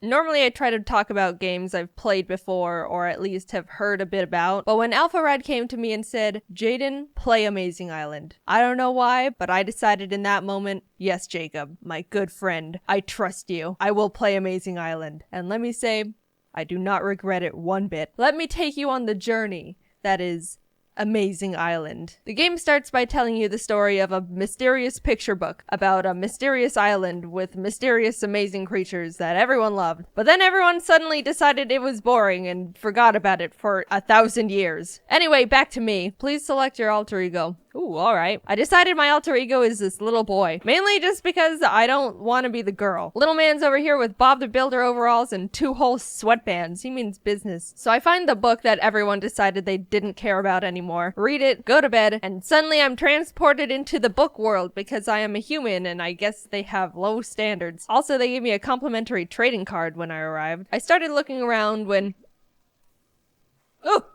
Normally I try to talk about games I've played before or at least have heard a bit about, but when Alpha Red came to me and said, Jaiden, play Amazing Island. I don't know why, but I decided in that moment, yes, Jacob, my good friend, I trust you. I will play Amazing Island. And let me say, I do not regret it one bit. Let me take you on the journey that is Amazing Island. The game starts by telling you the story of a mysterious picture book about a mysterious island with mysterious amazing creatures that everyone loved. But then everyone suddenly decided it was boring and forgot about it for 1,000 years. Anyway, back to me. Please select your alter ego. Ooh, alright. I decided my alter ego is this little boy. Mainly just because I don't want to be the girl. Little man's over here with Bob the Builder overalls and 2 whole sweatbands. He means business. So I find the book that everyone decided they didn't care about anymore. Read it, go to bed, and suddenly I'm transported into the book world because I am a human and I guess they have low standards. Also, they gave me a complimentary trading card when I arrived. I started looking around when... Oh!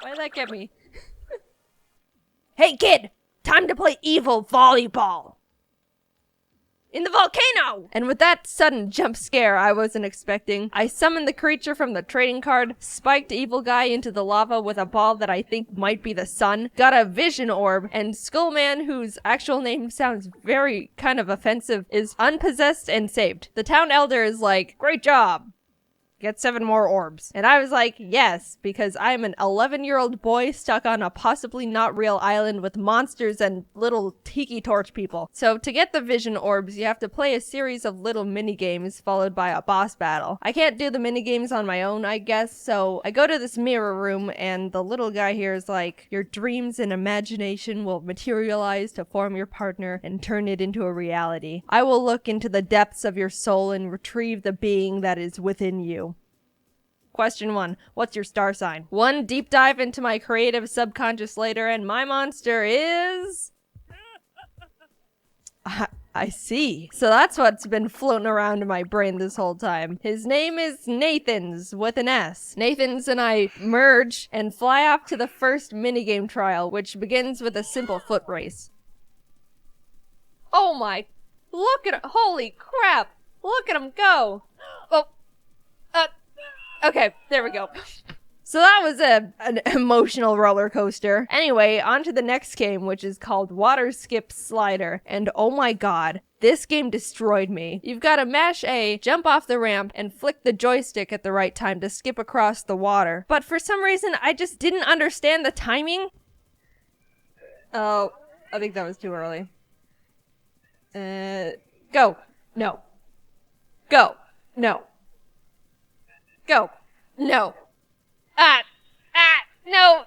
Why'd that get me? Hey kid, time to play evil volleyball! In the volcano! And with that sudden jump scare I wasn't expecting, I summoned the creature from the trading card, spiked evil guy into the lava with a ball that I think might be the sun, got a vision orb, and Skullman, whose actual name sounds very kind of offensive, is unpossessed and saved. The town elder is like, great job! Get 7 more orbs. And I was like, yes, because I'm an 11-year-old boy stuck on a possibly not real island with monsters and little tiki torch people. So to get the vision orbs, you have to play a series of little mini games followed by a boss battle. I can't do the mini games on my own, I guess, so I go to this mirror room and the little guy here is like, your dreams and imagination will materialize to form your partner and turn it into a reality. I will look into the depths of your soul and retrieve the being that is within you. Question 1. What's your star sign? 1 deep dive into my creative subconscious later, and my monster is... I see. So that's what's been floating around in my brain this whole time. His name is Nathans with an S. Nathans and I merge and fly off to the first minigame trial, which begins with a simple foot race. Oh my... Look at... Holy crap! Look at him go! Oh... Okay, there we go. So that was an emotional roller coaster. Anyway, on to the next game, which is called Water Skip Slider. And oh my god, this game destroyed me. You've got to mash A, jump off the ramp, and flick the joystick at the right time to skip across the water. But for some reason, I just didn't understand the timing. Oh, I think that was too early. Go. No. Go. No. Go. No. No.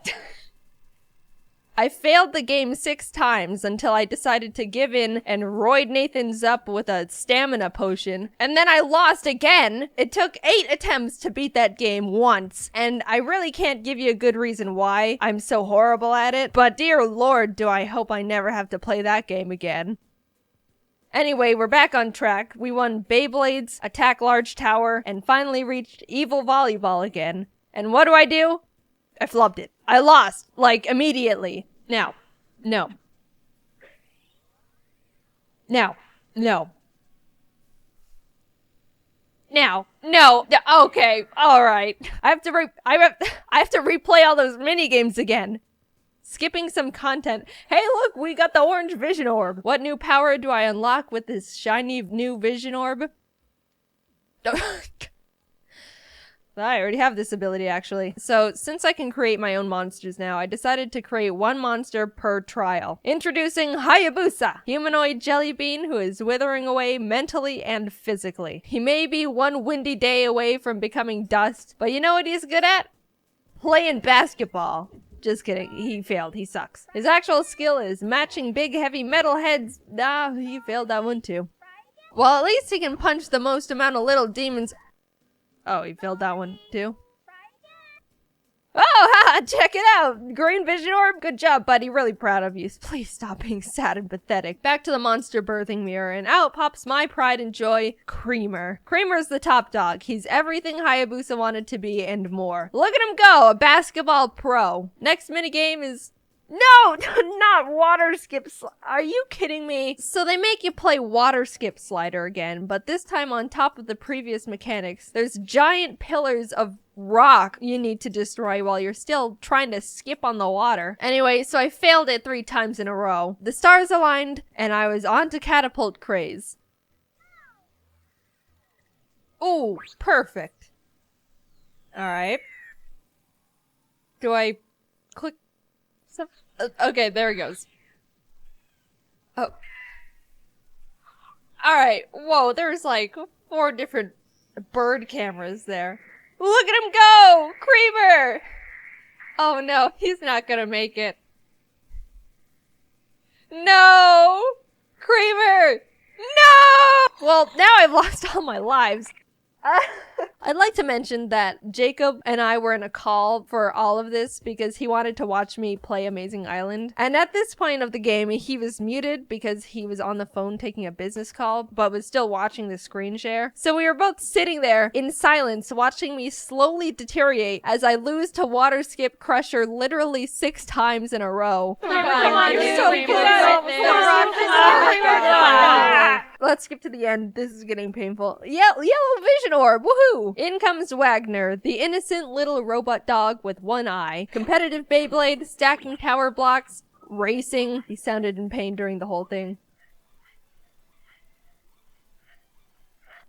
I failed the game 6 times until I decided to give in and roid Nathan's up with a stamina potion. And then I lost again. It took 8 attempts to beat that game once. And I really can't give you a good reason why I'm so horrible at it. But dear lord, do I hope I never have to play that game again. Anyway, we're back on track. We won Beyblades, Attack Large Tower, and finally reached Evil Volleyball again. And what do? I flubbed it. I lost, like, immediately. Now. No. Now. No. Now. No. Okay. Alright. I have to replay all those minigames again. Skipping some content. Hey look, we got the orange vision orb. What new power do I unlock with this shiny new vision orb? I already have this ability actually. So since I can create my own monsters now, I decided to create 1 monster per trial. Introducing Hayabusa, humanoid jelly bean who is withering away mentally and physically. He may be 1 windy day away from becoming dust, but you know what he's good at? Playing basketball. Just kidding, he failed, he sucks. His actual skill is matching big heavy metal heads. Nah, he failed that one too. Well, at least he can punch the most amount of little demons. Oh, he failed that one too? Oh, haha, check it out! Green vision orb, good job, buddy, really proud of you. Please stop being sad and pathetic. Back to the monster birthing mirror, and out pops my pride and joy, Creamer. Creamer's the top dog. He's everything Hayabusa wanted to be and more. Look at him go, a basketball pro. Next minigame is No, not water skip. Are you kidding me? So they make you play water skip slider again, but this time on top of the previous mechanics, there's giant pillars of rock you need to destroy while you're still trying to skip on the water. Anyway, so I failed it 3 times in a row. The stars aligned, and I was on to catapult craze. Ooh, perfect. Alright. Do I click stuff? Okay, there it goes. Oh. Alright, whoa, there's like 4 different bird cameras there. Look at him go! Creeper! Oh no, he's not gonna make it. No! Creeper! No! Well, now I've lost all my lives. I'd like to mention that Jacob and I were in a call for all of this because he wanted to watch me play Amazing Island. And at this point of the game, he was muted because he was on the phone taking a business call, but was still watching the screen share. So we were both sitting there in silence, watching me slowly deteriorate as I lose to Water Skip Crusher literally 6 times in a row. Come on, you're so good. Let's skip to the end. This is getting painful. Yellow vision orb. Woohoo! In comes Wagner, the innocent little robot dog with 1 eye. Competitive Beyblade, stacking tower blocks, racing. He sounded in pain during the whole thing.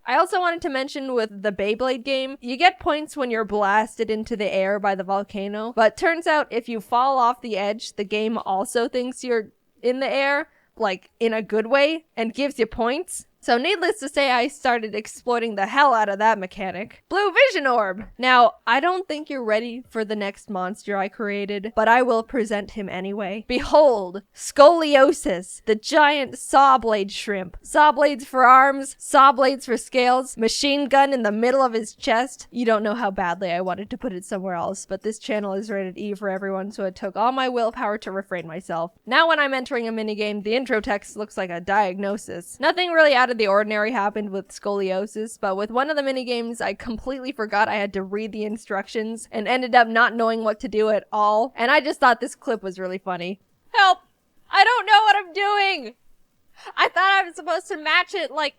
I also wanted to mention with the Beyblade game, you get points when you're blasted into the air by the volcano, but turns out if you fall off the edge, the game also thinks you're in the air, like in a good way, and gives you points. So needless to say, I started exploiting the hell out of that mechanic. Blue Vision Orb! Now, I don't think you're ready for the next monster I created, but I will present him anyway. Behold, Scoliosis, the giant saw blade shrimp. Saw blades for arms, saw blades for scales, machine gun in the middle of his chest. You don't know how badly I wanted to put it somewhere else, but this channel is rated E for everyone, so it took all my willpower to refrain myself. Now when I'm entering a minigame, the intro text looks like a diagnosis. Nothing really out of the ordinary happened with Scoliosis, but with one of the minigames, I completely forgot I had to read the instructions and ended up not knowing what to do at all, and I just thought this clip was really funny. Help! I don't know what I'm doing! I thought I was supposed to match it like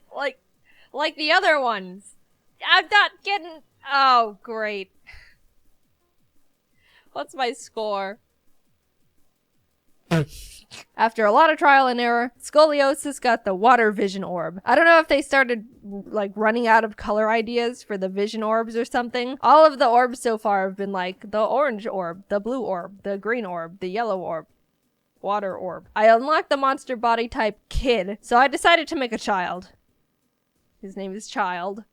the other ones. I'm not getting... Oh, great. What's my score? After a lot of trial and error, Scoliosis got the Water Vision Orb. I don't know if they started, like, running out of color ideas for the Vision Orbs or something. All of the orbs so far have been like the Orange Orb, the Blue Orb, the Green Orb, the Yellow Orb, Water Orb. I unlocked the monster body type Kid, so I decided to make a child. His name is Child.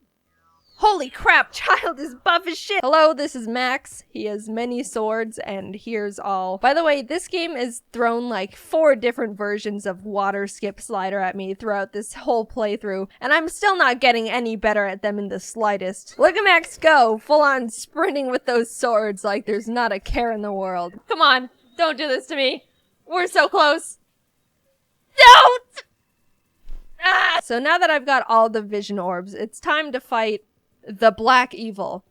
Holy crap, Child is buff as shit! Hello, this is Max. He has many swords, and here's all. By the way, this game has thrown like 4 different versions of Water Skip Slider at me throughout this whole playthrough, and I'm still not getting any better at them in the slightest. Look at Max go, full on sprinting with those swords like there's not a care in the world. Come on, don't do this to me. We're so close. Don't! Ah! So now that I've got all the vision orbs, it's time to fight the Black Evil.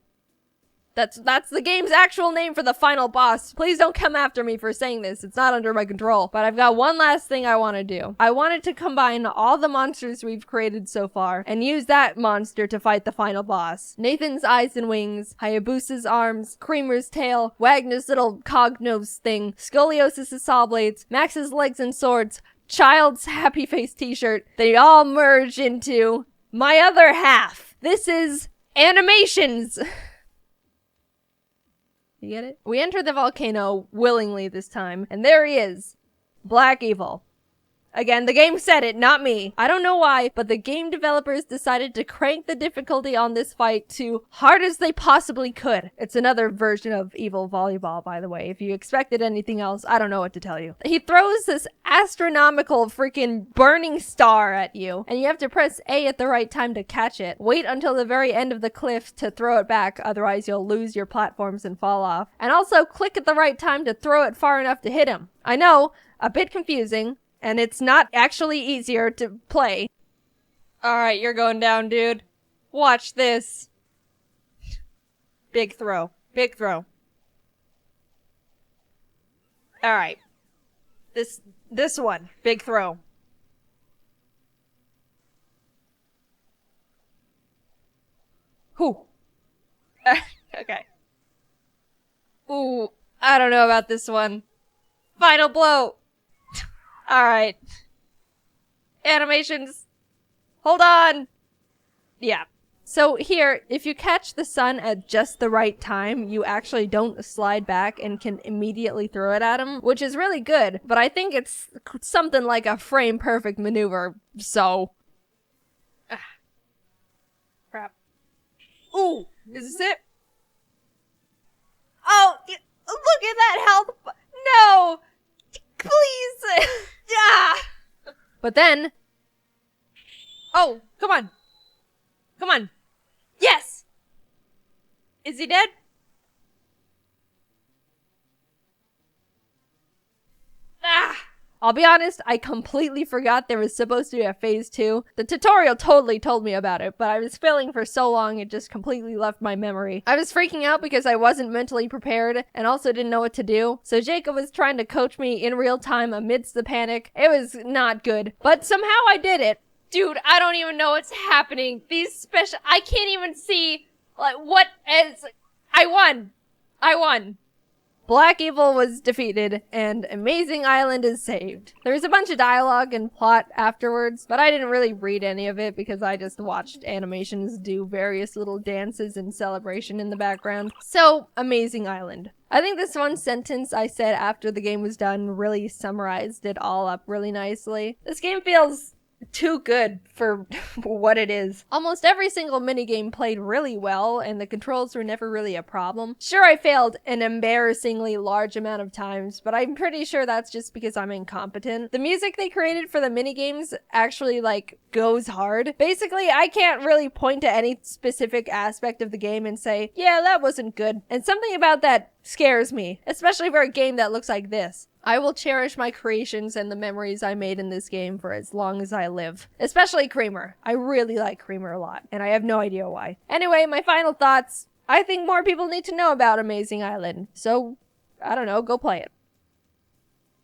That's the game's actual name for the final boss. Please don't come after me for saying this. It's not under my control. But I've got one last thing I want to do. I wanted to combine all the monsters we've created so far and use that monster to fight the final boss. Nathan's eyes and wings, Hayabusa's arms, Creamer's tail, Wagner's little cog-nose thing, Scoliosis' saw blades, Max's legs and swords, Child's happy face t-shirt. They all merge into my other half. This is Animations! You get it? We enter the volcano willingly this time, and there he is. Black Evil. Again, the game said it, not me. I don't know why, but the game developers decided to crank the difficulty on this fight to hard as they possibly could. It's another version of Evil Volleyball, by the way. If you expected anything else, I don't know what to tell you. He throws this astronomical freaking burning star at you, and you have to press A at the right time to catch it. Wait until the very end of the cliff to throw it back, otherwise you'll lose your platforms and fall off. And also click at the right time to throw it far enough to hit him. I know, a bit confusing. And it's not actually easier to play. Alright, you're going down, dude. Watch this. Big throw. Big throw. Alright. This one. Big throw. Whew. Okay. Ooh, I don't know about this one. Final blow. Alright. Animations. Hold on. Yeah. So here, if you catch the sun at just the right time, you actually don't slide back and can immediately throw it at him, which is really good, but I think it's something like a frame-perfect maneuver, so... Crap. Ooh! Is this it? Oh! Look at that health! No! Please! Ah! But then... Oh! Come on! Come on! Yes! Is he dead? Ah! I'll be honest, I completely forgot there was supposed to be a phase 2. The tutorial totally told me about it, but I was failing for so long it just completely left my memory. I was freaking out because I wasn't mentally prepared and also didn't know what to do, so Jacob was trying to coach me in real time amidst the panic. It was not good, but somehow I did it. Dude, I don't even know what's happening. These special... I can't even see... Like, what is... I won! I won! Black Evil was defeated, and Amazing Island is saved. There was a bunch of dialogue and plot afterwards, but I didn't really read any of it because I just watched animations do various little dances and celebration in the background. So, Amazing Island. I think this one sentence I said after the game was done really summarized it all up really nicely. This game feels too good for what it is. Almost every single minigame played really well, and the controls were never really a problem. Sure, I failed an embarrassingly large amount of times, but I'm pretty sure that's just because I'm incompetent. The music they created for the minigames actually, like, goes hard. Basically, I can't really point to any specific aspect of the game and say, yeah, that wasn't good. And something about that scares me, especially for a game that looks like this. I will cherish my creations and the memories I made in this game for as long as I live. Especially Creamer. I really like Creamer a lot, and I have no idea why. Anyway, my final thoughts. I think more people need to know about Amazing Island, so, I don't know, go play it.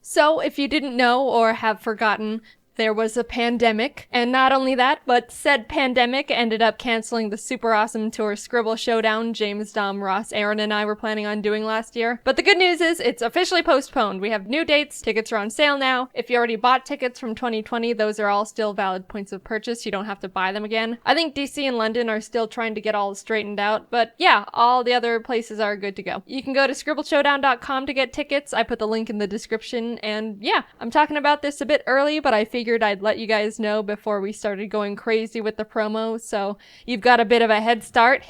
So, if you didn't know or have forgotten, there was a pandemic, and not only that, but said pandemic ended up canceling the super awesome tour Scribble Showdown James, Dom, Ross, Aaron, and I were planning on doing last year. But the good news is it's officially postponed. We have new dates, tickets are on sale now. If you already bought tickets from 2020, those are all still valid points of purchase. You don't have to buy them again. I think DC and London are still trying to get all straightened out, but yeah, all the other places are good to go. You can go to scribbleshowdown.com to get tickets. I put the link in the description, and yeah, I'm talking about this a bit early, but I figured I'd let you guys know before we started going crazy with the promo, so you've got a bit of a head start.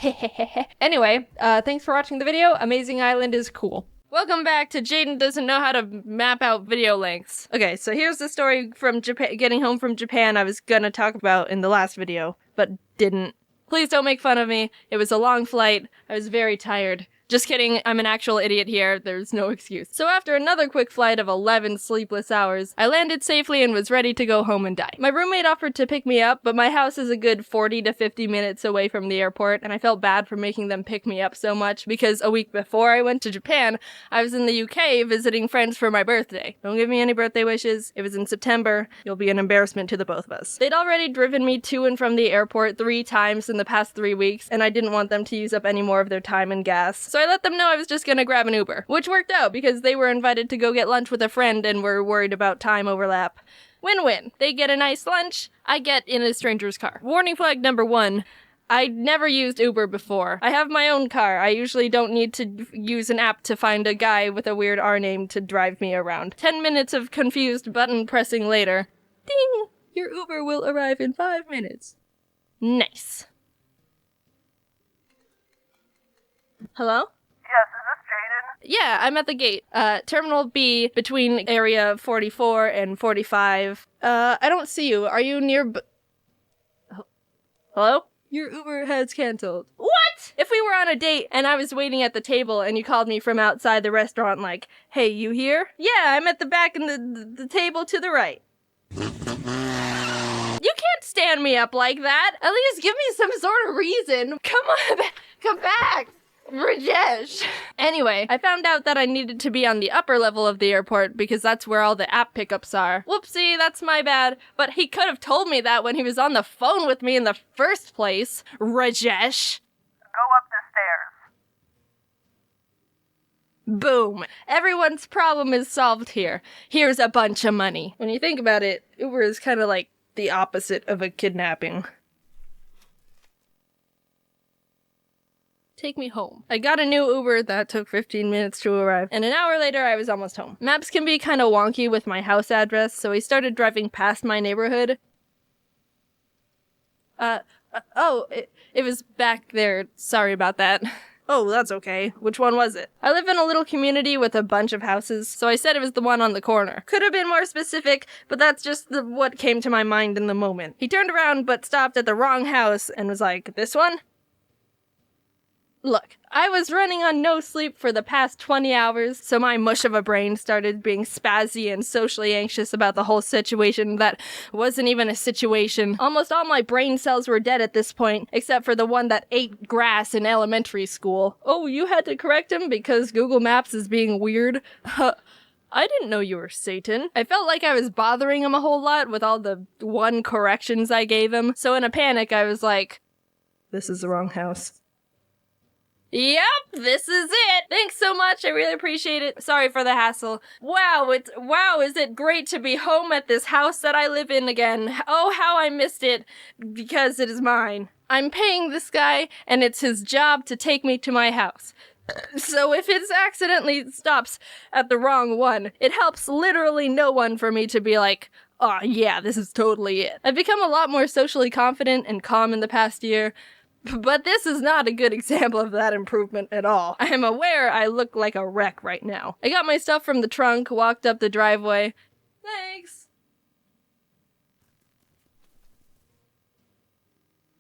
Anyway, thanks for watching the video. Amazing Island is cool. Welcome back to Jaiden Doesn't Know How to Map Out Video Lengths. Okay, so here's the story from Japan, getting home from Japan I was gonna talk about in the last video, but didn't. Please don't make fun of me. It was a long flight. I was very tired. Just kidding, I'm an actual idiot here, there's no excuse. So after another quick flight of 11 sleepless hours, I landed safely and was ready to go home and die. My roommate offered to pick me up, but my house is a good 40 to 50 minutes away from the airport, and I felt bad for making them pick me up so much because a week before I went to Japan, I was in the UK visiting friends for my birthday. Don't give me any birthday wishes, it was in September, you'll be an embarrassment to the both of us. They'd already driven me to and from the airport 3 times in the past 3 weeks, and I didn't want them to use up any more of their time and gas, so I let them know I was just gonna grab an Uber, which worked out because they were invited to go get lunch with a friend and were worried about time overlap. Win-win. They get a nice lunch, I get in a stranger's car. Warning flag number 1. I never used Uber before. I have my own car. I usually don't need to use an app to find a guy with a weird R name to drive me around. 10 minutes of confused button pressing later. Ding! Your Uber will arrive in 5 minutes. Nice. Hello? Yes, is this Jaiden? Yeah, I'm at the gate. Terminal B between area 44 and 45. I don't see you. Are you near Hello? Your Uber has canceled. What? If we were on a date and I was waiting at the table and you called me from outside the restaurant like, hey, you here? Yeah, I'm at the back in the table to the right. You can't stand me up like that. At least give me some sort of reason. Come on, come back. Rajesh! Anyway, I found out that I needed to be on the upper level of the airport because that's where all the app pickups are. Whoopsie, that's my bad. But he could have told me that when he was on the phone with me in the first place. Rajesh! Go up the stairs. Boom. Everyone's problem is solved here. Here's a bunch of money. When you think about it, Uber is kind of like the opposite of a kidnapping. Take me home. I got a new Uber that took 15 minutes to arrive, and an hour later I was almost home. Maps can be kind of wonky with my house address, so we started driving past my neighborhood. It was back there. Sorry about that. Oh, that's okay. Which one was it? I live in a little community with a bunch of houses, so I said it was the one on the corner. Could have been more specific, but that's just what came to my mind in the moment. He turned around but stopped at the wrong house and was like, "This one?" Look, I was running on no sleep for the past 20 hours, so my mush of a brain started being spazzy and socially anxious about the whole situation that wasn't even a situation. Almost all my brain cells were dead at this point, except for the one that ate grass in elementary school. Oh, you had to correct him because Google Maps is being weird? I didn't know you were Satan. I felt like I was bothering him a whole lot with all the one corrections I gave him, so in a panic I was like, "This is the wrong house." Yep, this is it. Thanks so much. I really appreciate it. Sorry for the hassle. Wow, is it great to be home at this house that I live in again. Oh, how I missed it because it is mine. I'm paying this guy and it's his job to take me to my house. So if it accidentally stops at the wrong one, it helps literally no one for me to be like, "Oh yeah, this is totally it." I've become a lot more socially confident and calm in the past year. But this is not a good example of that improvement at all. I am aware I look like a wreck right now. I got my stuff from the trunk, walked up the driveway. Thanks.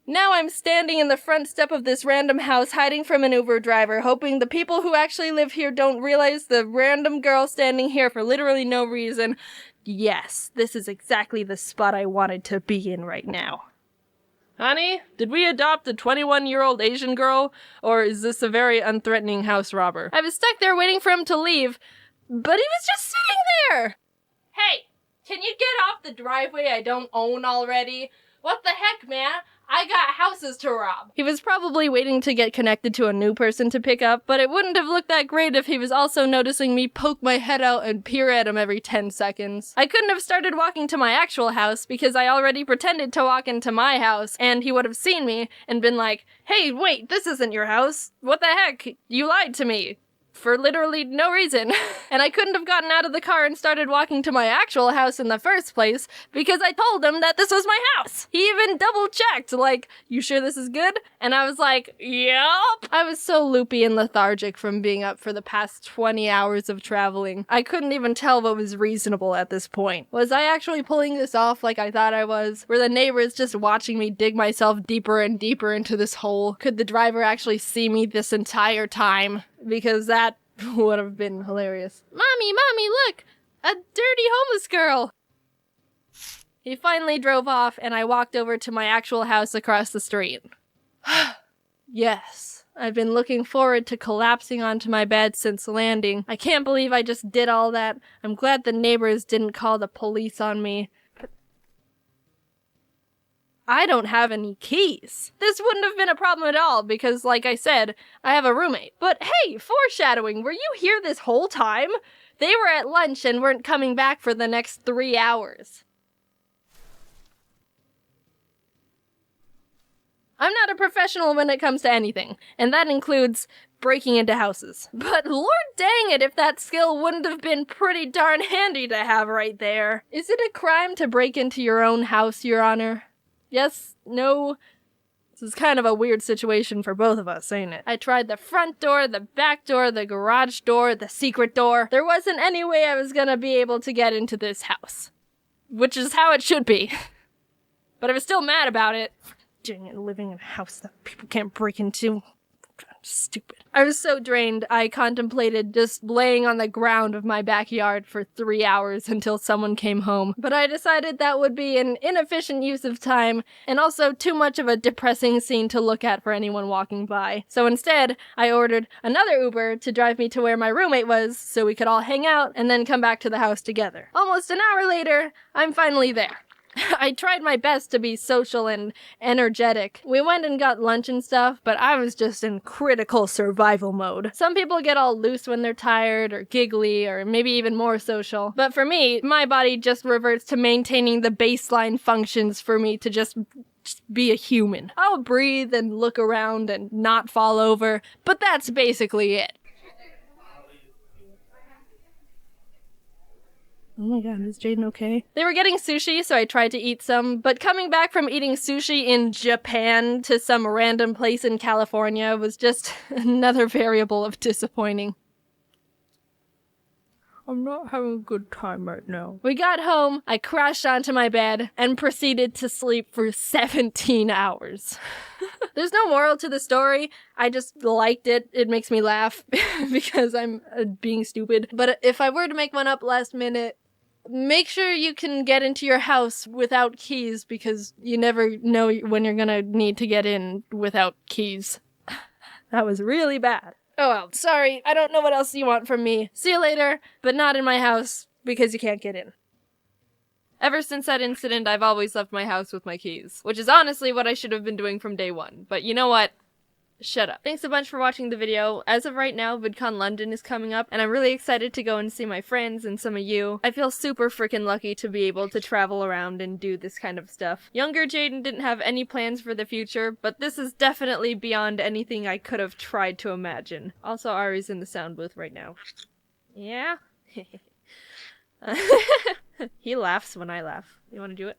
Now I'm standing in the front step of this random house, hiding from an Uber driver, hoping the people who actually live here don't realize the random girl standing here for literally no reason. Yes, this is exactly the spot I wanted to be in right now. Honey, did we adopt a 21-year-old Asian girl, or is this a very unthreatening house robber? I was stuck there waiting for him to leave, but he was just sitting there! Hey, can you get off the driveway I don't own already? What the heck, man? I got houses to rob. He was probably waiting to get connected to a new person to pick up, but it wouldn't have looked that great if he was also noticing me poke my head out and peer at him every 10 seconds. I couldn't have started walking to my actual house because I already pretended to walk into my house, and he would have seen me and been like, "Hey, wait, this isn't your house. What the heck? You lied to me." For literally no reason. And I couldn't have gotten out of the car and started walking to my actual house in the first place because I told him that this was my house. He even double checked, like, "You sure this is good?" And I was like, "Yup." I was so loopy and lethargic from being up for the past 20 hours of traveling. I couldn't even tell what was reasonable at this point. Was I actually pulling this off like I thought I was? Were the neighbors just watching me dig myself deeper and deeper into this hole? Could the driver actually see me this entire time? Because that would have been hilarious. Mommy, look! A dirty homeless girl! He finally drove off, and I walked over to my actual house across the street. Yes, I've been looking forward to collapsing onto my bed since landing. I can't believe I just did all that. I'm glad the neighbors didn't call the police on me. I don't have any keys. This wouldn't have been a problem at all because, like I said, I have a roommate. But hey, foreshadowing, were you here this whole time? They were at lunch and weren't coming back for the next 3 hours. I'm not a professional when it comes to anything, and that includes breaking into houses. But lord dang it if that skill wouldn't have been pretty darn handy to have right there. Is it a crime to break into your own house, Your Honor? Yes? No? This is kind of a weird situation for both of us, ain't it? I tried the front door, the back door, the garage door, the secret door. There wasn't any way I was gonna be able to get into this house. Which is how it should be. But I was still mad about it. Dang it, living in a house that people can't break into. Stupid. I was so drained, I contemplated just laying on the ground of my backyard for 3 hours until someone came home. But I decided that would be an inefficient use of time, and also too much of a depressing scene to look at for anyone walking by. So instead, I ordered another Uber to drive me to where my roommate was, so we could all hang out and then come back to the house together. Almost an hour later, I'm finally there. I tried my best to be social and energetic. We went and got lunch and stuff, but I was just in critical survival mode. Some people get all loose when they're tired or giggly or maybe even more social. But for me, my body just reverts to maintaining the baseline functions for me to just be a human. I'll breathe and look around and not fall over, but that's basically it. Oh my god, is Jaiden okay? They were getting sushi, so I tried to eat some, but coming back from eating sushi in Japan to some random place in California was just another variable of disappointing. I'm not having a good time right now. We got home, I crashed onto my bed, and proceeded to sleep for 17 hours. There's no moral to the story. I just liked it. It makes me laugh because I'm being stupid. But if I were to make one up last minute, make sure you can get into your house without keys because you never know when you're gonna need to get in without keys. That was really bad. Oh well, sorry, I don't know what else you want from me. See you later, but not in my house because you can't get in. Ever since that incident, I've always left my house with my keys, which is honestly what I should have been doing from day one. But you know what? Shut up. Thanks a bunch for watching the video. As of right now, VidCon London is coming up, and I'm really excited to go and see my friends and some of you. I feel super freaking lucky to be able to travel around and do this kind of stuff. Younger Jaiden didn't have any plans for the future, but this is definitely beyond anything I could have tried to imagine. Also, Ari's in the sound booth right now. Yeah? He laughs when I laugh. You wanna do it?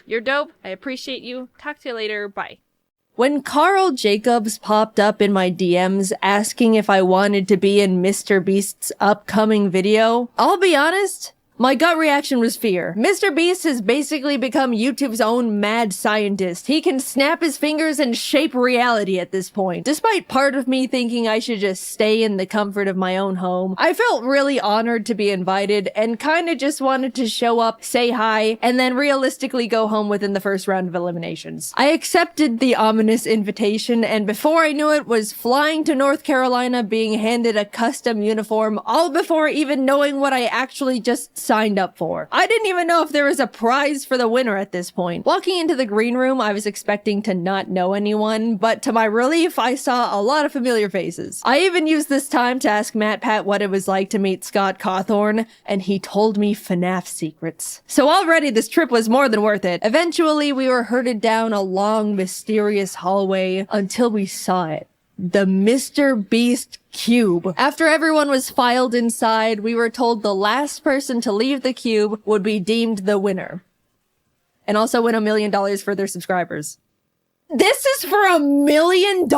You're dope. I appreciate you. Talk to you later. Bye. When Carl Jacobs popped up in my DMs asking if I wanted to be in Mr. Beast's upcoming video, I'll be honest, my gut reaction was fear. Mr. Beast has basically become YouTube's own mad scientist. He can snap his fingers and shape reality at this point. Despite part of me thinking I should just stay in the comfort of my own home, I felt really honored to be invited and kinda just wanted to show up, say hi, and then realistically go home within the first round of eliminations. I accepted the ominous invitation, and before I knew it, was flying to North Carolina being handed a custom uniform, all before even knowing what I actually just signed up for. I didn't even know if there was a prize for the winner at this point. Walking into the green room, I was expecting to not know anyone, but to my relief, I saw a lot of familiar faces. I even used this time to ask MatPat what it was like to meet Scott Cawthorn, and he told me FNAF secrets. So already this trip was more than worth it. Eventually, we were herded down a long, mysterious hallway until we saw it. The Mr. Beast cube. After everyone was filed inside, we were told the last person to leave the cube would be deemed the winner. And also win $1 million for their subscribers. This is for $1 million?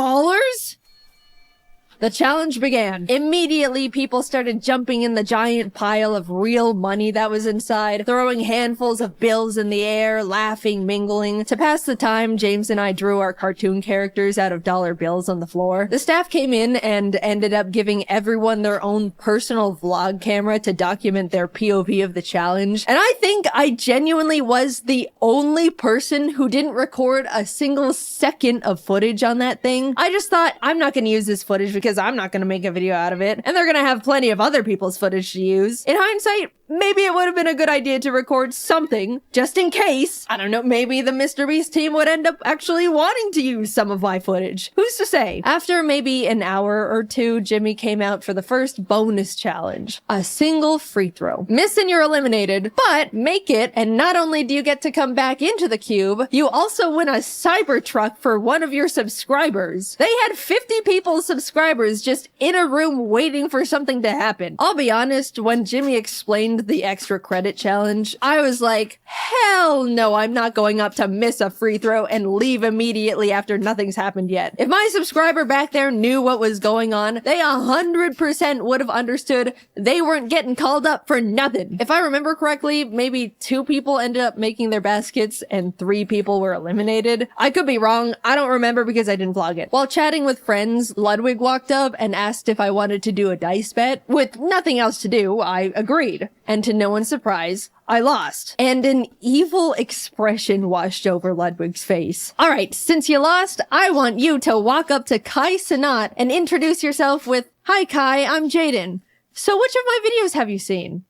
The challenge began. Immediately, people started jumping in the giant pile of real money that was inside, throwing handfuls of bills in the air, laughing, mingling. To pass the time, James and I drew our cartoon characters out of dollar bills on the floor. The staff came in and ended up giving everyone their own personal vlog camera to document their POV of the challenge. And I think I genuinely was the only person who didn't record a single second of footage on that thing. I just thought, I'm not gonna use this footage because I'm not gonna make a video out of it, and they're gonna have plenty of other people's footage to use. In hindsight, maybe it would have been a good idea to record something, just in case. I don't know, maybe the Mr. Beast team would end up actually wanting to use some of my footage. Who's to say? After maybe an hour or two, Jimmy came out for the first bonus challenge. A single free throw. Miss and you're eliminated, but make it, and not only do you get to come back into the cube, you also win a Cybertruck for one of your subscribers. They had 50 people subscribe subscribers just in a room waiting for something to happen. I'll be honest, when Jimmy explained the extra credit challenge, I was like, hell no, I'm not going up to miss a free throw and leave immediately after nothing's happened yet. If my subscriber back there knew what was going on, they 100% would have understood they weren't getting called up for nothing. If I remember correctly, maybe 2 people ended up making their baskets and 3 people were eliminated. I could be wrong. I don't remember because I didn't vlog it. While chatting with friends, Ludwig walked up and asked if I wanted to do a dice bet. With nothing else to do, I agreed. And to no one's surprise, I lost. And an evil expression washed over Ludwig's face. Alright, since you lost, I want you to walk up to Kai Sanat and introduce yourself with, "Hi Kai, I'm Jaiden. So which of my videos have you seen?"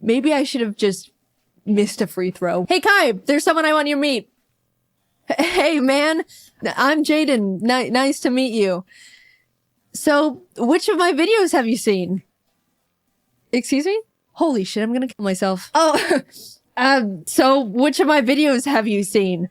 Maybe I should have just missed a free throw. "Hey Kai, there's someone I want you to meet." "Hey man, I'm Jaiden. Nice to meet you. So which of my videos have you seen?" Excuse me? Holy shit, I'm gonna kill myself. "Oh, so which of my videos have you seen?"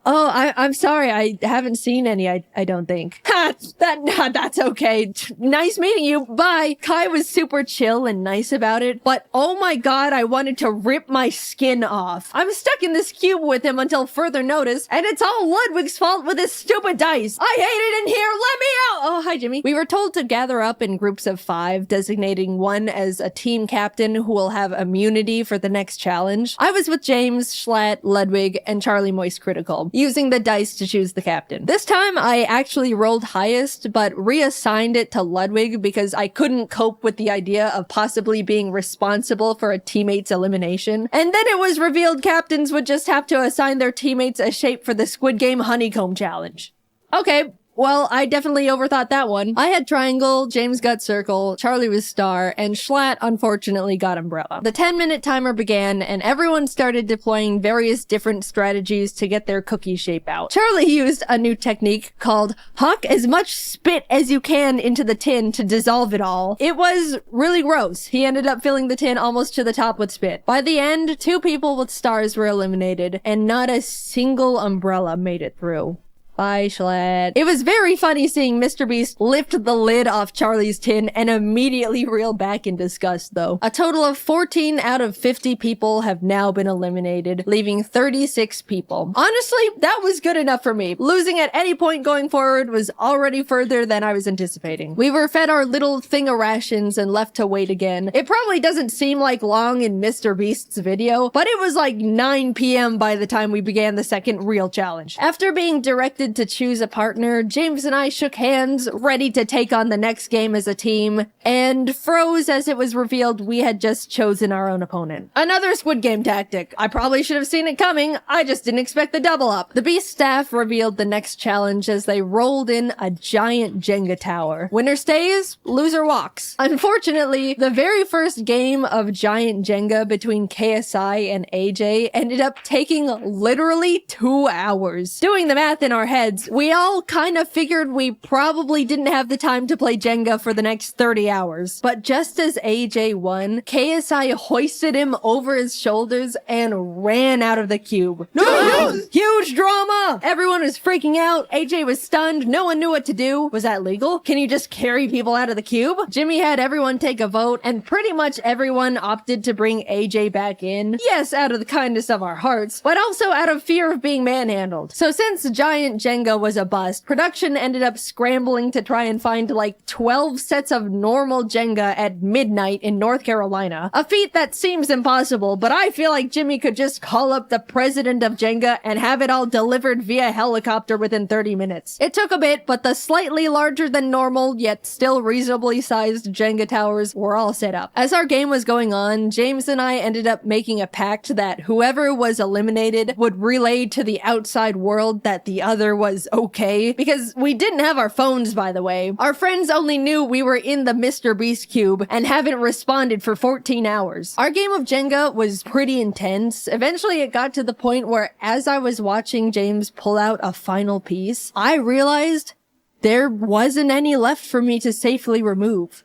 "Oh, I'm sorry, I haven't seen any, I don't think." "Ha! That's okay. Nice meeting you, bye." Kai was super chill and nice about it, but oh my god, I wanted to rip my skin off. I'm stuck in this cube with him until further notice, and it's all Ludwig's fault with his stupid dice. I hate it in here, let me out! Oh, hi Jimmy. We were told to gather up in groups of 5, designating one as a team captain who will have immunity for the next challenge. I was with James, Schlatt, Ludwig, and Charlie Moist Critical, using the dice to choose the captain. This time, I actually rolled highest, but reassigned it to Ludwig because I couldn't cope with the idea of possibly being responsible for a teammate's elimination. And then it was revealed captains would just have to assign their teammates a shape for the Squid Game Honeycomb Challenge. Okay. Well, I definitely overthought that one. I had triangle, James got circle, Charlie was star, and Schlatt unfortunately got umbrella. The 10-minute timer began, and everyone started deploying various different strategies to get their cookie shape out. Charlie used a new technique called huck as much spit as you can into the tin to dissolve it all. It was really gross. He ended up filling the tin almost to the top with spit. By the end, 2 people with stars were eliminated, and not a single umbrella made it through. Bye, Schlatt. It was very funny seeing Mr. Beast lift the lid off Charlie's tin and immediately reel back in disgust, though. A total of 14 out of 50 people have now been eliminated, leaving 36 people. Honestly, that was good enough for me. Losing at any point going forward was already further than I was anticipating. We were fed our little thing of rations and left to wait again. It probably doesn't seem like long in Mr. Beast's video, but it was like 9 p.m. by the time we began the second real challenge. After being directed to choose a partner, James and I shook hands, ready to take on the next game as a team, and froze as it was revealed we had just chosen our own opponent. Another Squid Game tactic. I probably should have seen it coming, I just didn't expect the double up. The Beast staff revealed the next challenge as they rolled in a giant Jenga tower. Winner stays, loser walks. Unfortunately, the very first game of giant Jenga between KSI and AJ ended up taking literally 2 hours. Doing the math in our heads, we all kind of figured we probably didn't have the time to play Jenga for the next 30 hours. But just as AJ won, KSI hoisted him over his shoulders and ran out of the cube. No! Huge drama! Everyone was freaking out. AJ was stunned. No one knew what to do. Was that legal? Can you just carry people out of the cube? Jimmy had everyone take a vote, and pretty much everyone opted to bring AJ back in. Yes, out of the kindness of our hearts, but also out of fear of being manhandled. So since giant Jenga was a bust, production ended up scrambling to try and find like 12 sets of normal Jenga at midnight in North Carolina. A feat that seems impossible, but I feel like Jimmy could just call up the president of Jenga and have it all delivered via helicopter within 30 minutes. It took a bit, but the slightly larger than normal, yet still reasonably sized Jenga towers were all set up. As our game was going on, James and I ended up making a pact that whoever was eliminated would relay to the outside world that the other was okay, because we didn't have our phones, by the way. Our friends only knew we were in the Mr. Beast cube and haven't responded for 14 hours. Our game of Jenga was pretty intense. Eventually it got to the point where as I was watching James pull out a final piece, I realized there wasn't any left for me to safely remove.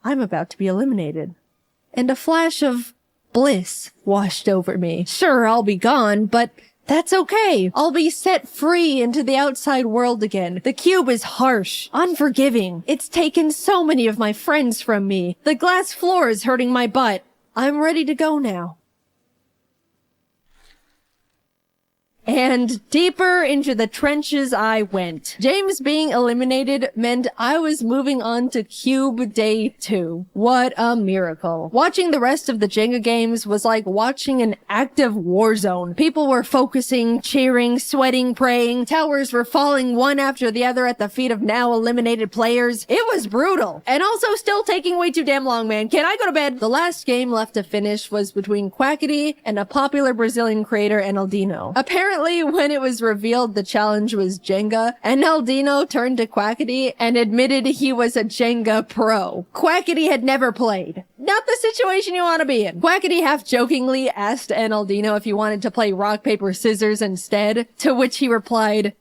I'm about to be eliminated. And a flash of bliss washed over me. Sure, I'll be gone, but That's okay. I'll be set free into the outside world again. The cube is harsh, unforgiving. It's taken so many of my friends from me. The glass floor is hurting my butt. I'm ready to go now. And deeper into the trenches I went. James being eliminated meant I was moving on to Cube Day 2. What a miracle. Watching the rest of the Jenga games was like watching an active war zone. People were focusing, cheering, sweating, praying. Towers were falling one after the other at the feet of now eliminated players. It was brutal. And also still taking way too damn long, man. Can I go to bed? The last game left to finish was between Quackity and a popular Brazilian creator, Enaldino. Apparently, when it was revealed the challenge was Jenga, Enaldino turned to Quackity and admitted he was a Jenga pro. Quackity had never played. Not the situation you want to be in. Quackity half-jokingly asked Enaldino if he wanted to play rock, paper, scissors instead, to which he replied,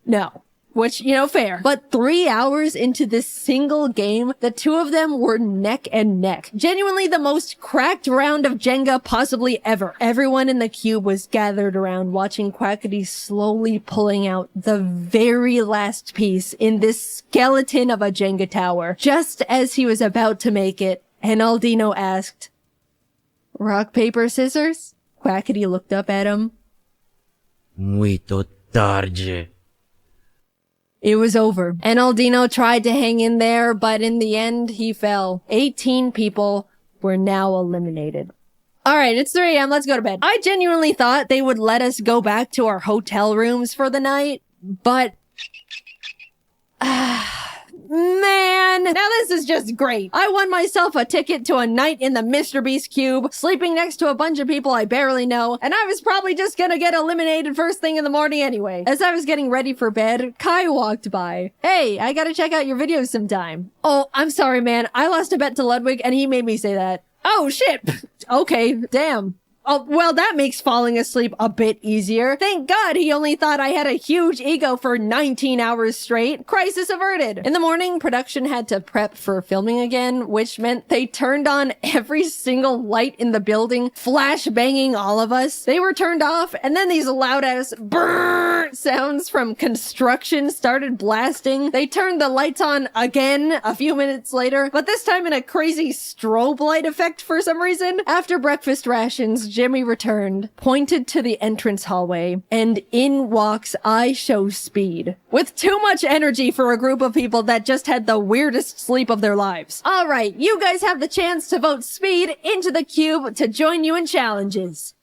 no. Which, you know, fair. But 3 hours into this single game, the two of them were neck and neck. Genuinely the most cracked round of Jenga possibly ever. Everyone in the cube was gathered around watching Quackity slowly pulling out the very last piece in this skeleton of a Jenga tower. Just as he was about to make it, Enaldino asked, rock, paper, scissors? Quackity looked up at him. Muito tarde. It was over. Enaldino tried to hang in there, but in the end, he fell. 18 people were now eliminated. Alright, it's 3 a.m. Let's go to bed. I genuinely thought they would let us go back to our hotel rooms for the night, but... Man, now this is just great. I won myself a ticket to a night in the Mr. Beast cube, sleeping next to a bunch of people I barely know, and I was probably just gonna get eliminated first thing in the morning anyway. As I was getting ready for bed, Kai walked by. Hey, I gotta check out your videos sometime. Oh, I'm sorry, man. I lost a bet to Ludwig and he made me say that. Oh, shit. Okay, damn. Oh, well, that makes falling asleep a bit easier. Thank God he only thought I had a huge ego for 19 hours straight. Crisis averted. In the morning, production had to prep for filming again, which meant they turned on every single light in the building, flash banging all of us. They were turned off, and then these loud-ass brrrr sounds from construction started blasting. They turned the lights on again a few minutes later, but this time in a crazy strobe light effect for some reason. After breakfast rations, Jimmy returned, pointed to the entrance hallway, and in walks I Show Speed. With too much energy for a group of people that just had the weirdest sleep of their lives. Alright, you guys have the chance to vote Speed into the cube to join you in challenges.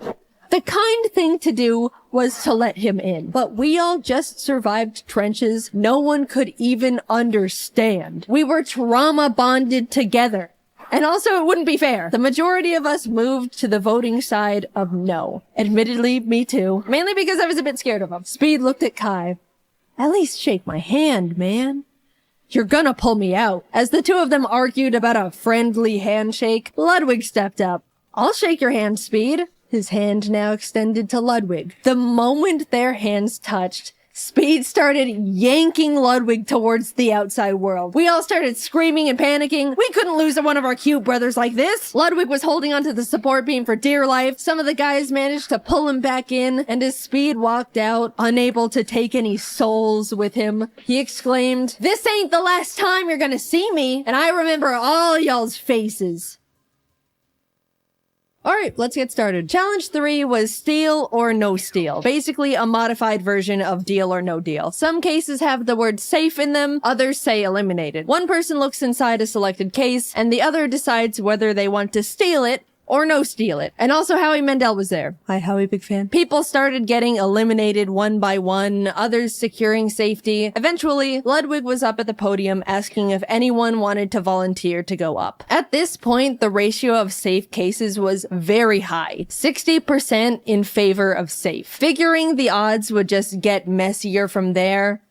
The kind thing to do was to let him in, but we all just survived trenches no one could even understand. We were trauma bonded together. And also, it wouldn't be fair. The majority of us moved to the voting side of no. Admittedly, me too. Mainly because I was a bit scared of him. Speed looked at Kai. At least shake my hand, man. You're gonna pull me out. As the two of them argued about a friendly handshake, Ludwig stepped up. I'll shake your hand, Speed. His hand now extended to Ludwig. The moment their hands touched, Speed started yanking Ludwig towards the outside world. We all started screaming and panicking. We couldn't lose one of our cute brothers like this. Ludwig was holding onto the support beam for dear life. Some of the guys managed to pull him back in, and as Speed walked out, unable to take any souls with him, he exclaimed, "This ain't the last time you're gonna see me, and I remember all y'all's faces." Alright, let's get started. Challenge 3 was steal or no steal. Basically a modified version of deal or no deal. Some cases have the word safe in them, others say eliminated. One person looks inside a selected case, and the other decides whether they want to steal it or no steal it. And also Howie Mandel was there. Hi Howie, big fan. People started getting eliminated one by one, others securing safety. Eventually, Ludwig was up at the podium asking if anyone wanted to volunteer to go up. At this point, the ratio of safe cases was very high, 60% in favor of safe. Figuring the odds would just get messier from there,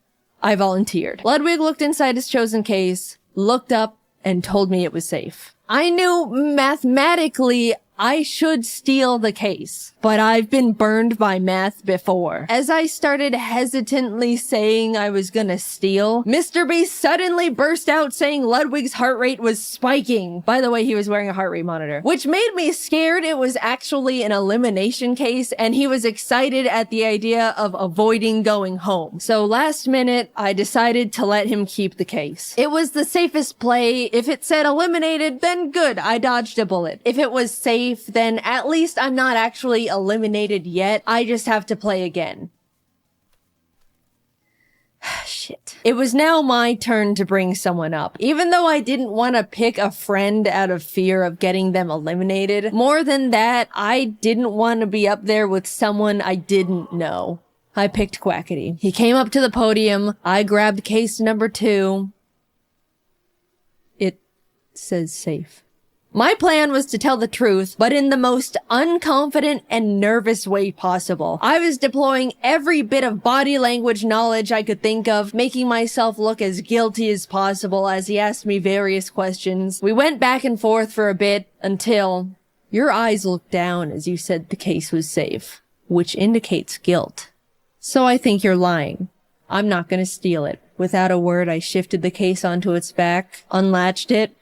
I volunteered. Ludwig looked inside his chosen case, looked up, and told me it was safe. I knew mathematically I should steal the case, but I've been burned by math before. As I started hesitantly saying I was gonna steal, Mr. Beast suddenly burst out saying Ludwig's heart rate was spiking. By the way, he was wearing a heart rate monitor, which made me scared it was actually an elimination case, and he was excited at the idea of avoiding going home. So last minute, I decided to let him keep the case. It was the safest play. If it said eliminated, then good, I dodged a bullet. If it was safe, then at least I'm not actually eliminated yet. I just have to play again. Shit. It was now my turn to bring someone up. Even though I didn't want to pick a friend out of fear of getting them eliminated, more than that, I didn't want to be up there with someone I didn't know. I picked Quackity. He came up to the podium. I grabbed case number 2. It says safe. My plan was to tell the truth, but in the most unconfident and nervous way possible. I was deploying every bit of body language knowledge I could think of, making myself look as guilty as possible as he asked me various questions. We went back and forth for a bit until your eyes looked down as you said the case was safe, which indicates guilt. So I think you're lying. I'm not gonna steal it. Without a word, I shifted the case onto its back, unlatched it.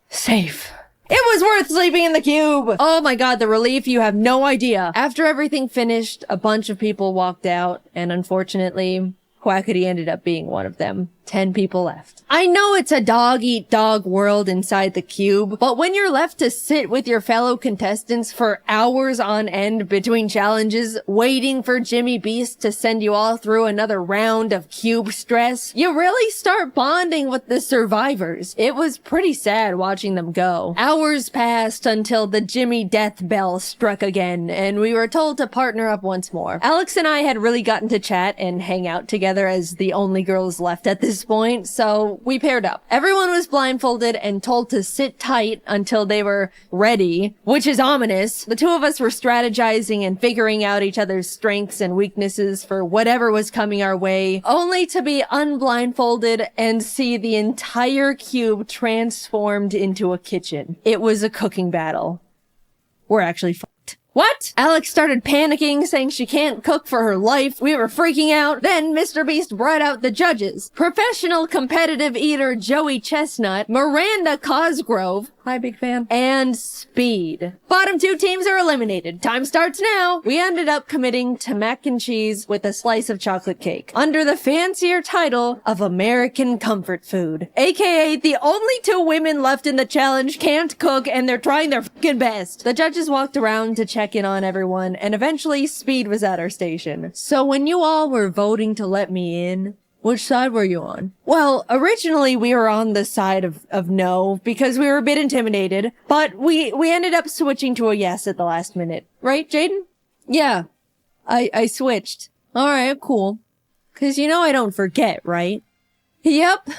Safe. It was worth sleeping in the cube! Oh my god, the relief, you have no idea. After everything finished, a bunch of people walked out, and unfortunately, Quackity ended up being one of them. 10 people left. I know it's a dog-eat-dog world inside the cube, but when you're left to sit with your fellow contestants for hours on end between challenges, waiting for Jimmy Beast to send you all through another round of cube stress, you really start bonding with the survivors. It was pretty sad watching them go. Hours passed until the Jimmy death bell struck again, and we were told to partner up once more. Alex and I had really gotten to chat and hang out together as the only girls left at this point, so we paired up. Everyone was blindfolded and told to sit tight until they were ready, which is ominous. The two of us were strategizing and figuring out each other's strengths and weaknesses for whatever was coming our way, only to be unblindfolded and see the entire cube transformed into a kitchen. It was a cooking battle. We're actually fucked. What? Alex started panicking, saying she can't cook for her life. We were freaking out. Then Mr. Beast brought out the judges. Professional competitive eater Joey Chestnut, Miranda Cosgrove, hi big fan, and Speed. Bottom 2 teams are eliminated. Time starts now. We ended up committing to mac and cheese with a slice of chocolate cake, under the fancier title of American Comfort Food. AKA the only 2 women left in the challenge can't cook and they're trying their fucking best. The judges walked around to check in on everyone, and eventually Speed was at our station. So when you all were voting to let me in, which side were you on? Well, originally we were on the side of no, because we were a bit intimidated, but we ended up switching to a yes at the last minute. Right, Jaiden? Yeah. I switched. Alright, cool. 'Cause you know I don't forget, right? Yep.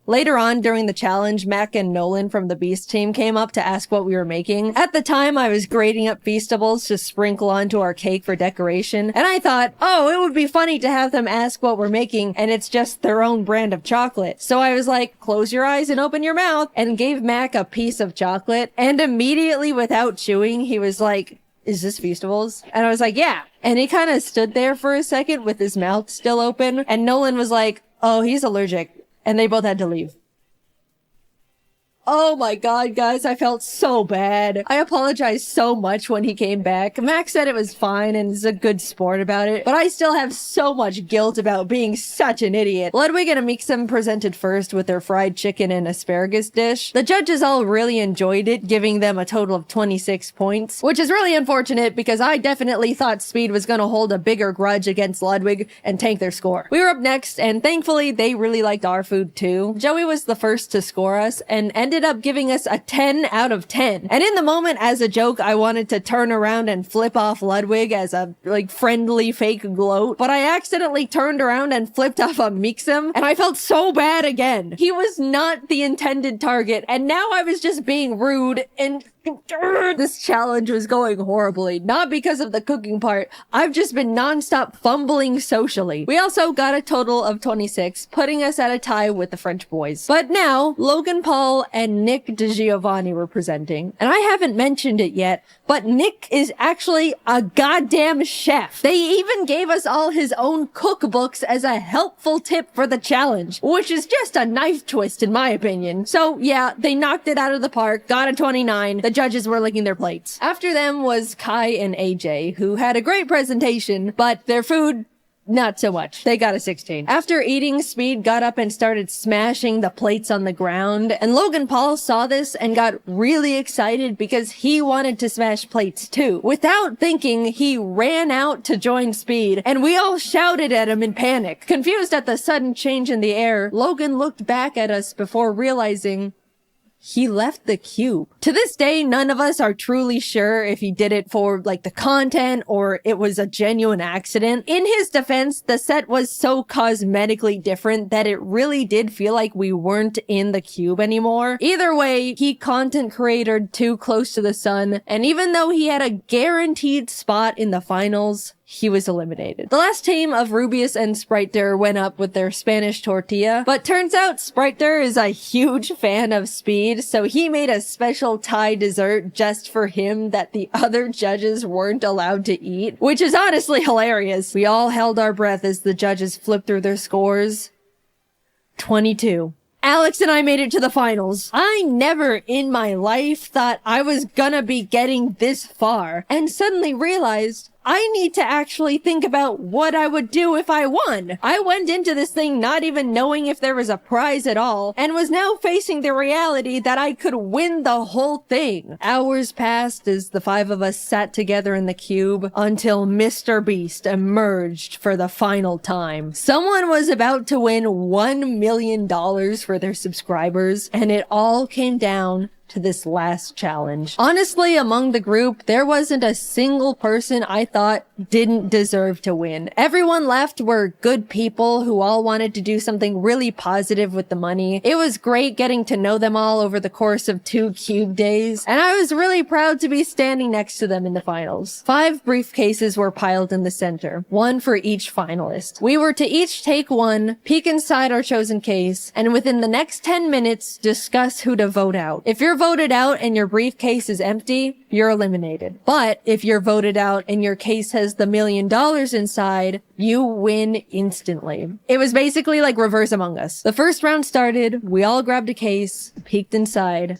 Later on, during the challenge, Mac and Nolan from the Beast team came up to ask what we were making. At the time, I was grating up Feastables to sprinkle onto our cake for decoration, and I thought, oh, it would be funny to have them ask what we're making, and it's just their own brand of chocolate. So I was like, close your eyes and open your mouth, and gave Mac a piece of chocolate, and immediately, without chewing, he was like, is this Feastables? And I was like, yeah. And he kind of stood there for a second with his mouth still open, and Nolan was like, oh, he's allergic. And they both had to leave. Oh my god, guys, I felt so bad. I apologized so much when he came back. Max said it was fine and is a good sport about it, but I still have so much guilt about being such an idiot. Ludwig and Amixem presented first with their fried chicken and asparagus dish. The judges all really enjoyed it, giving them a total of 26 points, which is really unfortunate because I definitely thought Speed was gonna hold a bigger grudge against Ludwig and tank their score. We were up next, and thankfully they really liked our food too. Joey was the first to score us and ended up giving us a 10 out of 10. And in the moment, as a joke, I wanted to turn around and flip off Ludwig as a, friendly fake gloat, but I accidentally turned around and flipped off a Mixem, and I felt so bad again. He was not the intended target, and now I was just being rude, and This challenge was going horribly, not because of the cooking part. I've just been nonstop fumbling socially. We also got a total of 26, putting us at a tie with the French boys. But now, Logan Paul and Nick DiGiovanni were presenting, and I haven't mentioned it yet, but Nick is actually a goddamn chef. They even gave us all his own cookbooks as a helpful tip for the challenge, which is just a knife twist in my opinion. So yeah, they knocked it out of the park, got a 29. The judges were licking their plates. After them was Kai and AJ, who had a great presentation, but their food, not so much. They got a 16. After eating, Speed got up and started smashing the plates on the ground, and Logan Paul saw this and got really excited because he wanted to smash plates too. Without thinking, he ran out to join Speed, and we all shouted at him in panic. Confused at the sudden change in the air, Logan looked back at us before realizing he left the cube. To this day, none of us are truly sure if he did it for like the content or it was a genuine accident. In his defense, the set was so cosmetically different that it really did feel like we weren't in the cube anymore. Either way, he content created too close to the sun, and even though he had a guaranteed spot in the finals, he was eliminated. The last team of Rubius and Spriter went up with their Spanish tortilla, but turns out Spriter is a huge fan of Speed, so he made a special Thai dessert just for him that the other judges weren't allowed to eat, which is honestly hilarious. We all held our breath as the judges flipped through their scores. 22. Alex and I made it to the finals. I never in my life thought I was gonna be getting this far, and suddenly realized I need to actually think about what I would do if I won. I went into this thing not even knowing if there was a prize at all, and was now facing the reality that I could win the whole thing. Hours passed as the 5 of us sat together in the cube until Mr. Beast emerged for the final time. Someone was about to win $1 million for their subscribers, and it all came down to this last challenge. Honestly, among the group, there wasn't a single person I thought didn't deserve to win. Everyone left were good people who all wanted to do something really positive with the money. It was great getting to know them all over the course of 2 cube days, and I was really proud to be standing next to them in the finals. 5 briefcases were piled in the center, 1 for each finalist. We were to each take one, peek inside our chosen case, and within the next 10 minutes, discuss who to vote out. If you're voted out and your briefcase is empty, you're eliminated. But if you're voted out and your case has the $1 million inside, you win instantly. It was basically like reverse Among Us. The first round started, we all grabbed a case, peeked inside.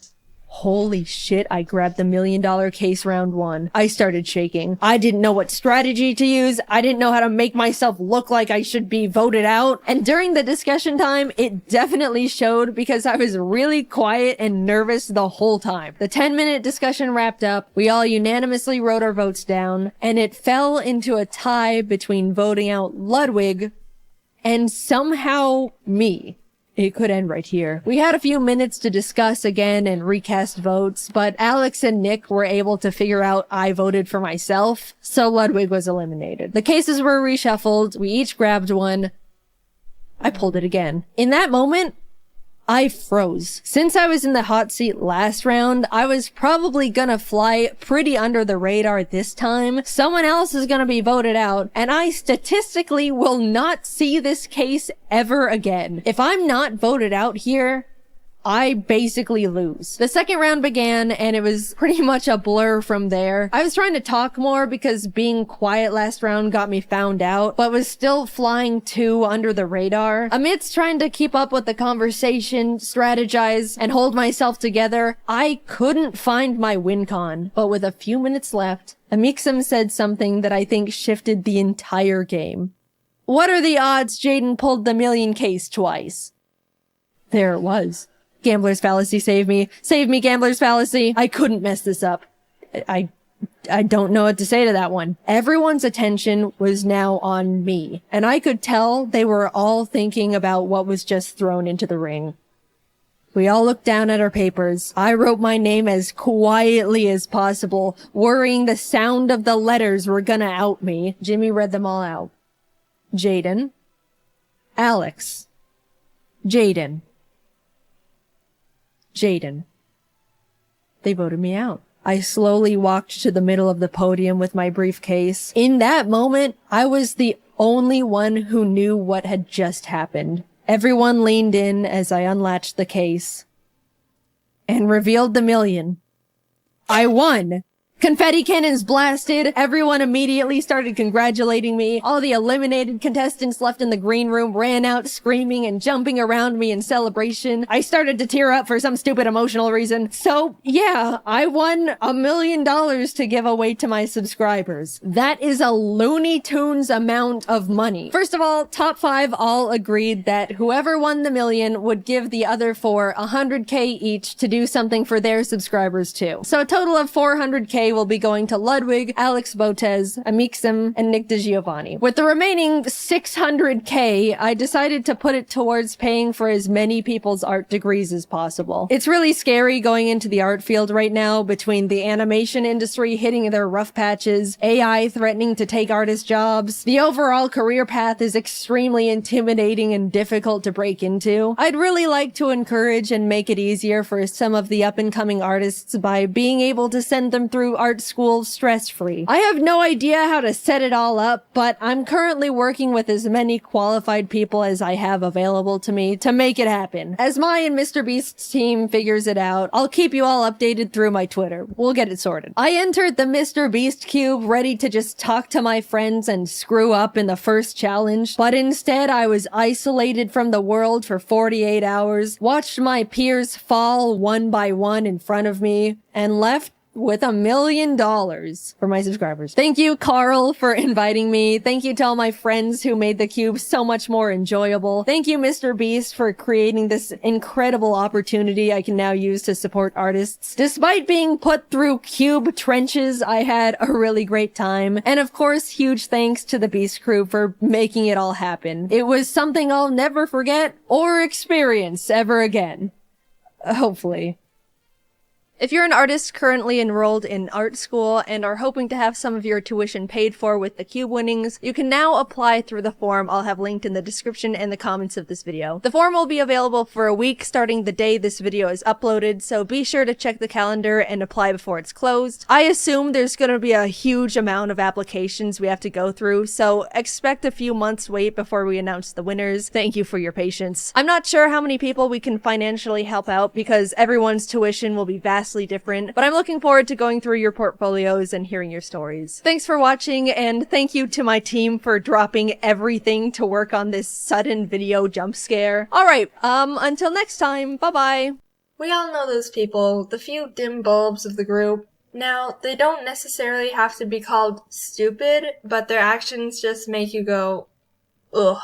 Holy shit, I grabbed the $1 million case round 1. I started shaking. I didn't know what strategy to use. I didn't know how to make myself look like I should be voted out. And during the discussion time, it definitely showed because I was really quiet and nervous the whole time. The 10-minute discussion wrapped up. We all unanimously wrote our votes down, and it fell into a tie between voting out Ludwig and somehow me. It could end right here. We had a few minutes to discuss again and recast votes, but Alex and Nick were able to figure out I voted for myself, so Ludwig was eliminated. The cases were reshuffled. We each grabbed one. I pulled it again. In that moment, I froze. Since I was in the hot seat last round, I was probably gonna fly pretty under the radar this time. Someone else is gonna be voted out, and I statistically will not see this case ever again. If I'm not voted out here, I basically lose. The second round began, and it was pretty much a blur from there. I was trying to talk more because being quiet last round got me found out, but was still flying too under the radar. Amidst trying to keep up with the conversation, strategize, and hold myself together, I couldn't find my win con. But with a few minutes left, Amixem said something that I think shifted the entire game. What are the odds Jaiden pulled the $1 million case twice? There it was. Gambler's fallacy, save me. Save me, gambler's fallacy. I couldn't mess this up. I don't know what to say to that one. Everyone's attention was now on me, and I could tell they were all thinking about what was just thrown into the ring. We all looked down at our papers. I wrote my name as quietly as possible, worrying the sound of the letters were gonna out me. Jimmy read them all out. Jaiden. Alex. Jaiden. Jaiden. They voted me out. I slowly walked to the middle of the podium with my briefcase. In that moment, I was the only one who knew what had just happened. Everyone leaned in as I unlatched the case and revealed the million. I won! Confetti cannons blasted, everyone immediately started congratulating me. All the eliminated contestants left in the green room ran out screaming and jumping around me in celebration. I started to tear up for some stupid emotional reason. So yeah, I won $1 million to give away to my subscribers. That is a Looney Tunes amount of money. First of all, top 5 all agreed that whoever won the million would give the other 4 $100K each to do something for their subscribers too. So a total of $400K will be going to Ludwig, Alex Botez, Amixem, and Nick DiGiovanni. With the remaining $600K, I decided to put it towards paying for as many people's art degrees as possible. It's really scary going into the art field right now between the animation industry hitting their rough patches, AI threatening to take artist jobs. The overall career path is extremely intimidating and difficult to break into. I'd really like to encourage and make it easier for some of the up-and-coming artists by being able to send them through art school stress-free. I have no idea how to set it all up, but I'm currently working with as many qualified people as I have available to me to make it happen. As my and Mr. Beast's team figures it out, I'll keep you all updated through my Twitter. We'll get it sorted. I entered the Mr. Beast cube ready to just talk to my friends and screw up in the first challenge, but instead I was isolated from the world for 48 hours, watched my peers fall one by one in front of me, and left with $1 million for my subscribers. Thank you, Carl, for inviting me. Thank you to all my friends who made the cube so much more enjoyable. Thank you, Mr. Beast, for creating this incredible opportunity I can now use to support artists. Despite being put through cube trenches, I had a really great time. And of course, huge thanks to the Beast crew for making it all happen. It was something I'll never forget or experience ever again. Hopefully. If you're an artist currently enrolled in art school and are hoping to have some of your tuition paid for with the cube winnings, you can now apply through the form I'll have linked in the description and the comments of this video. The form will be available for a week starting the day this video is uploaded, so be sure to check the calendar and apply before it's closed. I assume there's gonna be a huge amount of applications we have to go through, so expect a few months wait before we announce the winners. Thank you for your patience. I'm not sure how many people we can financially help out because everyone's tuition will be vastly different, but I'm looking forward to going through your portfolios and hearing your stories. Thanks for watching, and thank you to my team for dropping everything to work on this sudden video jump scare. Alright, until next time, bye-bye! We all know those people, the few dim bulbs of the group. Now, they don't necessarily have to be called stupid, but their actions just make you go, ugh.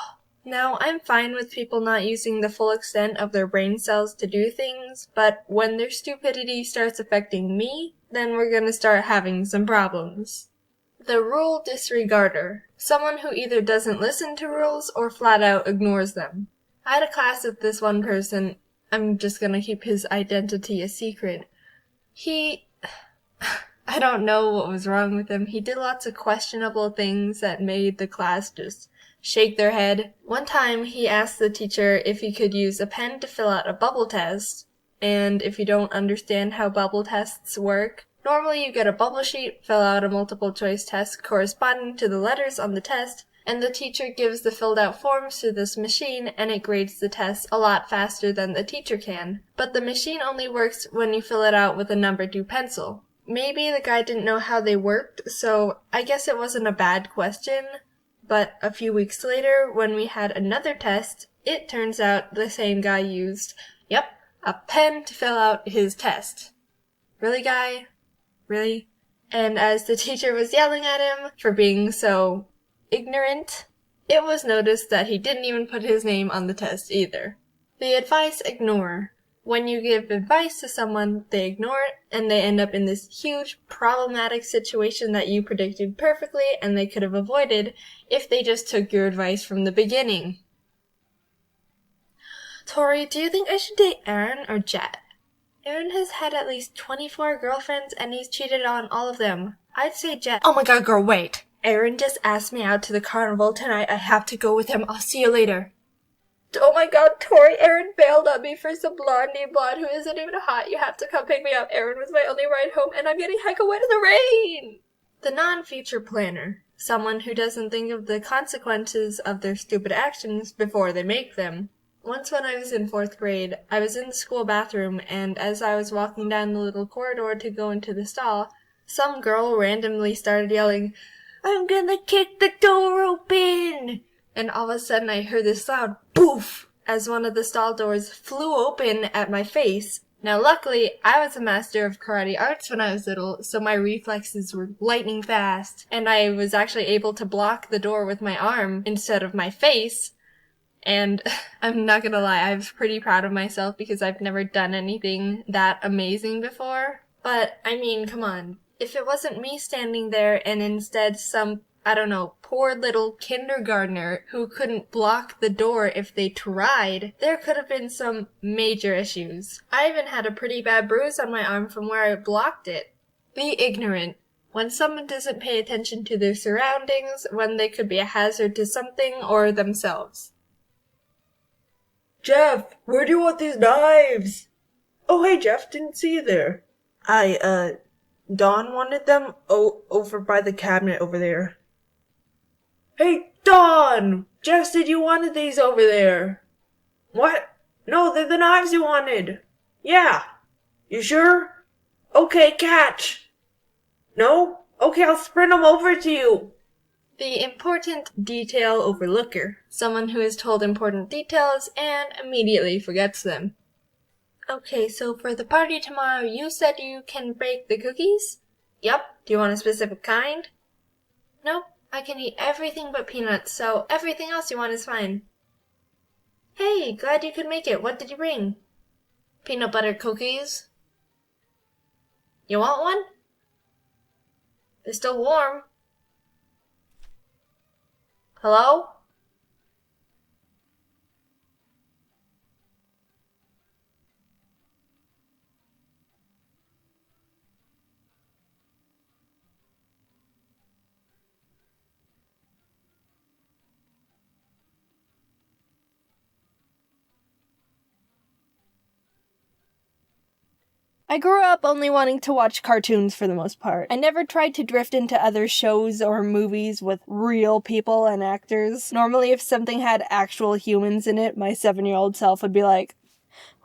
Now, I'm fine with people not using the full extent of their brain cells to do things, but when their stupidity starts affecting me, then we're gonna start having some problems. The rule disregarder. Someone who either doesn't listen to rules or flat out ignores them. I had a class with this one person. I'm just gonna keep his identity a secret. I don't know what was wrong with him. He did lots of questionable things that made the class just shake their head. One time he asked the teacher if he could use a pen to fill out a bubble test. And if you don't understand how bubble tests work, normally you get a bubble sheet, fill out a multiple choice test corresponding to the letters on the test, and the teacher gives the filled out forms to this machine and it grades the test a lot faster than the teacher can. But the machine only works when you fill it out with a number 2 pencil. Maybe the guy didn't know how they worked, so I guess it wasn't a bad question. But a few weeks later, when we had another test, it turns out the same guy used, a pen to fill out his test. Really, guy? Really? And as the teacher was yelling at him for being so ignorant, it was noticed that he didn't even put his name on the test either. The advice ignore. When you give advice to someone, they ignore it, and they end up in this huge, problematic situation that you predicted perfectly and they could have avoided if they just took your advice from the beginning. Tori, do you think I should date Aaron or Jet? Aaron has had at least 24 girlfriends and he's cheated on all of them. I'd say Jet. Oh my god, girl, wait! Aaron just asked me out to the carnival tonight. I have to go with him. I'll see you later. Oh my god, Tori, Aaron bailed on me for some blondie blonde who isn't even hot. You have to come pick me up. Aaron was my only ride home, and I'm getting hecka wet in the rain! The non-future planner. Someone who doesn't think of the consequences of their stupid actions before they make them. Once when I was in 4th grade, I was in the school bathroom, and as I was walking down the little corridor to go into the stall, some girl randomly started yelling, "I'm gonna kick the door open!" And all of a sudden I heard this loud poof as one of the stall doors flew open at my face. Now luckily, I was a master of karate arts when I was little, so my reflexes were lightning fast, and I was actually able to block the door with my arm instead of my face. And I'm not gonna lie, I was pretty proud of myself because I've never done anything that amazing before. But, I mean, come on. If it wasn't me standing there and instead some, I don't know, poor little kindergartner who couldn't block the door if they tried, there could have been some major issues. I even had a pretty bad bruise on my arm from where I blocked it. Be ignorant. When someone doesn't pay attention to their surroundings, when they could be a hazard to something or themselves. Jeff, where do you want these knives? Oh, hey, Jeff, didn't see you there. Dawn wanted them over by the cabinet over there. Hey, Dawn! Jeff said you wanted these over there. What? No, they're the knives you wanted. Yeah. You sure? Okay, catch. No? Okay, I'll sprint them over to you. The important detail overlooker. Someone who is told important details and immediately forgets them. Okay, so for the party tomorrow, you said you can bake the cookies? Yep. Do you want a specific kind? Nope. I can eat everything but peanuts, so everything else you want is fine. Hey, glad you could make it. What did you bring? Peanut butter cookies. You want one? They're still warm. Hello? I grew up only wanting to watch cartoons for the most part. I never tried to drift into other shows or movies with real people and actors. Normally, if something had actual humans in it, my 7-year-old self would be like,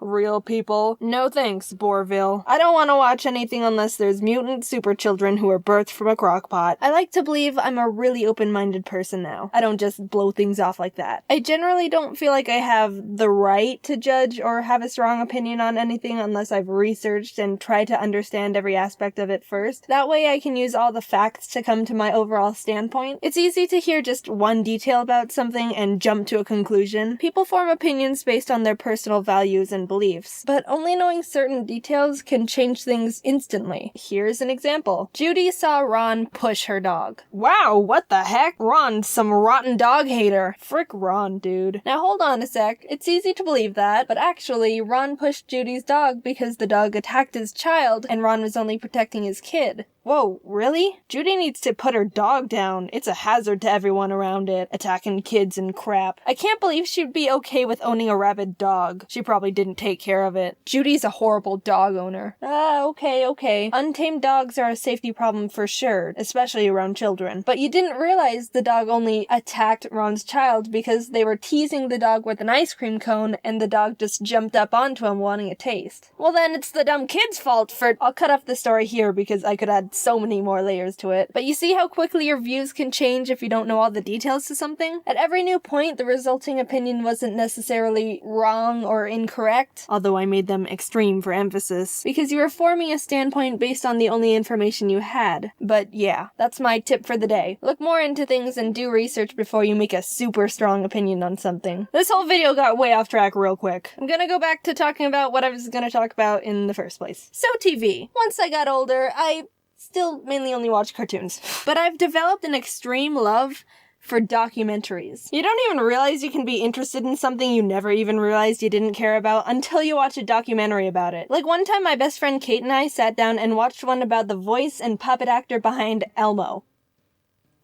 real people? No thanks, Bourville. I don't want to watch anything unless there's mutant super children who are birthed from a crock pot. I like to believe I'm a really open-minded person now. I don't just blow things off like that. I generally don't feel like I have the right to judge or have a strong opinion on anything unless I've researched and tried to understand every aspect of it first. That way I can use all the facts to come to my overall standpoint. It's easy to hear just one detail about something and jump to a conclusion. People form opinions based on their personal values and beliefs, but only knowing certain details can change things instantly. Here's an example. Judy saw Ron push her dog. Wow, what the heck? Ron's some rotten dog hater. Frick Ron, dude. Now hold on a sec. It's easy to believe that, but actually, Ron pushed Judy's dog because the dog attacked his child, and Ron was only protecting his kid. Whoa, really? Judy needs to put her dog down. It's a hazard to everyone around it, attacking kids and crap. I can't believe she'd be okay with owning a rabid dog. She probably didn't take care of it. Judy's a horrible dog owner. Okay. Untamed dogs are a safety problem for sure, especially around children. But you didn't realize the dog only attacked Ron's child because they were teasing the dog with an ice cream cone and the dog just jumped up onto him wanting a taste. Well then, it's the dumb kid's fault for— I'll cut off the story here because I could add so many more layers to it. But you see how quickly your views can change if you don't know all the details to something? At every new point, the resulting opinion wasn't necessarily wrong or incorrect, although I made them extreme for emphasis, because you were forming a standpoint based on the only information you had. But yeah, that's my tip for the day. Look more into things and do research before you make a super strong opinion on something. This whole video got way off track real quick. I'm gonna go back to talking about what I was gonna talk about in the first place. So TV. Once I got older, I still mainly only watch cartoons. But I've developed an extreme love for documentaries. You don't even realize you can be interested in something you never even realized you didn't care about until you watch a documentary about it. Like one time my best friend Kate and I sat down and watched one about the voice and puppet actor behind Elmo.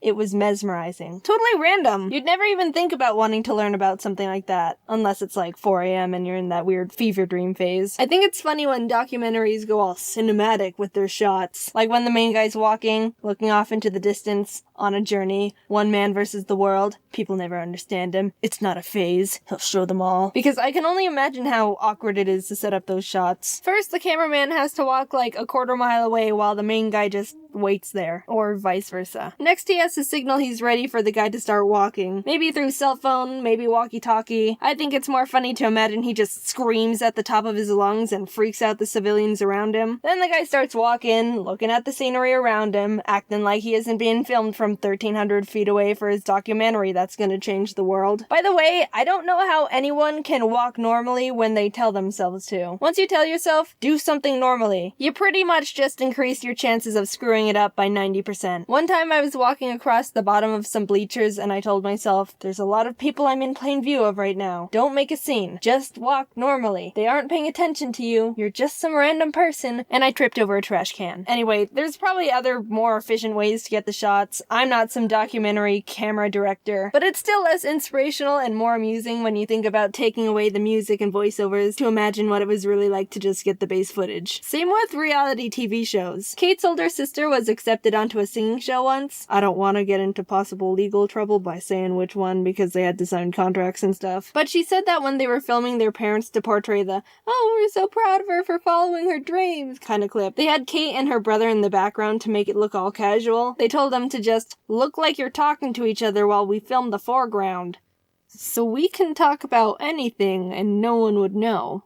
It was mesmerizing. Totally random. You'd never even think about wanting to learn about something like that, unless it's like 4 a.m. and you're in that weird fever dream phase. I think it's funny when documentaries go all cinematic with their shots. Like when the main guy's walking, looking off into the distance, on a journey, one man versus the world. People never understand him. It's not a phase. He'll show them all. Because I can only imagine how awkward it is to set up those shots. First, the cameraman has to walk like a quarter mile away while the main guy just waits there, or vice versa. Next, he has to signal he's ready for the guy to start walking. Maybe through cell phone, maybe walkie-talkie. I think it's more funny to imagine he just screams at the top of his lungs and freaks out the civilians around him. Then the guy starts walking, looking at the scenery around him, acting like he isn't being filmed from 1,300 feet away for his documentary that's gonna change the world. By the way, I don't know how anyone can walk normally when they tell themselves to. Once you tell yourself, do something normally, you pretty much just increase your chances of screwing it up by 90%. One time I was walking across the bottom of some bleachers and I told myself, there's a lot of people I'm in plain view of right now. Don't make a scene. Just walk normally. They aren't paying attention to you. You're just some random person. And I tripped over a trash can. Anyway, there's probably other more efficient ways to get the shots. I'm not some documentary camera director, but it's still less inspirational and more amusing when you think about taking away the music and voiceovers to imagine what it was really like to just get the base footage. Same with reality TV shows. Kate's older sister was accepted onto a singing show once. I don't want to get into possible legal trouble by saying which one because they had to sign contracts and stuff. But she said that when they were filming their parents to portray the, oh, we're so proud of her for following her dreams kind of clip, they had Kate and her brother in the background to make it look all casual. They told them to just look like you're talking to each other while we film the foreground. So we can talk about anything and no one would know.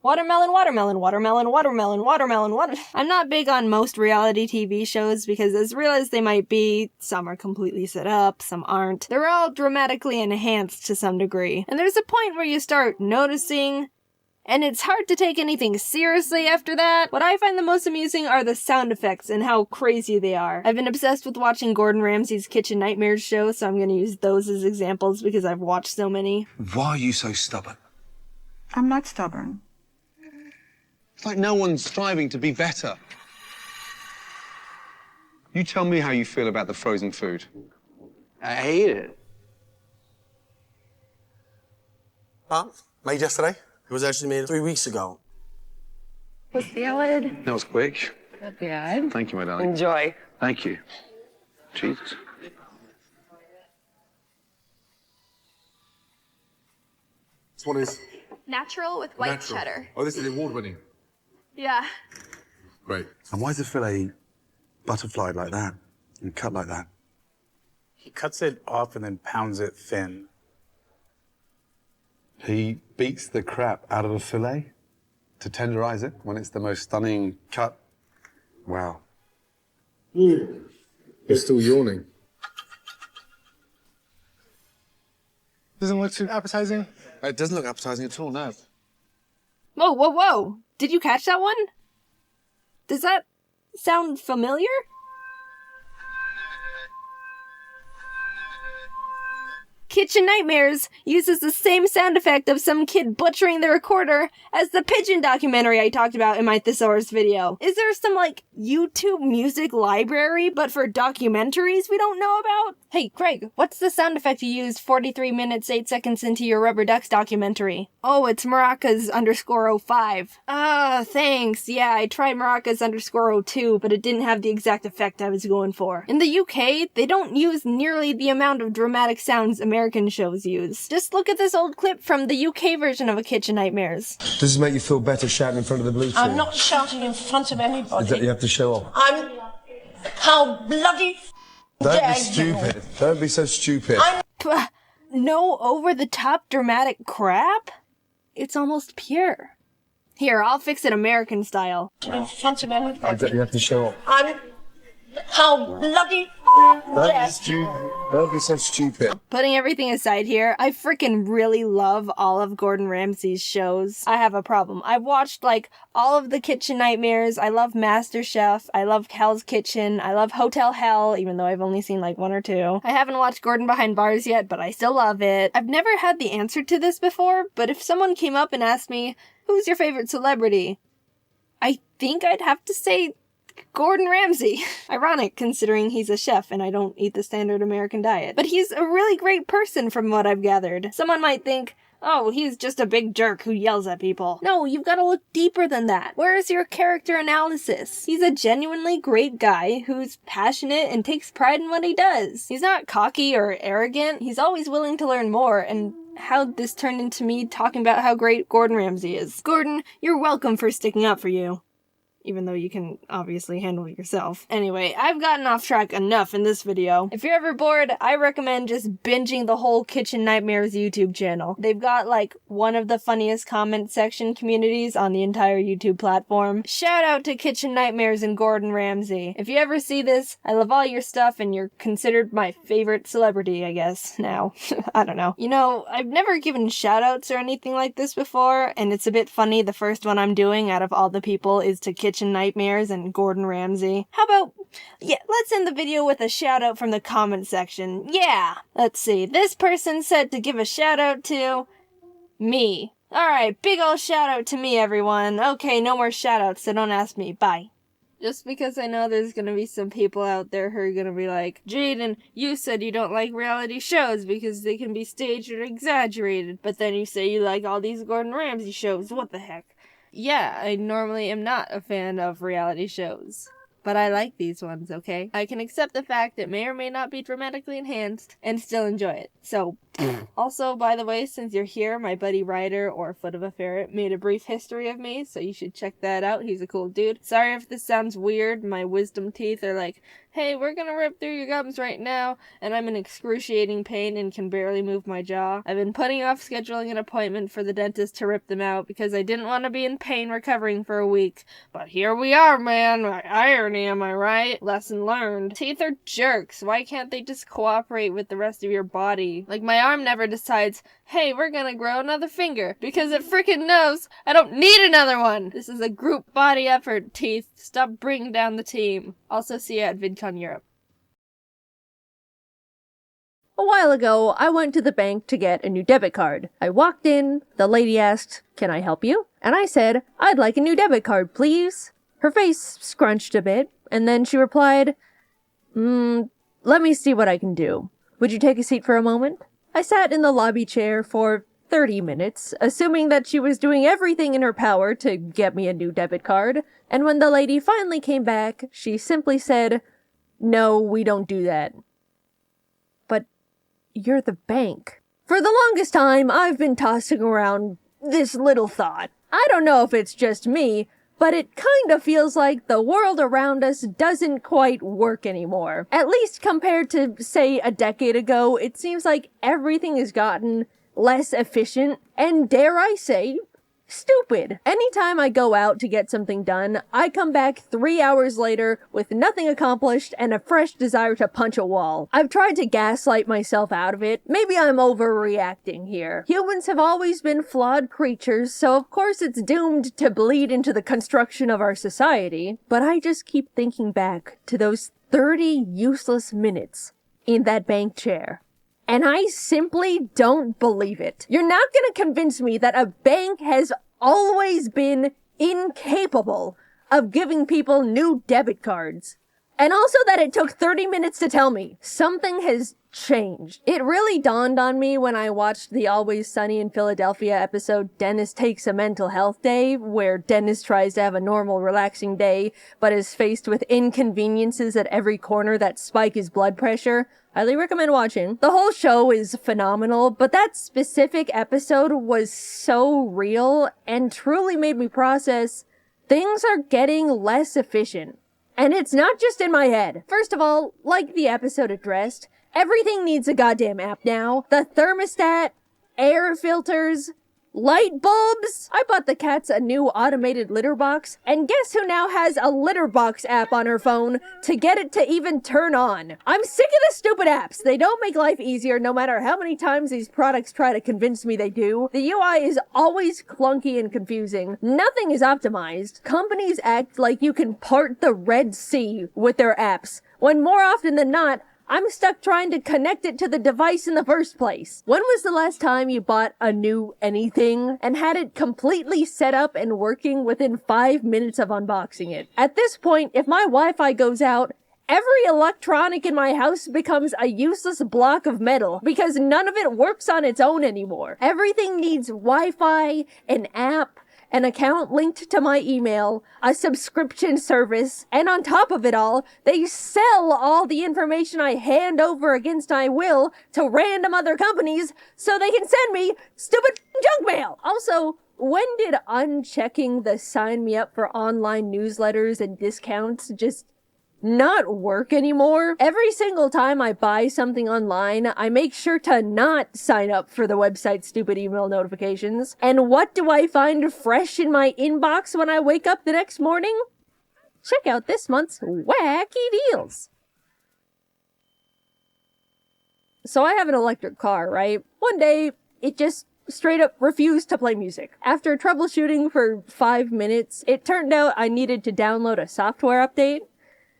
Watermelon, watermelon, watermelon, watermelon, watermelon, water. I'm not big on most reality TV shows because as real as they might be, some are completely set up, some aren't. They're all dramatically enhanced to some degree. And there's a point where you start noticing, and it's hard to take anything seriously after that. What I find the most amusing are the sound effects and how crazy they are. I've been obsessed with watching Gordon Ramsay's Kitchen Nightmares show, so I'm gonna use those as examples because I've watched so many. Why are you so stubborn? I'm not stubborn. It's like no one's striving to be better. You tell me how you feel about the frozen food. I hate it. Huh? Made yesterday? It was actually made 3 weeks ago. What's the salad? That was quick. Not bad. Thank you, my darling. Enjoy. Thank you. Jesus. What is? Natural with white cheddar. Oh, this is award-winning. Yeah. Great. And why is the fillet butterflied like that and cut like that? He cuts it off and then pounds it thin. He beats the crap out of a fillet to tenderize it when it's the most stunning cut. Wow. You're still yawning. Doesn't look too appetizing. It doesn't look appetizing at all, no. Whoa, whoa, whoa! Did you catch that one? Does that sound familiar? Kitchen Nightmares uses the same sound effect of some kid butchering the recorder as the pigeon documentary I talked about in my thesaurus video. Is there some, like, YouTube music library, but for documentaries we don't know about? Hey, Craig, what's the sound effect you used 43 minutes, 8 seconds into your Rubber Ducks documentary? Oh, it's Maracas _ 05. Ah, thanks. Yeah, I tried Maracas _ 02, but it didn't have the exact effect I was going for. In the UK, they don't use nearly the amount of dramatic sounds American shows use. Just look at this old clip from the UK version of A Kitchen Nightmares. Does this make you feel better shouting in front of the blue team? I'm not shouting in front of anybody. Is that you have to show off? I'm... How bloody Don't dare be stupid. you? Don't be so stupid. No over-the-top dramatic crap? It's almost pure. Here, I'll fix it American style. In front of anybody. Is that you have to show off? I'm... How bloody dare you? Don't be so stupid. Putting everything aside here, I freaking really love all of Gordon Ramsay's shows. I have a problem. I've watched, like, all of the Kitchen Nightmares. I love MasterChef. I love Hell's Kitchen. I love Hotel Hell, even though I've only seen, like, 1 or 2. I haven't watched Gordon Behind Bars yet, but I still love it. I've never had the answer to this before, but if someone came up and asked me, who's your favorite celebrity? I think I'd have to say Gordon Ramsay. Ironic, considering he's a chef and I don't eat the standard American diet. But he's a really great person from what I've gathered. Someone might think, oh, he's just a big jerk who yells at people. No, you've got to look deeper than that. Where is your character analysis? He's a genuinely great guy who's passionate and takes pride in what he does. He's not cocky or arrogant. He's always willing to learn more, and how this turned into me talking about how great Gordon Ramsay is. Gordon, you're welcome for sticking up for you. Even though you can obviously handle it yourself. Anyway, I've gotten off track enough in this video. If you're ever bored, I recommend just binging the whole Kitchen Nightmares YouTube channel. They've got like one of the funniest comment section communities on the entire YouTube platform. Shout out to Kitchen Nightmares and Gordon Ramsay. If you ever see this, I love all your stuff and you're considered my favorite celebrity, I guess, now. I don't know. You know, I've never given shoutouts or anything like this before, and it's a bit funny the first one I'm doing out of all the people is to Kitchen Nightmares and Gordon Ramsay. How about, yeah, let's end the video with a shout out from the comment section. Yeah! Let's see, this person said to give a shout out to me. Alright, big ol' shout out to me, everyone. Okay, no more shout outs, so don't ask me. Bye. Just because I know there's gonna be some people out there who are gonna be like, Jaiden, you said you don't like reality shows because they can be staged or exaggerated, but then you say you like all these Gordon Ramsay shows. What the heck? Yeah, I normally am not a fan of reality shows, but I like these ones, okay? I can accept the fact it may or may not be dramatically enhanced and still enjoy it. So, also, by the way, since you're here, my buddy Ryder, or Foot of a Ferret, made a brief history of me, so you should check that out. He's a cool dude. Sorry if this sounds weird. My wisdom teeth are like, hey, we're gonna rip through your gums right now, and I'm in excruciating pain and can barely move my jaw. I've been putting off scheduling an appointment for the dentist to rip them out because I didn't want to be in pain recovering for a week. But here we are, man. Irony, am I right? Lesson learned. Teeth are jerks. Why can't they just cooperate with the rest of your body? Like, my arm never decides, hey, we're gonna grow another finger, because it freaking knows I don't need another one. This is a group body effort, teeth. Stop bringing down the team. Also, see you at VidCon Europe. A while ago, I went to the bank to get a new debit card. I walked in, the lady asked, "Can I help you?" And I said, "I'd like a new debit card, please." Her face scrunched a bit, and then she replied, let me see what I can do. Would you take a seat for a moment? I sat in the lobby chair for 30 minutes, assuming that she was doing everything in her power to get me a new debit card, and when the lady finally came back, she simply said, "No, we don't do that." But you're the bank. For the longest time, I've been tossing around this little thought. I don't know if it's just me, but it kind of feels like the world around us doesn't quite work anymore. At least compared to, say, a decade ago, it seems like everything has gotten less efficient, and dare I say, stupid. Anytime I go out to get something done, I come back 3 hours later with nothing accomplished and a fresh desire to punch a wall. I've tried to gaslight myself out of it. Maybe I'm overreacting here. Humans have always been flawed creatures, so of course it's doomed to bleed into the construction of our society. But I just keep thinking back to those 30 useless minutes in that bank chair. And I simply don't believe it. You're not gonna convince me that a bank has always been incapable of giving people new debit cards. And also that it took 30 minutes to tell me. Something has changed. It really dawned on me when I watched the Always Sunny in Philadelphia episode Dennis Takes a Mental Health Day, where Dennis tries to have a normal, relaxing day, but is faced with inconveniences at every corner that spike his blood pressure. Highly recommend watching. The whole show is phenomenal, but that specific episode was so real and truly made me process things are getting less efficient. And it's not just in my head. First of all, like the episode addressed, everything needs a goddamn app now. The thermostat, air filters, light bulbs. I bought the cats a new automated litter box, and guess who now has a litter box app on her phone to get it to even turn on? I'm sick of the stupid apps. They don't make life easier no matter how many times these products try to convince me they do. The UI is always clunky and confusing. Nothing is optimized. Companies act like you can part the Red Sea with their apps, when more often than not, I'm stuck trying to connect it to the device in the first place. When was the last time you bought a new anything and had it completely set up and working within 5 minutes of unboxing it? At this point, if my Wi-Fi goes out, every electronic in my house becomes a useless block of metal because none of it works on its own anymore. Everything needs Wi-Fi, an app, an account linked to my email, a subscription service, and on top of it all, they sell all the information I hand over against my will to random other companies so they can send me stupid junk mail. Also, when did unchecking the sign me up for online newsletters and discounts just not work anymore? Every single time I buy something online, I make sure to not sign up for the website's stupid email notifications. And what do I find fresh in my inbox when I wake up the next morning? Check out this month's wacky deals. So I have an electric car, right? One day, it just straight up refused to play music. After troubleshooting for 5 minutes, it turned out I needed to download a software update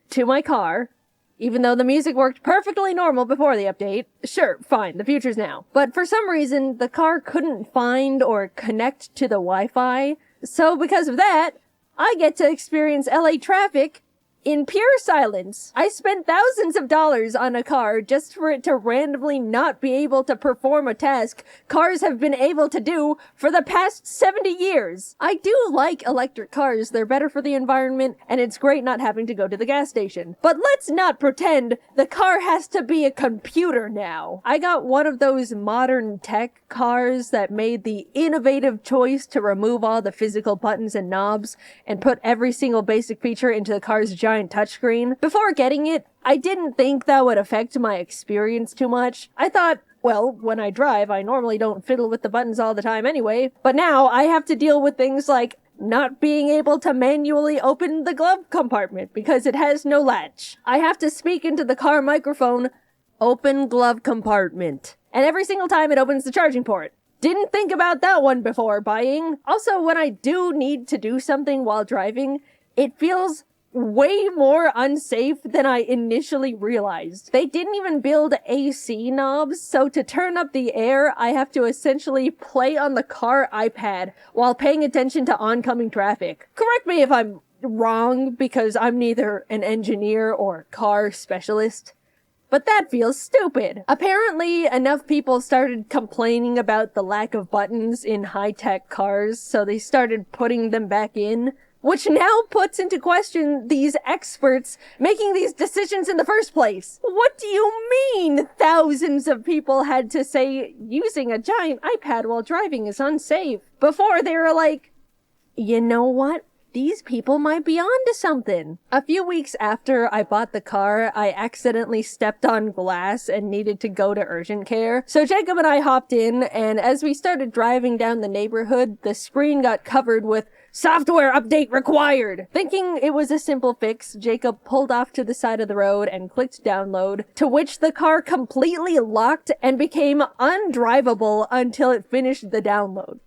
to my car, even though the music worked perfectly normal before the update. Sure, fine, the future's now. But for some reason, the car couldn't find or connect to the Wi-Fi, so because of that, I get to experience LA traffic in pure silence. I spent thousands of dollars on a car just for it to randomly not be able to perform a task cars have been able to do for the past 70 years. I do like electric cars. They're better for the environment, and it's great not having to go to the gas station. But let's not pretend the car has to be a computer now. I got one of those modern tech cars that made the innovative choice to remove all the physical buttons and knobs and put every single basic feature into the car's giant touchscreen. Before getting it, I didn't think that would affect my experience too much. I thought, well, when I drive, I normally don't fiddle with the buttons all the time anyway. But now I have to deal with things like not being able to manually open the glove compartment because it has no latch. I have to speak into the car microphone, "Open glove compartment." And every single time it opens the charging port. Didn't think about that one before buying. Also, when I do need to do something while driving, it feels way more unsafe than I initially realized. They didn't even build AC knobs, so to turn up the air, I have to essentially play on the car iPad while paying attention to oncoming traffic. Correct me if I'm wrong, because I'm neither an engineer or car specialist, but that feels stupid. Apparently, enough people started complaining about the lack of buttons in high-tech cars, so they started putting them back in, which now puts into question these experts making these decisions in the first place. What do you mean thousands of people had to say using a giant iPad while driving is unsafe? Before they were like, you know what? These people might be onto something. A few weeks after I bought the car, I accidentally stepped on glass and needed to go to urgent care. So Jacob and I hopped in, and as we started driving down the neighborhood, the screen got covered with "Software update required." Thinking it was a simple fix, Jacob pulled off to the side of the road and clicked download, to which the car completely locked and became undrivable until it finished the download,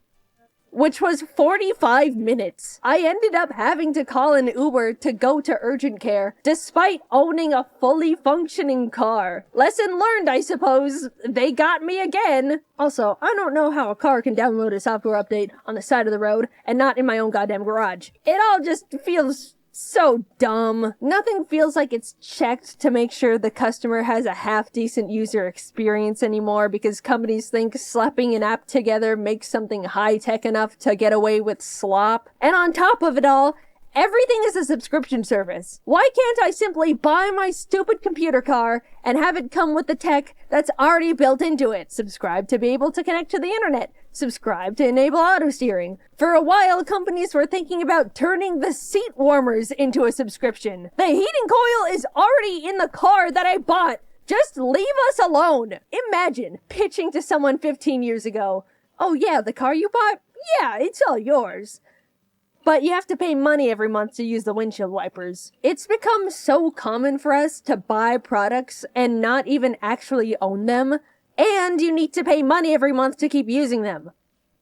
which was 45 minutes. I ended up having to call an Uber to go to urgent care, despite owning a fully functioning car. Lesson learned, I suppose. They got me again. Also, I don't know how a car can download a software update on the side of the road and not in my own goddamn garage. It all just feels so dumb. Nothing feels like it's checked to make sure the customer has a half-decent user experience anymore, because companies think slapping an app together makes something high-tech enough to get away with slop. And on top of it all, everything is a subscription service. Why can't I simply buy my stupid computer car and have it come with the tech that's already built into it? Subscribe to be able to connect to the internet. Subscribe to enable auto steering. For a while, companies were thinking about turning the seat warmers into a subscription. The heating coil is already in the car that I bought. Just leave us alone. Imagine pitching to someone 15 years ago, "Oh yeah, the car you bought? Yeah, it's all yours. But you have to pay money every month to use the windshield wipers." It's become so common for us to buy products and not even actually own them, and you need to pay money every month to keep using them.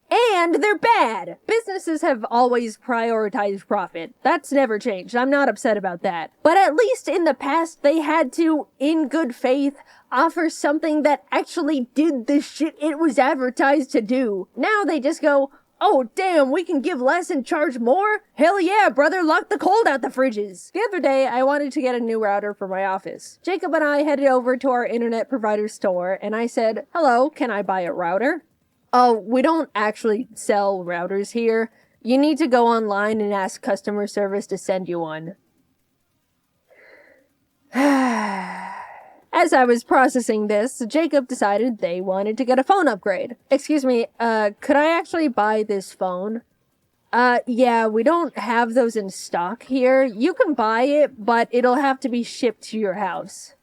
And they're bad. Businesses have always prioritized profit. That's never changed. I'm not upset about that. But at least in the past, they had to, in good faith, offer something that actually did the shit it was advertised to do. Now they just go, oh damn, we can give less and charge more? Hell yeah, brother, lock the cold out the fridges. The other day, I wanted to get a new router for my office. Jacob and I headed over to our internet provider store, and I said, hello, can I buy a router? Oh, we don't actually sell routers here. You need to go online and ask customer service to send you one. As I was processing this, Jacob decided they wanted to get a phone upgrade. Excuse me, could I actually buy this phone? Yeah, we don't have those in stock here. You can buy it, but it'll have to be shipped to your house.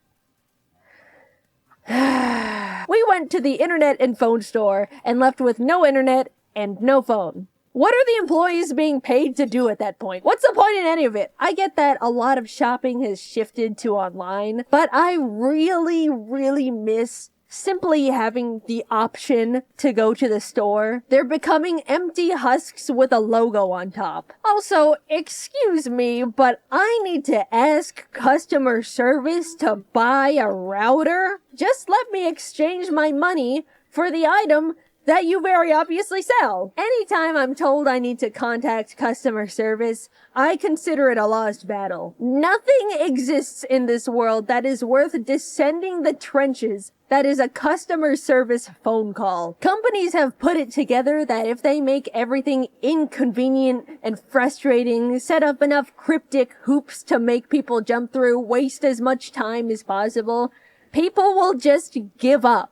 We went to the internet and phone store and left with no internet and no phone. What are the employees being paid to do at that point? What's the point in any of it? I get that a lot of shopping has shifted to online, but I really, really miss simply having the option to go to the store. They're becoming empty husks with a logo on top. Also, excuse me, but I need to ask customer service to buy a router? Just let me exchange my money for the item that you very obviously sell. Anytime I'm told I need to contact customer service, I consider it a lost battle. Nothing exists in this world that is worth descending the trenches that is a customer service phone call. Companies have put it together that if they make everything inconvenient and frustrating, set up enough cryptic hoops to make people jump through, waste as much time as possible, people will just give up.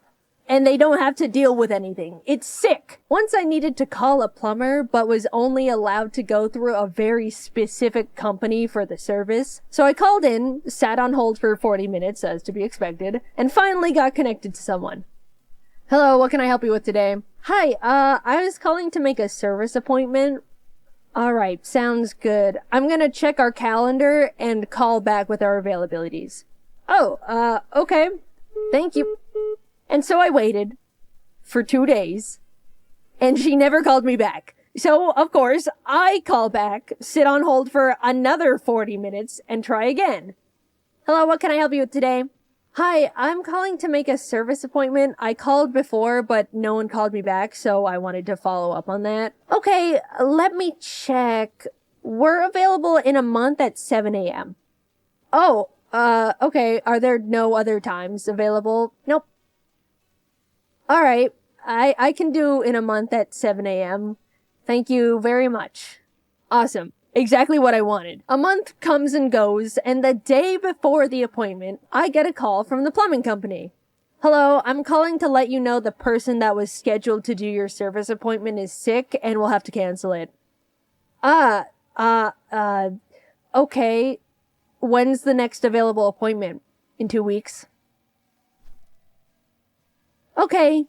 And they don't have to deal with anything. It's sick. Once I needed to call a plumber, but was only allowed to go through a very specific company for the service. So I called in, sat on hold for 40 minutes, as to be expected, and finally got connected to someone. Hello, what can I help you with today? Hi, I was calling to make a service appointment. Alright, sounds good. I'm gonna check our calendar and call back with our availabilities. Oh, okay. Thank you. And so I waited for 2 days, and she never called me back. So, of course, I call back, sit on hold for another 40 minutes, and try again. Hello, what can I help you with today? Hi, I'm calling to make a service appointment. I called before, but no one called me back, so I wanted to follow up on that. Okay, let me check. We're available in a month at 7 a.m. Oh, okay. Are there no other times available? Nope. Alright, I can do in a month at 7 a.m. Thank you very much. Awesome. Exactly what I wanted. A month comes and goes, and the day before the appointment, I get a call from the plumbing company. Hello, I'm calling to let you know the person that was scheduled to do your service appointment is sick and we'll have to cancel it. Okay. When's the next available appointment? In 2 weeks? Okay.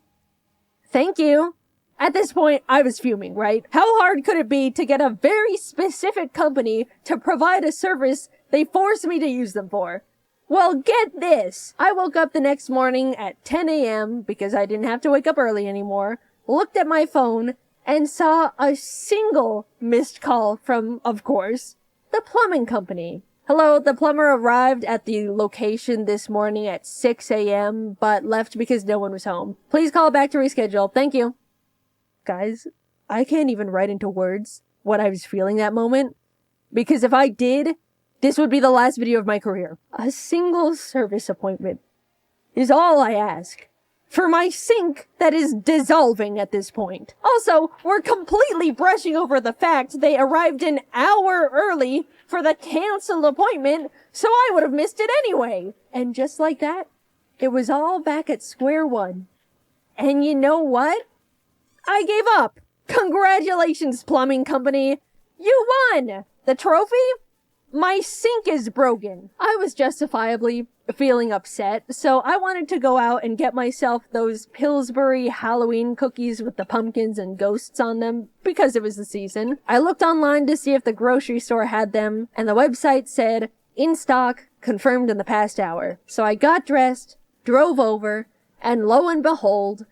Thank you. At this point, I was fuming, right? How hard could it be to get a very specific company to provide a service they forced me to use them for? Well, get this. I woke up the next morning at 10 a.m. because I didn't have to wake up early anymore, looked at my phone, and saw a single missed call from, of course, the plumbing company. Hello, the plumber arrived at the location this morning at 6 a.m., but left because no one was home. Please call back to reschedule. Thank you. Guys, I can't even write into words what I was feeling that moment, because if I did, this would be the last video of my career. A single service appointment is all I ask for my sink that is dissolving at this point. Also, we're completely brushing over the fact they arrived an hour early for the canceled appointment, so I would have missed it anyway. And just like that, it was all back at square one. And you know what? I gave up. Congratulations, plumbing company. You won! The trophy? My sink is broken. I was justifiably feeling upset, so I wanted to go out and get myself those Pillsbury Halloween cookies with the pumpkins and ghosts on them, because it was the season. I looked online to see if the grocery store had them, and the website said, in stock, confirmed in the past hour. So I got dressed, drove over, and lo and behold,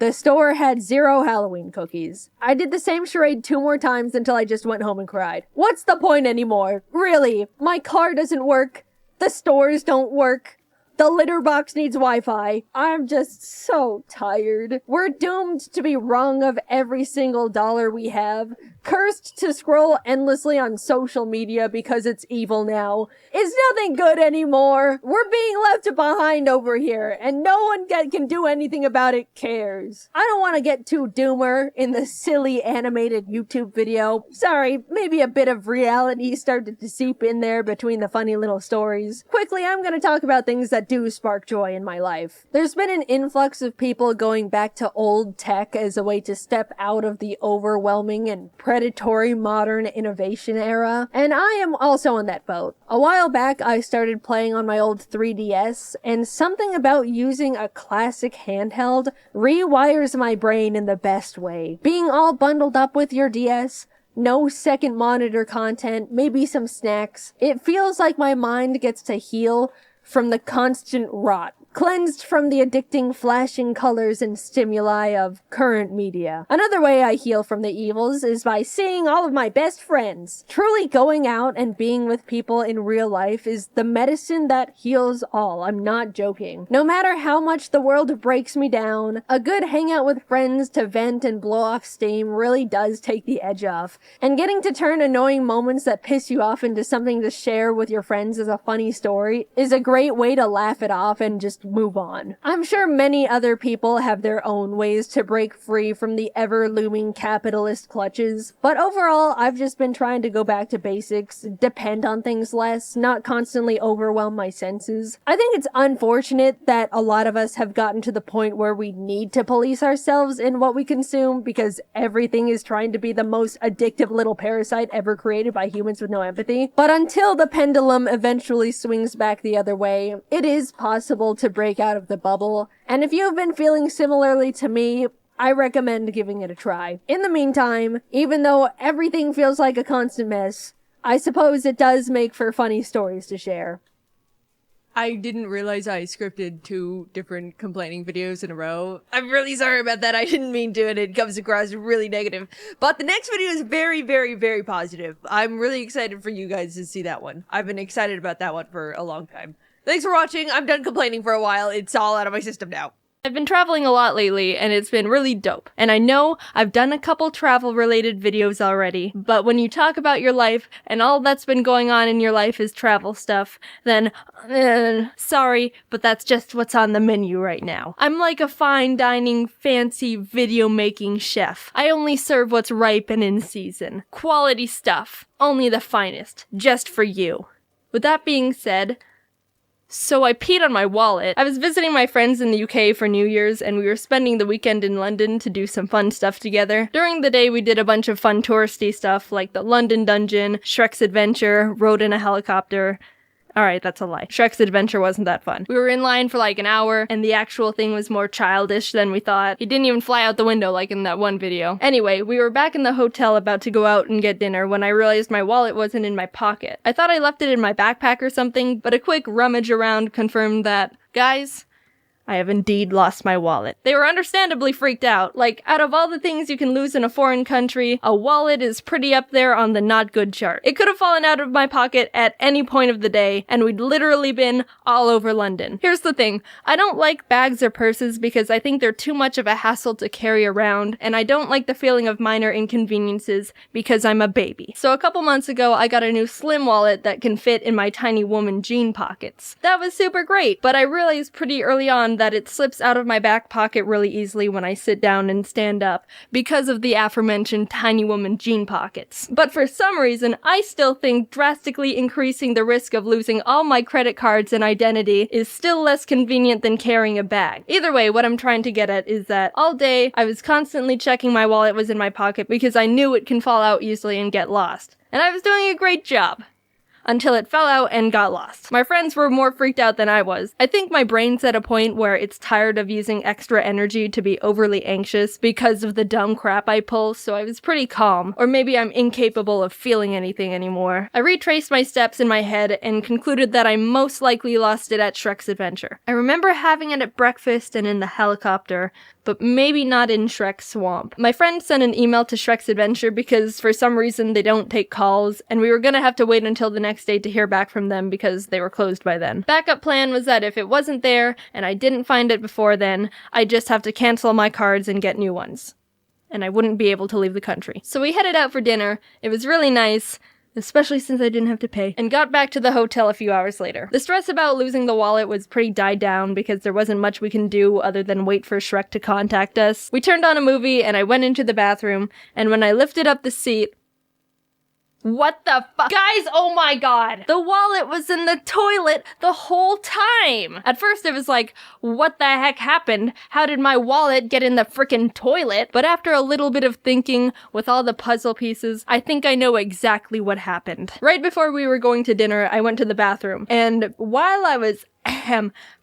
The store had 0 Halloween cookies. I did the same charade 2 more times until I just went home and cried. What's the point anymore? Really? My car doesn't work. The stores don't work. The litter box needs Wi-Fi. I'm just so tired. We're doomed to be wrung of every single dollar we have. Cursed to scroll endlessly on social media because it's evil now. It's nothing good anymore. We're being left behind over here, and no one can do anything about it cares. I don't want to get too doomer in the silly animated YouTube video. Sorry, maybe a bit of reality started to seep in there between the funny little stories. Quickly, I'm going to talk about things that do spark joy in my life. There's been an influx of people going back to old tech as a way to step out of the overwhelming and predatory modern innovation era, and I am also on that boat. A while back, I started playing on my old 3DS, and something about using a classic handheld rewires my brain in the best way. Being all bundled up with your DS, no second monitor content, maybe some snacks, it feels like my mind gets to heal from the constant rot, cleansed from the addicting flashing colors and stimuli of current media. Another way I heal from the evils is by seeing all of my best friends. Truly going out and being with people in real life is the medicine that heals all. I'm not joking. No matter how much the world breaks me down, a good hangout with friends to vent and blow off steam really does take the edge off. And getting to turn annoying moments that piss you off into something to share with your friends as a funny story is a great way to laugh it off and just move on. I'm sure many other people have their own ways to break free from the ever-looming capitalist clutches, but overall, I've just been trying to go back to basics, depend on things less, not constantly overwhelm my senses. I think it's unfortunate that a lot of us have gotten to the point where we need to police ourselves in what we consume because everything is trying to be the most addictive little parasite ever created by humans with no empathy. But until the pendulum eventually swings back the other way, it is possible to break out of the bubble, and if you've been feeling similarly to me, I recommend giving it a try. In the meantime, even though everything feels like a constant mess, I suppose it does make for funny stories to share. I didn't realize I scripted 2 different complaining videos in a row. I'm really sorry about that. I didn't mean to, and it comes across really negative. But the next video is very, very, very positive. I'm really excited for you guys to see that one. I've been excited about that one for a long time. Thanks for watching. I'm done complaining for a while. It's all out of my system now. I've been traveling a lot lately, and it's been really dope. And I know I've done a couple travel-related videos already, but when you talk about your life, and all that's been going on in your life is travel stuff, then, sorry, but that's just what's on the menu right now. I'm like a fine dining, fancy video-making chef. I only serve what's ripe and in season. Quality stuff. Only the finest. Just for you. With that being said, so I peed on my wallet. I was visiting my friends in the UK for New Year's, and we were spending the weekend in London to do some fun stuff together. During the day, we did a bunch of fun touristy stuff, like the London Dungeon, Shrek's Adventure, rode in a helicopter. Alright, that's a lie. Shrek's Adventure wasn't that fun. We were in line for like an hour, and the actual thing was more childish than we thought. He didn't even fly out the window like in that one video. Anyway, we were back in the hotel about to go out and get dinner when I realized my wallet wasn't in my pocket. I thought I left it in my backpack or something, but a quick rummage around confirmed that, guys, I have indeed lost my wallet. They were understandably freaked out. Like, out of all the things you can lose in a foreign country, a wallet is pretty up there on the not good chart. It could have fallen out of my pocket at any point of the day, and we'd literally been all over London. Here's the thing, I don't like bags or purses because I think they're too much of a hassle to carry around, and I don't like the feeling of minor inconveniences because I'm a baby. So a couple months ago, I got a new slim wallet that can fit in my tiny woman jean pockets. That was super great, but I realized pretty early on that it slips out of my back pocket really easily when I sit down and stand up because of the aforementioned tiny woman jean pockets. But for some reason, I still think drastically increasing the risk of losing all my credit cards and identity is still less convenient than carrying a bag. Either way, what I'm trying to get at is that all day I was constantly checking my wallet was in my pocket because I knew it can fall out easily and get lost. And I was doing a great job. until it fell out and got lost. My friends were more freaked out than I was. I think my brain's at a point where it's tired of using extra energy to be overly anxious because of the dumb crap I pull, so I was pretty calm. Or maybe I'm incapable of feeling anything anymore. I retraced my steps in my head and concluded that I most likely lost it at Shrek's Adventure. I remember having it at breakfast and in the helicopter, but maybe not in Shrek's swamp. My friend sent an email to Shrek's Adventure because for some reason they don't take calls, and we were gonna have to wait until the next day to hear back from them because they were closed by then. Backup plan was that if it wasn't there, and I didn't find it before then, I'd just have to cancel my cards and get new ones. And I wouldn't be able to leave the country. So we headed out for dinner. It was really nice, especially since I didn't have to pay, and got back to the hotel a few hours later. The stress about losing the wallet was pretty died down because there wasn't much we can do other than wait for Shrek to contact us. We turned on a movie and I went into the bathroom, and when I lifted up the seat, what the fuck? Guys, oh my god! The wallet was in the toilet the whole time! At first it was like, what the heck happened? How did my wallet get in the frickin' toilet? But after a little bit of thinking, with all the puzzle pieces, I think I know exactly what happened. Right before we were going to dinner, I went to the bathroom, and while I was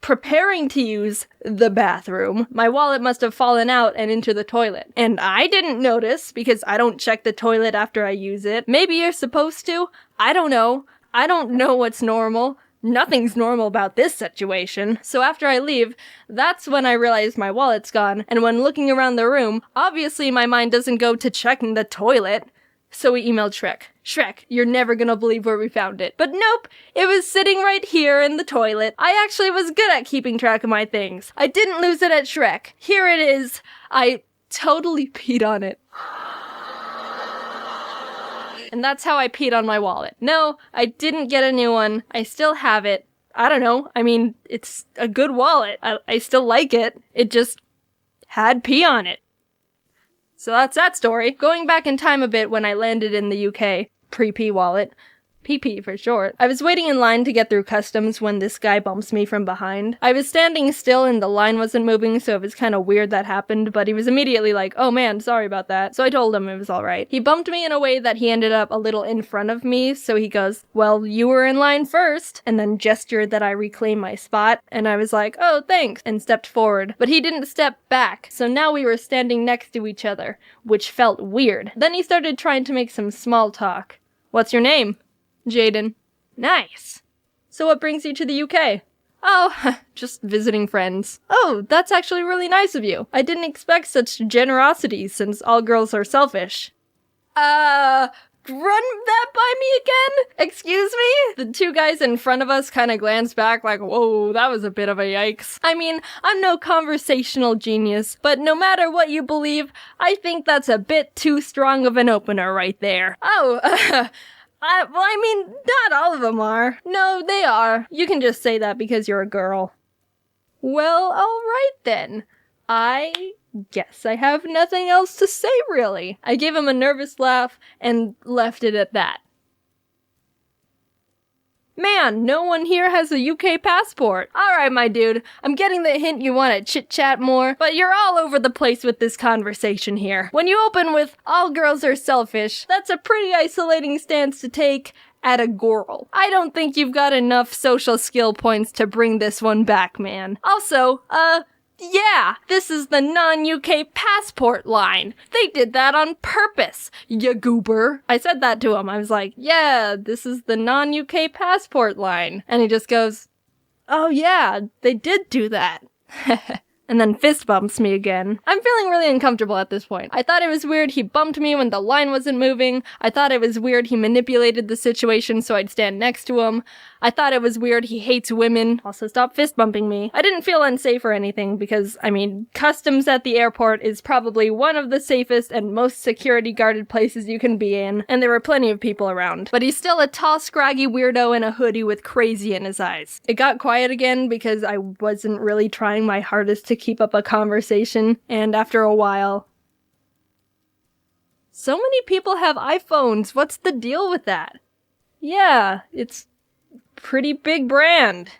preparing to use the bathroom, my wallet must have fallen out and into the toilet. And I didn't notice because I don't check the toilet after I use it. Maybe you're supposed to. I don't know. I don't know what's normal. Nothing's normal about this situation. So after I leave, that's when I realize my wallet's gone. And when looking around the room, obviously my mind doesn't go to checking the toilet. So we emailed Shrek. Shrek, you're never gonna believe where we found it. But nope, it was sitting right here in the toilet. I actually was good at keeping track of my things. I didn't lose it at Shrek. Here it is. I totally peed on it. And that's how I peed on my wallet. No, I didn't get a new one. I still have it. I don't know. I mean, it's a good wallet. I still like it. It just had pee on it. So that's that story. Going back in time a bit when I landed in the UK, pre-P wallet, PP for short, I was waiting in line to get through customs when this guy bumps me from behind. I was standing still and the line wasn't moving, so it was kind of weird that happened, but he was immediately like, oh man, sorry about that. So I told him it was alright. He bumped me in a way that he ended up a little in front of me, so he goes, well, you were in line first, and then gestured that I reclaim my spot, and I was like, oh, thanks, and stepped forward. But he didn't step back, so now we were standing next to each other, which felt weird. Then he started trying to make some small talk. What's your name? Jaiden. Nice. So what brings you to the UK? Oh, just visiting friends. Oh, that's actually really nice of you. I didn't expect such generosity since all girls are selfish. Run that by me again? Excuse me? The two guys in front of us kind of glanced back like, whoa, that was a bit of a yikes. I mean, I'm no conversational genius, but no matter what you believe, I think that's a bit too strong of an opener right there. Oh, I mean, not all of them are. No, they are. You can just say that because you're a girl. Well, alright then. I guess I have nothing else to say, really. I gave him a nervous laugh and left it at that. Man, no one here has a UK passport. Alright, my dude, I'm getting the hint you want to chit-chat more, but you're all over the place with this conversation here. When you open with, all girls are selfish, that's a pretty isolating stance to take at a girl. I don't think you've got enough social skill points to bring this one back, man. Also, yeah, this is the non-UK passport line. They did that on purpose, ya goober. I said that to him. I was like, yeah, this is the non-UK passport line. And he just goes, oh yeah, they did do that. And then fist bumps me again. I'm feeling really uncomfortable at this point. I thought it was weird he bumped me when the line wasn't moving. I thought it was weird he manipulated the situation so I'd stand next to him. I thought it was weird he hates women. Also, stop fist bumping me. I didn't feel unsafe or anything because, I mean, customs at the airport is probably one of the safest and most security guarded places you can be in, and there were plenty of people around. But he's still a tall, scraggy weirdo in a hoodie with crazy in his eyes. It got quiet again because I wasn't really trying my hardest to keep up a conversation, and after a while, so many people have iPhones. What's the deal with that? Yeah, it's pretty big brand.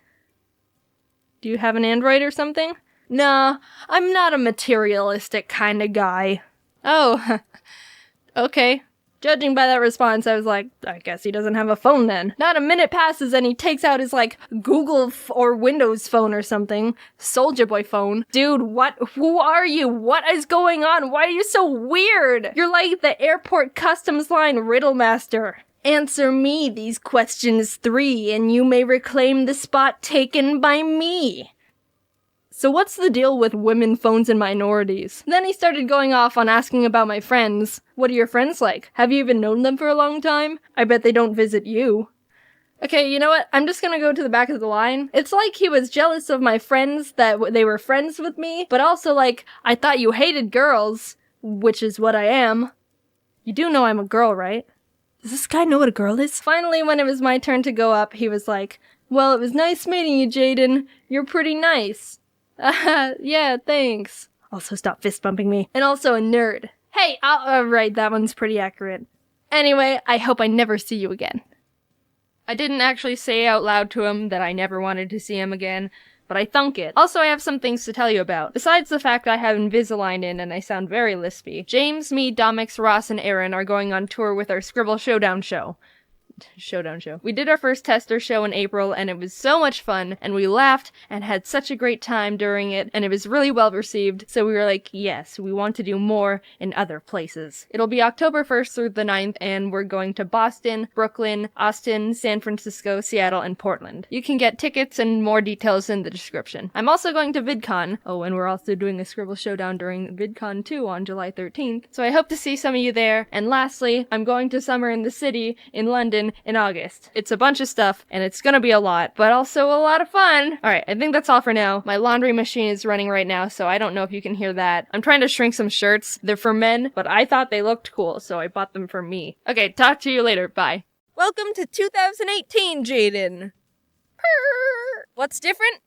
Do you have an Android or something? Nah, I'm not a materialistic kind of guy. Oh, okay. Judging by that response, I was like, I guess he doesn't have a phone then. Not a minute passes and he takes out his, like, Google or Windows phone or something. Soulja Boy phone. Dude, what? Who are you? What is going on? Why are you so weird? You're like the airport customs line riddle master. Answer me these questions 3 and you may reclaim the spot taken by me. So what's the deal with women, phones, and minorities? Then he started going off on asking about my friends. What are your friends like? Have you even known them for a long time? I bet they don't visit you. Okay, you know what? I'm just gonna go to the back of the line. It's like he was jealous of my friends that they were friends with me, but also like, I thought you hated girls, which is what I am. You do know I'm a girl, right? Does this guy know what a girl is? Finally, when it was my turn to go up, he was like, well, it was nice meeting you, Jaiden. You're pretty nice. Yeah, thanks. Also, stop fist bumping me. And also a nerd. Hey, right, that one's pretty accurate. Anyway, I hope I never see you again. I didn't actually say out loud to him that I never wanted to see him again, but I thunk it. Also, I have some things to tell you about. Besides the fact I have Invisalign in and I sound very lispy, James, me, Domix, Ross, and Aaron are going on tour with our Scribble Showdown show. We did our first tester show in April and it was so much fun and we laughed and had such a great time during it and it was really well received, so we were like, yes, we want to do more in other places. It'll be October 1st through the 9th and we're going to Boston, Brooklyn, Austin, San Francisco, Seattle, and Portland. You can get tickets and more details in the description. I'm also going to VidCon. Oh, and we're also doing a Scribble Showdown during VidCon 2 on July 13th, so I hope to see some of you there. And lastly, I'm going to Summer in the City in London in August. It's a bunch of stuff, and it's gonna be a lot, but also a lot of fun. Alright, I think that's all for now. My laundry machine is running right now, so I don't know if you can hear that. I'm trying to shrink some shirts. They're for men, but I thought they looked cool, so I bought them for me. Okay, talk to you later. Bye. Welcome to 2018, Jaiden. What's different?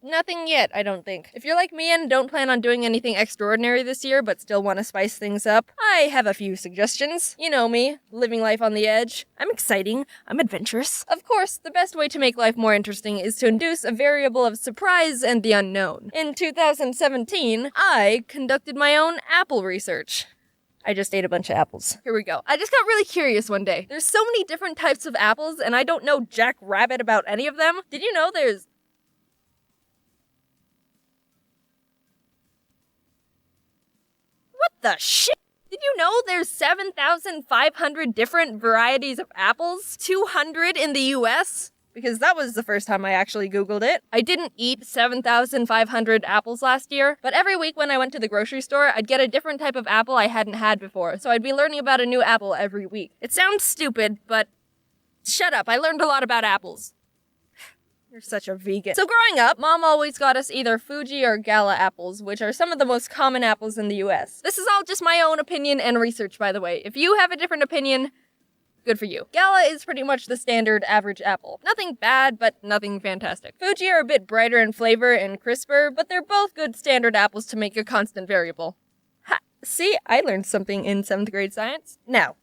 Nothing yet, I don't think. If you're like me and don't plan on doing anything extraordinary this year, but still want to spice things up, I have a few suggestions. You know me, living life on the edge. I'm exciting. I'm adventurous. Of course, the best way to make life more interesting is to induce a variable of surprise and the unknown. In 2017, I conducted my own apple research. I just ate a bunch of apples. Here we go. I just got really curious one day. There's so many different types of apples, and I don't know jack rabbit about any of them. Did you know there's What the shit? Did you know there's 7,500 different varieties of apples? 200 in the US? Because that was the first time I actually Googled it. I didn't eat 7,500 apples last year, but every week when I went to the grocery store, I'd get a different type of apple I hadn't had before, so I'd be learning about a new apple every week. It sounds stupid, but shut up, I learned a lot about apples. You're such a vegan. So growing up, Mom always got us either Fuji or Gala apples, which are some of the most common apples in the US. This is all just my own opinion and research, by the way. If you have a different opinion, good for you. Gala is pretty much the standard average apple. Nothing bad, but nothing fantastic. Fuji are a bit brighter in flavor and crisper, but they're both good standard apples to make a constant variable. Ha! See, I learned something in 7th grade science. Now,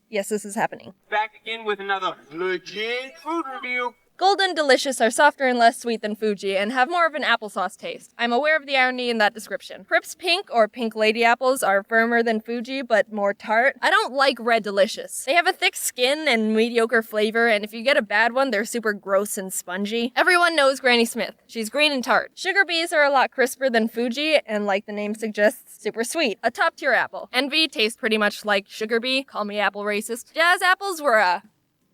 yes, this is happening. Back again with another legit food review. Golden Delicious are softer and less sweet than Fuji and have more of an applesauce taste. I'm aware of the irony in that description. Crips Pink or Pink Lady apples are firmer than Fuji but more tart. I don't like Red Delicious. They have a thick skin and mediocre flavor, and if you get a bad one, they're super gross and spongy. Everyone knows Granny Smith. She's green and tart. Sugar Bees are a lot crisper than Fuji and, like the name suggests, super sweet. A top tier apple. Envy tastes pretty much like Sugar Bee. Call me apple racist. Jazz apples were a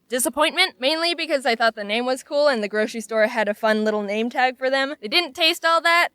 disappointment, mainly because I thought the name was cool and the grocery store had a fun little name tag for them. They didn't taste all that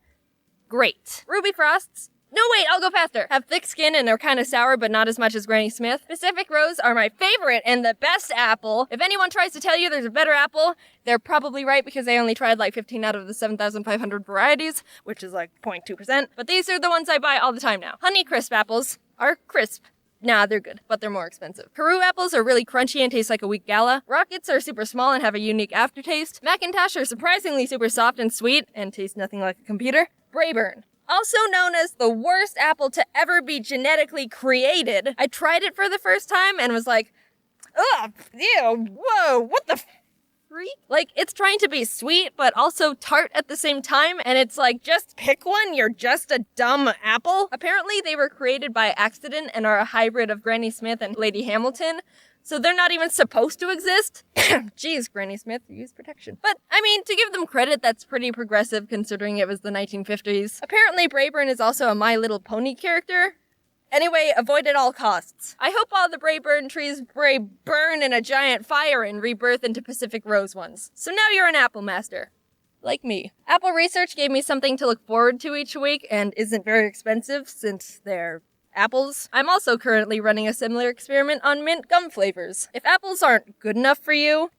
great. Ruby Frosts. No, wait, I'll go faster. Have thick skin and are kind of sour, but not as much as Granny Smith. Pacific Rose are my favorite and the best apple. If anyone tries to tell you there's a better apple, they're probably right because I only tried like 15 out of the 7,500 varieties, which is like 0.2%. But these are the ones I buy all the time now. Honey Crisp apples are crisp. Nah, they're good, but they're more expensive. Peru apples are really crunchy and taste like a weak Gala. Rockets are super small and have a unique aftertaste. Macintosh are surprisingly super soft and sweet and taste nothing like a computer. Braeburn, also known as the worst apple to ever be genetically created. I tried it for the first time and was like, ugh, ew, whoa, what the savory. Like, it's trying to be sweet, but also tart at the same time, and it's like, just pick one, you're just a dumb apple. Apparently, they were created by accident and are a hybrid of Granny Smith and Lady Hamilton, so they're not even supposed to exist. Jeez, Granny Smith, use protection. But, I mean, to give them credit, that's pretty progressive considering it was the 1950s. Apparently, Brayburn is also a My Little Pony character. Anyway, avoid at all costs. I hope all the Brayburn trees burn in a giant fire and rebirth into Pacific Rose ones. So now you're an Apple Master. Like me. Apple Research gave me something to look forward to each week and isn't very expensive since they're apples. I'm also currently running a similar experiment on mint gum flavors. If apples aren't good enough for you,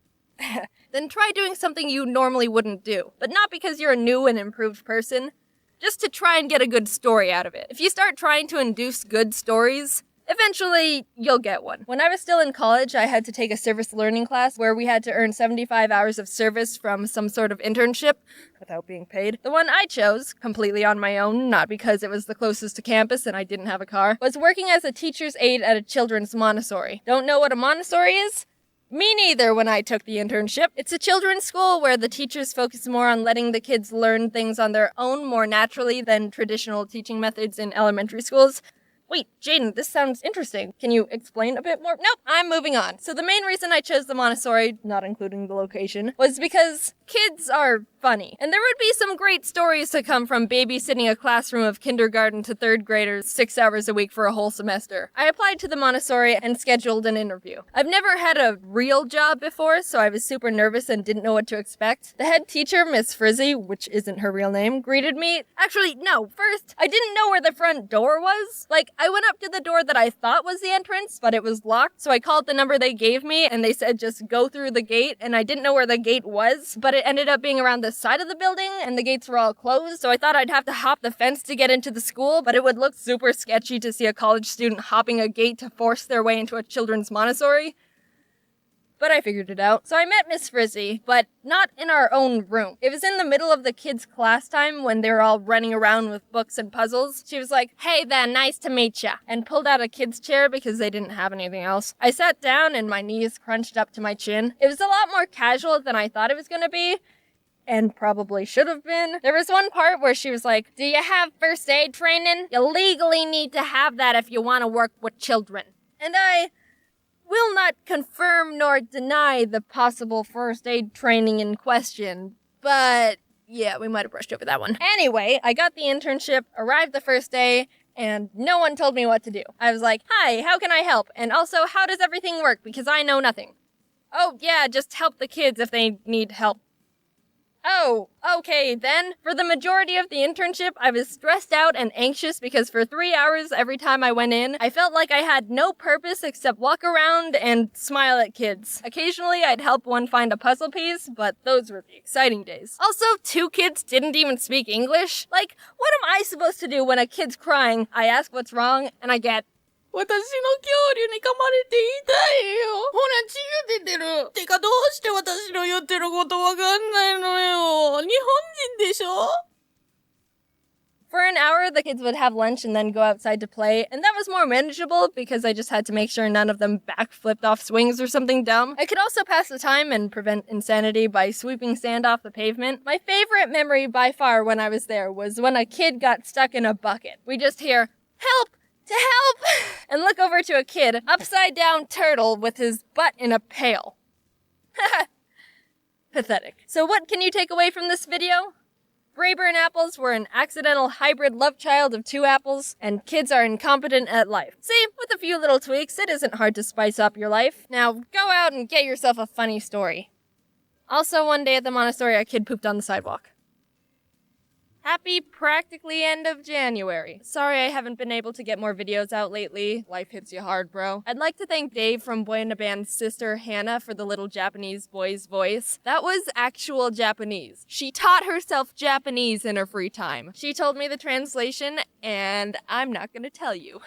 then try doing something you normally wouldn't do. But not because you're a new and improved person, just to try and get a good story out of it. If you start trying to induce good stories, eventually you'll get one. When I was still in college, I had to take a service learning class where we had to earn 75 hours of service from some sort of internship without being paid. The one I chose, completely on my own, not because it was the closest to campus and I didn't have a car, was working as a teacher's aide at a children's Montessori. Don't know what a Montessori is? Me neither when I took the internship. It's a children's school where the teachers focus more on letting the kids learn things on their own more naturally than traditional teaching methods in elementary schools. Wait, Jaiden, this sounds interesting. Can you explain a bit more? Nope, I'm moving on. So the main reason I chose the Montessori, not including the location, was because kids are funny. And there would be some great stories to come from babysitting a classroom of kindergarten to third graders 6 hours a week for a whole semester. I applied to the Montessori and scheduled an interview. I've never had a real job before, so I was super nervous and didn't know what to expect. The head teacher, Miss Frizzy, which isn't her real name, greeted me. Actually, no, first, I didn't know where the front door was. Like, I went up to the door that I thought was the entrance, but it was locked, so I called the number they gave me, and they said just go through the gate, and I didn't know where the gate was, but it ended up being around the side of the building, and the gates were all closed, so I thought I'd have to hop the fence to get into the school, but it would look super sketchy to see a college student hopping a gate to force their way into a children's Montessori. But I figured it out. So I met Miss Frizzy, but not in our own room. It was in the middle of the kids' class time when they were all running around with books and puzzles. She was like, "Hey there, nice to meet ya," and pulled out a kid's chair because they didn't have anything else. I sat down and my knees crunched up to my chin. It was a lot more casual than I thought it was gonna be, and probably should have been. There was one part where she was like, "Do you have first aid training? You legally need to have that if you want to work with children." And I will not confirm nor deny the possible first aid training in question, but yeah, we might have brushed over that one. Anyway, I got the internship, arrived the first day, and no one told me what to do. I was like, "Hi, how can I help? And also, how does everything work? Because I know nothing." "Oh, yeah, just help the kids if they need help." Oh, okay then. For the majority of the internship, I was stressed out and anxious because for 3 hours every time I went in, I felt like I had no purpose except walk around and smile at kids. Occasionally, I'd help one find a puzzle piece, but those were the exciting days. Also, 2 kids didn't even speak English. Like, what am I supposed to do when a kid's crying? I ask what's wrong, and I get, "私の恐竜に噛まれて痛いよ。ほら、血が出てる。てか、どうして私の言ってることわかんないのよ。日本人でしょ?" For an hour, the kids would have lunch and then go outside to play, and that was more manageable because I just had to make sure none of them backflipped off swings or something dumb. I could also pass the time and prevent insanity by sweeping sand off the pavement. My favorite memory by far when I was there was when a kid got stuck in a bucket. We just hear, "Help! To help!" and look over to a kid, upside down turtle with his butt in a pail. Pathetic. So what can you take away from this video? Brayburn apples were an accidental hybrid love child of 2 apples, and kids are incompetent at life. See, with a few little tweaks, it isn't hard to spice up your life. Now, go out and get yourself a funny story. Also, one day at the Montessori, a kid pooped on the sidewalk. Happy practically end of January. Sorry I haven't been able to get more videos out lately. Life hits you hard, bro. I'd like to thank Dave from Boy in a Band's sister, Hannah, for the little Japanese boy's voice. That was actual Japanese. She taught herself Japanese in her free time. She told me the translation, and I'm not gonna tell you.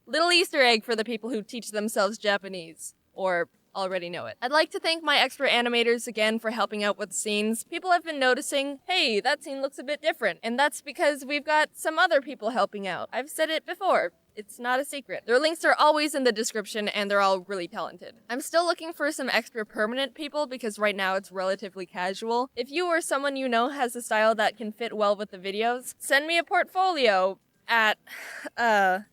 Little Easter egg for the people who teach themselves Japanese. Or already know it. I'd like to thank my extra animators again for helping out with scenes. People have been noticing, hey, that scene looks a bit different, and that's because we've got some other people helping out. I've said it before. It's not a secret. Their links are always in the description, and they're all really talented. I'm still looking for some extra permanent people because right now it's relatively casual. If you or someone you know has a style that can fit well with the videos, send me a portfolio at,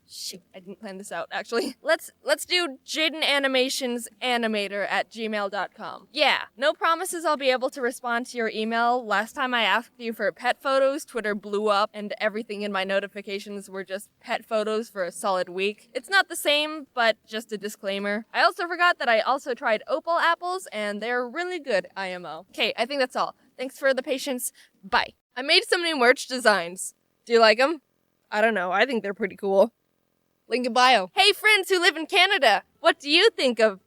shoot, I didn't plan this out, actually. Let's do JaidenAnimations animator at gmail.com. Yeah, no promises I'll be able to respond to your email. Last time I asked you for pet photos, Twitter blew up, and everything in my notifications were just pet photos for a solid week. It's not the same, but just a disclaimer. I also forgot that I also tried opal apples, and they're really good, IMO. Okay, I think that's all. Thanks for the patience. Bye. I made some new merch designs. Do you like them? I don't know, I think they're pretty cool. Link in bio. Hey friends who live in Canada, what do you think of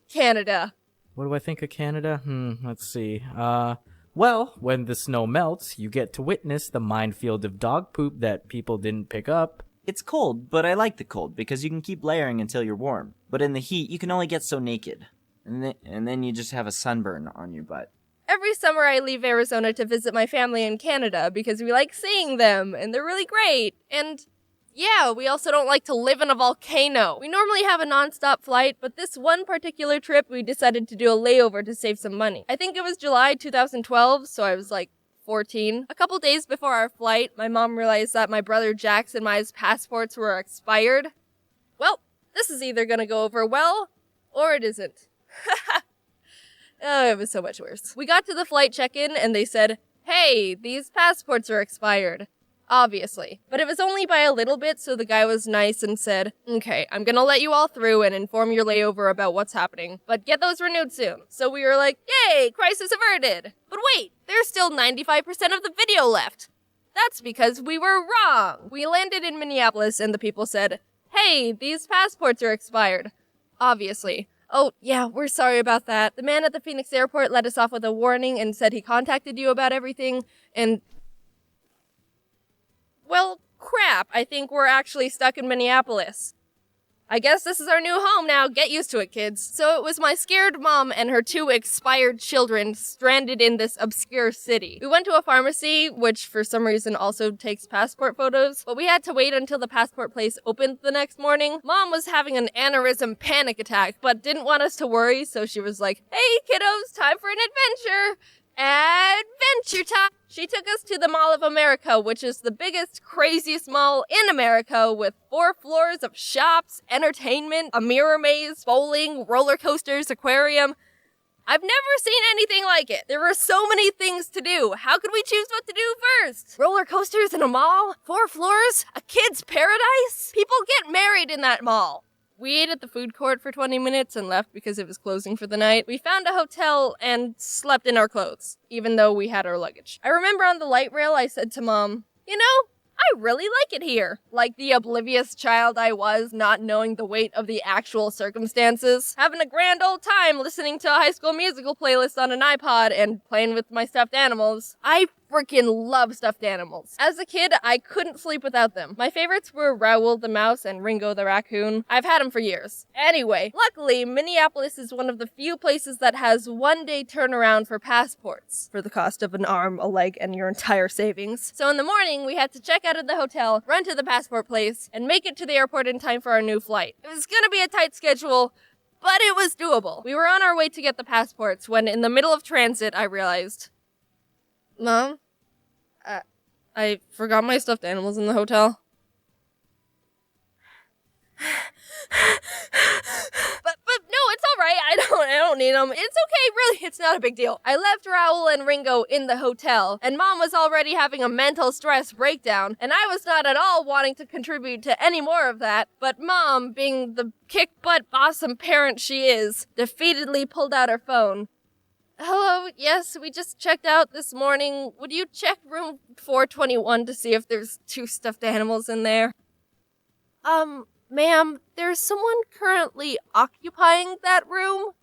Canada? What do I think of Canada? Let's see. Well, when the snow melts, you get to witness the minefield of dog poop that people didn't pick up. It's cold, but I like the cold because you can keep layering until you're warm. But in the heat, you can only get so naked. And then you just have a sunburn on your butt. Every summer I leave Arizona to visit my family in Canada because we like seeing them and they're really great. And yeah, we also don't like to live in a volcano. We normally have a non-stop flight, but this one particular trip we decided to do a layover to save some money. I think it was July 2012, so I was like 14. A couple days before our flight, my mom realized that my brother Jack's and my passports were expired. Well, this is either gonna go over well, or it isn't. Oh, it was so much worse. We got to the flight check-in and they said, hey, these passports are expired. Obviously. But it was only by a little bit, so the guy was nice and said, okay, I'm gonna let you all through and inform your layover about what's happening, but get those renewed soon. So we were like, yay, crisis averted. But wait, there's still 95% of the video left. That's because we were wrong. We landed in Minneapolis and the people said, hey, these passports are expired. Obviously. Oh, yeah, we're sorry about that. The man at the Phoenix airport let us off with a warning and said he contacted you about everything, and... well, crap, I think we're actually stuck in Minneapolis. I guess this is our new home now, get used to it, kids. So it was my scared mom and her 2 expired children stranded in this obscure city. We went to a pharmacy, which for some reason also takes passport photos, but we had to wait until the passport place opened the next morning. Mom was having an aneurysm panic attack, but didn't want us to worry, so she was like, hey kiddos, time for an adventure! Adventure time! She took us to the Mall of America, which is the biggest, craziest mall in America with 4 floors of shops, entertainment, a mirror maze, bowling, roller coasters, aquarium. I've never seen anything like it. There were so many things to do. How could we choose what to do first? Roller coasters in a mall? 4 floors? A kid's paradise? People get married in that mall. We ate at the food court for 20 minutes and left because it was closing for the night. We found a hotel and slept in our clothes, even though we had our luggage. I remember on the light rail I said to Mom, you know, I really like it here. Like the oblivious child I was, not knowing the weight of the actual circumstances. Having a grand old time listening to a High School Musical playlist on an iPod and playing with my stuffed animals. I freaking love stuffed animals. As a kid, I couldn't sleep without them. My favorites were Raoul the mouse and Ringo the raccoon. I've had them for years. Anyway, luckily, Minneapolis is one of the few places that has 1-day turnaround for passports for the cost of an arm, a leg, and your entire savings. So in the morning, we had to check out of the hotel, run to the passport place, and make it to the airport in time for our new flight. It was gonna be a tight schedule, but it was doable. We were on our way to get the passports when in the middle of transit, I realized, Mom, I forgot my stuffed animals in the hotel. But no, it's alright. I don't need them. It's okay, really. It's not a big deal. I left Raoul and Ringo in the hotel, and Mom was already having a mental stress breakdown, and I was not at all wanting to contribute to any more of that, but Mom, being the kick-butt awesome parent she is, defeatedly pulled out her phone. Hello, yes, we just checked out this morning. Would you check room 421 to see if there's 2 stuffed animals in there? Ma'am, there's someone currently occupying that room.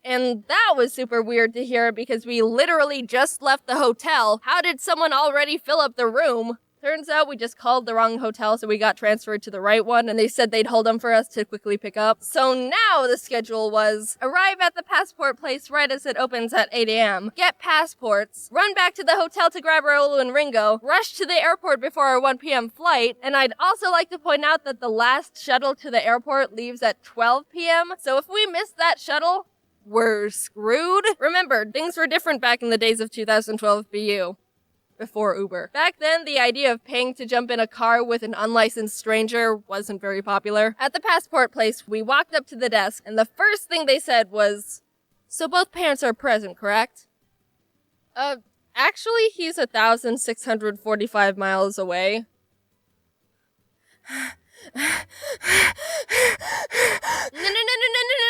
And that was super weird to hear because we literally just left the hotel. How did someone already fill up the room? Turns out we just called the wrong hotel, so we got transferred to the right one, and they said they'd hold them for us to quickly pick up. So now the schedule was arrive at the passport place right as it opens at 8 a.m., get passports, run back to the hotel to grab Raoul and Ringo, rush to the airport before our 1 p.m. flight, and I'd also like to point out that the last shuttle to the airport leaves at 12 p.m., so if we miss that shuttle, we're screwed. Remember, things were different back in the days of 2012 BU. Before Uber. Back then, the idea of paying to jump in a car with an unlicensed stranger wasn't very popular. At the passport place, we walked up to the desk, and the first thing they said was, "So both parents are present, correct?" Actually, he's 1,645 miles away. No.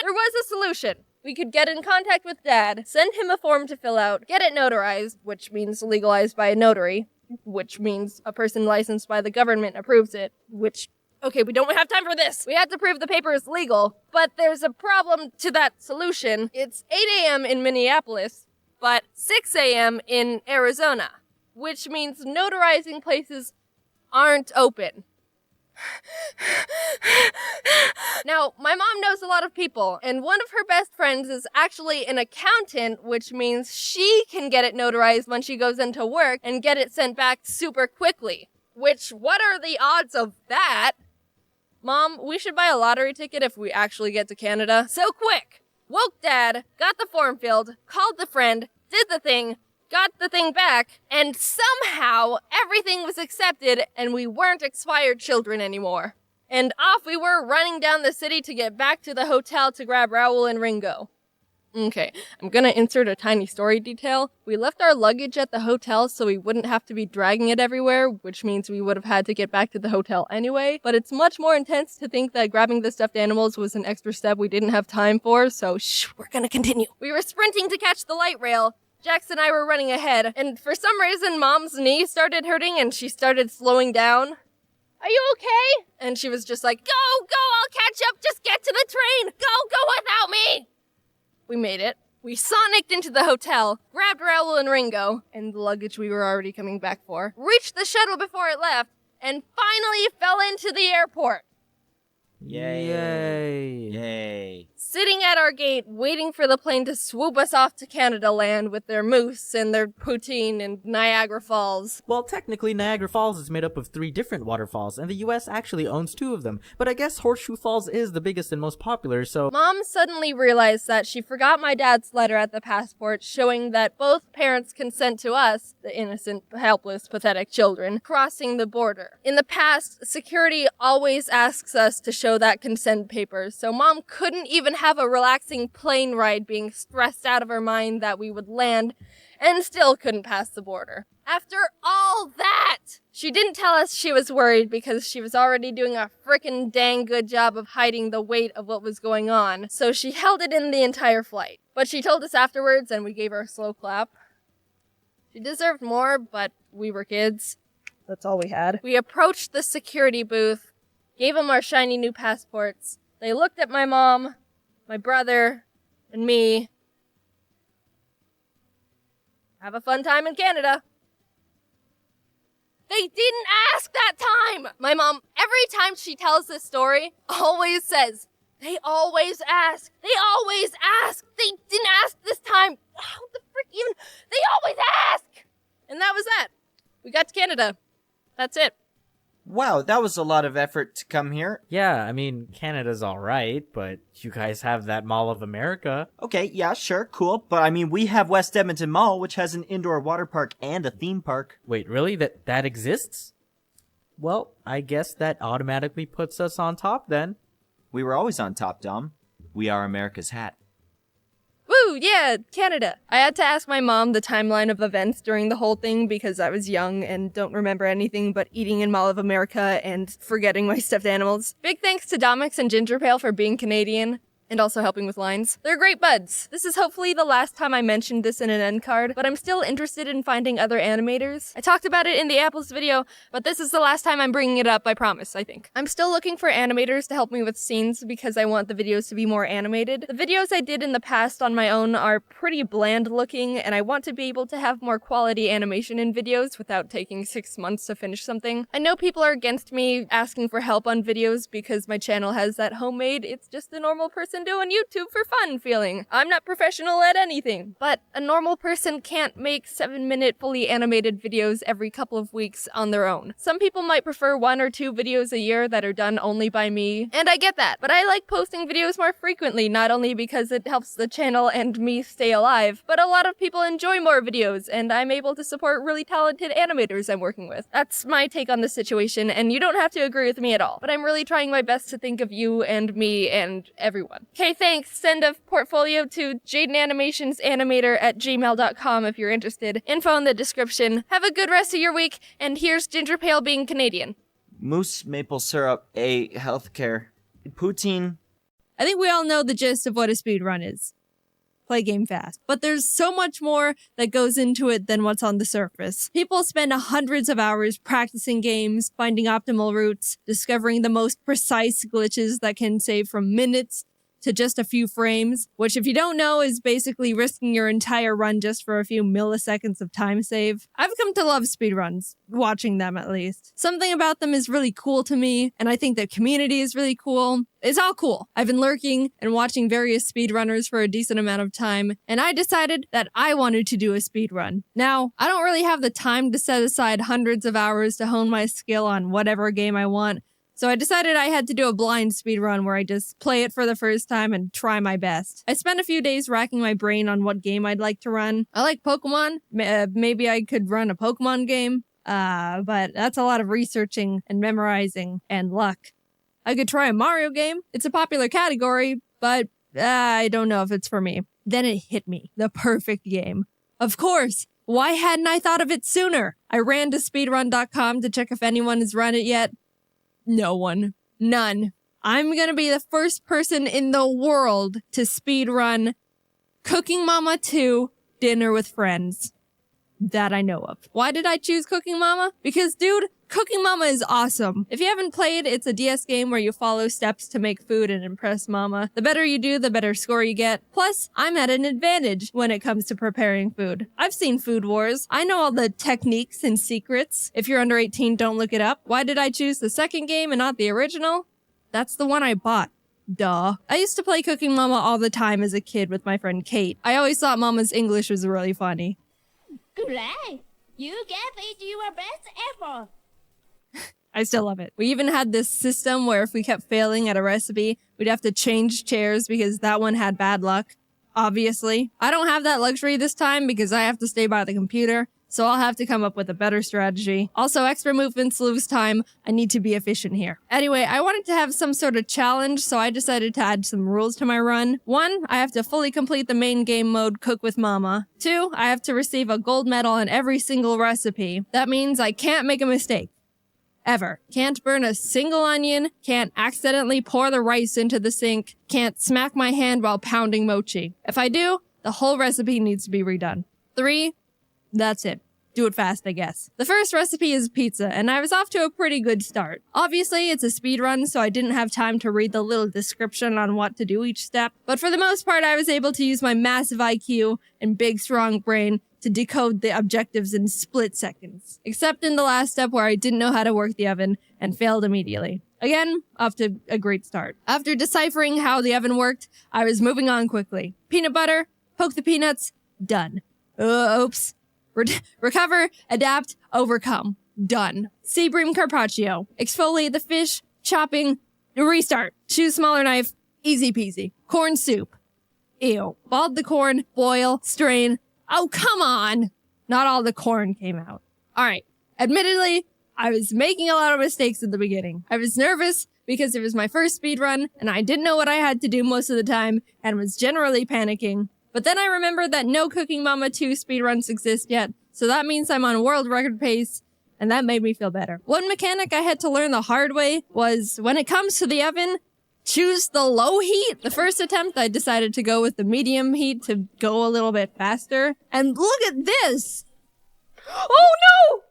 There was a solution. We could get in contact with Dad, send him a form to fill out, get it notarized, which means legalized by a notary, which means a person licensed by the government approves it, which, okay, we don't have time for this. We had to prove the paper is legal, but there's a problem to that solution. It's 8 a.m. in Minneapolis, but 6 a.m. in Arizona, which means notarizing places aren't open. Now, my mom knows a lot of people, and one of her best friends is actually an accountant, which means she can get it notarized when she goes into work and get it sent back super quickly. Which, what are the odds of that? Mom, we should buy a lottery ticket if we actually get to Canada. So quick! Woke Dad, got the form filled, called the friend, did the thing, got the thing back, and somehow everything was accepted and we weren't expired children anymore. And off we were running down the city to get back to the hotel to grab Raoul and Ringo. Okay, I'm gonna insert a tiny story detail. We left our luggage at the hotel so we wouldn't have to be dragging it everywhere, which means we would have had to get back to the hotel anyway, but it's much more intense to think that grabbing the stuffed animals was an extra step we didn't have time for, so we're gonna continue. We were sprinting to catch the light rail. Jax and I were running ahead, and for some reason, Mom's knee started hurting and she started slowing down. Are you okay? And she was just like, go, I'll catch up, just get to the train, go without me! We made it. We sonicked into the hotel, grabbed Raoul and Ringo, and the luggage we were already coming back for, reached the shuttle before it left, and finally fell into the airport. Yay. Sitting at our gate, waiting for the plane to swoop us off to Canada land with their moose and their poutine and Niagara Falls. Well, technically, Niagara Falls is made up of 3 different waterfalls, and the US actually owns 2 of them. But I guess Horseshoe Falls is the biggest and most popular, so... Mom suddenly realized that she forgot my dad's letter at the passport showing that both parents consent to us, the innocent, helpless, pathetic children, crossing the border. In the past, security always asks us to show that consent paper, so Mom couldn't even have a relaxing plane ride being stressed out of her mind that we would land and still couldn't pass the border. After all that, she didn't tell us she was worried because she was already doing a frickin' dang good job of hiding the weight of what was going on, so she held it in the entire flight. But she told us afterwards and we gave her a slow clap. She deserved more, but we were kids. That's all we had. We approached the security booth, gave them our shiny new passports. They looked at my mom, my brother, and me. Have a fun time in Canada. They didn't ask that time! My mom, every time she tells this story, always says, they always ask. They always ask. They didn't ask this time. How the frick even? They always ask! And that was that. We got to Canada. That's it. Wow, that was a lot of effort to come here. Yeah, I mean, Canada's alright, but you guys have that Mall of America. Okay, yeah, sure, cool. But I mean, we have West Edmonton Mall, which has an indoor water park and a theme park. Wait, really? That exists? Well, I guess that automatically puts us on top then. We were always on top, Dom. We are America's hat. Woo, yeah, Canada. I had to ask my mom the timeline of events during the whole thing because I was young and don't remember anything but eating in Mall of America and forgetting my stuffed animals. Big thanks to Domix and Ginger Pale for being Canadian. and also helping with lines. They're great buds. This is hopefully the last time I mentioned this in an end card, but I'm still interested in finding other animators. I talked about it in the Apples video, but this is the last time I'm bringing it up, I promise, I think. I'm still looking for animators to help me with scenes because I want the videos to be more animated. The videos I did in the past on my own are pretty bland looking, and I want to be able to have more quality animation in videos without taking 6 months to finish something. I know people are against me asking for help on videos because my channel has that homemade, it's just a normal person doing YouTube for fun feeling. I'm not professional at anything, but a normal person can't make 7-minute fully animated videos every couple of weeks on their own. Some people might prefer 1 or 2 videos a year that are done only by me, and I get that, but I like posting videos more frequently, not only because it helps the channel and me stay alive, but a lot of people enjoy more videos, and I'm able to support really talented animators I'm working with. That's my take on the situation, and you don't have to agree with me at all, but I'm really trying my best to think of you and me and everyone. Okay, thanks. Send a portfolio to JaidenAnimationsAnimator@gmail.com if you're interested. Info in the description. Have a good rest of your week, and here's Ginger Pale being Canadian. Moose maple syrup, a healthcare. Poutine. I think we all know the gist of what a speedrun is. Play game fast. But there's so much more that goes into it than what's on the surface. People spend hundreds of hours practicing games, finding optimal routes, discovering the most precise glitches that can save from minutes to just a few frames, which if you don't know is basically risking your entire run just for a few milliseconds of time save. I've come to love speedruns, watching them at least. Something about them is really cool to me, and I think the community is really cool. It's all cool. I've been lurking and watching various speedrunners for a decent amount of time, and I decided that I wanted to do a speedrun. Now, I don't really have the time to set aside hundreds of hours to hone my skill on whatever game I want, so I decided I had to do a blind speedrun where I just play it for the first time and try my best. I spent a few days racking my brain on what game I'd like to run. I like Pokemon. Maybe I could run a Pokemon game. But that's a lot of researching and memorizing and luck. I could try a Mario game. It's a popular category, but I don't know if it's for me. Then it hit me. The perfect game. Of course. Why hadn't I thought of it sooner? I ran to speedrun.com to check if anyone has run it yet. No one. None. I'm gonna be the first person in the world to speedrun Cooking Mama 2 Dinner with Friends. That I know of. Why did I choose Cooking Mama? Because, dude, Cooking Mama is awesome. If you haven't played, it's a DS game where you follow steps to make food and impress Mama. The better you do, the better score you get. Plus, I'm at an advantage when it comes to preparing food. I've seen Food Wars. I know all the techniques and secrets. If you're under 18, don't look it up. Why did I choose the second game and not the original? That's the one I bought. Duh. I used to play Cooking Mama all the time as a kid with my friend Kate. I always thought Mama's English was really funny. Great! You gave it your best effort! I still love it. We even had this system where if we kept failing at a recipe, we'd have to change chairs because that one had bad luck. Obviously. I don't have that luxury this time because I have to stay by the computer, so I'll have to come up with a better strategy. Also, extra movements lose time. I need to be efficient here. Anyway, I wanted to have some sort of challenge, so I decided to add some rules to my run. 1, I have to fully complete the main game mode Cook with Mama. 2, I have to receive a gold medal on every single recipe. That means I can't make a mistake. Ever. Can't burn a single onion, can't accidentally pour the rice into the sink, can't smack my hand while pounding mochi. If I do, the whole recipe needs to be redone. 3, that's it. Do it fast, I guess. The first recipe is pizza, and I was off to a pretty good start. Obviously, it's a speedrun, so I didn't have time to read the little description on what to do each step, but for the most part, I was able to use my massive IQ and big, strong brain to decode the objectives in split seconds. Except in the last step where I didn't know how to work the oven and failed immediately. Again, off to a great start. After deciphering how the oven worked, I was moving on quickly. Peanut butter, poke the peanuts, done. Oops. Recover, adapt, overcome. Done. Sea bream carpaccio. Exfoliate the fish, chopping, restart. Choose smaller knife, easy peasy. Corn soup. Ew. Bald the corn, boil, strain. Oh, come on! Not all the corn came out. Alright. Admittedly, I was making a lot of mistakes at the beginning. I was nervous because it was my first speedrun, and I didn't know what I had to do most of the time, and was generally panicking. But then I remembered that no Cooking Mama 2 speedruns exist yet, so that means I'm on world record pace, and that made me feel better. One mechanic I had to learn the hard way was, when it comes to the oven, choose the low heat. The first attempt, I decided to go with the medium heat to go a little bit faster. And look at this! Oh no!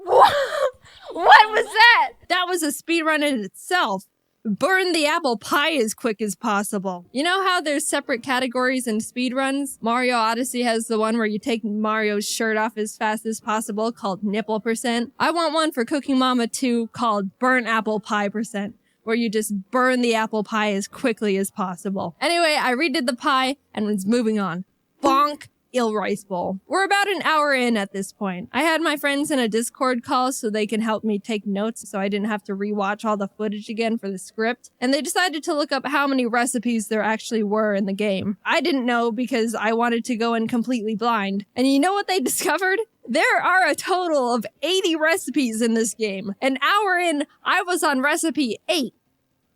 What was that? That was a speedrun in itself. Burn the apple pie as quick as possible. You know how there's separate categories in speedruns? Mario Odyssey has the one where you take Mario's shirt off as fast as possible called nipple percent. I want one for Cooking Mama 2 called burnt apple pie percent, where you just burn the apple pie as quickly as possible. Anyway, I redid the pie and was moving on. Bonk. Il Rice Bowl. We're about an hour in at this point. I had my friends in a Discord call so they can help me take notes so I didn't have to rewatch all the footage again for the script. And they decided to look up how many recipes there actually were in the game. I didn't know because I wanted to go in completely blind. And you know what they discovered? There are a total of 80 recipes in this game. An hour in, I was on recipe 8.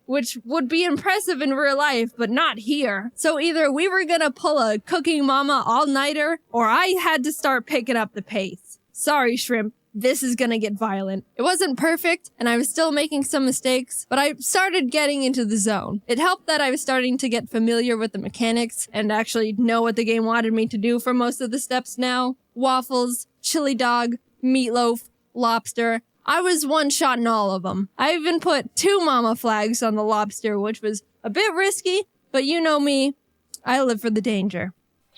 Which would be impressive in real life, but not here. So either we were gonna pull a Cooking Mama all-nighter, or I had to start picking up the pace. Sorry, Shrimp. This is gonna get violent. It wasn't perfect, and I was still making some mistakes, but I started getting into the zone. It helped that I was starting to get familiar with the mechanics, and actually know what the game wanted me to do for most of the steps now. Waffles, chili dog, meatloaf, lobster. I was one-shotting all of them. I even put 2 mama flags on the lobster, which was a bit risky, but you know me, I live for the danger.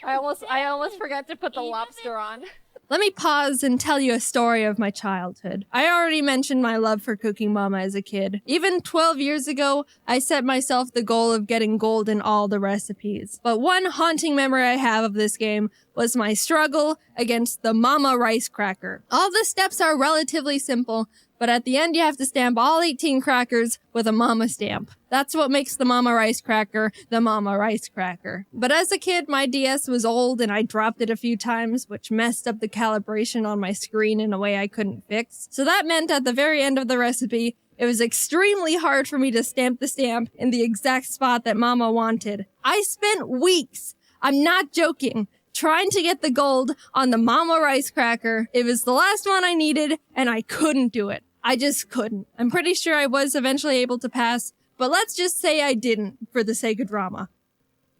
I almost forgot to put the lobster on. Let me pause and tell you a story of my childhood. I already mentioned my love for Cooking Mama as a kid. Even 12 years ago, I set myself the goal of getting gold in all the recipes. But one haunting memory I have of this game was my struggle against the Mama Rice Cracker. All the steps are relatively simple, but at the end you have to stamp all 18 crackers with a Mama stamp. That's what makes the Mama Rice Cracker the Mama Rice Cracker. But as a kid, my DS was old and I dropped it a few times, which messed up the calibration on my screen in a way I couldn't fix. So that meant at the very end of the recipe, it was extremely hard for me to stamp the stamp in the exact spot that Mama wanted. I spent weeks, I'm not joking, trying to get the gold on the Mama Rice Cracker. It was the last one I needed, and I couldn't do it. I just couldn't. I'm pretty sure I was eventually able to pass, but let's just say I didn't, for the sake of drama.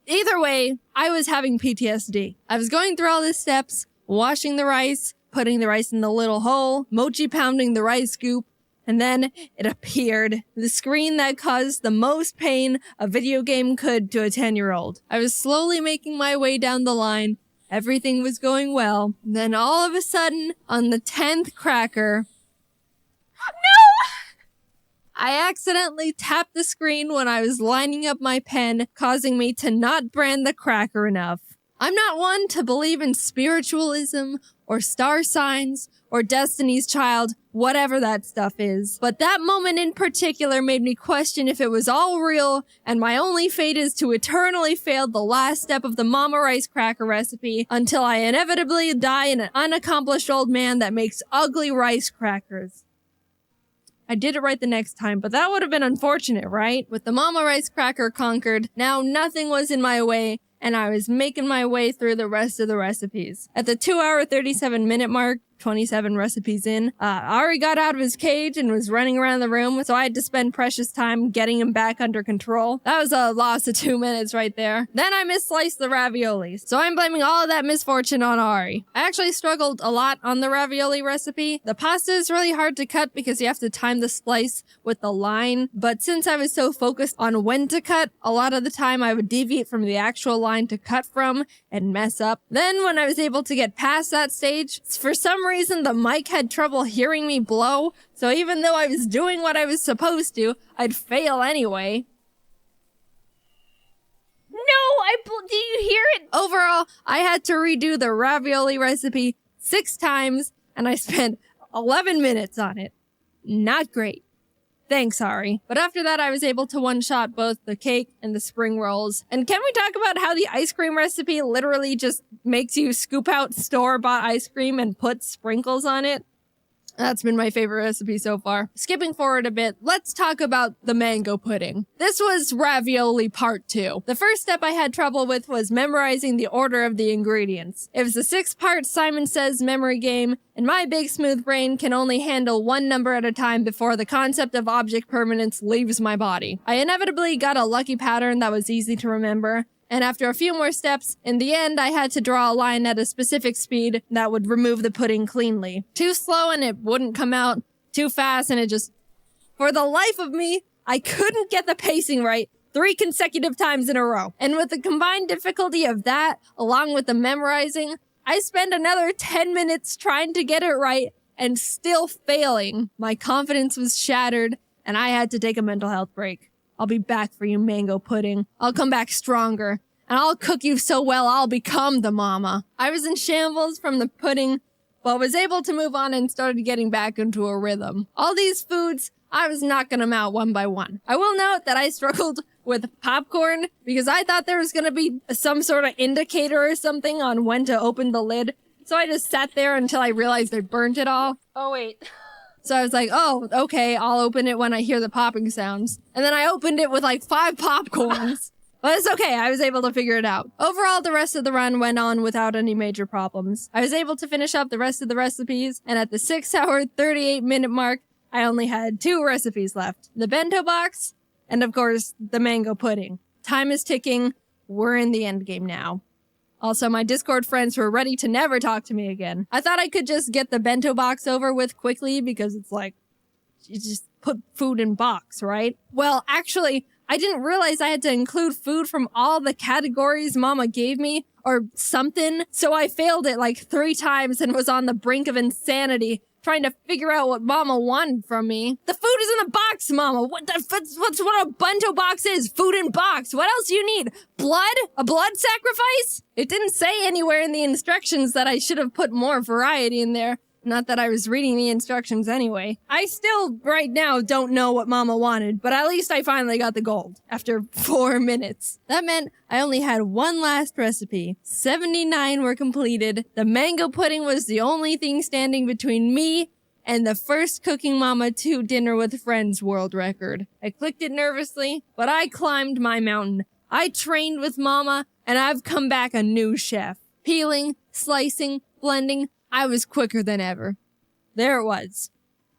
Either way, I was having PTSD. I was going through all the steps, washing the rice, putting the rice in the little hole, mochi pounding the rice scoop, and then it appeared. The screen that caused the most pain a video game could to a 10-year-old. I was slowly making my way down the line. Everything was going well. Then all of a sudden, on the 10th cracker... No! I accidentally tapped the screen when I was lining up my pen, causing me to not brand the cracker enough. I'm not one to believe in spiritualism, or star signs, or Destiny's Child, whatever that stuff is. But that moment in particular made me question if it was all real, and my only fate is to eternally fail the last step of the Mama Rice Cracker recipe until I inevitably die an unaccomplished old man that makes ugly rice crackers. I did it right the next time, but that would have been unfortunate, right? With the Mama Rice Cracker conquered, now nothing was in my way, and I was making my way through the rest of the recipes. At the 2-hour 37-minute mark, 27 recipes in, Ari got out of his cage and was running around the room, so I had to spend precious time getting him back under control. That was a loss of 2 minutes right there. Then I missliced the raviolis, so I'm blaming all of that misfortune on Ari. I actually struggled a lot on the ravioli recipe. The pasta is really hard to cut because you have to time the slice with the line, but since I was so focused on when to cut, a lot of the time I would deviate from the actual line to cut from and mess up. Then when I was able to get past that stage, for some reason the mic had trouble hearing me blow, so even though I was doing what I was supposed to, I'd fail anyway. Do you hear it? Overall, I had to redo the ravioli recipe 6 times, and I spent 11 minutes on it. Not great. Thanks, Ari. But after that, I was able to one-shot both the cake and the spring rolls. And can we talk about how the ice cream recipe literally just makes you scoop out store-bought ice cream and put sprinkles on it? That's been my favorite recipe so far. Skipping forward a bit, let's talk about the mango pudding. This was ravioli part 2. The first step I had trouble with was memorizing the order of the ingredients. It was a 6-part Simon Says memory game, and my big smooth brain can only handle one number at a time before the concept of object permanence leaves my body. I inevitably got a lucky pattern that was easy to remember, and after a few more steps, in the end, I had to draw a line at a specific speed that would remove the pudding cleanly. Too slow and it wouldn't come out. Too fast and it just... For the life of me, I couldn't get the pacing right 3 consecutive times in a row. And with the combined difficulty of that, along with the memorizing, I spent another 10 minutes trying to get it right and still failing. My confidence was shattered and I had to take a mental health break. I'll be back for you, mango pudding. I'll come back stronger, and I'll cook you so well I'll become the mama. I was in shambles from the pudding, but was able to move on and started getting back into a rhythm. All these foods, I was knocking them out one by one. I will note that I struggled with popcorn because I thought there was going to be some sort of indicator or something on when to open the lid. So I just sat there until I realized I burnt it all. Oh, wait. So I was like, oh, okay, I'll open it when I hear the popping sounds. And then I opened it with like 5 popcorns. But it's okay, I was able to figure it out. Overall, the rest of the run went on without any major problems. I was able to finish up the rest of the recipes, and at the 6-hour, 38-minute mark, I only had 2 recipes left. The bento box, and of course, the mango pudding. Time is ticking. We're in the end game now. Also, my Discord friends were ready to never talk to me again. I thought I could just get the bento box over with quickly because it's like, you just put food in box, right? Well, actually, I didn't realize I had to include food from all the categories Mama gave me or something. So I failed it like 3 times and was on the brink of insanity trying to figure out what Mama wanted from me. The food is in the box, Mama. That's what a bento box is. Food in box. What else do you need? Blood? A blood sacrifice? It didn't say anywhere in the instructions that I should have put more variety in there. Not that I was reading the instructions anyway. I still, right now, don't know what Mama wanted, but at least I finally got the gold after 4 minutes. That meant I only had 1 last recipe. 79 were completed. The mango pudding was the only thing standing between me and the first Cooking Mama 2 Dinner with Friends world record. I clicked it nervously, but I climbed my mountain. I trained with Mama, and I've come back a new chef. Peeling, slicing, blending, I was quicker than ever. There it was.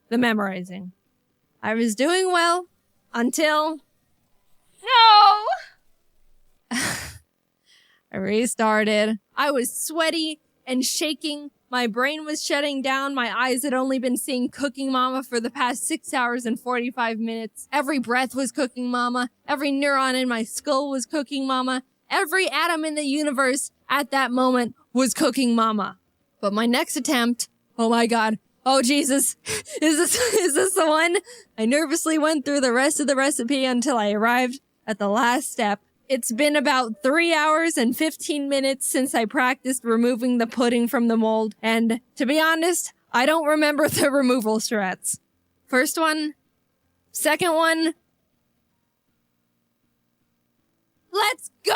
The memorizing. I was doing well until... No! I restarted. I was sweaty and shaking. My brain was shutting down. My eyes had only been seeing Cooking Mama for the past 6 hours and 45 minutes. Every breath was Cooking Mama. Every neuron in my skull was Cooking Mama. Every atom in the universe at that moment was Cooking Mama. But my next attempt, oh my god, oh Jesus, is this the one? I nervously went through the rest of the recipe until I arrived at the last step. It's been about 3 hours and 15 minutes since I practiced removing the pudding from the mold, and to be honest, I don't remember the removal strats. First one, second one, let's go!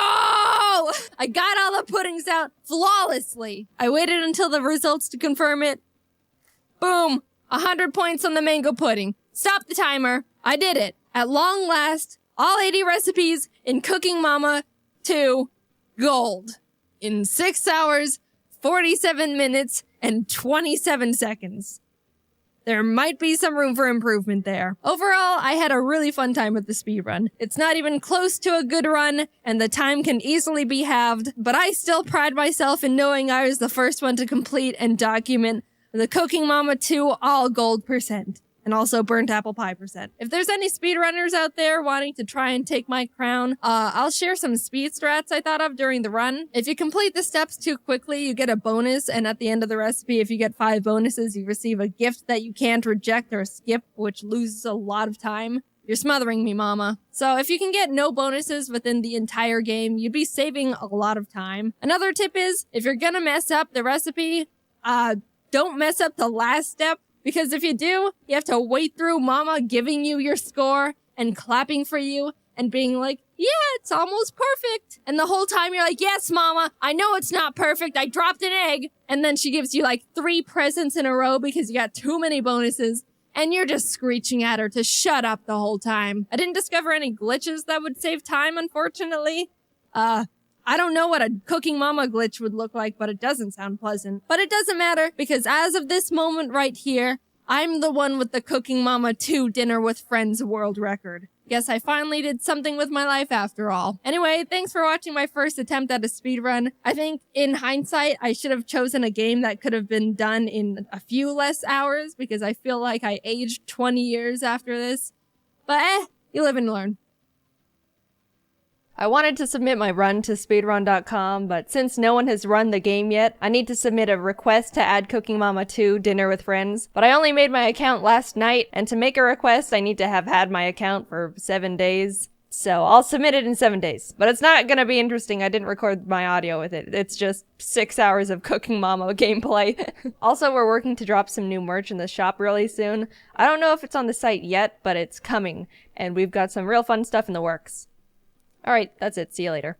I got all the puddings out flawlessly. I waited until the results to confirm it. Boom! 100 points on the mango pudding. Stop the timer. I did it. At long last, all 80 recipes in Cooking Mama 2 gold. In 6 hours, 47 minutes, and 27 seconds. There might be some room for improvement there. Overall, I had a really fun time with the speedrun. It's not even close to a good run, and the time can easily be halved, but I still pride myself in knowing I was the first one to complete and document the Cooking Mama 2 all gold %, and also burnt apple pie %. If there's any speedrunners out there wanting to try and take my crown, I'll share some speed strats I thought of during the run. If you complete the steps too quickly, you get a bonus, and at the end of the recipe, if you get 5 bonuses, you receive a gift that you can't reject or skip, which loses a lot of time. You're smothering me, Mama. So if you can get no bonuses within the entire game, you'd be saving a lot of time. Another tip is, if you're gonna mess up the recipe, don't mess up the last step. Because if you do, you have to wait through Mama giving you your score and clapping for you and being like, yeah, it's almost perfect. And the whole time you're like, yes, mama, I know it's not perfect. I dropped an egg. And then she gives you like 3 presents in a row because you got too many bonuses. And you're just screeching at her to shut up the whole time. I didn't discover any glitches that would save time, unfortunately. I don't know what a cooking mama glitch would look like, but it doesn't sound pleasant. But it doesn't matter, because as of this moment right here, I'm the one with the Cooking Mama 2 Dinner with Friends world record. Guess I finally did something with my life after all. Anyway, thanks for watching my first attempt at a speedrun. I think in hindsight, I should have chosen a game that could have been done in a few less hours, because I feel like I aged 20 years after this. But you live and learn. I wanted to submit my run to speedrun.com, but since no one has run the game yet, I need to submit a request to add Cooking Mama 2 Dinner with Friends. But I only made my account last night, and to make a request, I need to have had my account for 7 days. So I'll submit it in 7 days. But it's not gonna be interesting. I didn't record my audio with it. It's just 6 hours of Cooking Mama gameplay. Also, we're working to drop some new merch in the shop really soon. I don't know if it's on the site yet, but it's coming. And we've got some real fun stuff in the works. Alright, that's it. See you later.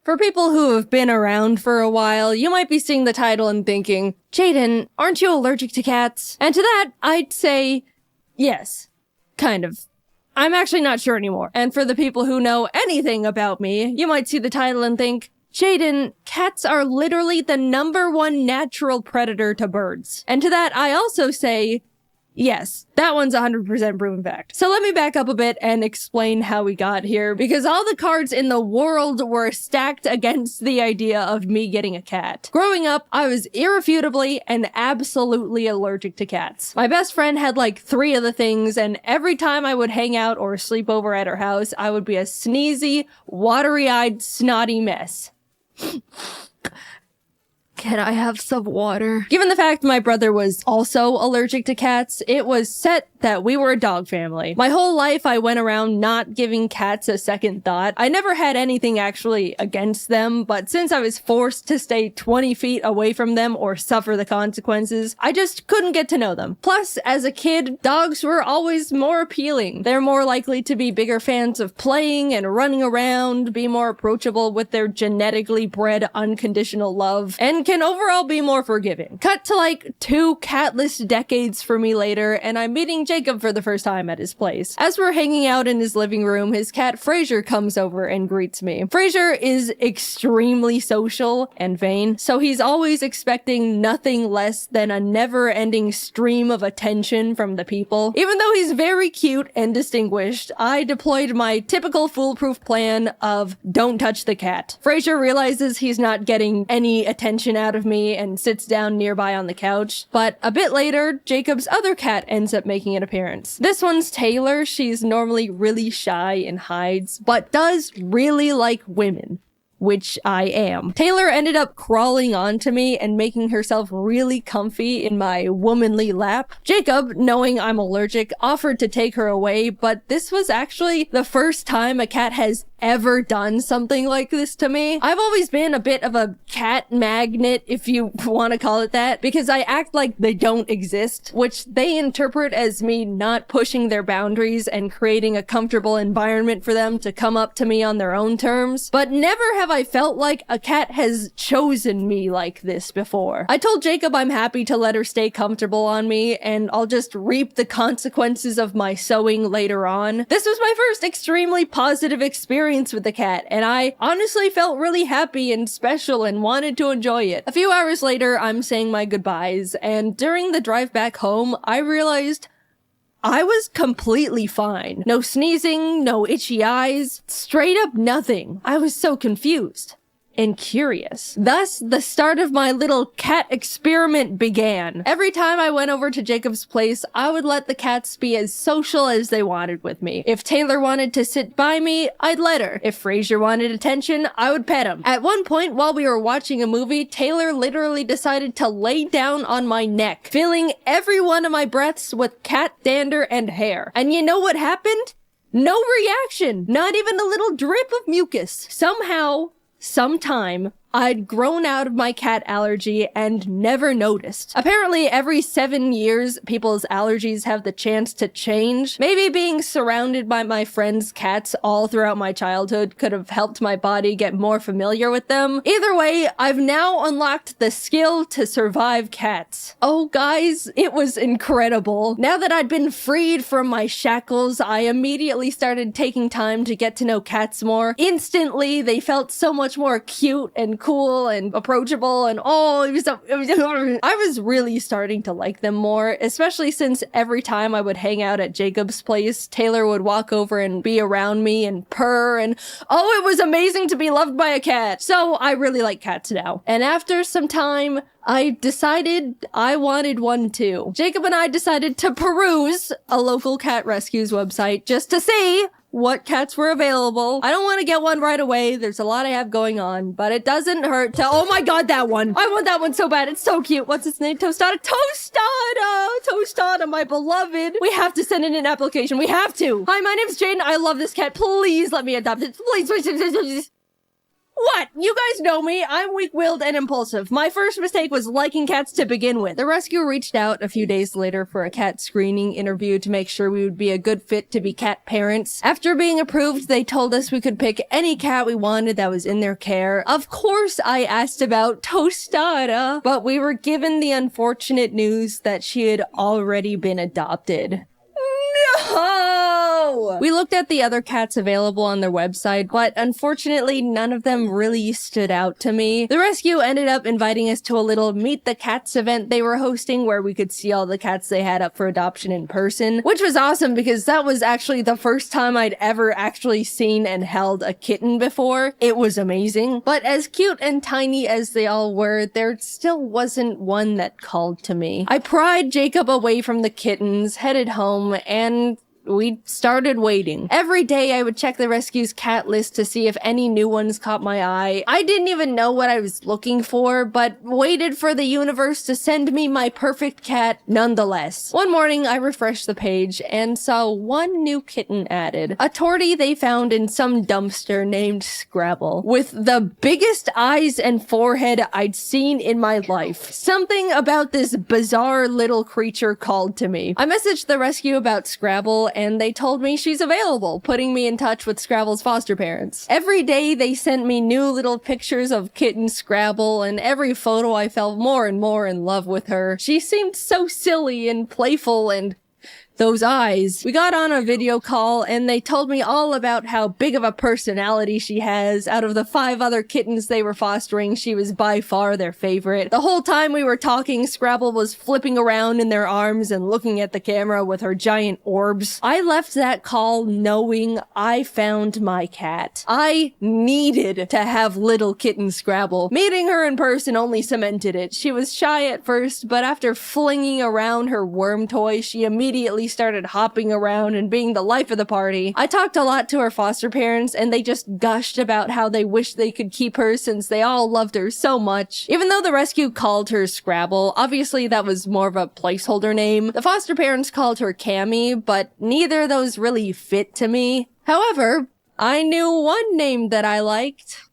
For people who have been around for a while, you might be seeing the title and thinking, Jaiden, aren't you allergic to cats? And to that, I'd say, yes. Kind of. I'm actually not sure anymore. And for the people who know anything about me, you might see the title and think, Jaiden, cats are literally the #1 natural predator to birds. And to that, I also say, yes, that one's 100% proven fact. So let me back up a bit and explain how we got here, because all the cards in the world were stacked against the idea of me getting a cat. Growing up, I was irrefutably and absolutely allergic to cats. My best friend had like 3 of the things, and every time I would hang out or sleep over at her house, I would be a sneezy, watery-eyed, snotty mess. Can I have some water? Given the fact my brother was also allergic to cats, it was set that we were a dog family. My whole life I went around not giving cats a second thought. I never had anything actually against them, but since I was forced to stay 20 feet away from them or suffer the consequences, I just couldn't get to know them. Plus, as a kid, dogs were always more appealing. They're more likely to be bigger fans of playing and running around, be more approachable with their genetically bred unconditional love, and can overall be more forgiving. Cut to like 2 catless decades for me later, and I'm meeting Jacob for the first time at his place. As we're hanging out in his living room, his cat Fraser comes over and greets me. Fraser is extremely social and vain, so he's always expecting nothing less than a never-ending stream of attention from the people. Even though he's very cute and distinguished, I deployed my typical foolproof plan of don't touch the cat. Fraser realizes he's not getting any attention out of me and sits down nearby on the couch, but a bit later, Jacob's other cat ends up making an appearance. This one's Taylor. She's normally really shy and hides, but does really like women, which I am. Taylor ended up crawling onto me and making herself really comfy in my womanly lap. Jacob, knowing I'm allergic, offered to take her away, but this was actually the first time a cat has ever done something like this to me. I've always been a bit of a cat magnet, if you want to call it that, because I act like they don't exist, which they interpret as me not pushing their boundaries and creating a comfortable environment for them to come up to me on their own terms. But never have I felt like a cat has chosen me like this before. I told Jacob I'm happy to let her stay comfortable on me, and I'll just reap the consequences of my sowing later on. This was my first extremely positive experience with the cat, and I honestly felt really happy and special and wanted to enjoy it. A few hours later, I'm saying my goodbyes, and during the drive back home, I realized I was completely fine. No sneezing, no itchy eyes, straight up nothing. I was so confused and curious. Thus, the start of my little cat experiment began. Every time I went over to Jacob's place, I would let the cats be as social as they wanted with me. If Taylor wanted to sit by me, I'd let her. If Fraser wanted attention, I would pet him. At one point, while we were watching a movie, Taylor literally decided to lay down on my neck, filling every one of my breaths with cat dander and hair. And you know what happened? No reaction. Not even a little drip of mucus. Somehow, sometime, I'd grown out of my cat allergy and never noticed. Apparently, every 7 years, people's allergies have the chance to change. Maybe being surrounded by my friends' cats all throughout my childhood could have helped my body get more familiar with them. Either way, I've now unlocked the skill to survive cats. Oh, guys, it was incredible. Now that I'd been freed from my shackles, I immediately started taking time to get to know cats more. Instantly, they felt so much more cute and cool and approachable, and I was really starting to like them more, especially since every time I would hang out at Jacob's place, Taylor would walk over and be around me and purr, and it was amazing to be loved by a cat. So I really like cats now. And after some time, I decided I wanted one too. Jacob and I decided to peruse a local cat rescues website just to see what cats were available. I don't want to get one right away. There's a lot I have going on, but it doesn't hurt to— oh my god, that one! I want that one so bad. It's so cute. What's its name? Tostada? Tostada, my beloved. We have to send in an application. We have to. Hi, my name's Jaiden. I love this cat. Please let me adopt it. Please. What? You guys know me. I'm weak-willed and impulsive. My first mistake was liking cats to begin with. The rescue reached out a few days later for a cat screening interview to make sure we would be a good fit to be cat parents. After being approved, they told us we could pick any cat we wanted that was in their care. Of course, I asked about Tostada, but we were given the unfortunate news that she had already been adopted. No! We looked at the other cats available on their website, but unfortunately none of them really stood out to me. The rescue ended up inviting us to a little Meet the Cats event they were hosting where we could see all the cats they had up for adoption in person, which was awesome because that was actually the first time I'd ever actually seen and held a kitten before. It was amazing. But as cute and tiny as they all were, there still wasn't one that called to me. I pried Jacob away from the kittens, headed home, and we started waiting. Every day I would check the rescue's cat list to see if any new ones caught my eye. I didn't even know what I was looking for, but waited for the universe to send me my perfect cat nonetheless. One morning I refreshed the page and saw one new kitten added. A tortie they found in some dumpster named Scrabble, with the biggest eyes and forehead I'd seen in my life. Something about this bizarre little creature called to me. I messaged the rescue about Scrabble and they told me she's available, putting me in touch with Scrabble's foster parents. Every day they sent me new little pictures of kitten Scrabble, and every photo I fell more and more in love with her. She seemed so silly and playful, and those eyes. We got on a video call and they told me all about how big of a personality she has. Out of the 5 other kittens they were fostering, she was by far their favorite. The whole time we were talking, Scrabble was flipping around in their arms and looking at the camera with her giant orbs. I left that call knowing I found my cat. I needed to have little kitten Scrabble. Meeting her in person only cemented it. She was shy at first, but after flinging around her worm toy, she immediately started hopping around and being the life of the party. I talked a lot to her foster parents and they just gushed about how they wish they could keep her since they all loved her so much. Even though the rescue called her Scrabble, obviously that was more of a placeholder name. The foster parents called her Cammy, but neither of those really fit to me. However, I knew one name that I liked.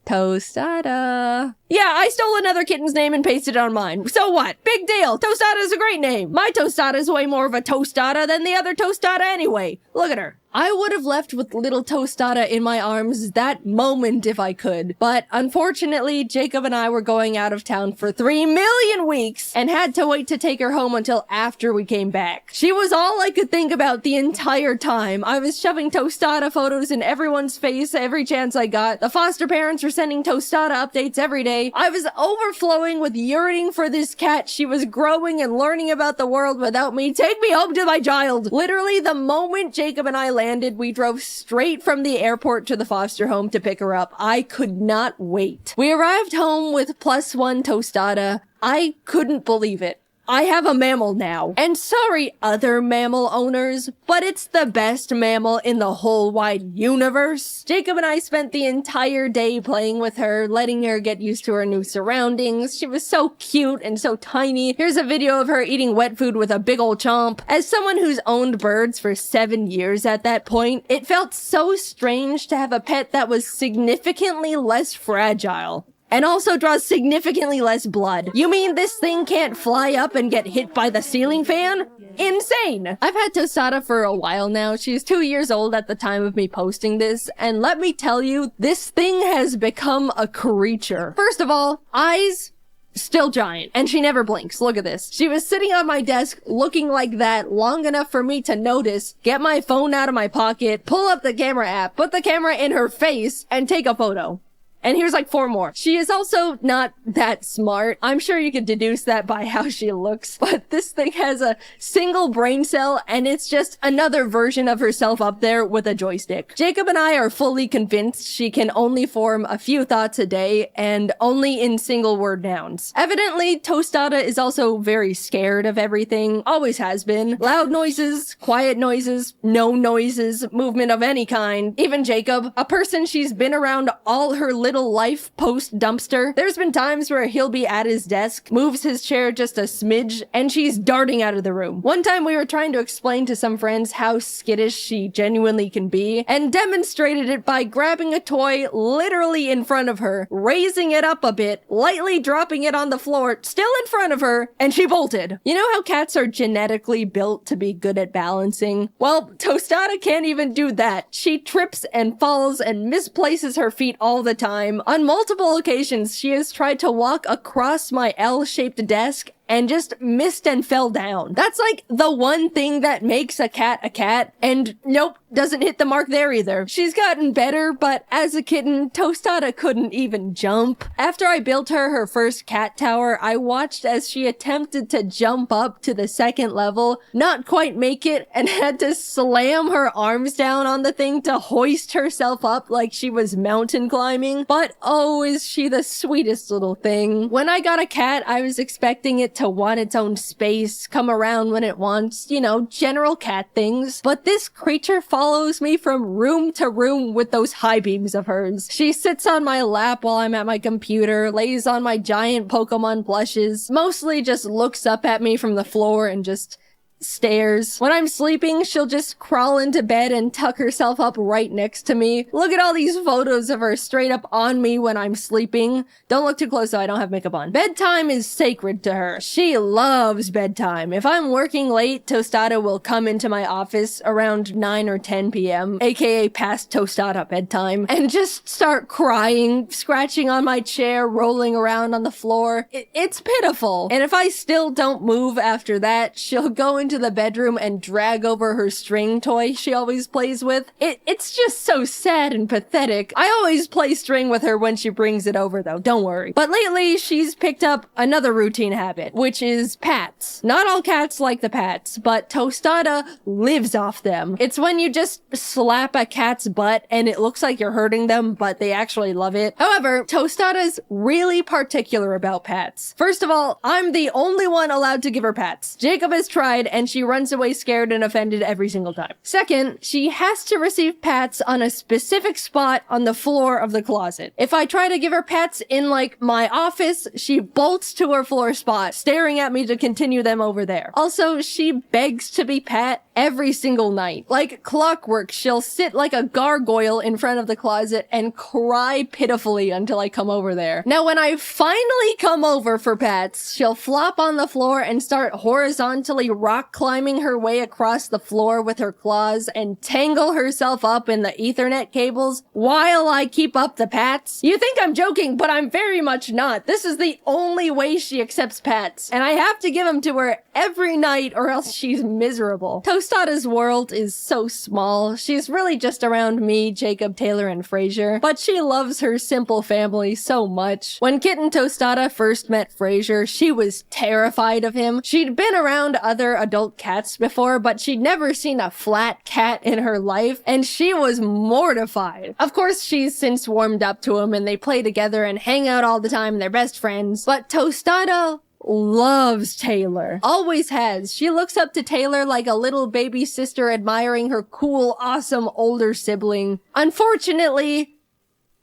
Tostada. Yeah, I stole another kitten's name and pasted it on mine. So what? Big deal. Tostada is a great name. My Tostada is way more of a Tostada than the other Tostada anyway. Look at her. I would have left with little Tostada in my arms that moment if I could. But unfortunately, Jacob and I were going out of town for 3 million weeks and had to wait to take her home until after we came back. She was all I could think about the entire time. I was shoving Tostada photos in everyone's face every chance I got. The foster parents were sending Tostada updates every day. I was overflowing with yearning for this cat. She was growing and learning about the world without me. Take me home to my child. Literally, the moment Jacob and I landed, we drove straight from the airport to the foster home to pick her up. I could not wait. We arrived home with +1 Tostada. I couldn't believe it. I have a mammal now. And sorry, other mammal owners, but it's the best mammal in the whole wide universe. Jacob and I spent the entire day playing with her, letting her get used to her new surroundings. She was so cute and so tiny. Here's a video of her eating wet food with a big ol' chomp. As someone who's owned birds for 7 years at that point, it felt so strange to have a pet that was significantly less fragile. And also draws significantly less blood. You mean this thing can't fly up and get hit by the ceiling fan? Insane! I've had Tostada for a while now. She's 2 years old at the time of me posting this, and let me tell you, this thing has become a creature. First of all, eyes, still giant, and she never blinks. Look at this. She was sitting on my desk looking like that long enough for me to notice, get my phone out of my pocket, pull up the camera app, put the camera in her face, and take a photo. And here's like 4 more. She is also not that smart. I'm sure you could deduce that by how she looks, but this thing has a single brain cell and it's just another version of herself up there with a joystick. Jacob and I are fully convinced she can only form a few thoughts a day and only in single word nouns. Evidently, Tostada is also very scared of everything, always has been. Loud noises, quiet noises, no noises, movement of any kind. Even Jacob, a person she's been around all her little life post dumpster. There's been times where he'll be at his desk, moves his chair just a smidge, and she's darting out of the room. One time we were trying to explain to some friends how skittish she genuinely can be, and demonstrated it by grabbing a toy literally in front of her, raising it up a bit, lightly dropping it on the floor, still in front of her, and she bolted. You know how cats are genetically built to be good at balancing? Well, Tostada can't even do that. She trips and falls and misplaces her feet all the time. On multiple occasions, she has tried to walk across my L-shaped desk and just missed and fell down. That's like the one thing that makes a cat, and nope, doesn't hit the mark there either. She's gotten better, but as a kitten, Tostada couldn't even jump. After I built her first cat tower, I watched as she attempted to jump up to the 2nd level, not quite make it, and had to slam her arms down on the thing to hoist herself up like she was mountain climbing. But oh, is she the sweetest little thing. When I got a cat, I was expecting it to want its own space, come around when it wants, you know, general cat things. But this creature follows me from room to room with those high beams of hers. She sits on my lap while I'm at my computer, lays on my giant Pokémon plushes, mostly just looks up at me from the floor and just stares. When I'm sleeping, she'll just crawl into bed and tuck herself up right next to me. Look at all these photos of her straight up on me when I'm sleeping. Don't look too close though, I don't have makeup on. Bedtime is sacred to her. She loves bedtime. If I'm working late, Tostada will come into my office around 9 or 10 p.m., aka past Tostada bedtime, and just start crying, scratching on my chair, rolling around on the floor. It's pitiful. And if I still don't move after that, she'll go into the bedroom and drag over her string toy she always plays with. It's just so sad and pathetic. I always play string with her when she brings it over though, don't worry. But lately, she's picked up another routine habit, which is pats. Not all cats like the pats, but Tostada lives off them. It's when you just slap a cat's butt and it looks like you're hurting them, but they actually love it. However, Tostada's really particular about pats. First of all, I'm the only one allowed to give her pats. Jacob has tried and she runs away scared and offended every single time. Second, she has to receive pats on a specific spot on the floor of the closet. If I try to give her pats in like my office, she bolts to her floor spot, staring at me to continue them over there. Also, she begs to be pat every single night. Like clockwork, she'll sit like a gargoyle in front of the closet and cry pitifully until I come over there. Now, when I finally come over for pats, she'll flop on the floor and start horizontally rock climbing her way across the floor with her claws and tangle herself up in the Ethernet cables while I keep up the pats. You think I'm joking, but I'm very much not. This is the only way she accepts pats, and I have to give them to her every night or else she's miserable. Tostada's world is so small. She's really just around me, Jacob, Taylor, and Frasier, but she loves her simple family so much. When Kitten Tostada first met Frasier, she was terrified of him. She'd been around other adult cats before, but she'd never seen a flat cat in her life, and she was mortified. Of course, she's since warmed up to him, and they play together and hang out all the time, and they're best friends, but Tostada loves Taylor. Always has. She looks up to Taylor like a little baby sister admiring her cool, awesome older sibling. Unfortunately,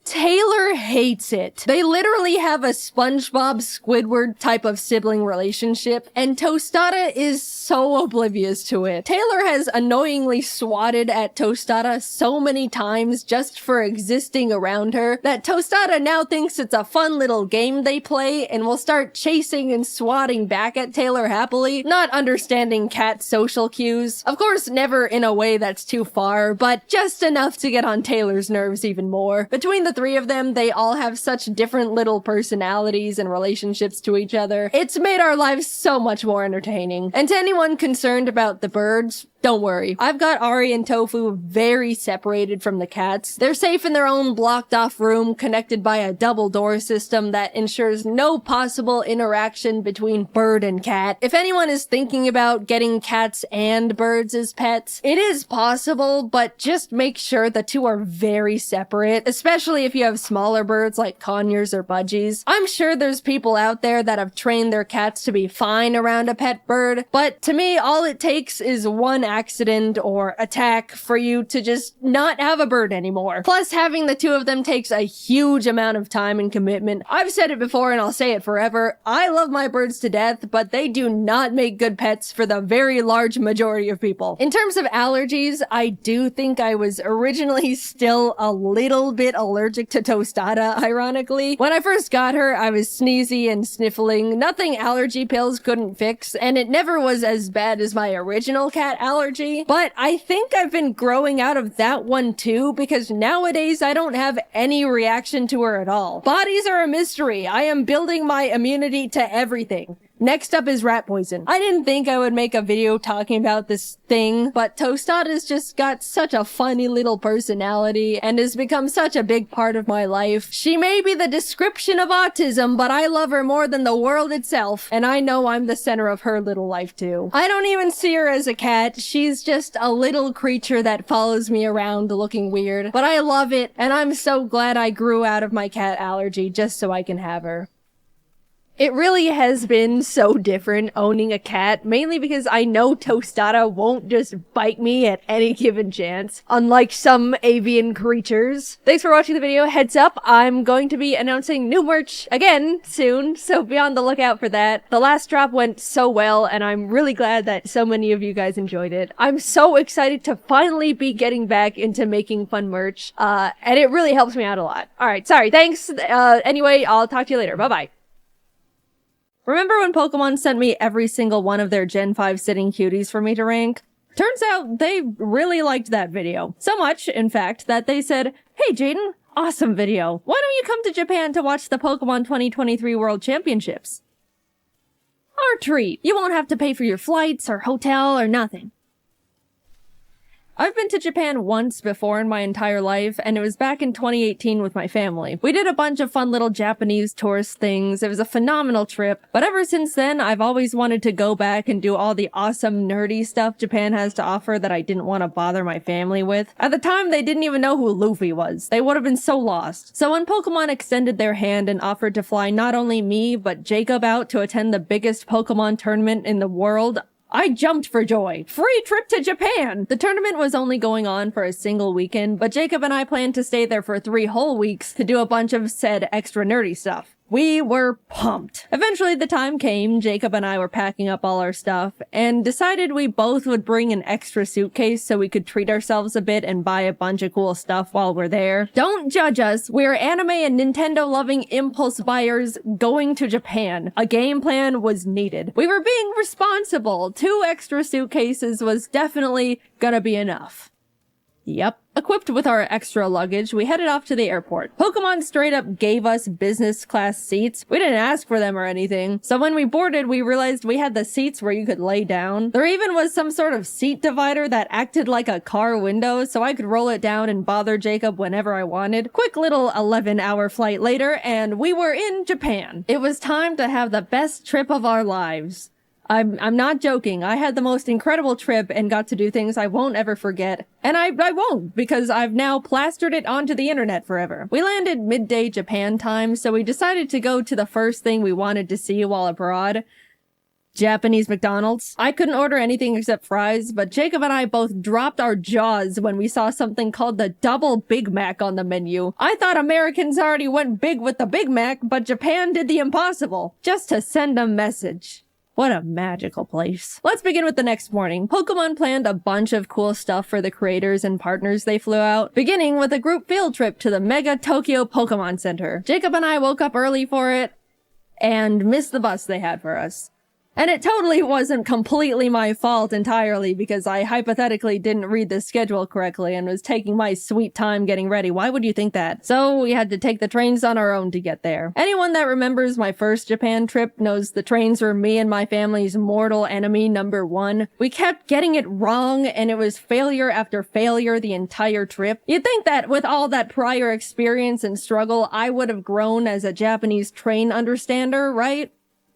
Taylor hates it. They literally have a SpongeBob Squidward type of sibling relationship, and Tostada is so oblivious to it. Taylor has annoyingly swatted at Tostada so many times just for existing around her that Tostada now thinks it's a fun little game they play and will start chasing and swatting back at Taylor happily, not understanding cat social cues. Of course, never in a way that's too far, but just enough to get on Taylor's nerves even more. Between the three of them, they all have such different little personalities and relationships to each other. It's made our lives so much more entertaining. And to anyone concerned about the birds, don't worry. I've got Ari and Tofu very separated from the cats. They're safe in their own blocked off room connected by a double door system that ensures no possible interaction between bird and cat. If anyone is thinking about getting cats and birds as pets, it is possible, but just make sure the two are very separate, especially if you have smaller birds like conures or budgies. I'm sure there's people out there that have trained their cats to be fine around a pet bird, but to me, all it takes is one accident or attack for you to just not have a bird anymore. Plus, having the two of them takes a huge amount of time and commitment. I've said it before and I'll say it forever. I love my birds to death, but they do not make good pets for the very large majority of people. In terms of allergies, I do think I was originally still a little bit allergic to Tostada, ironically. When I first got her, I was sneezy and sniffling. Nothing allergy pills couldn't fix, and it never was as bad as my original cat allergy. But I think I've been growing out of that one too, because nowadays I don't have any reaction to her at all. Bodies are a mystery. I am building my immunity to everything. Next up is rat poison. I didn't think I would make a video talking about this thing, but Tostada's just got such a funny little personality and has become such a big part of my life. She may be the description of autism, but I love her more than the world itself, and I know I'm the center of her little life too. I don't even see her as a cat. She's just a little creature that follows me around looking weird, but I love it, and I'm so glad I grew out of my cat allergy just so I can have her. It really has been so different owning a cat, mainly because I know Tostada won't just bite me at any given chance, unlike some avian creatures. Thanks for watching the video. Heads up, I'm going to be announcing new merch again soon, so be on the lookout for that. The last drop went so well, and I'm really glad that so many of you guys enjoyed it. I'm so excited to finally be getting back into making fun merch, and it really helps me out a lot. Alright, sorry, thanks. Anyway, I'll talk to you later. Bye-bye. Remember when Pokemon sent me every single one of their Gen 5 sitting cuties for me to rank? Turns out they really liked that video. So much, in fact, that they said, "Hey Jaiden, awesome video. Why don't you come to Japan to watch the Pokemon 2023 World Championships?" Our treat. You won't have to pay for your flights or hotel or nothing. I've been to Japan once before in my entire life, and it was back in 2018 with my family. We did a bunch of fun little Japanese tourist things. It was a phenomenal trip, but ever since then, I've always wanted to go back and do all the awesome nerdy stuff Japan has to offer that I didn't want to bother my family with. At the time, they didn't even know who Luffy was. They would have been so lost. So when Pokemon extended their hand and offered to fly not only me, but Jacob out to attend the biggest Pokemon tournament in the world, I jumped for joy. Free trip to Japan! The tournament was only going on for a single weekend, but Jacob and I planned to stay there for 3 whole weeks to do a bunch of said extra nerdy stuff. We were pumped. Eventually the time came, Jacob and I were packing up all our stuff, and decided we both would bring an extra suitcase so we could treat ourselves a bit and buy a bunch of cool stuff while we're there. Don't judge us, we're anime and Nintendo loving impulse buyers going to Japan. A game plan was needed. We were being responsible. 2 extra suitcases was definitely gonna be enough. Yep. Equipped with our extra luggage, we headed off to the airport. Pokemon straight up gave us business class seats. We didn't ask for them or anything. So when we boarded, we realized we had the seats where you could lay down. There even was some sort of seat divider that acted like a car window, so I could roll it down and bother Jacob whenever I wanted. Quick little 11-hour flight later, and we were in Japan. It was time to have the best trip of our lives. I'm not joking. I had the most incredible trip and got to do things I won't ever forget. And I won't, because I've now plastered it onto the internet forever. We landed midday Japan time, so we decided to go to the first thing we wanted to see while abroad. Japanese McDonald's. I couldn't order anything except fries, but Jacob and I both dropped our jaws when we saw something called the Double Big Mac on the menu. I thought Americans already went big with the Big Mac, but Japan did the impossible, just to send a message. What a magical place. Let's begin with the next morning. Pokemon planned a bunch of cool stuff for the creators and partners they flew out, beginning with a group field trip to the Mega Tokyo Pokemon Center. Jacob and I woke up early for it and missed the bus they had for us. And it totally wasn't completely my fault entirely, because I hypothetically didn't read the schedule correctly and was taking my sweet time getting ready. Why would you think that? So we had to take the trains on our own to get there. Anyone that remembers my first Japan trip knows the trains were me and my family's mortal enemy number one. We kept getting it wrong, and it was failure after failure the entire trip. You'd think that with all that prior experience and struggle, I would have grown as a Japanese train understander, right?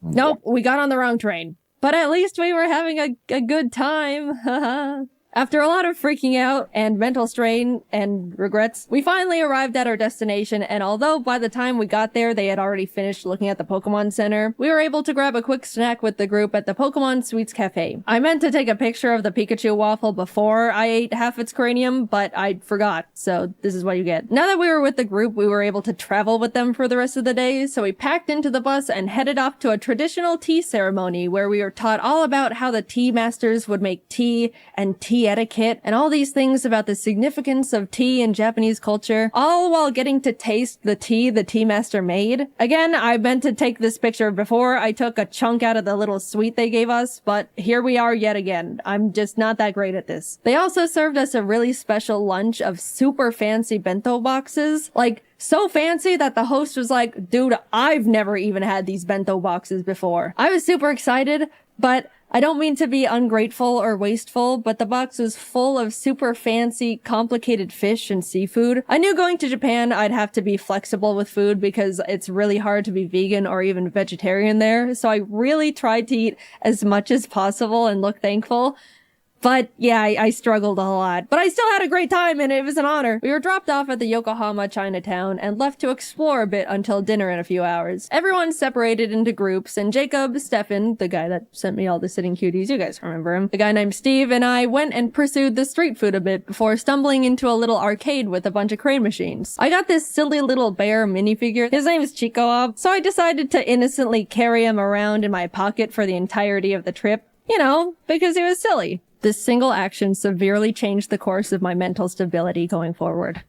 Nope, we got on the wrong train. But at least we were having a good time, haha. After a lot of freaking out and mental strain and regrets, we finally arrived at our destination, and although by the time we got there they had already finished looking at the Pokemon Center, we were able to grab a quick snack with the group at the Pokemon Sweets Cafe. I meant to take a picture of the Pikachu waffle before I ate half its cranium, but I forgot, so this is what you get. Now that we were with the group, we were able to travel with them for the rest of the day, so we packed into the bus and headed off to a traditional tea ceremony where we were taught all about how the tea masters would make tea and tea etiquette, and all these things about the significance of tea in Japanese culture, all while getting to taste the tea master made. Again, I meant to take this picture before I took a chunk out of the little sweet they gave us, but here we are yet again. I'm just not that great at this. They also served us a really special lunch of super fancy bento boxes, like so fancy that the host was like, dude, I've never even had these bento boxes before. I was super excited, but I don't mean to be ungrateful or wasteful, but the box was full of super fancy, complicated fish and seafood. I knew going to Japan I'd have to be flexible with food because it's really hard to be vegan or even vegetarian there, so I really tried to eat as much as possible and look thankful. But yeah, I struggled a lot. But I still had a great time, and it was an honor. We were dropped off at the Yokohama Chinatown and left to explore a bit until dinner in a few hours. Everyone separated into groups, and Jacob, Stefan, the guy that sent me all the sitting cuties, you guys remember him, the guy named Steve, and I went and pursued the street food a bit before stumbling into a little arcade with a bunch of crane machines. I got this silly little bear minifigure. His name is Chico, so I decided to innocently carry him around in my pocket for the entirety of the trip. You know, because he was silly. This single action severely changed the course of my mental stability going forward.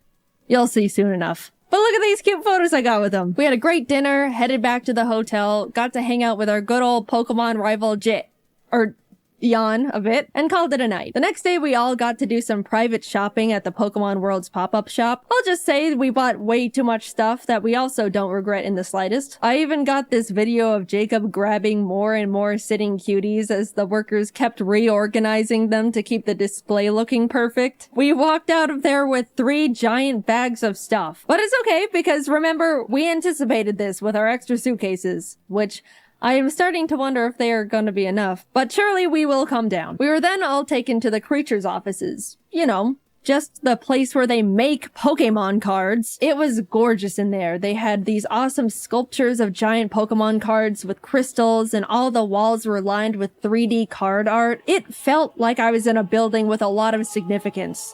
You'll see soon enough. But look at these cute photos I got with them. We had a great dinner, headed back to the hotel, got to hang out with our good old Pokemon rival Jan a bit, and called it a night. The next day we all got to do some private shopping at the Pokemon World's pop-up shop. I'll just say we bought way too much stuff that we also don't regret in the slightest. I even got this video of Jacob grabbing more and more sitting cuties as the workers kept reorganizing them to keep the display looking perfect. We walked out of there with 3 giant bags of stuff. But it's okay, because remember, we anticipated this with our extra suitcases, which I am starting to wonder if they are going to be enough, but surely we will come down. We were then all taken to the creatures' offices. You know, just the place where they make Pokemon cards. It was gorgeous in there. They had these awesome sculptures of giant Pokemon cards with crystals, and all the walls were lined with 3D card art. It felt like I was in a building with a lot of significance.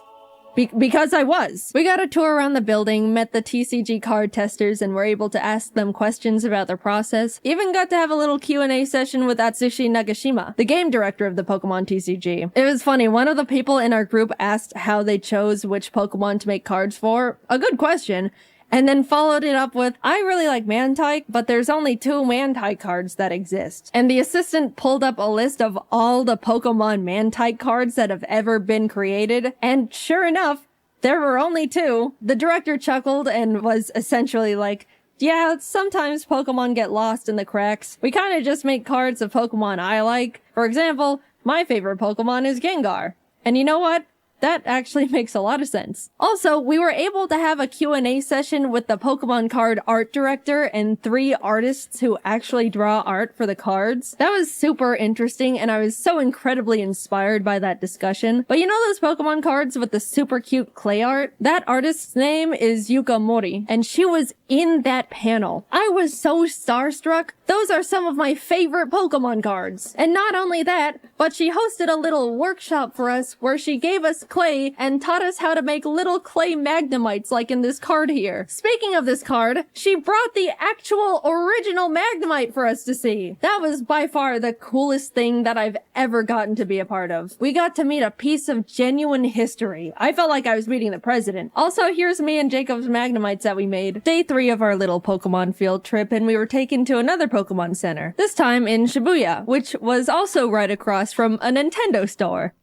Because I was. We got a tour around the building, met the TCG card testers, and were able to ask them questions about their process. Even got to have a little Q&A session with Atsushi Nagashima, the game director of the Pokemon TCG. It was funny, one of the people in our group asked how they chose which Pokemon to make cards for. A good question. And then followed it up with, I really like Mantike, but there's only 2 Mantike cards that exist. And the assistant pulled up a list of all the Pokemon Mantike cards that have ever been created, and sure enough, there were only 2. The director chuckled and was essentially like, yeah, sometimes Pokemon get lost in the cracks. We kind of just make cards of Pokemon I like. For example, my favorite Pokemon is Gengar. And you know what? That actually makes a lot of sense. Also, we were able to have a Q&A session with the Pokemon card art director and 3 artists who actually draw art for the cards. That was super interesting, and I was so incredibly inspired by that discussion. But you know those Pokemon cards with the super cute clay art? That artist's name is Yuka Mori, and she was in that panel. I was so starstruck. Those are some of my favorite Pokemon cards. And not only that, but she hosted a little workshop for us where she gave us clay and taught us how to make little clay Magnemites like in this card here. Speaking of this card, she brought the actual original Magnemite for us to see. That was by far the coolest thing that I've ever gotten to be a part of. We got to meet a piece of genuine history. I felt like I was meeting the president. Also, here's me and Jacob's Magnemites that we made. Day 3 of our little Pokemon field trip, and we were taken to another Pokemon Center. This time in Shibuya, which was also right across from a Nintendo store.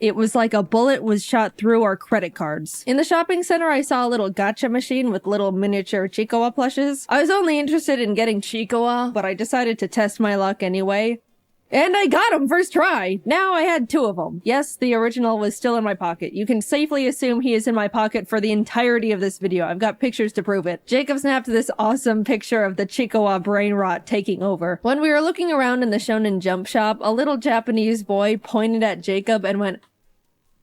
It was like a bullet was shot through our credit cards. In the shopping center, I saw a little gacha machine with little miniature Chiikawa plushes. I was only interested in getting Chiikawa, but I decided to test my luck anyway. And I got him first try! Now I had 2 of them. Yes, the original was still in my pocket. You can safely assume he is in my pocket for the entirety of this video. I've got pictures to prove it. Jacob snapped this awesome picture of the Chiikawa brain rot taking over. When we were looking around in the Shonen Jump shop, a little Japanese boy pointed at Jacob and went,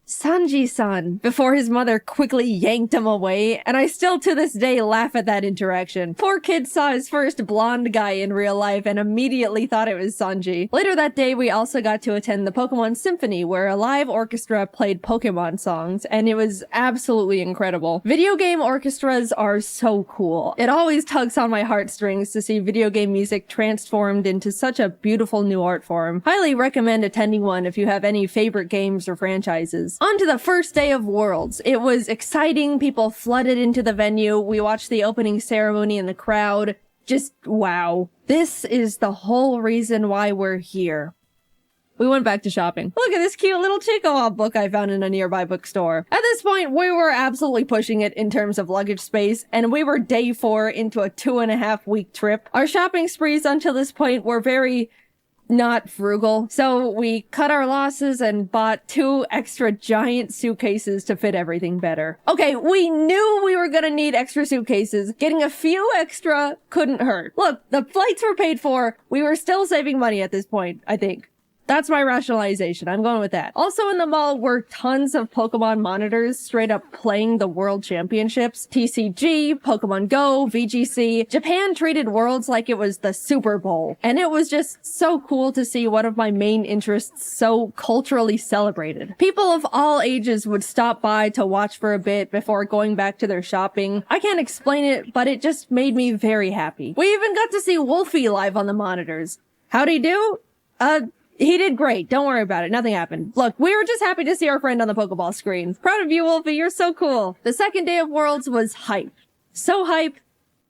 "Sanji-san," before his mother quickly yanked him away, and I still to this day laugh at that interaction. Poor kid saw his first blonde guy in real life and immediately thought it was Sanji. Later that day, we also got to attend the Pokemon Symphony, where a live orchestra played Pokemon songs, and it was absolutely incredible. Video game orchestras are so cool. It always tugs on my heartstrings to see video game music transformed into such a beautiful new art form. Highly recommend attending one if you have any favorite games or franchises. On to the first day of Worlds. It was exciting. People flooded into the venue. We watched the opening ceremony in the crowd. Just wow. This is the whole reason why we're here. We went back to shopping. Look at this cute little Chiikawa book I found in a nearby bookstore. At this point, we were absolutely pushing it in terms of luggage space, and we were day 4 into a 2.5-week trip. Our shopping sprees until this point were very not frugal, so we cut our losses and bought 2 extra giant suitcases to fit everything better. Okay, we knew we were gonna need extra suitcases. Getting a few extra couldn't hurt. Look, the flights were paid for. We were still saving money at this point, I think. That's my rationalization. I'm going with that. Also in the mall were tons of Pokemon monitors straight up playing the World Championships. TCG, Pokemon Go, VGC. Japan treated Worlds like it was the Super Bowl. And it was just so cool to see one of my main interests so culturally celebrated. People of all ages would stop by to watch for a bit before going back to their shopping. I can't explain it, but it just made me very happy. We even got to see Wolfie live on the monitors. How'd he do? He did great. Don't worry about it. Nothing happened. Look, we were just happy to see our friend on the Pokeball screen. Proud of you, Wolfie. You're so cool. The second day of Worlds was hype. So hype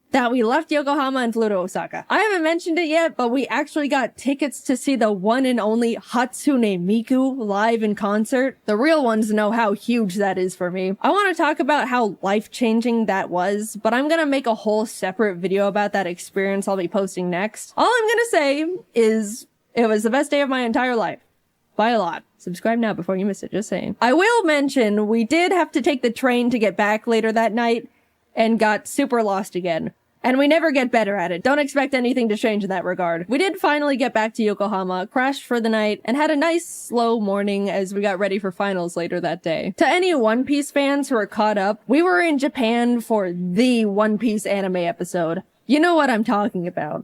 that we left Yokohama and flew to Osaka. I haven't mentioned it yet, but we actually got tickets to see the one and only Hatsune Miku live in concert. The real ones know how huge that is for me. I want to talk about how life-changing that was, but I'm gonna make a whole separate video about that experience I'll be posting next. All I'm gonna say is it was the best day of my entire life. By a lot. Subscribe now before you miss it, just saying. I will mention, we did have to take the train to get back later that night and got super lost again. And we never get better at it. Don't expect anything to change in that regard. We did finally get back to Yokohama, crashed for the night, and had a nice slow morning as we got ready for finals later that day. To any One Piece fans who are caught up, we were in Japan for the One Piece anime episode. You know what I'm talking about.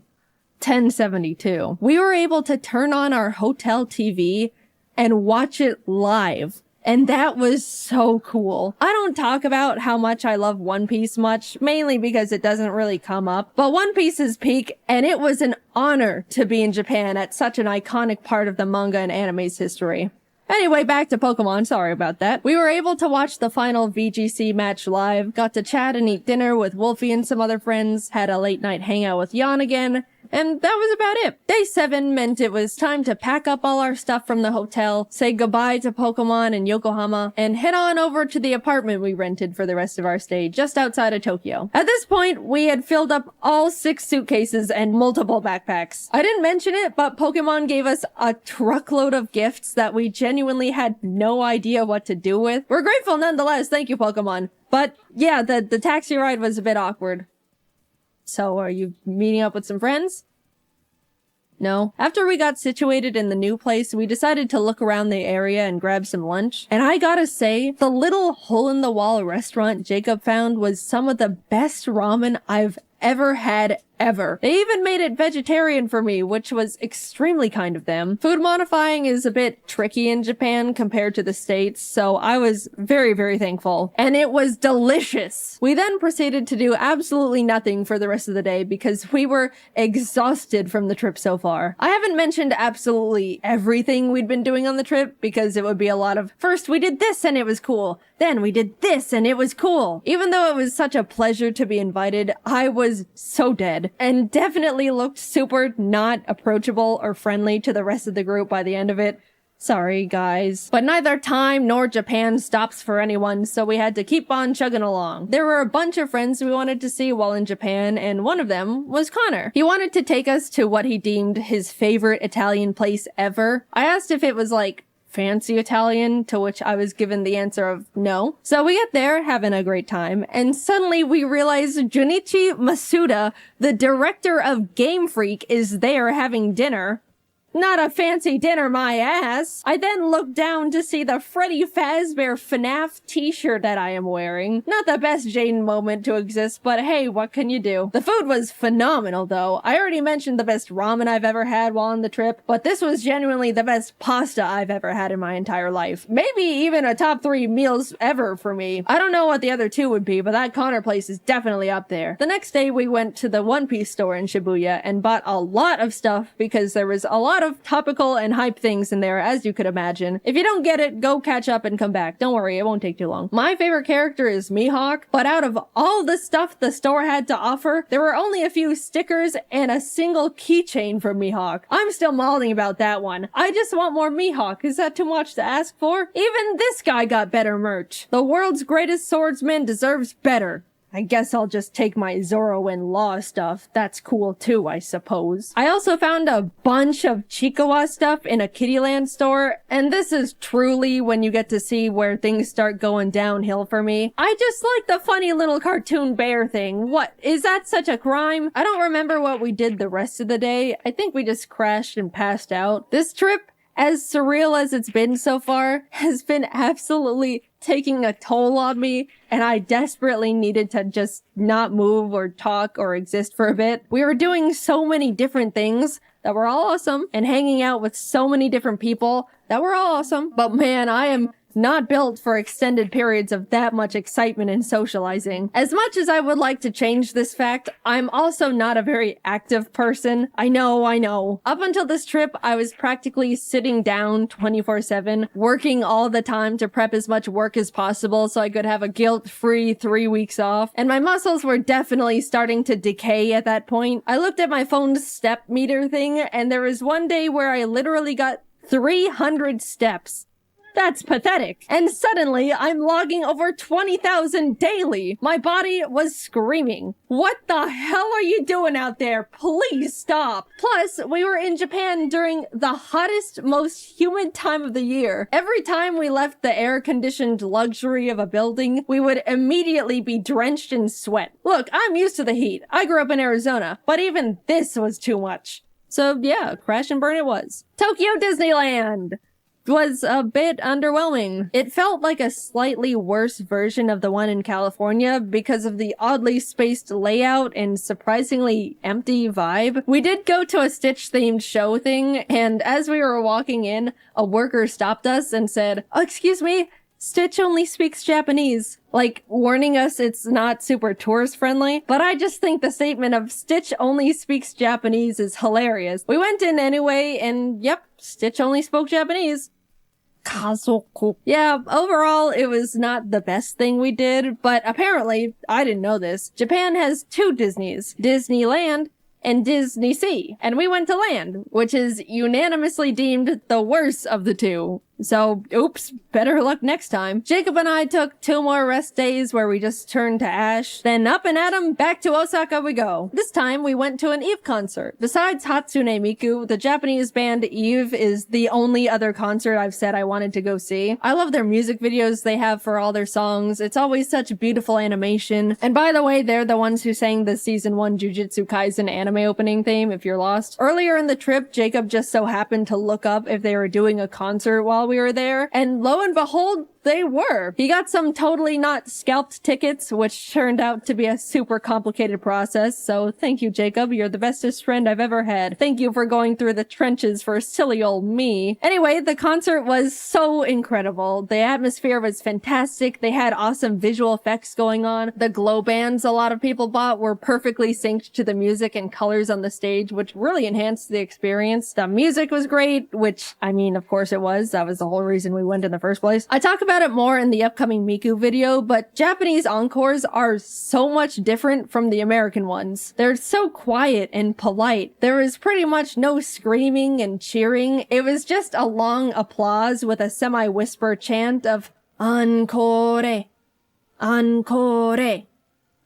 1072. We were able to turn on our hotel TV and watch it live. And that was so cool. I don't talk about how much I love One Piece much, mainly because it doesn't really come up. But One Piece is peak, and it was an honor to be in Japan at such an iconic part of the manga and anime's history. Anyway, back to Pokemon, sorry about that. We were able to watch the final VGC match live, got to chat and eat dinner with Wolfie and some other friends, had a late night hangout with Jan again, And that was about it. Day 7 meant it was time to pack up all our stuff from the hotel, say goodbye to Pokemon and Yokohama, and head on over to the apartment we rented for the rest of our stay just outside of Tokyo. At this point, we had filled up all 6 suitcases and multiple backpacks. I didn't mention it, but Pokemon gave us a truckload of gifts that we genuinely had no idea what to do with. We're grateful nonetheless, thank you, Pokemon. But yeah, the taxi ride was a bit awkward. So, are you meeting up with some friends? No. After we got situated in the new place, we decided to look around the area and grab some lunch. And I gotta say, the little hole-in-the-wall restaurant Jacob found was some of the best ramen I've ever had ever. They even made it vegetarian for me, which was extremely kind of them. Food modifying is a bit tricky in Japan compared to the States, so I was very, very thankful. And it was delicious. We then proceeded to do absolutely nothing for the rest of the day because we were exhausted from the trip so far. I haven't mentioned absolutely everything we'd been doing on the trip because it would be a lot of, first we did this and it was cool, then we did this and it was cool. Even though it was such a pleasure to be invited, I was so dead. And definitely looked super not approachable or friendly to the rest of the group by the end of it. Sorry, guys. But neither time nor Japan stops for anyone, so we had to keep on chugging along. There were a bunch of friends we wanted to see while in Japan, and one of them was Connor. He wanted to take us to what he deemed his favorite Italian place ever. I asked if it was like fancy Italian, to which I was given the answer of no. So we get there, having a great time, and suddenly we realize Junichi Masuda, the director of Game Freak, is there having dinner. Not a fancy dinner, my ass. I then look down to see the Freddy Fazbear FNAF t-shirt that I am wearing. Not the best Jaiden moment to exist, but hey, what can you do? The food was phenomenal, though. I already mentioned the best ramen I've ever had while on the trip, but this was genuinely the best pasta I've ever had in my entire life. Maybe even a top 3 meals ever for me. I don't know what the other 2 would be, but that Connor place is definitely up there. The next day, we went to the One Piece store in Shibuya and bought a lot of stuff because there was a lot of topical and hype things in there, as you could imagine. If you don't get it, go catch up and come back. Don't worry, it won't take too long. My favorite character is Mihawk, but out of all the stuff the store had to offer, there were only a few stickers and a single keychain for Mihawk. I'm still mauling about that one. I just want more Mihawk. Is that too much to ask for? Even this guy got better merch. The world's greatest swordsman deserves better. I guess I'll just take my Zoro and Law stuff. That's cool too, I suppose. I also found a bunch of Chikawa stuff in a Kittyland store, and this is truly when you get to see where things start going downhill for me. I just like the funny little cartoon bear thing. What, is that such a crime? I don't remember what we did the rest of the day. I think we just crashed and passed out. This trip, as surreal as it's been so far, has been absolutely taking a toll on me, and I desperately needed to just not move or talk or exist for a bit. We were doing so many different things that were all awesome, and hanging out with so many different people that were all awesome, but man, I am not built for extended periods of that much excitement and socializing. As much as I would like to change this fact, I'm also not a very active person. I know. Up until this trip, I was practically sitting down 24/7, working all the time to prep as much work as possible so I could have a guilt-free 3 weeks off, and my muscles were definitely starting to decay at that point. I looked at my phone's step meter thing, and there was one day where I literally got 300 steps. That's pathetic. And suddenly, I'm logging over 20,000 daily. My body was screaming. What the hell are you doing out there? Please stop. Plus, we were in Japan during the hottest, most humid time of the year. Every time we left the air-conditioned luxury of a building, we would immediately be drenched in sweat. Look, I'm used to the heat. I grew up in Arizona, but even this was too much. So yeah, crash and burn it was. Tokyo Disneyland was a bit underwhelming. It felt like a slightly worse version of the one in California because of the oddly spaced layout and surprisingly empty vibe. We did go to a Stitch-themed show thing, and as we were walking in, a worker stopped us and said, "Oh, excuse me, Stitch only speaks Japanese," like warning us it's not super tourist friendly. But I just think the statement of Stitch only speaks Japanese is hilarious. We went in anyway, and yep, Stitch only spoke Japanese. Kazoku. Yeah, overall, it was not the best thing we did, but apparently, I didn't know this, Japan has 2 Disneys, Disneyland and Disney Sea. And we went to land, which is unanimously deemed the worst of the two. So, oops, better luck next time. Jacob and I took 2 more rest days where we just turned to ash. Then up and at 'em, back to Osaka we go. This time we went to an Eve concert. Besides Hatsune Miku, the Japanese band Eve is the only other concert I've said I wanted to go see. I love their music videos they have for all their songs. It's always such beautiful animation. And by the way, they're the ones who sang the season 1 Jujutsu Kaisen anime opening theme, if you're lost. Earlier in the trip, Jacob just so happened to look up if they were doing a concert while we were there, and lo and behold, they were. He got some totally not scalped tickets, which turned out to be a super complicated process, so thank you, Jacob. You're the bestest friend I've ever had. Thank you for going through the trenches for silly old me. Anyway, the concert was so incredible. The atmosphere was fantastic. They had awesome visual effects going on. The glow bands a lot of people bought were perfectly synced to the music and colors on the stage, which really enhanced the experience. The music was great, which, I mean, of course it was. That was the whole reason we went in the first place. I talk about it more in the upcoming Miku video, but Japanese encores are so much different from the American ones. They're so quiet and polite. There was pretty much no screaming and cheering. It was just a long applause with a semi-whisper chant of encore, encore.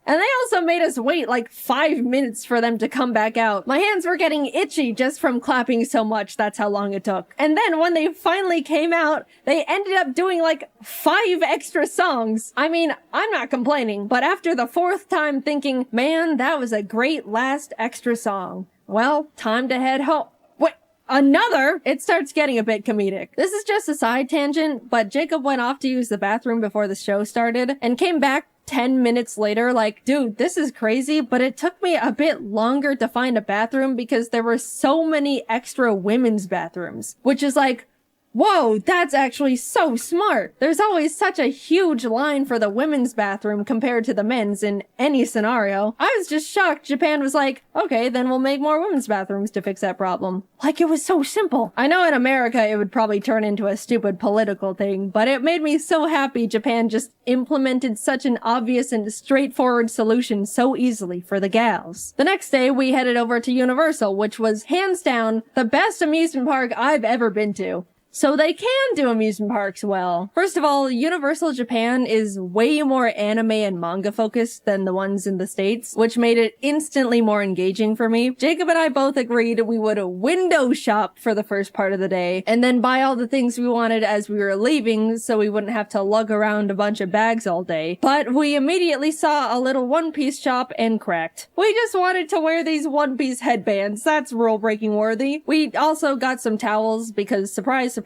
And they also made us wait like 5 minutes for them to come back out. My hands were getting itchy just from clapping so much. That's how long it took. And then when they finally came out, they ended up doing like 5 extra songs. I mean, I'm not complaining, but after the 4th time thinking, man, that was a great last extra song. Well, time to head home. Another? It starts getting a bit comedic. This is just a side tangent, but Jacob went off to use the bathroom before the show started and came back 10 minutes later like, dude, this is crazy, but it took me a bit longer to find a bathroom because there were so many extra women's bathrooms, which is like, whoa, that's actually so smart. There's always such a huge line for the women's bathroom compared to the men's in any scenario. I was just shocked Japan was like, okay, then we'll make more women's bathrooms to fix that problem. Like it was so simple. I know in America it would probably turn into a stupid political thing, but it made me so happy Japan just implemented such an obvious and straightforward solution so easily for the gals. The next day we headed over to Universal, which was hands down the best amusement park I've ever been to. So they can do amusement parks well. First of all, Universal Japan is way more anime and manga focused than the ones in the States, which made it instantly more engaging for me. Jacob and I both agreed we would window shop for the first part of the day, and then buy all the things we wanted as we were leaving so we wouldn't have to lug around a bunch of bags all day. But we immediately saw a little One Piece shop and cracked. We just wanted to wear these One Piece headbands. That's rule-breaking worthy. We also got some towels because surprise, surprise,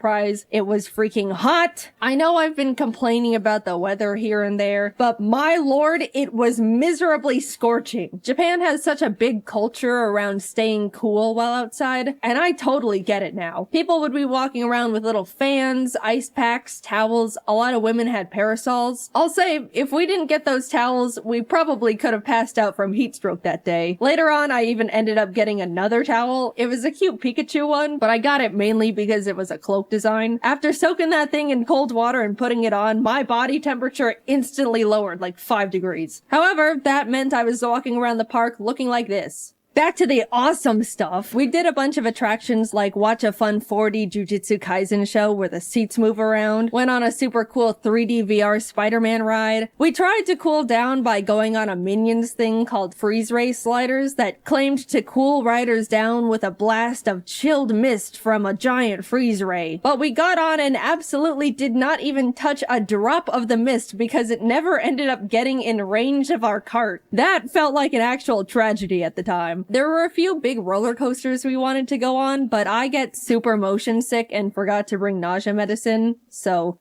it was freaking hot. I know I've been complaining about the weather here and there, but my lord, it was miserably scorching. Japan has such a big culture around staying cool while outside, and I totally get it now. People would be walking around with little fans, ice packs, towels. A lot of women had parasols. I'll say, if we didn't get those towels, we probably could have passed out from heat stroke that day. Later on, I even ended up getting another towel. It was a cute Pikachu one, but I got it mainly because it was a cloak design. After soaking that thing in cold water and putting it on, my body temperature instantly lowered like 5 degrees. However, that meant I was walking around the park looking like this. Back to the awesome stuff. We did a bunch of attractions like watch a fun 4D Jujutsu Kaisen show where the seats move around, went on a super cool 3D VR Spider-Man ride. We tried to cool down by going on a Minions thing called Freeze Ray sliders that claimed to cool riders down with a blast of chilled mist from a giant freeze ray. But we got on and absolutely did not even touch a drop of the mist because it never ended up getting in range of our cart. That felt like an actual tragedy at the time. There were a few big roller coasters we wanted to go on, but I get super motion sick and forgot to bring nausea medicine, so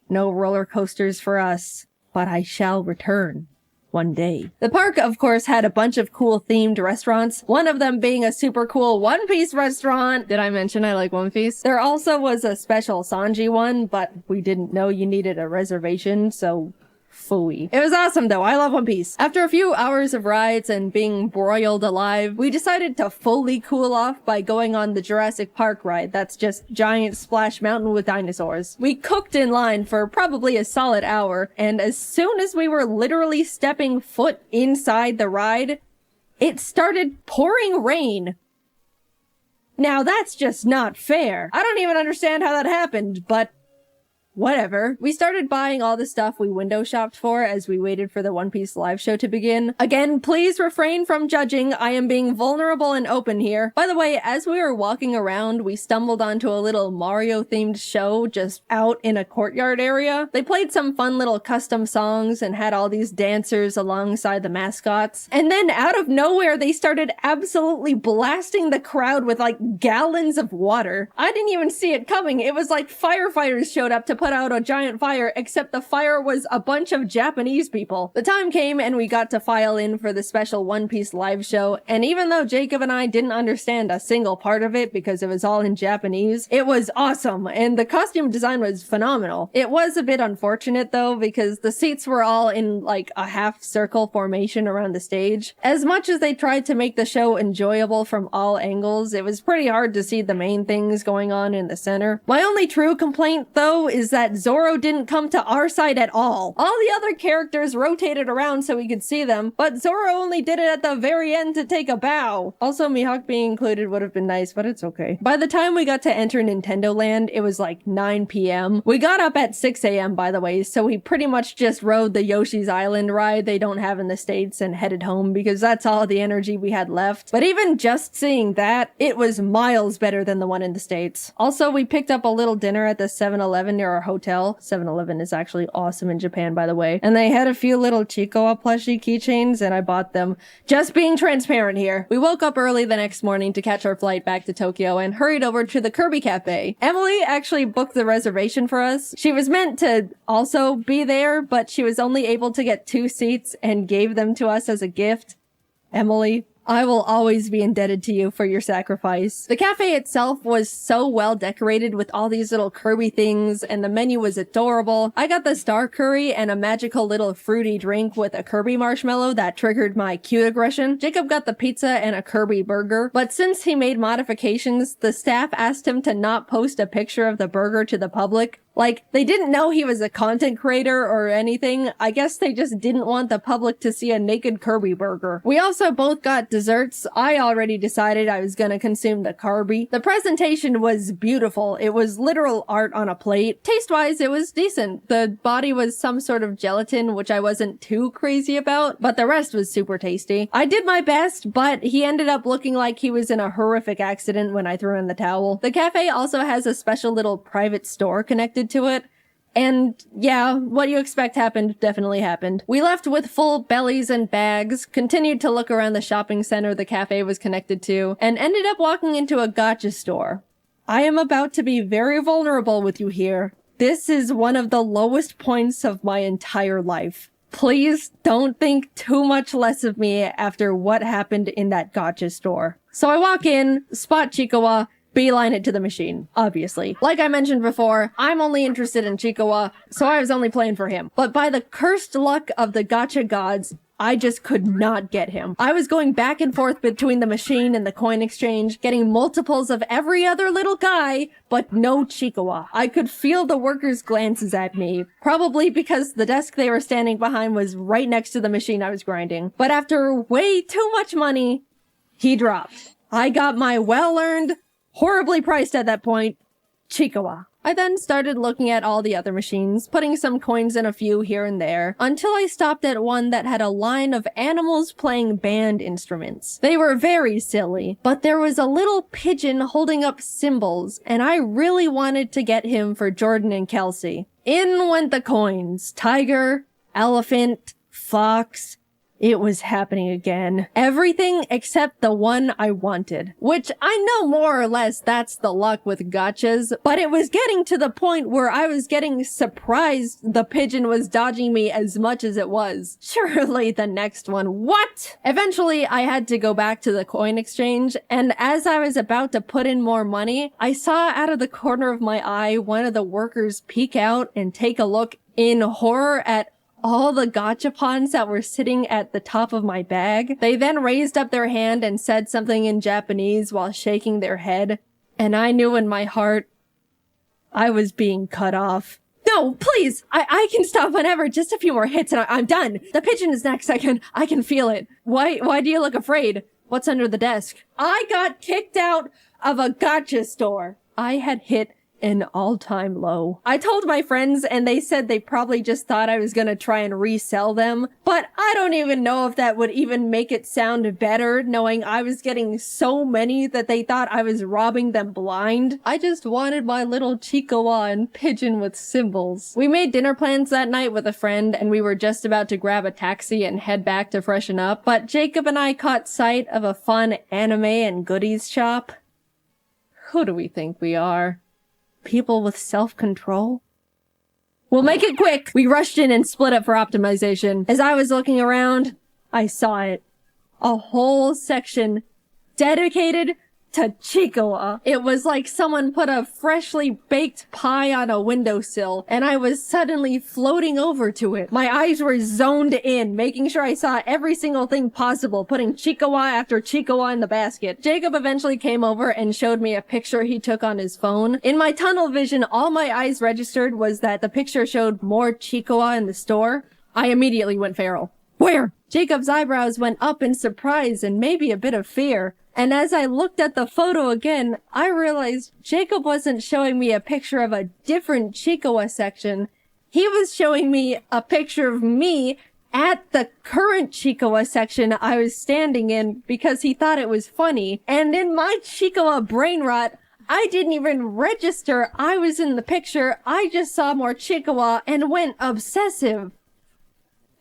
no roller coasters for us. But I shall return one day. The park, of course, had a bunch of cool themed restaurants, one of them being a super cool One Piece restaurant. Did I mention I like One Piece? There also was a special Sanji one, but we didn't know you needed a reservation, so phooey. It was awesome though. I love One Piece. After a few hours of rides and being broiled alive, we decided to fully cool off by going on the Jurassic Park ride. That's just giant splash mountain with dinosaurs. We cooked in line for probably a solid hour, and as soon as we were literally stepping foot inside the ride, it started pouring rain. Now that's just not fair. I don't even understand how that happened, but whatever. We started buying all the stuff we window shopped for as we waited for the One Piece live show to begin. Again, please refrain from judging. I am being vulnerable and open here. By the way, as we were walking around, we stumbled onto a little Mario-themed show just out in a courtyard area. They played some fun little custom songs and had all these dancers alongside the mascots. And then out of nowhere, they started absolutely blasting the crowd with like gallons of water. I didn't even see it coming. It was like firefighters showed up to put out a giant fire, except the fire was a bunch of Japanese people. The time came and we got to file in for the special One Piece live show, and even though Jacob and I didn't understand a single part of it because it was all in Japanese, it was awesome, and the costume design was phenomenal. It was a bit unfortunate though, because the seats were all in like a half circle formation around the stage. As much as they tried to make the show enjoyable from all angles, it was pretty hard to see the main things going on in the center. My only true complaint though is that Zoro didn't come to our side at all. All the other characters rotated around so we could see them, but Zoro only did it at the very end to take a bow. Also, Mihawk being included would have been nice, but it's okay. By the time we got to enter Nintendo Land, it was like 9 p.m. We got up at 6 a.m. by the way, so we pretty much just rode the Yoshi's Island ride they don't have in the States and headed home because that's all the energy we had left. But even just seeing that, it was miles better than the one in the States. Also, we picked up a little dinner at the 7-Eleven near our hotel. 7-Eleven is actually awesome in Japan, by the way. And they had a few little Chicoa plushie keychains, and I bought them. Just being transparent here. We woke up early the next morning to catch our flight back to Tokyo and hurried over to the Kirby Cafe. Emily actually booked the reservation for us. She was meant to also be there, but she was only able to get 2 seats and gave them to us as a gift. Emily, I will always be indebted to you for your sacrifice. The cafe itself was so well decorated with all these little Kirby things, and the menu was adorable. I got the star curry and a magical little fruity drink with a Kirby marshmallow that triggered my cute aggression. Jacob got the pizza and a Kirby burger, but since he made modifications, the staff asked him to not post a picture of the burger to the public. Like, they didn't know he was a content creator or anything. I guess they just didn't want the public to see a naked Kirby burger. We also both got desserts. I already decided I was gonna consume the Kirby. The presentation was beautiful. It was literal art on a plate. Taste-wise, it was decent. The body was some sort of gelatin, which I wasn't too crazy about, but the rest was super tasty. I did my best, but he ended up looking like he was in a horrific accident when I threw in the towel. The cafe also has a special little private store connected to it. And yeah, what you expect happened definitely happened. We left with full bellies and bags, continued to look around the shopping center the cafe was connected to, and ended up walking into a gacha store. I am about to be very vulnerable with you here. This is one of the lowest points of my entire life. Please don't think too much less of me after what happened in that gacha store. So I walk in, spot Chiikawa, beeline it to the machine, obviously. Like I mentioned before, I'm only interested in Chiikawa, so I was only playing for him. But by the cursed luck of the gacha gods, I just could not get him. I was going back and forth between the machine and the coin exchange, getting multiples of every other little guy, but no Chiikawa. I could feel the workers' glances at me, probably because the desk they were standing behind was right next to the machine I was grinding. But after way too much money, he dropped. I got my well-earned, horribly priced at that point, Chiikawa. I then started looking at all the other machines, putting some coins in a few here and there, until I stopped at one that had a line of animals playing band instruments. They were very silly, but there was a little pigeon holding up cymbals, and I really wanted to get him for Jordan and Kelsey. In went the coins. Tiger, elephant, fox. It was happening again. Everything except the one I wanted. Which I know more or less that's the luck with gachas, but it was getting to the point where I was getting surprised the pigeon was dodging me as much as it was. Surely the next one. What? Eventually, I had to go back to the coin exchange, and as I was about to put in more money, I saw out of the corner of my eye one of the workers peek out and take a look in horror at all the gachapons that were sitting at the top of my bag. They then raised up their hand and said something in Japanese while shaking their head, and I knew in my heart I was being cut off. No, please! I can stop whenever. Just a few more hits and I'm done. The pigeon is next. I can feel it. Why do you look afraid? What's under the desk? I got kicked out of a gacha store. I had hit an all-time low. I told my friends and they said they probably just thought I was gonna try and resell them, but I don't even know if that would even make it sound better, knowing I was getting so many that they thought I was robbing them blind. I just wanted my little Chihuahua and pigeon with symbols. We made dinner plans that night with a friend and we were just about to grab a taxi and head back to freshen up, but Jacob and I caught sight of a fun anime and goodies shop. Who do we think we are? People with self-control? We'll make it quick! We rushed in and split up for optimization. As I was looking around, I saw it. A whole section dedicated to Chihuahua. It was like someone put a freshly baked pie on a windowsill, and I was suddenly floating over to it. My eyes were zoned in, making sure I saw every single thing possible, putting Chihuahua after Chihuahua in the basket. Jacob eventually came over and showed me a picture he took on his phone. In my tunnel vision, all my eyes registered was that the picture showed more Chihuahua in the store. I immediately went feral. Where? Jacob's eyebrows went up in surprise and maybe a bit of fear. And as I looked at the photo again, I realized Jacob wasn't showing me a picture of a different Chihuahua section. He was showing me a picture of me at the current Chihuahua section I was standing in because he thought it was funny. And in my Chihuahua brain rot, I didn't even register I was in the picture. I just saw more Chihuahua and went obsessive.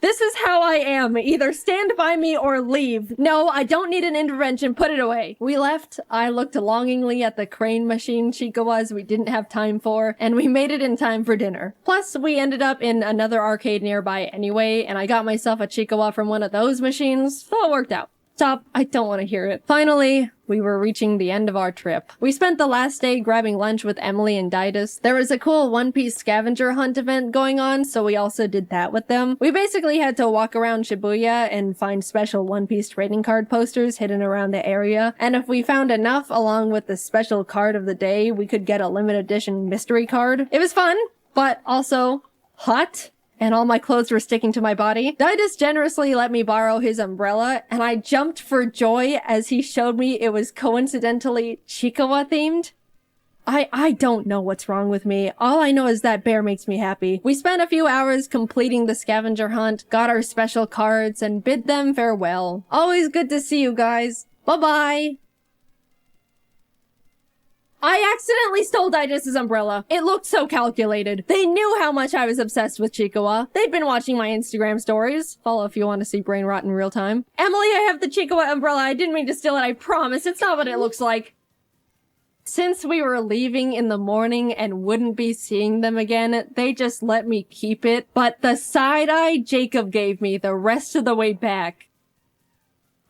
This is how I am. Either stand by me or leave. No, I don't need an intervention. Put it away. We left. I looked longingly at the crane machine Chihuahuas we didn't have time for, and we made it in time for dinner. Plus, we ended up in another arcade nearby anyway, and I got myself a Chihuahua from one of those machines, so it worked out. Stop. I don't want to hear it. Finally, we were reaching the end of our trip. We spent the last day grabbing lunch with Emily and Didus. There was a cool One Piece scavenger hunt event going on, so we also did that with them. We basically had to walk around Shibuya and find special One Piece trading card posters hidden around the area. And if we found enough, along with the special card of the day, we could get a limited edition mystery card. It was fun, but also hot. And all my clothes were sticking to my body. Didus generously let me borrow his umbrella, and I jumped for joy as he showed me it was coincidentally Chihuahua themed. I don't know what's wrong with me. All I know is that bear makes me happy. We spent a few hours completing the scavenger hunt, got our special cards, and bid them farewell. Always good to see you guys. Bye-bye. I accidentally stole Didus' umbrella. It looked so calculated. They knew how much I was obsessed with Chihuahua. They'd been watching my Instagram stories. Follow if you want to see brain rot in real time. Emily, I have the Chihuahua umbrella. I didn't mean to steal it, I promise. It's not what it looks like. Since we were leaving in the morning and wouldn't be seeing them again, they just let me keep it. But the side eye Jacob gave me the rest of the way back.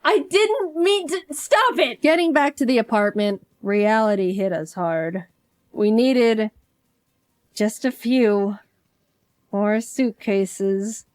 I didn't mean to— stop it! Getting back to the apartment, reality hit us hard. We needed just a few more suitcases.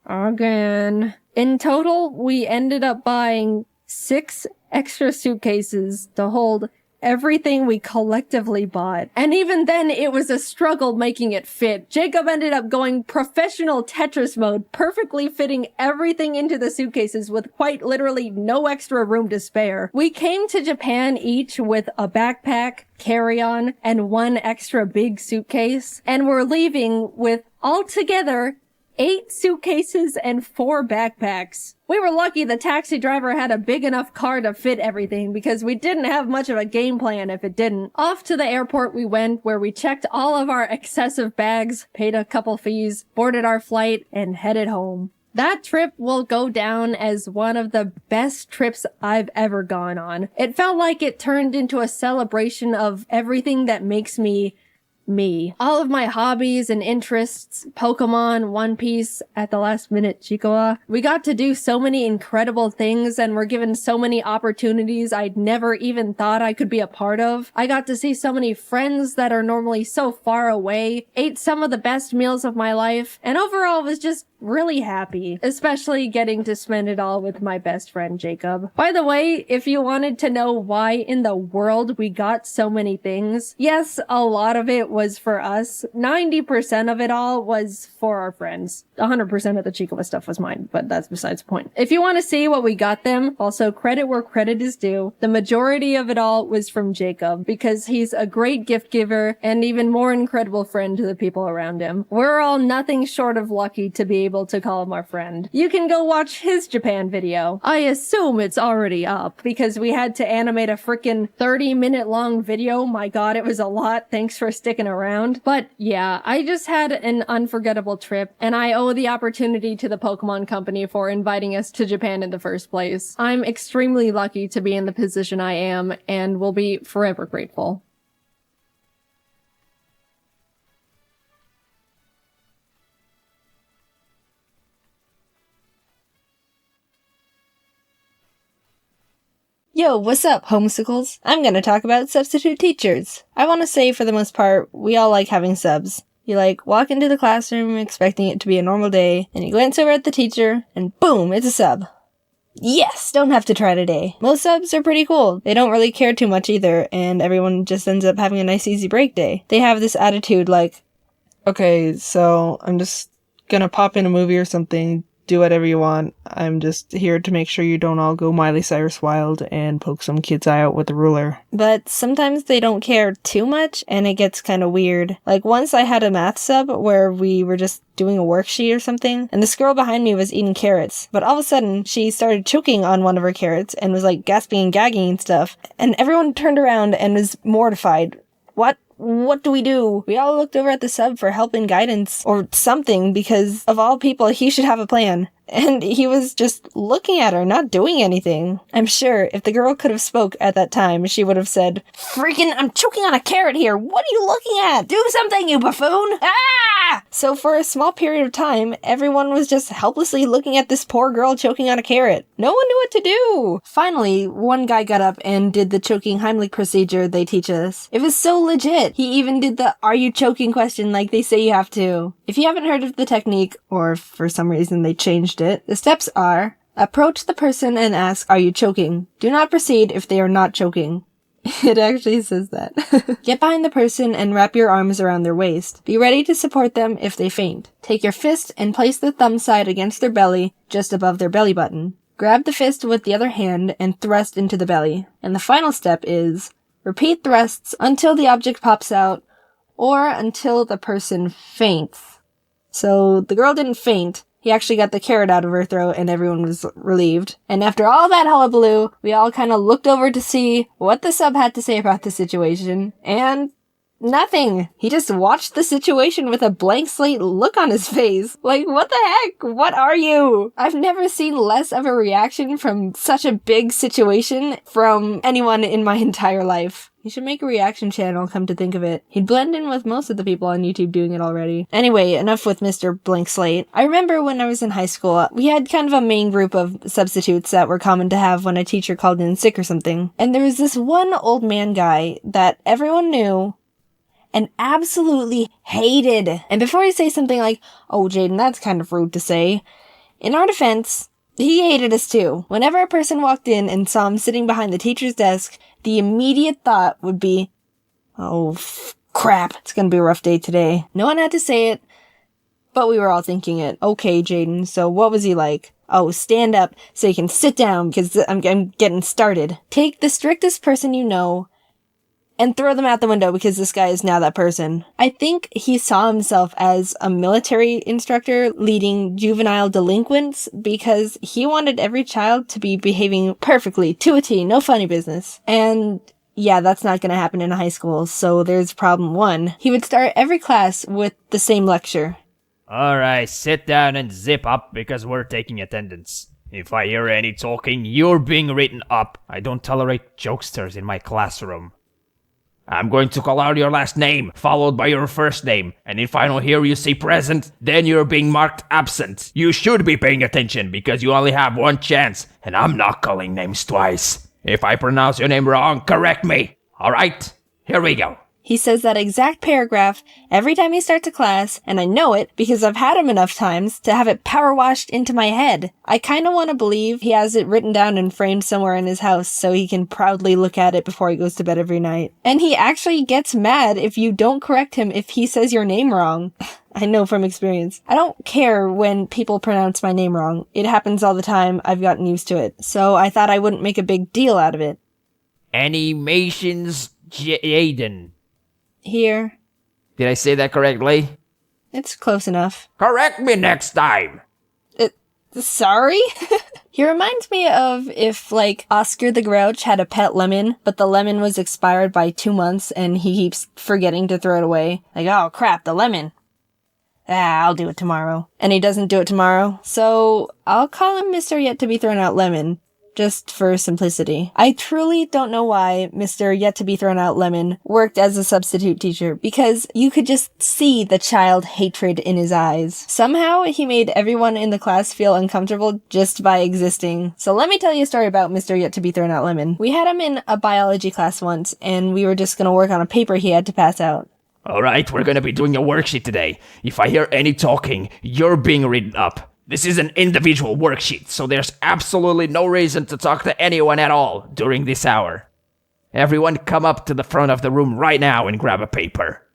Again. In total, we ended up buying 6 extra suitcases to hold everything we collectively bought. And even then, it was a struggle making it fit. Jacob ended up going professional Tetris mode, perfectly fitting everything into the suitcases with quite literally no extra room to spare. We came to Japan each with a backpack, carry-on, and 1 extra big suitcase, and we're leaving with altogether 8 suitcases and 4 backpacks. We were lucky the taxi driver had a big enough car to fit everything because we didn't have much of a game plan if it didn't. Off to the airport we went, where we checked all of our excessive bags, paid a couple fees, boarded our flight, and headed home. That trip will go down as one of the best trips I've ever gone on. It felt like it turned into a celebration of everything that makes me me. All of my hobbies and interests, Pokemon, One Piece, at the last minute Chihuahua. We got to do so many incredible things and were given so many opportunities I'd never even thought I could be a part of. I got to see so many friends that are normally so far away, ate some of the best meals of my life, and overall was just really happy, especially getting to spend it all with my best friend Jacob. By the way, if you wanted to know why in the world we got so many things, yes, a lot of it was was for us. 90% of it all was for our friends. 100% of the Chikova stuff was mine, but that's besides the point. If you want to see what we got them, also credit where credit is due. The majority of it all was from Jacob because he's a great gift giver and even more incredible friend to the people around him. We're all nothing short of lucky to be able to call him our friend. You can go watch his Japan video. I assume it's already up because we had to animate a freaking 30-minute long video. My god, it was a lot. Thanks for sticking around. But yeah, I just had an unforgettable trip and I owe the opportunity to the Pokemon Company for inviting us to Japan in the first place. I'm extremely lucky to be in the position I am and will be forever grateful. Yo, what's up, homesicles? I'm gonna talk about substitute teachers. I want to say, for the most part, we all like having subs. You walk into the classroom expecting it to be a normal day, and you glance over at the teacher, and boom, it's a sub. Yes, don't have to try today. Most subs are pretty cool. They don't really care too much either, and everyone just ends up having a nice easy break day. They have this attitude okay, so I'm just gonna pop in a movie or something, do whatever you want. I'm just here to make sure you don't all go Miley Cyrus wild and poke some kid's eye out with a ruler. But sometimes they don't care too much, and it gets kind of weird. Once I had a math sub where we were just doing a worksheet or something, and this girl behind me was eating carrots, but all of a sudden she started choking on one of her carrots and was gasping and gagging and stuff, and everyone turned around and was mortified. What do we do? We all looked over at the sub for help and guidance or something because of all people, he should have a plan. And he was just looking at her, not doing anything. I'm sure if the girl could have spoke at that time, she would have said, "Freaking, I'm choking on a carrot here. What are you looking at? Do something, you buffoon! Ah!" So for a small period of time, everyone was just helplessly looking at this poor girl choking on a carrot. No one knew what to do. Finally, one guy got up and did the choking Heimlich procedure they teach us. It was so legit. He even did the "are you choking" question like they say you have to. If you haven't heard of the technique, or for some reason they changed it, the steps are: approach the person and ask, "Are you choking?" Do not proceed if they are not choking. It actually says that. Get behind the person and wrap your arms around their waist. Be ready to support them if they faint. Take your fist and place the thumb side against their belly, just above their belly button. Grab the fist with the other hand and thrust into the belly. And the final step is: repeat thrusts until the object pops out, or until the person faints. So the girl didn't faint. He actually got the carrot out of her throat and everyone was relieved. And after all that hullabaloo, we all kind of looked over to see what the sub had to say about the situation, and nothing. He just watched the situation with a blank slate look on his face. What the heck? What are you? I've never seen less of a reaction from such a big situation from anyone in my entire life. He should make a reaction channel, come to think of it. He'd blend in with most of the people on YouTube doing it already. Anyway, enough with Mr. Blank Slate. I remember when I was in high school, we had kind of a main group of substitutes that were common to have when a teacher called in sick or something. And there was this one old man guy that everyone knew and absolutely hated. And before you say something like, "Oh, Jaiden, that's kind of rude to say," in our defense, he hated us too. Whenever a person walked in and saw him sitting behind the teacher's desk, the immediate thought would be, "Oh, crap, it's gonna be a rough day today." No one had to say it, but we were all thinking it. "Okay, Jaiden, so what was he like?" "Oh, stand up so you can sit down because I'm getting started." Take the strictest person you know and throw them out the window because this guy is now that person. I think he saw himself as a military instructor leading juvenile delinquents because he wanted every child to be behaving perfectly, to a T, no funny business. And yeah, that's not gonna happen in a high school, so there's problem one. He would start every class with the same lecture. "Alright, sit down and zip up because we're taking attendance. If I hear any talking, you're being written up. I don't tolerate jokesters in my classroom. I'm going to call out your last name, followed by your first name, and if I don't hear you say present, then you're being marked absent. You should be paying attention because you only have one chance, and I'm not calling names twice. If I pronounce your name wrong, correct me. Alright, here we go. He says that exact paragraph every time he starts a class, and I know it because I've had him enough times to have it power washed into my head. I kinda wanna believe he has it written down and framed somewhere in his house so he can proudly look at it before he goes to bed every night. And he actually gets mad if you don't correct him if he says your name wrong. I know from experience. I don't care when people pronounce my name wrong. It happens all the time. I've gotten used to it. So I thought I wouldn't make a big deal out of it. Animations Jaiden. Here. Did I say that correctly? It's close enough. Correct me next time. Sorry? He reminds me of if, like, Oscar the Grouch had a pet lemon, but the lemon was expired by 2 months and he keeps forgetting to throw it away. Like, oh crap, the lemon. I'll do it tomorrow. And he doesn't do it tomorrow. So I'll call him Mr. Yet to be Thrown Out Lemon. Just for simplicity. I truly don't know why Mr. Yet to be Thrown Out Lemon worked as a substitute teacher, because you could just see the child hatred in his eyes. Somehow, he made everyone in the class feel uncomfortable just by existing. So let me tell you a story about Mr. Yet to be Thrown Out Lemon. We had him in a biology class once, and we were just gonna work on a paper he had to pass out. Alright, we're gonna be doing a worksheet today. If I hear any talking, you're being written up. This is an individual worksheet, so there's absolutely no reason to talk to anyone at all during this hour. Everyone come up to the front of the room right now and grab a paper.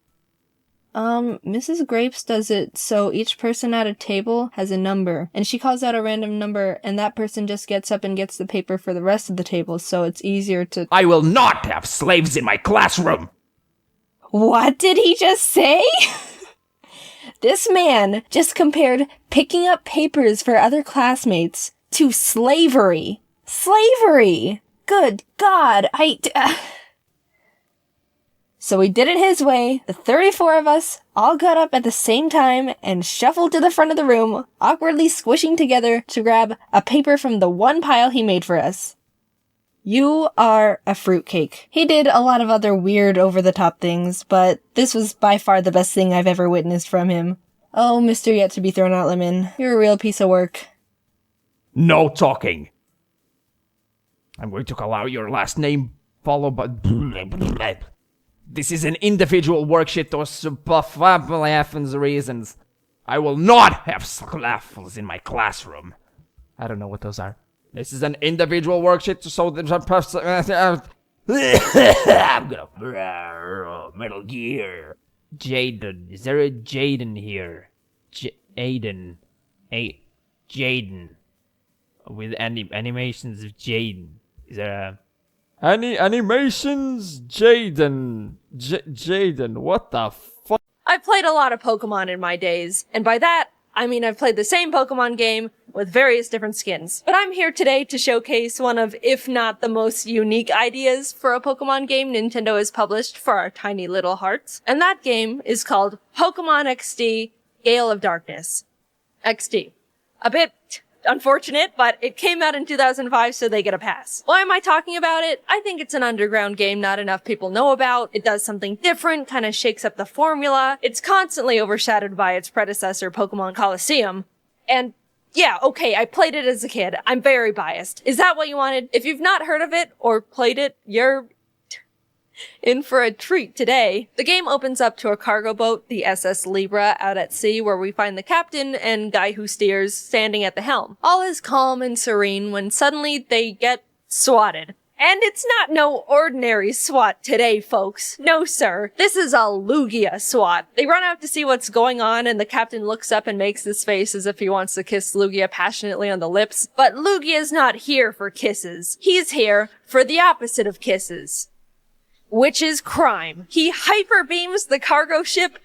Mrs. Grapes does it so each person at a table has a number, and she calls out a random number, and that person just gets up and gets the paper for the rest of the table, so it's easier to— I will not have slaves in my classroom! What did he just say? This man just compared picking up papers for other classmates to slavery. Slavery! Good God, So we did it his way. The 34 of us all got up at the same time and shuffled to the front of the room, awkwardly squishing together to grab a paper from the one pile he made for us. You are a fruitcake. He did a lot of other weird over-the-top things, but this was by far the best thing I've ever witnessed from him. Oh, Mr. Yet to be Thrown Out Lemon, you're a real piece of work. No talking. I'm going to call out your last name, followed by... This is an individual worksheet for reasons. I will not have slaffles in my classroom. I don't know what those are. This is an individual worksheet, so there's a person. I'm gonna Metal Gear. Jaiden, is there a Jaiden here? Jaiden, Jaiden, with animations of Jaiden. Is there a animations Jaiden? Jaiden, what the fuck? I've played a lot of Pokemon in my days, and by that, I mean I've played the same Pokemon game with various different skins. But I'm here today to showcase one of, if not the most unique ideas for a Pokemon game Nintendo has published for our tiny little hearts. And that game is called Pokemon XD Gale of Darkness. XD. A bit unfortunate, but it came out in 2005, so they get a pass. Why am I talking about it? I think it's an underground game not enough people know about. It does something different, kind of shakes up the formula. It's constantly overshadowed by its predecessor, Pokemon Coliseum. And yeah, okay, I played it as a kid. I'm very biased. Is that what you wanted? If you've not heard of it or played it, you're in for a treat today. The game opens up to a cargo boat, the SS Libra, out at sea, where we find the captain and guy who steers standing at the helm. All is calm and serene when suddenly they get swatted. And it's not no ordinary SWAT today, folks. No, sir. This is a Lugia SWAT. They run out to see what's going on, and the captain looks up and makes this face as if he wants to kiss Lugia passionately on the lips. But Lugia's not here for kisses. He's here for the opposite of kisses, which is crime. He hyper beams the cargo ship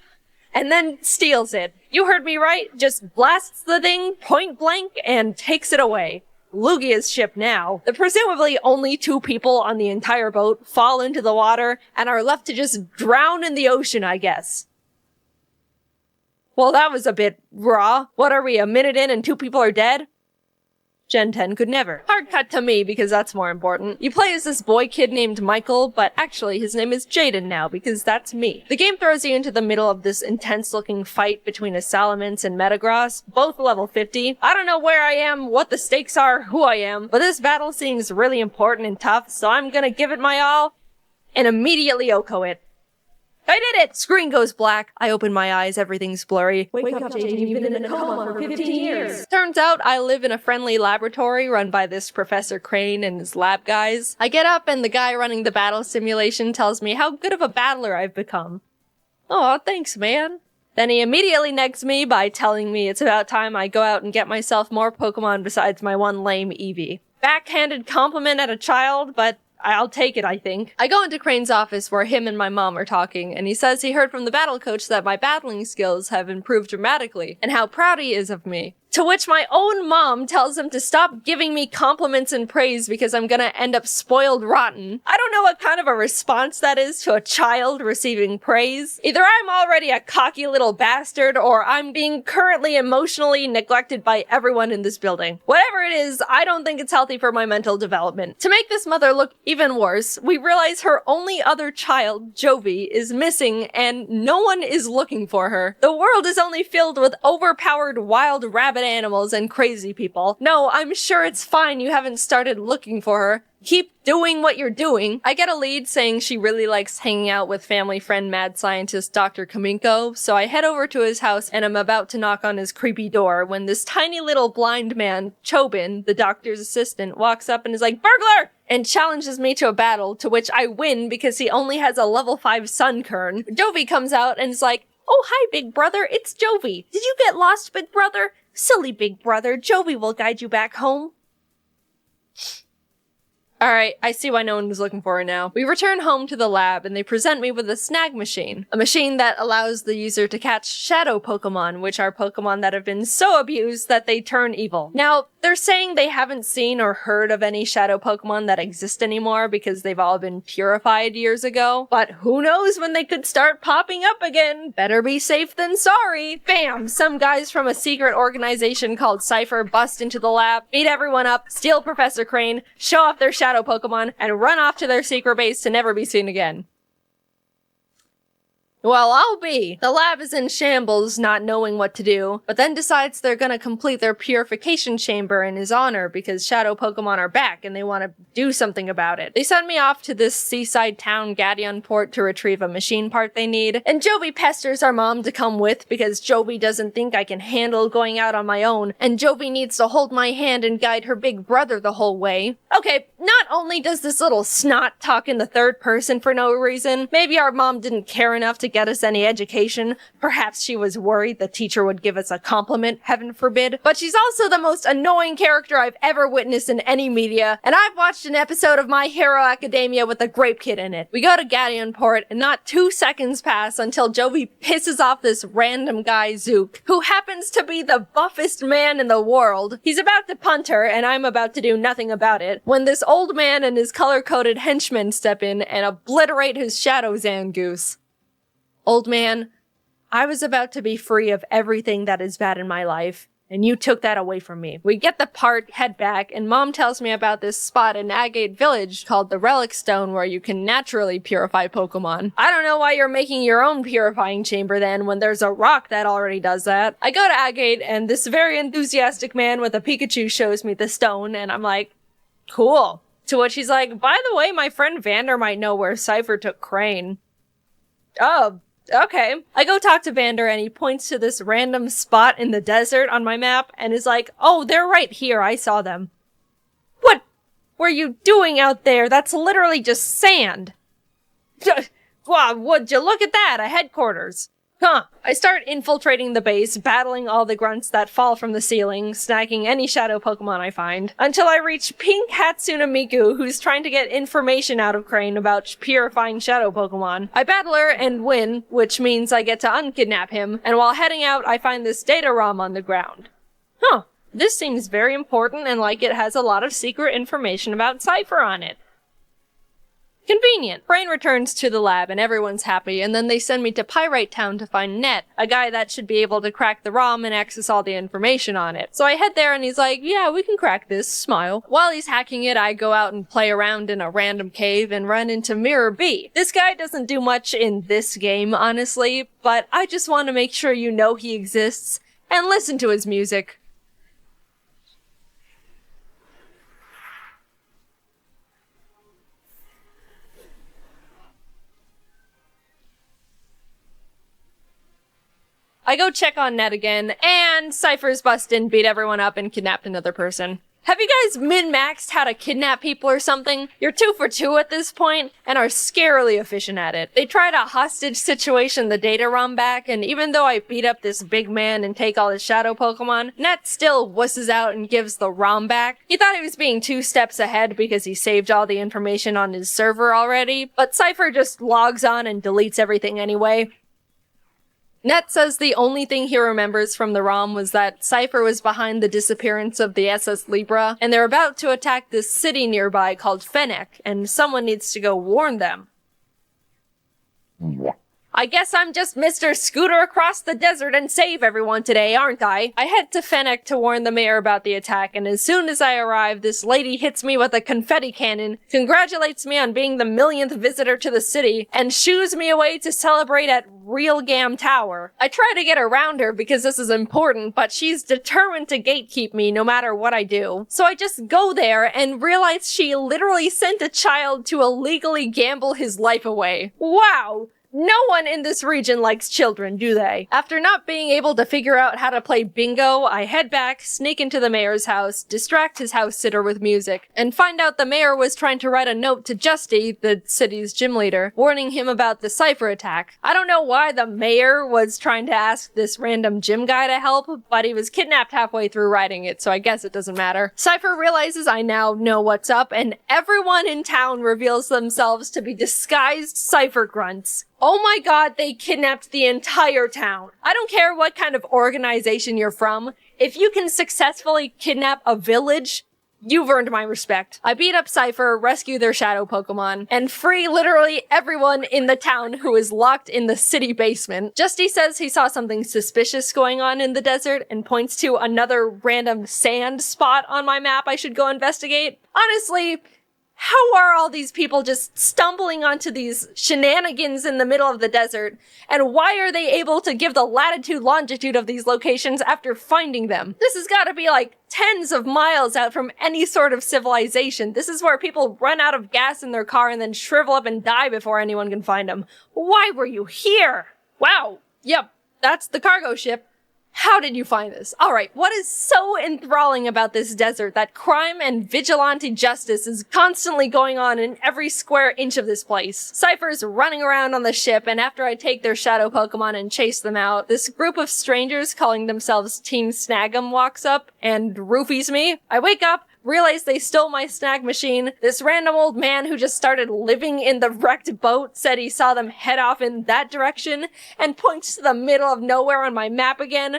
and then steals it. You heard me right. Just blasts the thing point blank and takes it away. Lugia's ship now. The presumably only 2 people on the entire boat fall into the water and are left to just drown in the ocean, I guess. Well, that was a bit raw. What are we, a minute in and 2 people are dead? Gen 10 could never. Hard cut to me because that's more important. You play as this boy kid named Michael, but actually his name is Jaiden now because that's me. The game throws you into the middle of this intense looking fight between a Salamence and Metagross, both level 50. I don't know where I am, what the stakes are, who I am, but this battle seems really important and tough, so I'm gonna give it my all and immediately OHKO it. I did it! Screen goes black. I open my eyes, everything's blurry. Wake up, Jaiden, you've been in a coma for 15 years. Turns out I live in a friendly laboratory run by this Professor Crane and his lab guys. I get up and the guy running the battle simulation tells me how good of a battler I've become. Aw, thanks, man. Then he immediately negs me by telling me it's about time I go out and get myself more Pokemon besides my one lame Eevee. Backhanded compliment at a child, but I'll take it, I think. I go into Crane's office where him and my mom are talking, and he says he heard from the battle coach that my battling skills have improved dramatically, and how proud he is of me. To which my own mom tells him to stop giving me compliments and praise because I'm gonna end up spoiled rotten. I don't know what kind of a response that is to a child receiving praise. Either I'm already a cocky little bastard, or I'm being currently emotionally neglected by everyone in this building. Whatever it is, I don't think it's healthy for my mental development. To make this mother look even worse, we realize her only other child, Jovi, is missing and no one is looking for her. The world is only filled with overpowered wild rabbit animals and crazy people. No, I'm sure it's fine you haven't started looking for her. Keep doing what you're doing. I get a lead saying she really likes hanging out with family friend mad scientist Dr. Kaminko, so I head over to his house and I'm about to knock on his creepy door when this tiny little blind man, Chobin, the doctor's assistant, walks up and is like, "Burglar!" and challenges me to a battle, to which I win because he only has a level 5 Sunkern. Jovi comes out and is like, "Oh, hi, big brother, it's Jovi. Did you get lost, big brother? Silly big brother, Jovi will guide you back home." Alright, I see why no one was looking for her now. We return home to the lab and they present me with a snag machine. A machine that allows the user to catch shadow Pokemon, which are Pokemon that have been so abused that they turn evil. Now, they're saying they haven't seen or heard of any shadow Pokemon that exist anymore because they've all been purified years ago. But who knows when they could start popping up again? Better be safe than sorry. Bam! Some guys from a secret organization called Cypher bust into the lab, beat everyone up, steal Professor Crane, show off their shadow Pokemon, and run off to their secret base to never be seen again. Well, I'll be. The lab is in shambles, not knowing what to do, but then decides they're gonna complete their purification chamber in his honor because shadow Pokemon are back and they want to do something about it. They send me off to this seaside town, Gadionport, to retrieve a machine part they need, and Jovi pesters our mom to come with because Jovi doesn't think I can handle going out on my own, and Jovi needs to hold my hand and guide her big brother the whole way. Okay, not only does this little snot talk in the third person for no reason, maybe our mom didn't care enough to get us any education. Perhaps she was worried the teacher would give us a compliment, heaven forbid. But she's also the most annoying character I've ever witnessed in any media, and I've watched an episode of My Hero Academia with the Grape Kid in it. We go to Gadionport, and not 2 seconds pass until Jovi pisses off this random guy, Zook, who happens to be the buffest man in the world. He's about to punt her, and I'm about to do nothing about it, when this old man and his color-coded henchmen step in and obliterate his Shadow Zangoose. Old man, I was about to be free of everything that is bad in my life, and you took that away from me. We get the part, head back, and Mom tells me about this spot in Agate Village called the Relic Stone where you can naturally purify Pokemon. I don't know why you're making your own purifying chamber then when there's a rock that already does that. I go to Agate, and this very enthusiastic man with a Pikachu shows me the stone, and I'm like, cool. To which he's like, by the way, my friend Vander might know where Cypher took Crane. Oh, okay. I go talk to Vander and he points to this random spot in the desert on my map and is like, oh, they're right here. I saw them. What were you doing out there? That's literally just sand. Wow, would you look at that? A headquarters. Huh. I start infiltrating the base, battling all the grunts that fall from the ceiling, snagging any shadow Pokemon I find, until I reach Pink Hatsune Miku, who's trying to get information out of Crane about purifying shadow Pokemon. I battle her and win, which means I get to unkidnap him, and while heading out, I find this data ROM on the ground. Huh. This seems very important and like it has a lot of secret information about Cypher on it. Convenient. Brain returns to the lab and everyone's happy, and then they send me to Pyrite Town to find Net, a guy that should be able to crack the ROM and access all the information on it. So I head there and he's like, yeah, we can crack this, smile. While he's hacking it, I go out and play around in a random cave and run into Mirror B. This guy doesn't do much in this game, honestly, but I just want to make sure you know he exists and listen to his music. I go check on Ned again, and Cypher's busted and beat everyone up and kidnapped another person. Have you guys min-maxed how to kidnap people or something? You're 2 for 2 at this point, and are scarily efficient at it. They tried a hostage situation the data ROM back, and even though I beat up this big man and take all his shadow Pokemon, Ned still wusses out and gives the ROM back. He thought he was being 2 steps ahead because he saved all the information on his server already, but Cypher just logs on and deletes everything anyway. Net says the only thing he remembers from the ROM was that Cypher was behind the disappearance of the SS Libra, and they're about to attack this city nearby called Fennec, and someone needs to go warn them. I guess I'm just Mr. Scooter across the desert and save everyone today, aren't I? I head to Fennec to warn the mayor about the attack, and as soon as I arrive, this lady hits me with a confetti cannon, congratulates me on being the 1,000,000th visitor to the city, and shoos me away to celebrate at Real Gam Tower. I try to get around her because this is important, but she's determined to gatekeep me no matter what I do. So I just go there and realize she literally sent a child to illegally gamble his life away. Wow! No one in this region likes children, do they? After not being able to figure out how to play bingo, I head back, sneak into the mayor's house, distract his house sitter with music, and find out the mayor was trying to write a note to Justy, the city's gym leader, warning him about the Cypher attack. I don't know why the mayor was trying to ask this random gym guy to help, but he was kidnapped halfway through writing it, so I guess it doesn't matter. Cypher realizes I now know what's up, and everyone in town reveals themselves to be disguised Cypher grunts. Oh my god, they kidnapped the entire town. I don't care what kind of organization you're from. If you can successfully kidnap a village, you've earned my respect. I beat up Cypher, rescue their shadow Pokemon, and free literally everyone in the town who is locked in the city basement. Justy says he saw something suspicious going on in the desert and points to another random sand spot on my map I should go investigate. Honestly, how are all these people just stumbling onto these shenanigans in the middle of the desert? And why are they able to give the latitude longitude of these locations after finding them? This has got to be like tens of miles out from any sort of civilization. This is where people run out of gas in their car and then shrivel up and die before anyone can find them. Why were you here? Wow. Yep, that's the cargo ship. How did you find this? Alright, what is so enthralling about this desert that crime and vigilante justice is constantly going on in every square inch of this place? Cypher's running around on the ship, and after I take their shadow Pokemon and chase them out, this group of strangers calling themselves Team Snag'em walks up and roofies me. I wake up, realize they stole my snag machine. This random old man who just started living in the wrecked boat said he saw them head off in that direction and points to the middle of nowhere on my map again.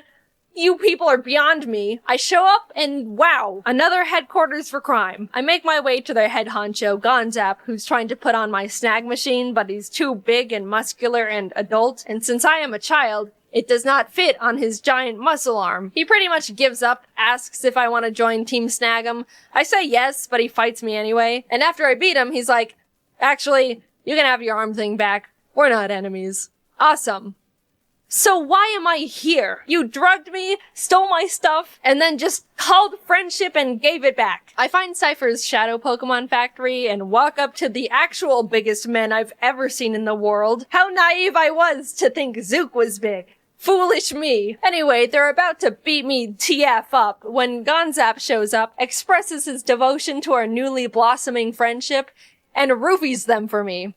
You people are beyond me. I show up and wow, another headquarters for crime. I make my way to their head honcho, Gonzap, who's trying to put on my snag machine, but he's too big and muscular and adult, and since I am a child, it does not fit on his giant muscle arm. He pretty much gives up, asks if I want to join Team Snag'em. I say yes, but he fights me anyway. And after I beat him, he's like, actually, you can have your arm thing back. We're not enemies. Awesome. So why am I here? You drugged me, stole my stuff, and then just called friendship and gave it back. I find Cypher's shadow Pokemon factory and walk up to the actual biggest men I've ever seen in the world. How naive I was to think Zook was big. Foolish me. Anyway, they're about to beat me TF up when Gonzap shows up, expresses his devotion to our newly blossoming friendship, and roofies them for me.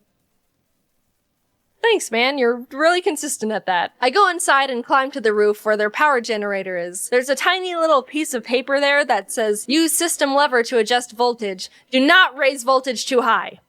Thanks, man. You're really consistent at that. I go inside and climb to the roof where their power generator is. There's a tiny little piece of paper there that says, use system lever to adjust voltage. Do not raise voltage too high.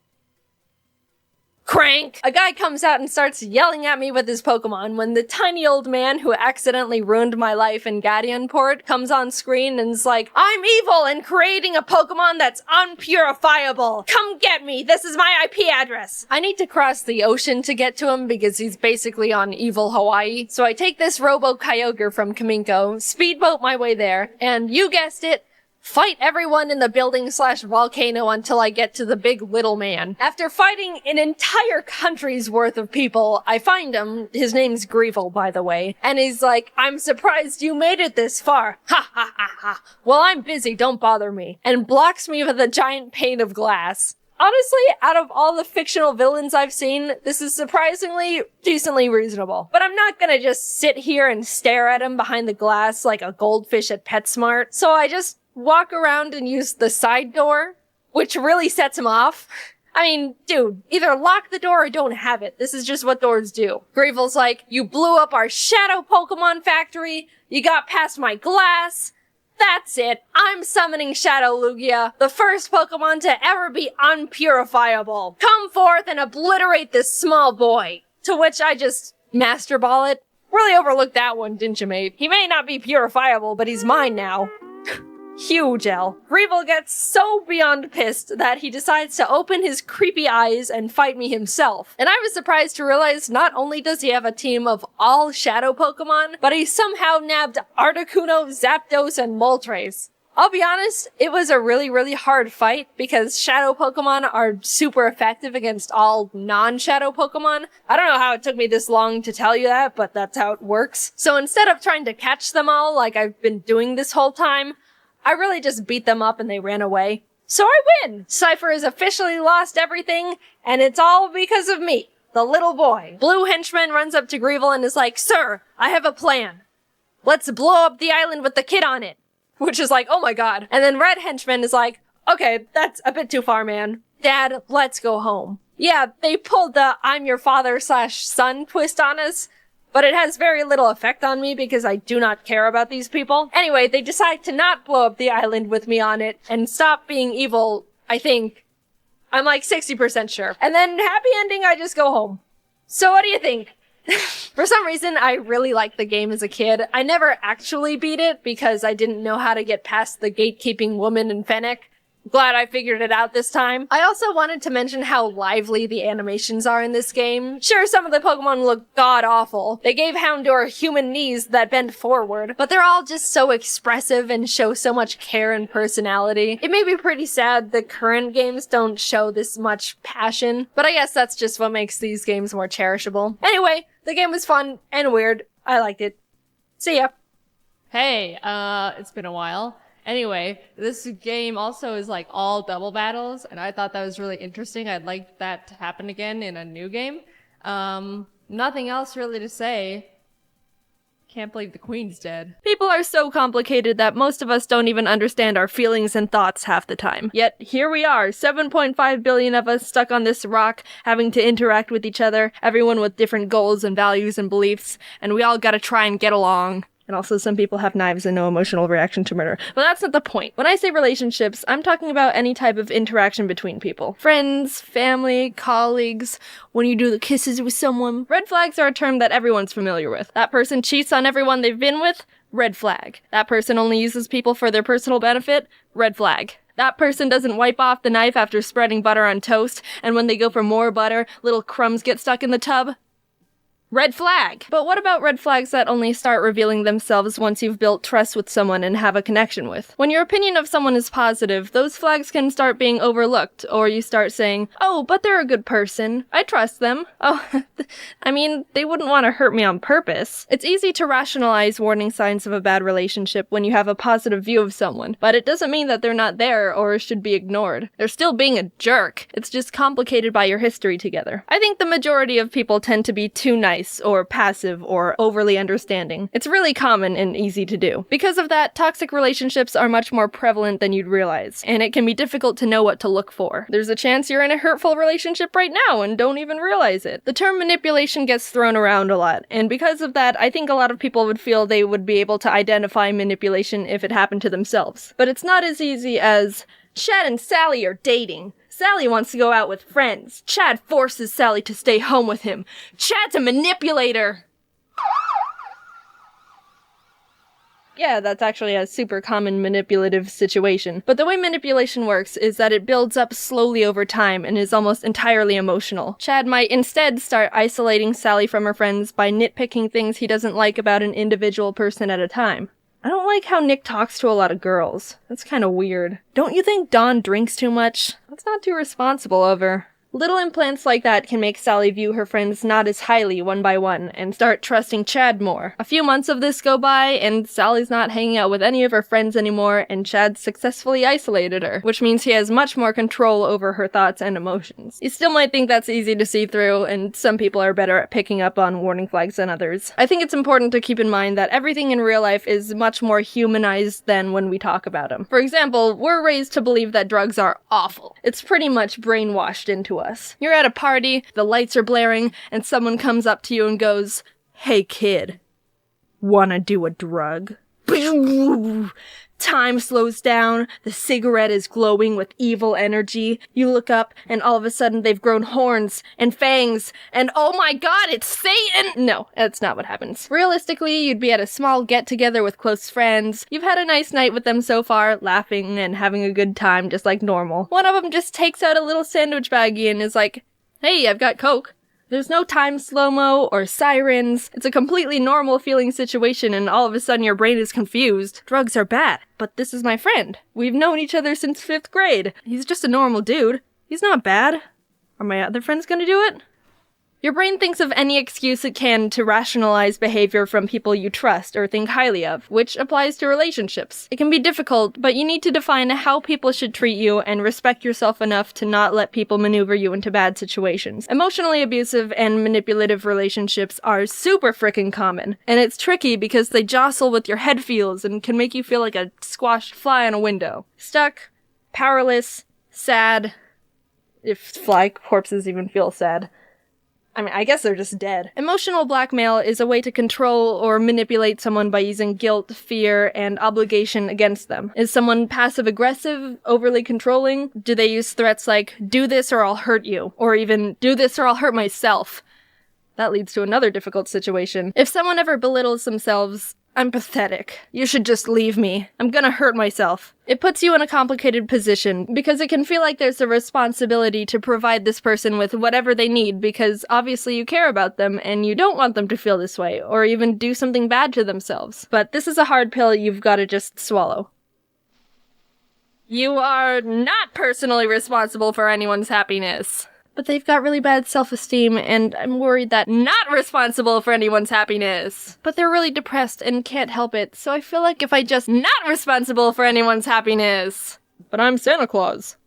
Crank! A guy comes out and starts yelling at me with his Pokemon when the tiny old man who accidentally ruined my life in Gadianport comes on screen and is like, I'm evil and creating a Pokemon that's unpurifiable. Come get me. This is my IP address. I need to cross the ocean to get to him because he's basically on evil Hawaii. So I take this Robo-Kyogre from Kaminko, speedboat my way there, and you guessed it, fight everyone in the building/volcano until I get to the big little man. After fighting an entire country's worth of people, I find him. His name's Greevil, by the way. And he's like, I'm surprised you made it this far. Ha ha ha ha. Well, I'm busy, don't bother me. And blocks me with a giant pane of glass. Honestly, out of all the fictional villains I've seen, this is surprisingly decently reasonable. But I'm not gonna just sit here and stare at him behind the glass like a goldfish at PetSmart. So I just walk around and use the side door, which really sets him off. I mean, dude, either lock the door or don't have it. This is just what doors do. Gravel's like, you blew up our shadow Pokemon factory, you got past my glass. That's it. I'm summoning Shadow Lugia, the first Pokemon to ever be unpurifiable. Come forth and obliterate this small boy. To which I just Master Ball it. Really overlooked that one, didn't you, mate? He may not be purifiable, but he's mine now. Huge L. Revel gets so beyond pissed that he decides to open his creepy eyes and fight me himself. And I was surprised to realize not only does he have a team of all shadow Pokemon, but he somehow nabbed Articuno, Zapdos, and Moltres. I'll be honest, it was a really hard fight because shadow Pokemon are super effective against all non-shadow Pokemon. I don't know how it took me this long to tell you that, but that's how it works. So instead of trying to catch them all like I've been doing this whole time, I really just beat them up and they ran away. So I win! Cypher has officially lost everything, and it's all because of me, the little boy. Blue henchman runs up to Grevel and is like, "Sir, I have a plan. Let's blow up the island with the kid on it." Which is like, oh my god. And then red henchman is like, "Okay, that's a bit too far, man. Dad, let's go home." Yeah, they pulled the I'm your father/son twist on us, but it has very little effect on me because I do not care about these people. Anyway, they decide to not blow up the island with me on it and stop being evil, I think. I'm like 60% sure. And then happy ending, I just go home. So what do you think? For some reason, I really liked the game as a kid. I never actually beat it because I didn't know how to get past the gatekeeping woman in Fennec. Glad I figured it out this time. I also wanted to mention how lively the animations are in this game. Sure, some of the Pokemon look god-awful. They gave Houndour human knees that bend forward, but they're all just so expressive and show so much care and personality. It may be pretty sad the current games don't show this much passion, but I guess that's just what makes these games more cherishable. Anyway, the game was fun and weird. I liked it. See ya. Hey, it's been a while. Anyway, this game also is like all double battles, and I thought that was really interesting. I'd like that to happen again in a new game. Nothing else really to say. Can't believe the queen's dead. People are so complicated that most of us don't even understand our feelings and thoughts half the time. Yet, here we are, 7.5 billion of us stuck on this rock, having to interact with each other, everyone with different goals and values and beliefs, and we all gotta try and get along. And also some people have knives and no emotional reaction to murder. But that's not the point. When I say relationships, I'm talking about any type of interaction between people. Friends, family, colleagues, when you do the kisses with someone. Red flags are a term that everyone's familiar with. That person cheats on everyone they've been with? Red flag. That person only uses people for their personal benefit? Red flag. That person doesn't wipe off the knife after spreading butter on toast, and when they go for more butter, little crumbs get stuck in the tub? Red flag! But what about red flags that only start revealing themselves once you've built trust with someone and have a connection with? When your opinion of someone is positive, those flags can start being overlooked, or you start saying, "Oh, but they're a good person. I trust them. Oh, I mean, they wouldn't want to hurt me on purpose." It's easy to rationalize warning signs of a bad relationship when you have a positive view of someone, but it doesn't mean that they're not there or should be ignored. They're still being a jerk. It's just complicated by your history together. I think the majority of people tend to be too nice or passive or overly understanding. It's really common and easy to do. Because of that, toxic relationships are much more prevalent than you'd realize, and it can be difficult to know what to look for. There's a chance you're in a hurtful relationship right now and don't even realize it. The term manipulation gets thrown around a lot, and because of that, I think a lot of people would feel they would be able to identify manipulation if it happened to themselves. But it's not as easy as, Chad and Sally are dating. Sally wants to go out with friends. Chad forces Sally to stay home with him. Chad's a manipulator! Yeah, that's actually a super common manipulative situation. But the way manipulation works is that it builds up slowly over time and is almost entirely emotional. Chad might instead start isolating Sally from her friends by nitpicking things he doesn't like about an individual person at a time. I don't like how Nick talks to a lot of girls. That's kind of weird. Don't you think Dawn drinks too much? That's not too responsible of her. Little implants like that can make Sally view her friends not as highly one by one and start trusting Chad more. A few months of this go by and Sally's not hanging out with any of her friends anymore and Chad successfully isolated her, which means he has much more control over her thoughts and emotions. You still might think that's easy to see through, and some people are better at picking up on warning flags than others. I think it's important to keep in mind that everything in real life is much more humanized than when we talk about them. For example, we're raised to believe that drugs are awful. It's pretty much brainwashed into us. You're at a party, the lights are blaring, and someone comes up to you and goes, "Hey kid, wanna do a drug?" Time slows down, the cigarette is glowing with evil energy. You look up, and all of a sudden they've grown horns and fangs, and oh my god, it's Satan! No, that's not what happens. Realistically, you'd be at a small get-together with close friends. You've had a nice night with them so far, laughing and having a good time just like normal. One of them just takes out a little sandwich baggie and is like, "Hey, I've got Coke." There's no time slow-mo or sirens. It's a completely normal feeling situation and all of a sudden your brain is confused. Drugs are bad, but this is my friend. We've known each other since 5th grade. He's just a normal dude. He's not bad. Are my other friends gonna do it? Your brain thinks of any excuse it can to rationalize behavior from people you trust or think highly of, which applies to relationships. It can be difficult, but you need to define how people should treat you and respect yourself enough to not let people maneuver you into bad situations. Emotionally abusive and manipulative relationships are super frickin' common, and it's tricky because they jostle with your head feels and can make you feel like a squashed fly on a window. Stuck, powerless, sad, if fly corpses even feel sad. I mean, I guess they're just dead. Emotional blackmail is a way to control or manipulate someone by using guilt, fear, and obligation against them. Is someone passive-aggressive, overly controlling? Do they use threats like, "Do this or I'll hurt you," or even, "Do this or I'll hurt myself"? That leads to another difficult situation. If someone ever belittles themselves, "I'm pathetic. You should just leave me. I'm gonna hurt myself." It puts you in a complicated position, because it can feel like there's a responsibility to provide this person with whatever they need, because obviously you care about them and you don't want them to feel this way, or even do something bad to themselves. But this is a hard pill you've gotta just swallow. You are not personally responsible for anyone's happiness. But they've got really bad self-esteem, and I'm worried that not responsible for anyone's happiness. But they're really depressed and can't help it, so I feel like if I just not responsible for anyone's happiness. But I'm Santa Claus.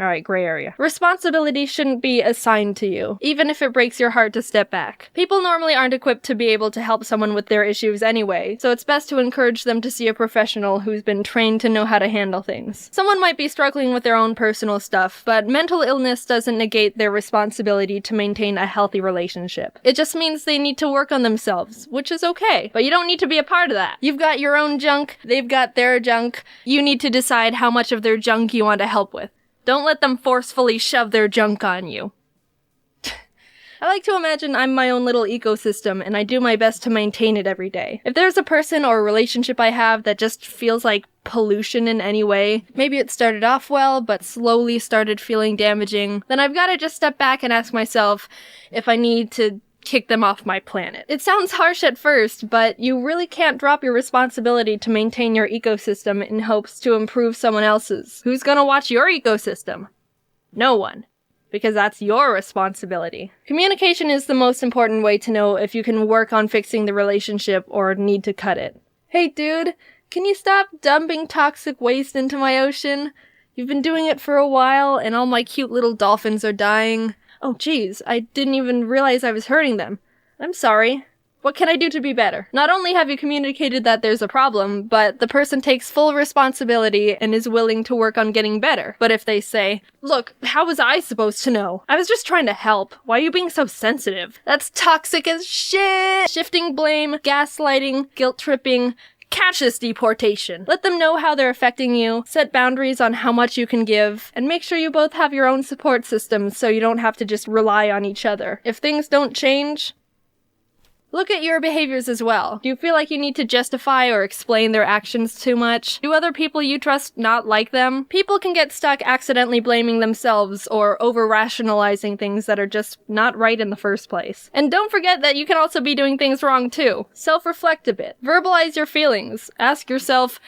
Alright, gray area. Responsibility shouldn't be assigned to you, even if it breaks your heart to step back. People normally aren't equipped to be able to help someone with their issues anyway, so it's best to encourage them to see a professional who's been trained to know how to handle things. Someone might be struggling with their own personal stuff, but mental illness doesn't negate their responsibility to maintain a healthy relationship. It just means they need to work on themselves, which is okay, but you don't need to be a part of that. You've got your own junk, they've got their junk. You need to decide how much of their junk you want to help with. Don't let them forcefully shove their junk on you. I like to imagine I'm my own little ecosystem, and I do my best to maintain it every day. If there's a person or a relationship I have that just feels like pollution in any way, maybe it started off well, but slowly started feeling damaging, then I've got to just step back and ask myself if I need to kick them off my planet. It sounds harsh at first, but you really can't drop your responsibility to maintain your ecosystem in hopes to improve someone else's. Who's gonna watch your ecosystem? No one. Because that's your responsibility. Communication is the most important way to know if you can work on fixing the relationship or need to cut it. Hey dude, can you stop dumping toxic waste into my ocean? You've been doing it for a while and all my cute little dolphins are dying. Oh geez, I didn't even realize I was hurting them. I'm sorry. What can I do to be better? Not only have you communicated that there's a problem, but the person takes full responsibility and is willing to work on getting better. But if they say, "Look, how was I supposed to know? I was just trying to help. Why are you being so sensitive?" That's toxic as shit! Shifting blame, gaslighting, guilt-tripping. Catch this deportation. Let them know how they're affecting you, set boundaries on how much you can give, and make sure you both have your own support systems so you don't have to just rely on each other. If things don't change, look at your behaviors as well. Do you feel like you need to justify or explain their actions too much? Do other people you trust not like them? People can get stuck accidentally blaming themselves or over-rationalizing things that are just not right in the first place. And don't forget that you can also be doing things wrong too. Self-reflect a bit. Verbalize your feelings. Ask yourself,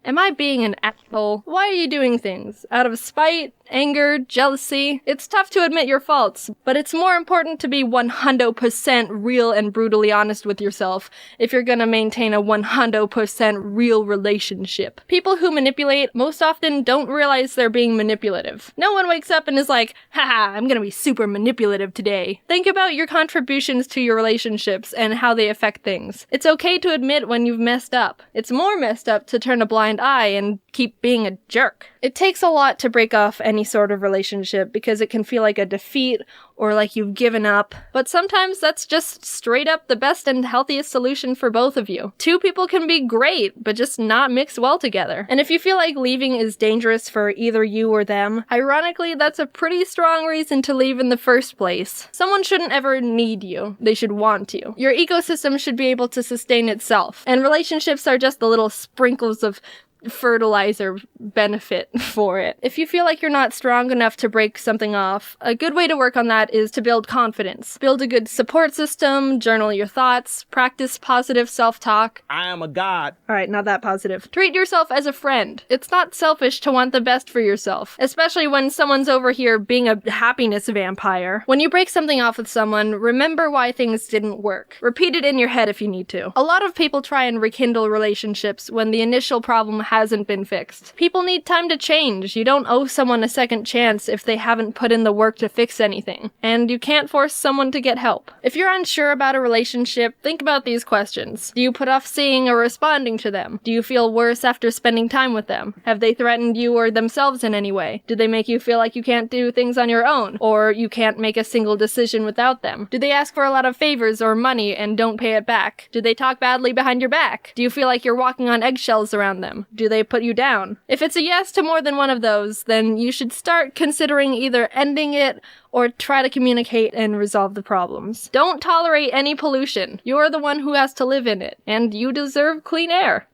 Am I being an asshole? Why are you doing things? Out of spite? Anger? Jealousy? It's tough to admit your faults, but it's more important to be 100% real and brutally honest with yourself if you're gonna maintain a 100% real relationship. People who manipulate most often don't realize they're being manipulative. No one wakes up and is like, haha, I'm gonna be super manipulative today. Think about your contributions to your relationships and how they affect things. It's okay to admit when you've messed up. It's more messed up to turn a blind eye and keep being a jerk. It takes a lot to break off any sort of relationship because it can feel like a defeat or like you've given up, but sometimes that's just straight up the best and healthiest solution for both of you. Two people can be great, but just not mix well together. And if you feel like leaving is dangerous for either you or them, ironically, that's a pretty strong reason to leave in the first place. Someone shouldn't ever need you. They should want you. Your ecosystem should be able to sustain itself, and relationships are just the little sprinkles of fertilizer benefit for it. If you feel like you're not strong enough to break something off, a good way to work on that is to build confidence. Build a good support system, journal your thoughts, practice positive self-talk. I am a god. Alright, not that positive. Treat yourself as a friend. It's not selfish to want the best for yourself, especially when someone's over here being a happiness vampire. When you break something off with someone, remember why things didn't work. Repeat it in your head if you need to. A lot of people try and rekindle relationships when the initial problem hasn't been fixed. People need time to change. You don't owe someone a second chance if they haven't put in the work to fix anything. And you can't force someone to get help. If you're unsure about a relationship, think about these questions. Do you put off seeing or responding to them? Do you feel worse after spending time with them? Have they threatened you or themselves in any way? Do they make you feel like you can't do things on your own? Or you can't make a single decision without them? Do they ask for a lot of favors or money and don't pay it back? Do they talk badly behind your back? Do you feel like you're walking on eggshells around them? Do they put you down? If it's a yes to more than one of those, then you should start considering either ending it or try to communicate and resolve the problems. Don't tolerate any pollution. You're the one who has to live in it, and you deserve clean air.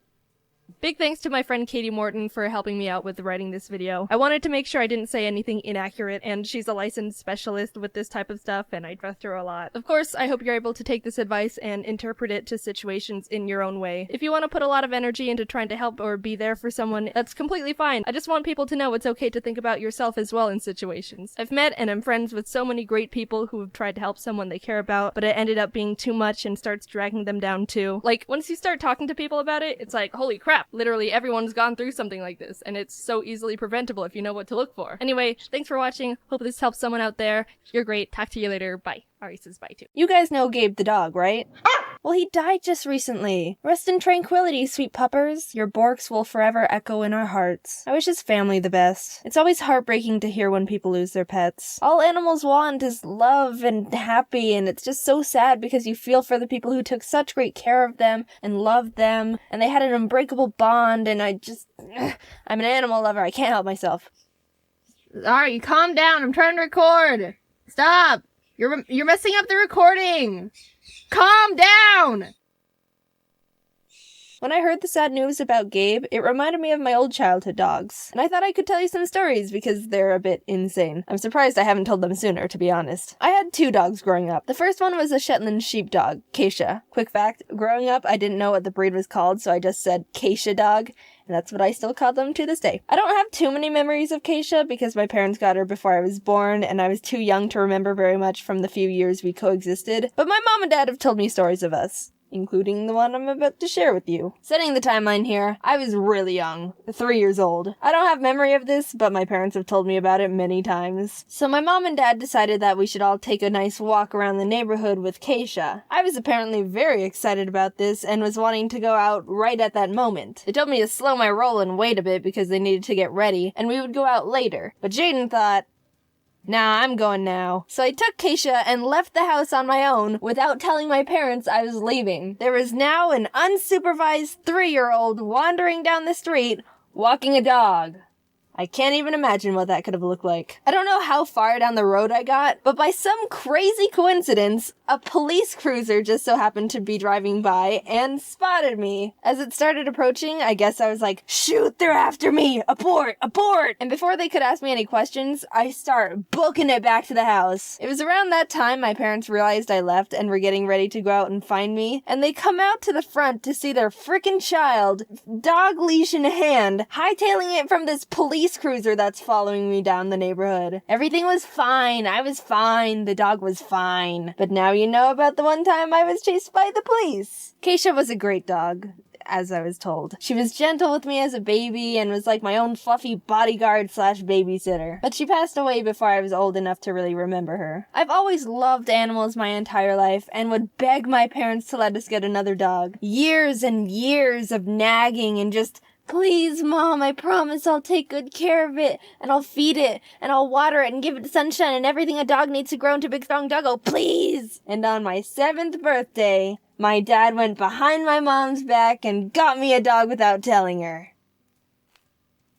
Big thanks to my friend Katie Morton for helping me out with writing this video. I wanted to make sure I didn't say anything inaccurate, and she's a licensed specialist with this type of stuff, and I trust her a lot. Of course, I hope you're able to take this advice and interpret it to situations in your own way. If you want to put a lot of energy into trying to help or be there for someone, that's completely fine. I just want people to know it's okay to think about yourself as well in situations. I've met and am friends with so many great people who have tried to help someone they care about, but it ended up being too much and starts dragging them down too. Like, once you start talking to people about it, it's like, holy crap, literally everyone's gone through something like this, and it's so easily preventable if you know what to look for. Anyway, thanks for watching. Hope this helps someone out there. You're great. Talk to you later. Bye. Ari says bye too. You guys know Gabe the dog, right? Well, he died just recently. Rest in tranquility, sweet puppers. Your Borks will forever echo in our hearts. I wish his family the best. It's always heartbreaking to hear when people lose their pets. All animals want is love and happy, and it's just so sad because you feel for the people who took such great care of them and loved them, and they had an unbreakable bond, and I'm an animal lover. I can't help myself. Alright, calm down. I'm trying to record. Stop. You're messing up the recording. Calm down! When I heard the sad news about Gabe, it reminded me of my old childhood dogs, and I thought I could tell you some stories because they're a bit insane. I'm surprised I haven't told them sooner, to be honest. I had 2 dogs growing up. The first one was a Shetland sheepdog, Keisha. Quick fact, growing up I didn't know what the breed was called, so I just said Keisha dog, and that's what I still call them to this day. I don't have too many memories of Keisha because my parents got her before I was born, and I was too young to remember very much from the few years we coexisted, but my mom and dad have told me stories of us, including the one I'm about to share with you. Setting the timeline here, I was really young, 3 years old. I don't have memory of this, but my parents have told me about it many times. So my mom and dad decided that we should all take a nice walk around the neighborhood with Keisha. I was apparently very excited about this and was wanting to go out right at that moment. They told me to slow my roll and wait a bit because they needed to get ready, and we would go out later. But Jaiden thought, nah, I'm going now. So I took Keisha and left the house on my own without telling my parents I was leaving. There was now an unsupervised 3-year-old wandering down the street, walking a dog. I can't even imagine what that could have looked like. I don't know how far down the road I got, but by some crazy coincidence, a police cruiser just so happened to be driving by and spotted me. As it started approaching, I guess I was like, shoot, they're after me! Abort! Abort! And before they could ask me any questions, I start booking it back to the house. It was around that time my parents realized I left and were getting ready to go out and find me, and they come out to the front to see their frickin' child, dog leash in hand, hightailing it from this police cruiser that's following me down the neighborhood. Everything was fine. I was fine. The dog was fine. But now you know about the one time I was chased by the police. Keisha was a great dog, as I was told. She was gentle with me as a baby and was like my own fluffy bodyguard / babysitter. But she passed away before I was old enough to really remember her. I've always loved animals my entire life and would beg my parents to let us get another dog. Years and years of nagging and just, please, Mom, I promise I'll take good care of it, and I'll feed it, and I'll water it, and give it sunshine, and everything a dog needs to grow into a big, strong doggo, please! And on my 7th birthday, my dad went behind my mom's back and got me a dog without telling her.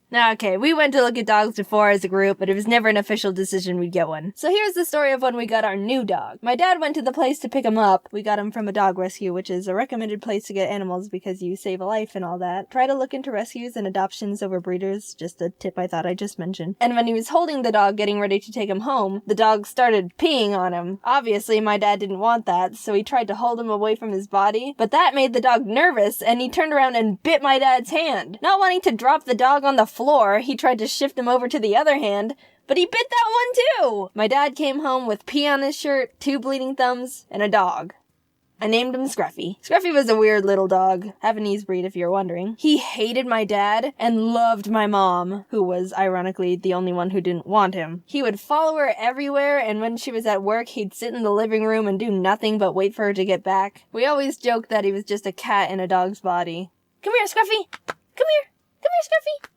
Now, okay, we went to look at dogs before as a group, but it was never an official decision we'd get one. So here's the story of when we got our new dog. My dad went to the place to pick him up. We got him from a dog rescue, which is a recommended place to get animals because you save a life and all that. Try to look into rescues and adoptions over breeders, just a tip I thought I just mentioned. And when he was holding the dog, getting ready to take him home, the dog started peeing on him. Obviously, my dad didn't want that, so he tried to hold him away from his body, but that made the dog nervous, and he turned around and bit my dad's hand. Not wanting to drop the dog on the floor, he tried to shift him over to the other hand, but he bit that one too! My dad came home with pee on his shirt, 2 bleeding thumbs, and a dog. I named him Scruffy. Scruffy was a weird little dog. Havanese breed, if you're wondering. He hated my dad and loved my mom, who was, ironically, the only one who didn't want him. He would follow her everywhere, and when she was at work, he'd sit in the living room and do nothing but wait for her to get back. We always joked that he was just a cat in a dog's body. Come here, Scruffy! Come here! Come here, Scruffy!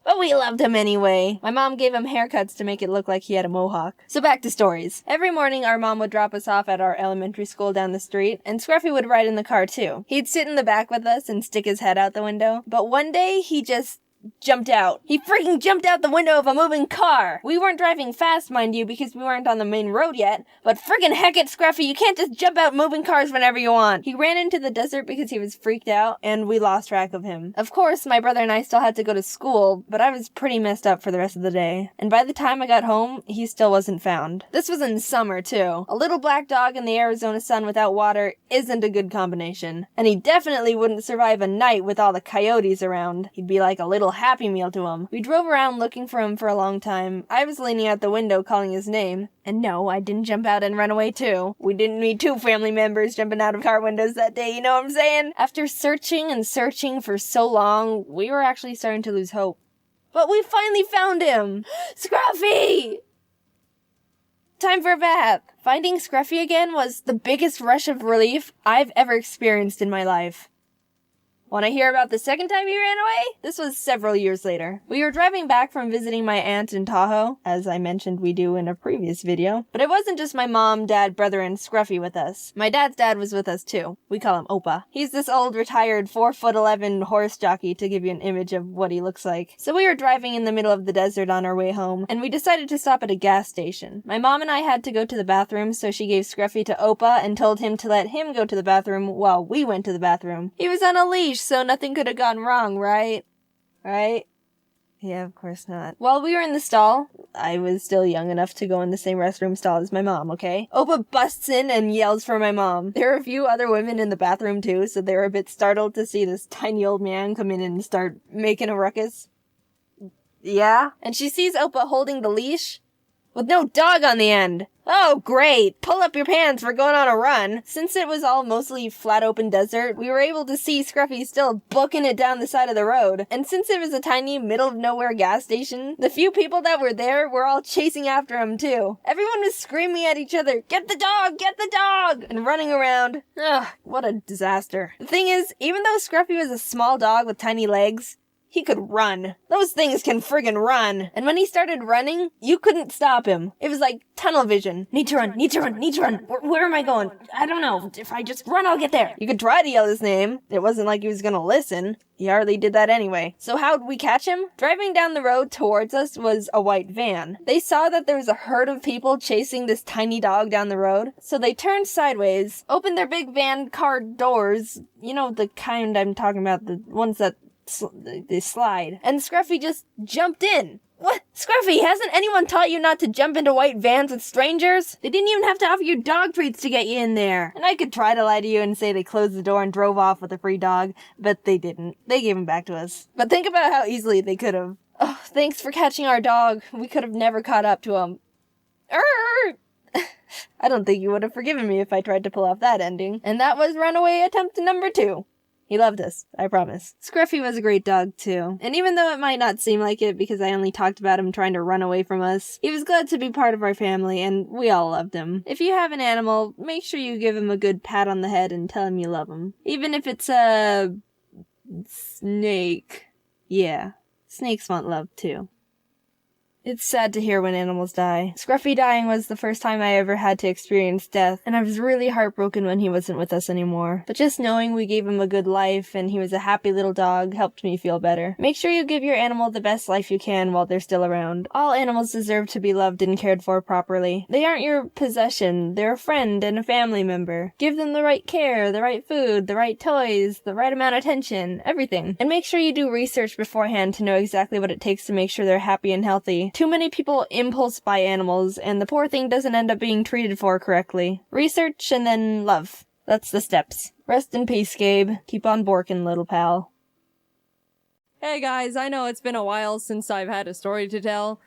But we loved him anyway. My mom gave him haircuts to make it look like he had a mohawk. So back to stories. Every morning our mom would drop us off at our elementary school down the street, and Scruffy would ride in the car too. He'd sit in the back with us and stick his head out the window, but one day he just jumped out. He freaking jumped out the window of a moving car. We weren't driving fast, mind you, because we weren't on the main road yet, but friggin' heck it, Scruffy, you can't just jump out moving cars whenever you want. He ran into the desert because he was freaked out, and we lost track of him. Of course, my brother and I still had to go to school, but I was pretty messed up for the rest of the day. And by the time I got home, he still wasn't found. This was in summer, too. A little black dog in the Arizona sun without water isn't a good combination. And he definitely wouldn't survive a night with all the coyotes around. He'd be like a little Happy Meal to him. We drove around looking for him for a long time. I was leaning out the window calling his name. And no, I didn't jump out and run away too. We didn't need 2 family members jumping out of car windows that day, you know what I'm saying? After searching and searching for so long, we were actually starting to lose hope. But we finally found him! Scruffy! Time for a bath. Finding Scruffy again was the biggest rush of relief I've ever experienced in my life. Want to hear about the second time he ran away? This was several years later. We were driving back from visiting my aunt in Tahoe, as I mentioned we do in a previous video. But it wasn't just my mom, dad, brother, and Scruffy with us. My dad's dad was with us too. We call him Opa. He's this old retired 4'11" horse jockey to give you an image of what he looks like. So we were driving in the middle of the desert on our way home, and we decided to stop at a gas station. My mom and I had to go to the bathroom, so she gave Scruffy to Opa and told him to let him go to the bathroom while we went to the bathroom. He was on a leash, so nothing could have gone wrong, right? Right? Yeah, of course not. While we were in the stall, I was still young enough to go in the same restroom stall as my mom, okay? Opa busts in and yells for my mom. There were a few other women in the bathroom too, so they were a bit startled to see this tiny old man come in and start making a ruckus. Yeah? And she sees Opa holding the leash with no dog on the end. Oh, great! Pull up your pants, we're going on a run. Since it was all mostly flat open desert, we were able to see Scruffy still booking it down the side of the road. And since it was a tiny middle of nowhere gas station, the few people that were there were all chasing after him too. Everyone was screaming at each other, "Get the dog! Get the dog!" and running around. Ugh, what a disaster. The thing is, even though Scruffy was a small dog with tiny legs, He could run. Those things can friggin' run. And when he started running, you couldn't stop him. It was like tunnel vision. Need to run, need to run, need to run. Where am I going? I don't know. If I just run, I'll get there. You could try to yell his name. It wasn't like he was gonna listen. He hardly did that anyway. So how'd we catch him? Driving down the road towards us was a white van. They saw that there was a herd of people chasing this tiny dog down the road. So they turned sideways, opened their big van car doors. You know, the kind I'm talking about, the ones that they slide. And Scruffy just jumped in. What? Scruffy, hasn't anyone taught you not to jump into white vans with strangers? They didn't even have to offer you dog treats to get you in there. And I could try to lie to you and say they closed the door and drove off with a free dog, but they didn't. They gave him back to us. But think about how easily they could have. Oh, thanks for catching our dog. We could have never caught up to him. I don't think you would have forgiven me if I tried to pull off that ending. And that was runaway attempt number 2. He loved us, I promise. Scruffy was a great dog, too. And even though it might not seem like it because I only talked about him trying to run away from us, he was glad to be part of our family, and we all loved him. If you have an animal, make sure you give him a good pat on the head and tell him you love him. Even if it's a snake. Yeah, snakes want love, too. It's sad to hear when animals die. Scruffy dying was the first time I ever had to experience death, and I was really heartbroken when he wasn't with us anymore. But just knowing we gave him a good life and he was a happy little dog helped me feel better. Make sure you give your animal the best life you can while they're still around. All animals deserve to be loved and cared for properly. They aren't your possession, they're a friend and a family member. Give them the right care, the right food, the right toys, the right amount of attention, everything. And make sure you do research beforehand to know exactly what it takes to make sure they're happy and healthy. Too many people impulse buy animals, and the poor thing doesn't end up being treated for correctly. Research and then love. That's the steps. Rest in peace, Gabe. Keep on borkin', little pal. Hey guys, I know it's been a while since I've had a story to tell,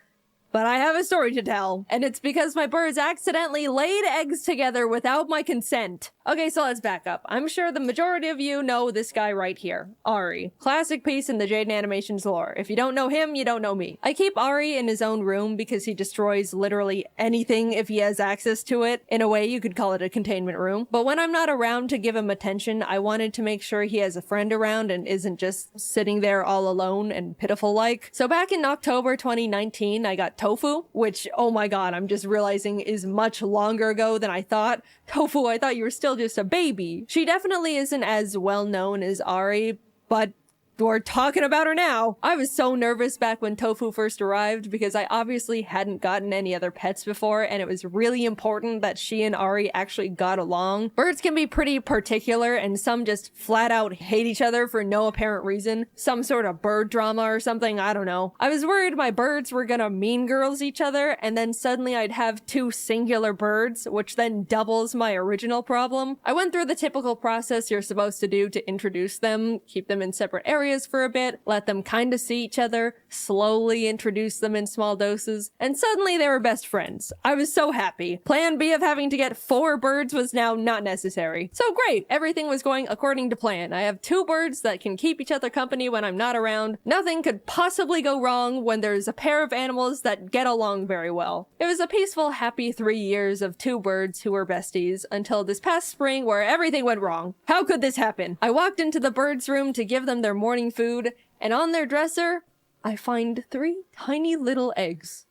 but I have a story to tell, and it's because my birds accidentally laid eggs together without my consent. Okay, so let's back up. I'm sure the majority of you know this guy right here, Ari. Classic piece in the Jaiden Animations lore. If you don't know him, you don't know me. I keep Ari in his own room because he destroys literally anything if he has access to it. In a way, you could call it a containment room. But when I'm not around to give him attention, I wanted to make sure he has a friend around and isn't just sitting there all alone and pitiful-like. So back in October 2019, I got Tofu, which, oh my god, I'm just realizing is much longer ago than I thought. Tofu, I thought you were still just a baby. She definitely isn't as well known as Ari, but we're talking about her now. I was so nervous back when Tofu first arrived because I obviously hadn't gotten any other pets before, and it was really important that she and Ari actually got along. Birds can be pretty particular, and some just flat out hate each other for no apparent reason. Some sort of bird drama or something, I don't know. I was worried my birds were gonna mean girls each other, and then suddenly I'd have 2 singular birds, which then doubles my original problem. I went through the typical process you're supposed to do to introduce them, keep them in separate areas for a bit, let them kind of see each other, slowly introduce them in small doses, and suddenly they were best friends. I was so happy. Plan B of having to get 4 birds was now not necessary. So great, everything was going according to plan. I have 2 birds that can keep each other company when I'm not around. Nothing could possibly go wrong when there's a pair of animals that get along very well. It was a peaceful, happy 3 years of 2 birds who were besties until this past spring where everything went wrong. How could this happen? I walked into the birds' room to give them their morning food, and on their dresser, I find 3 tiny little eggs.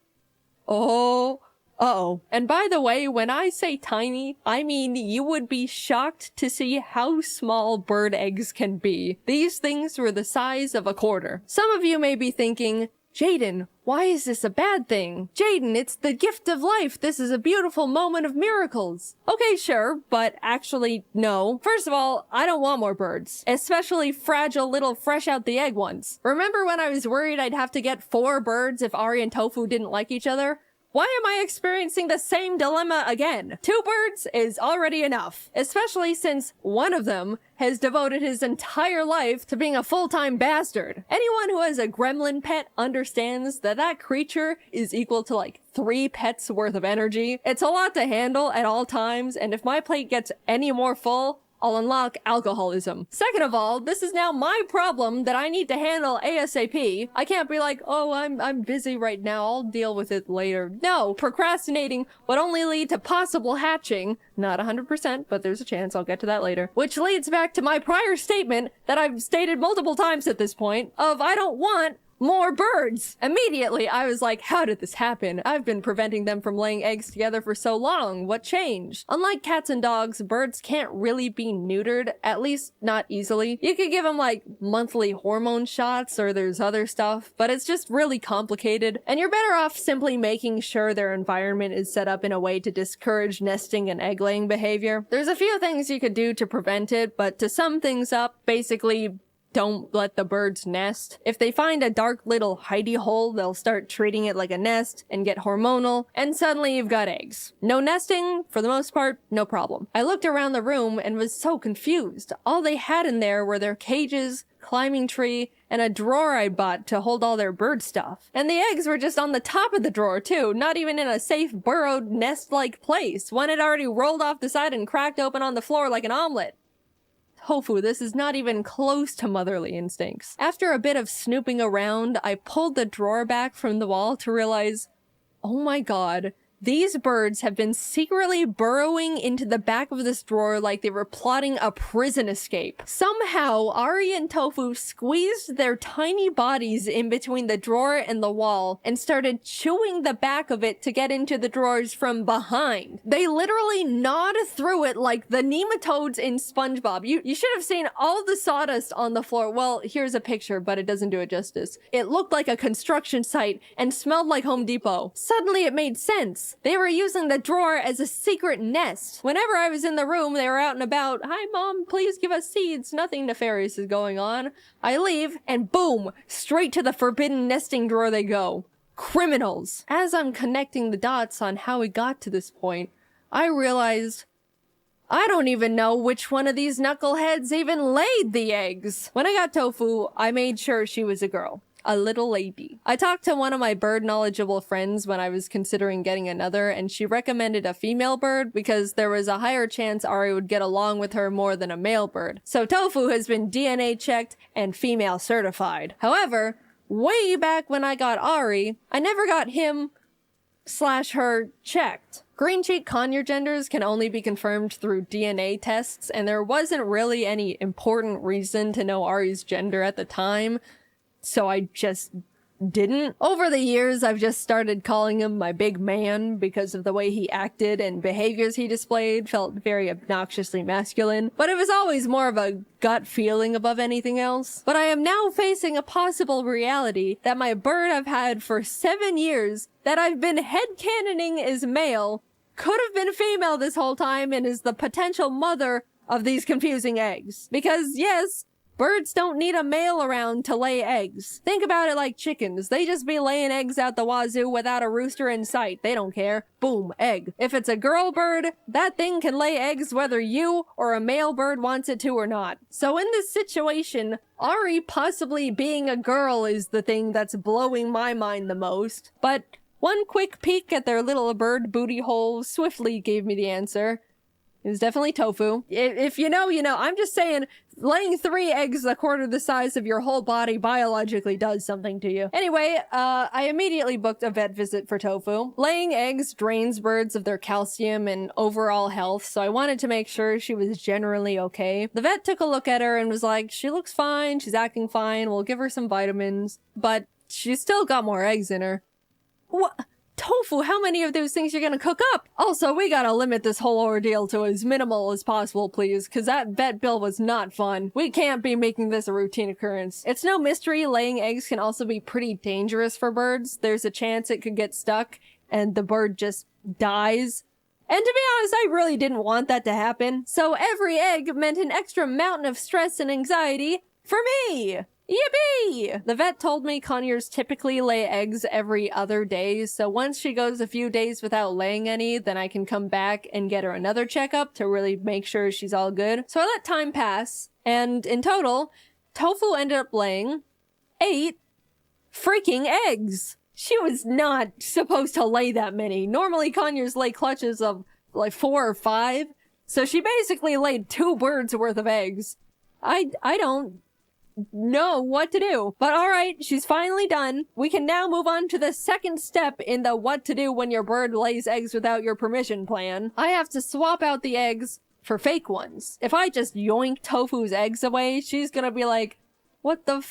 Oh, uh-oh. And by the way, when I say tiny, I mean you would be shocked to see how small bird eggs can be. These things were the size of a quarter. Some of you may be thinking, Jaiden, why is this a bad thing? Jaiden, it's the gift of life. This is a beautiful moment of miracles. Okay, sure, but actually, no. First of all, I don't want more birds, especially fragile little fresh out the egg ones. Remember when I was worried I'd have to get 4 birds if Ari and Tofu didn't like each other? Why am I experiencing the same dilemma again? 2 birds is already enough, especially since one of them has devoted his entire life to being a full-time bastard. Anyone who has a gremlin pet understands that that creature is equal to like 3 pets worth of energy. It's a lot to handle at all times, and if my plate gets any more full, I'll unlock alcoholism. Second of all, this is now my problem that I need to handle ASAP. I can't be like, oh, I'm busy right now, I'll deal with it later. No, procrastinating would only lead to possible hatching. Not 100%, but there's a chance, I'll get to that later. Which leads back to my prior statement that I've stated multiple times at this point, of I don't want more birds. Immediately, I was like, how did this happen? I've been preventing them from laying eggs together for so long. What changed? Unlike cats and dogs, birds can't really be neutered, at least not easily. You could give them like monthly hormone shots or there's other stuff, but it's just really complicated. And you're better off simply making sure their environment is set up in a way to discourage nesting and egg laying behavior. There's a few things you could do to prevent it, but to sum things up, basically, don't let the birds nest. If they find a dark little hidey hole, they'll start treating it like a nest and get hormonal, and suddenly you've got eggs. No nesting, for the most part, no problem. I looked around the room and was so confused. All they had in there were their cages, climbing tree, and a drawer I bought to hold all their bird stuff. And the eggs were just on the top of the drawer too, not even in a safe burrowed nest-like place. One had already rolled off the side and cracked open on the floor like an omelet. Tofu, this is not even close to motherly instincts. After a bit of snooping around, I pulled the drawer back from the wall to realize, oh my god, these birds have been secretly burrowing into the back of this drawer like they were plotting a prison escape. Somehow, Ari and Tofu squeezed their tiny bodies in between the drawer and the wall and started chewing the back of it to get into the drawers from behind. They literally gnawed through it like the nematodes in SpongeBob. You should have seen all the sawdust on the floor. Well, here's a picture, but it doesn't do it justice. It looked like a construction site and smelled like Home Depot. Suddenly it made sense. They were using the drawer as a secret nest. Whenever I was in the room, they were out and about. Hi, Mom, please give us seeds. Nothing nefarious is going on. I leave, and boom, straight to the forbidden nesting drawer they go. Criminals. As I'm connecting the dots on how we got to this point, I realized I don't even know which one of these knuckleheads even laid the eggs. When I got Tofu, I made sure she was a girl. A little lady. I talked to one of my bird knowledgeable friends when I was considering getting another, and she recommended a female bird because there was a higher chance Ari would get along with her more than a male bird. So Tofu has been DNA checked and female certified. However, way back when I got Ari, I never got him/her checked. Green cheek conure genders can only be confirmed through DNA tests, and there wasn't really any important reason to know Ari's gender at the time, so I just didn't. Over the years, I've just started calling him my big man because of the way he acted and behaviors he displayed felt very obnoxiously masculine, but it was always more of a gut feeling above anything else. But I am now facing a possible reality that my bird I've had for 7 years that I've been headcanoning is male could have been female this whole time and is the potential mother of these confusing eggs. Because yes, birds don't need a male around to lay eggs. Think about it like chickens. They just be laying eggs out the wazoo without a rooster in sight. They don't care. Boom, egg. If it's a girl bird, that thing can lay eggs whether you or a male bird wants it to or not. So in this situation, Ari possibly being a girl is the thing that's blowing my mind the most. But one quick peek at their little bird booty hole swiftly gave me the answer. It was definitely Tofu. If you know, you know. I'm just saying, laying 3 eggs a quarter the size of your whole body biologically does something to you. Anyway, I immediately booked a vet visit for Tofu. Laying eggs drains birds of their calcium and overall health, so I wanted to make sure she was generally okay. The vet took a look at her and was like, she looks fine, she's acting fine, we'll give her some vitamins, but she's still got more eggs in her. What? Tofu, how many of those things you're gonna cook up? Also, we gotta limit this whole ordeal to as minimal as possible, please, because that vet bill was not fun. We can't be making this a routine occurrence. It's no mystery laying eggs can also be pretty dangerous for birds. There's a chance it could get stuck and the bird just dies. And to be honest, I really didn't want that to happen. So every egg meant an extra mountain of stress and anxiety for me. Yippee! The vet told me conures typically lay eggs every other day, so once she goes a few days without laying any, then I can come back and get her another checkup to really make sure she's all good. So I let time pass, and in total, Tofu ended up laying 8 freaking eggs. She was not supposed to lay that many. Normally conures lay clutches of like 4 or 5. So she basically laid 2 birds worth of eggs. I don't know what to do. But alright, she's finally done. We can now move on to the second step in the what to do when your bird lays eggs without your permission plan. I have to swap out the eggs for fake ones. If I just yoink Tofu's eggs away, she's gonna be like, what the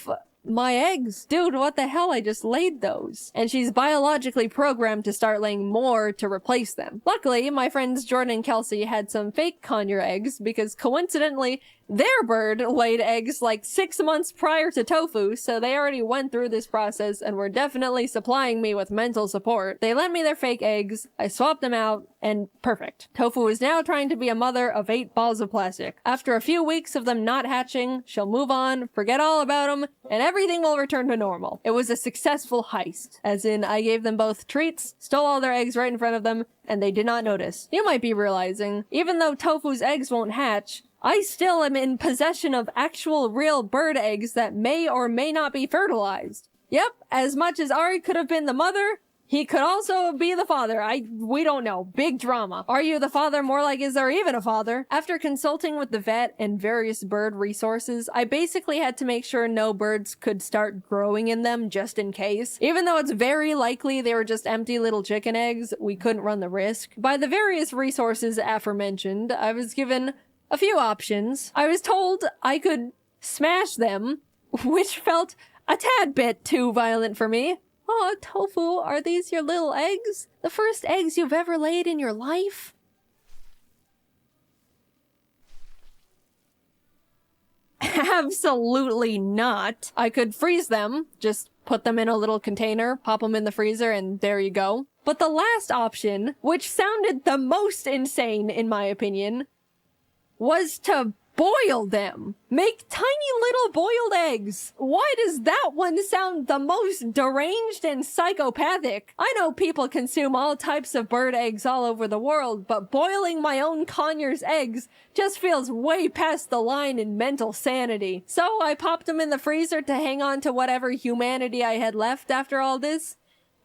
my eggs? Dude, what the hell? I just laid those. And she's biologically programmed to start laying more to replace them. Luckily, my friends Jordan and Kelsey had some fake conure eggs because coincidentally, their bird laid eggs like 6 months prior to Tofu, so they already went through this process and were definitely supplying me with mental support. They lent me their fake eggs, I swapped them out, and perfect. Tofu is now trying to be a mother of 8 balls of plastic. After a few weeks of them not hatching, she'll move on, forget all about them, and everything will return to normal. It was a successful heist, as in I gave them both treats, stole all their eggs right in front of them, and they did not notice. You might be realizing, even though Tofu's eggs won't hatch, I still am in possession of actual real bird eggs that may or may not be fertilized. Yep, as much as Ari could have been the mother, he could also be the father. We don't know. Big drama. Are you the father? More like, is there even a father? After consulting with the vet and various bird resources, I basically had to make sure no birds could start growing in them just in case. Even though it's very likely they were just empty little chicken eggs, we couldn't run the risk. By the various resources aforementioned, I was given a few options. I was told I could smash them, which felt a tad bit too violent for me. Oh, Tofu, are these your little eggs? The first eggs you've ever laid in your life? Absolutely not. I could freeze them, just put them in a little container, pop them in the freezer, and there you go. But the last option, which sounded the most insane in my opinion, was to boil them. Make tiny little boiled eggs. Why does that one sound the most deranged and psychopathic? I know people consume all types of bird eggs all over the world, but boiling my own conures eggs just feels way past the line in mental sanity. So I popped them in the freezer to hang on to whatever humanity I had left after all this,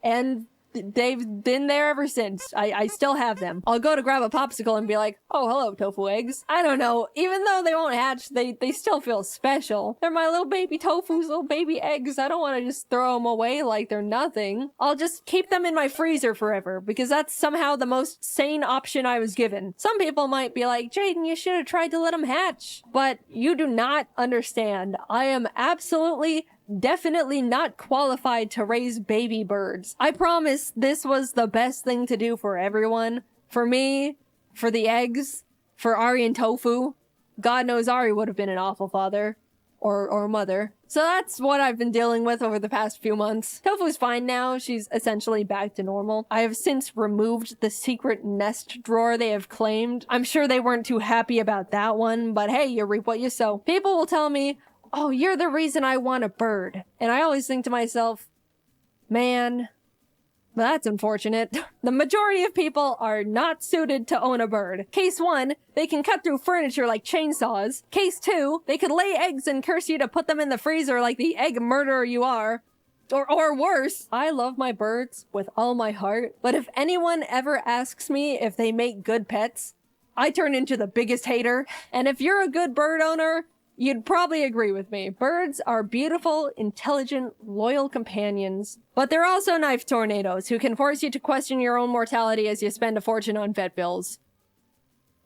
and they've been there ever since. I still have them. I'll go to grab a popsicle and be like, oh, hello, Tofu eggs. I don't know. Even though they won't hatch, they still feel special. They're my little baby Tofu's little baby eggs. I don't want to just throw them away like they're nothing. I'll just keep them in my freezer forever because that's somehow the most sane option I was given. Some people might be like, Jaiden, you should have tried to let them hatch. But you do not understand. I am absolutely definitely not qualified to raise baby birds. I promise this was the best thing to do for everyone. For me, for the eggs, for Ari and Tofu. God knows Ari would have been an awful father. Or mother. So that's what I've been dealing with over the past few months. Tofu's fine now. She's essentially back to normal. I have since removed the secret nest drawer they have claimed. I'm sure they weren't too happy about that one, but hey, you reap what you sow. People will tell me, oh, you're the reason I want a bird. And I always think to myself, man, that's unfortunate. The majority of people are not suited to own a bird. Case 1, they can cut through furniture like chainsaws. Case 2, they could lay eggs and curse you to put them in the freezer like the egg murderer you are. Or worse. I love my birds with all my heart, but if anyone ever asks me if they make good pets, I turn into the biggest hater. And if you're a good bird owner, you'd probably agree with me. Birds are beautiful, intelligent, loyal companions, but they're also knife tornadoes who can force you to question your own mortality as you spend a fortune on vet bills.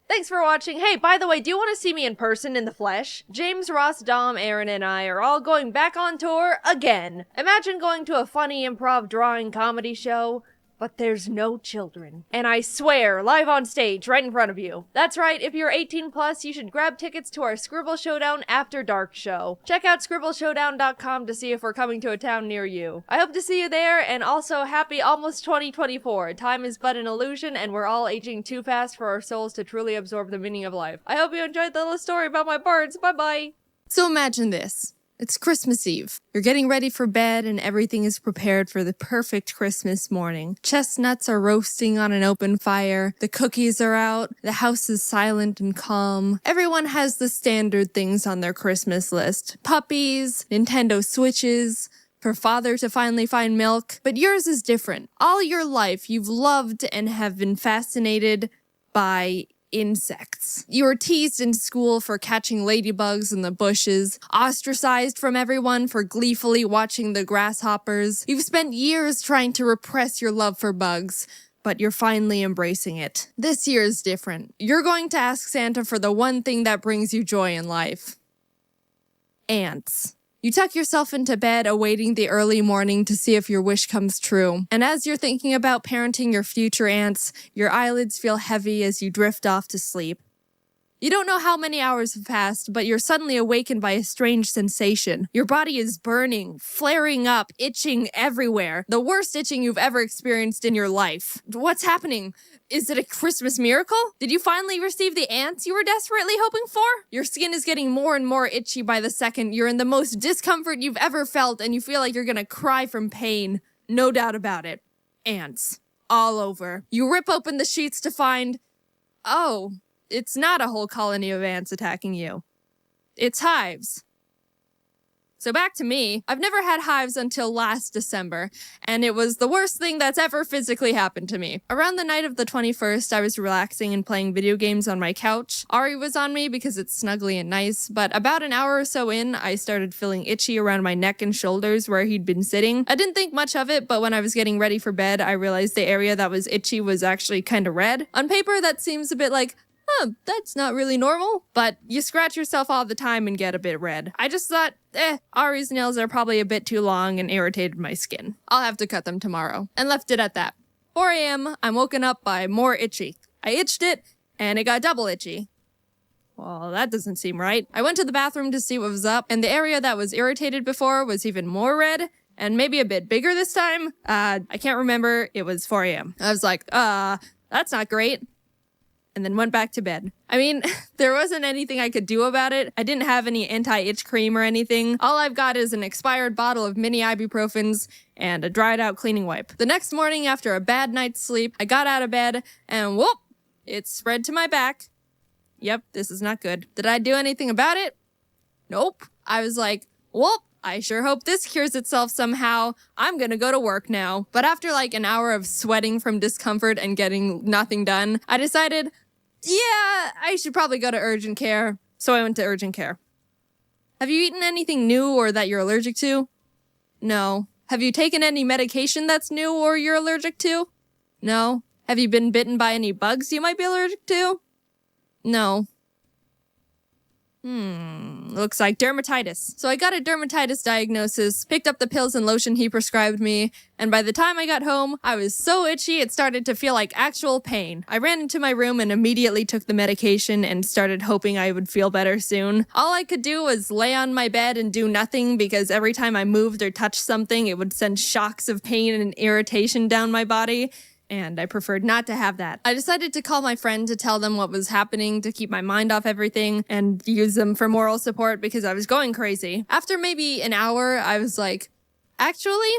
Thanks for watching. Hey, by the way, do you want to see me in person in the flesh? James, Ross, Dom, Aaron, and I are all going back on tour again. Imagine going to a funny improv drawing comedy show, but there's no children. And I swear, live on stage, right in front of you. That's right, if you're 18 plus, you should grab tickets to our Scribble Showdown After Dark show. Check out scribbleshowdown.com to see if we're coming to a town near you. I hope to see you there, and also happy almost 2024. Time is but an illusion, and we're all aging too fast for our souls to truly absorb the meaning of life. I hope you enjoyed the little story about my birds. Bye-bye. So imagine this. It's Christmas Eve. You're getting ready for bed and everything is prepared for the perfect Christmas morning. Chestnuts are roasting on an open fire. The cookies are out. The house is silent and calm. Everyone has the standard things on their Christmas list. Puppies, Nintendo Switches, for father to finally find milk. But yours is different. All your life you've loved and have been fascinated by insects. You were teased in school for catching ladybugs in the bushes, ostracized from everyone for gleefully watching the grasshoppers. You've spent years trying to repress your love for bugs, but you're finally embracing it. This year is different. You're going to ask Santa for the one thing that brings you joy in life. Ants. You tuck yourself into bed awaiting the early morning to see if your wish comes true. And as you're thinking about parenting your future ants, your eyelids feel heavy as you drift off to sleep. You don't know how many hours have passed, but you're suddenly awakened by a strange sensation. Your body is burning, flaring up, itching everywhere. The worst itching you've ever experienced in your life. What's happening? Is it a Christmas miracle? Did you finally receive the ants you were desperately hoping for? Your skin is getting more and more itchy by the second. You're in the most discomfort you've ever felt, and you feel like you're gonna cry from pain. No doubt about it. Ants. All over. You rip open the sheets to find... oh, it's not a whole colony of ants attacking you. It's hives. So back to me. I've never had hives until last December, and it was the worst thing that's ever physically happened to me. Around the night of the 21st, I was relaxing and playing video games on my couch. Ari was on me because it's snuggly and nice, but about an hour or so in, I started feeling itchy around my neck and shoulders where he'd been sitting. I didn't think much of it, but when I was getting ready for bed, I realized the area that was itchy was actually kind of red. On paper, that seems a bit like, that's not really normal. But you scratch yourself all the time and get a bit red. I just thought, Ari's nails are probably a bit too long and irritated my skin. I'll have to cut them tomorrow. And left it at that. 4 a.m., I'm woken up by more itchy. I itched it, and it got double itchy. Well, that doesn't seem right. I went to the bathroom to see what was up, and the area that was irritated before was even more red, and maybe a bit bigger this time. I can't remember. It was 4 a.m. I was like, that's not great. And then went back to bed. I mean, there wasn't anything I could do about it. I didn't have any anti-itch cream or anything. All I've got is an expired bottle of mini ibuprofens and a dried out cleaning wipe. The next morning, after a bad night's sleep, I got out of bed and whoop, it spread to my back. Yep, this is not good. Did I do anything about it? Nope. I was like, whoop, I sure hope this cures itself somehow. I'm gonna go to work now. But after like an hour of sweating from discomfort and getting nothing done, I decided, yeah, I should probably go to urgent care. So I went to urgent care. Have you eaten anything new or that you're allergic to? No. Have you taken any medication that's new or you're allergic to? No. Have you been bitten by any bugs you might be allergic to? No. Looks like dermatitis. So I got a dermatitis diagnosis, picked up the pills and lotion he prescribed me, and by the time I got home, I was so itchy it started to feel like actual pain. I ran into my room and immediately took the medication and started hoping I would feel better soon. All I could do was lay on my bed and do nothing because every time I moved or touched something, it would send shocks of pain and irritation down my body. And I preferred not to have that. I decided to call my friend to tell them what was happening to keep my mind off everything and use them for moral support because I was going crazy. After maybe an hour, I was like, actually,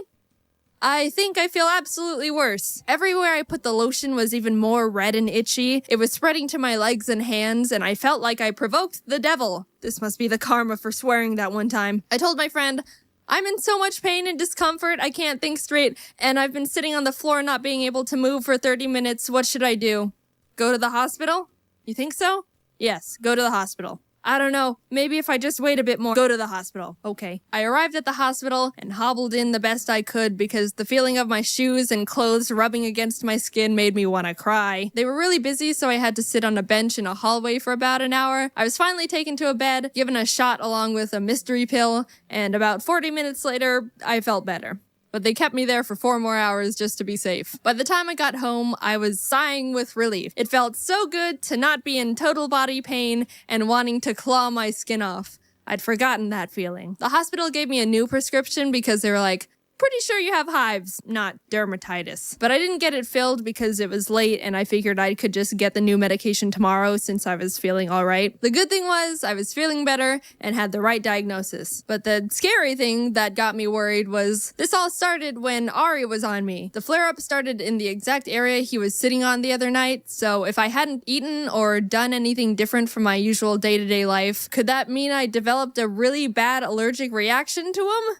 I think I feel absolutely worse. Everywhere I put the lotion was even more red and itchy. It was spreading to my legs and hands, and I felt like I provoked the devil. This must be the karma for swearing that one time. I told my friend, I'm in so much pain and discomfort, I can't think straight, and I've been sitting on the floor not being able to move for 30 minutes. What should I do? Go to the hospital? You think so? Yes, go to the hospital. I don't know, maybe if I just wait a bit more, go to the hospital. Okay. I arrived at the hospital and hobbled in the best I could because the feeling of my shoes and clothes rubbing against my skin made me want to cry. They were really busy, so I had to sit on a bench in a hallway for about an hour. I was finally taken to a bed, given a shot along with a mystery pill, and about 40 minutes later, I felt better. But they kept me there for 4 more hours just to be safe. By the time I got home, I was sighing with relief. It felt so good to not be in total body pain and wanting to claw my skin off. I'd forgotten that feeling. The hospital gave me a new prescription because they were like, pretty sure you have hives, not dermatitis. But I didn't get it filled because it was late and I figured I could just get the new medication tomorrow since I was feeling all right. The good thing was I was feeling better and had the right diagnosis. But the scary thing that got me worried was this all started when Ari was on me. The flare-up started in the exact area he was sitting on the other night, so if I hadn't eaten or done anything different from my usual day-to-day life, could that mean I developed a really bad allergic reaction to him?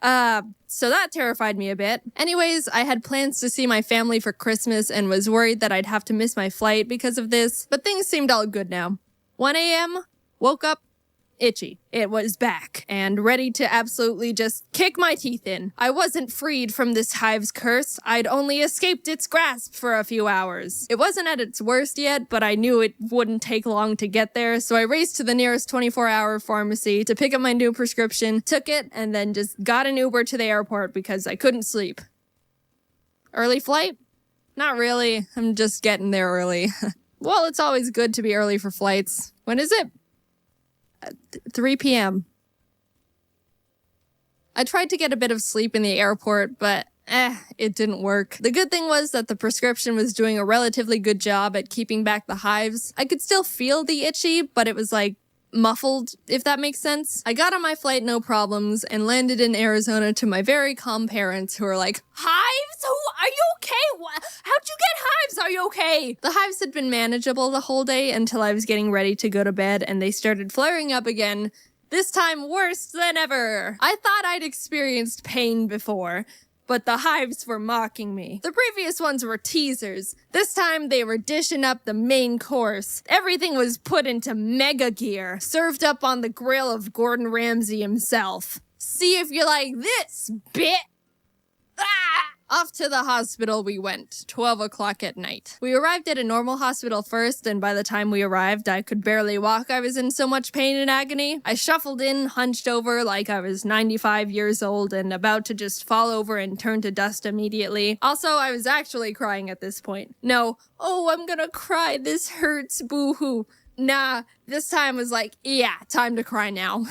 So that terrified me a bit. Anyways, I had plans to see my family for Christmas and was worried that I'd have to miss my flight because of this, but things seemed all good now. 1 a.m., woke up, itchy. It was back and ready to absolutely just kick my teeth in. I wasn't freed from this hive's curse. I'd only escaped its grasp for a few hours. It wasn't at its worst yet, but I knew it wouldn't take long to get there, so I raced to the nearest 24-hour pharmacy to pick up my new prescription, took it, and then just got an Uber to the airport because I couldn't sleep. Early flight? Not really. I'm just getting there early. Well, it's always good to be early for flights. When is it? 3 p.m. I tried to get a bit of sleep in the airport, but it didn't work. The good thing was that the prescription was doing a relatively good job at keeping back the hives. I could still feel the itchy, but it was like muffled, if that makes sense. I got on my flight no problems and landed in Arizona to my very calm parents who were like, "Hives? Are you okay? How'd you get hives? Are you okay?" The hives had been manageable the whole day until I was getting ready to go to bed and they started flaring up again. This time worse than ever. I thought I'd experienced pain before, but the hives were mocking me. The previous ones were teasers. This time they were dishing up the main course. Everything was put into mega gear, served up on the grill of Gordon Ramsay himself. See if you like this, bit. Off to the hospital we went, 12 o'clock at night. We arrived at a normal hospital first, and by the time we arrived, I could barely walk. I was in so much pain and agony. I shuffled in, hunched over like I was 95 years old and about to just fall over and turn to dust immediately. Also, I was actually crying at this point. No, oh, I'm gonna cry, this hurts, boo-hoo. Nah, this time was like, yeah, time to cry now.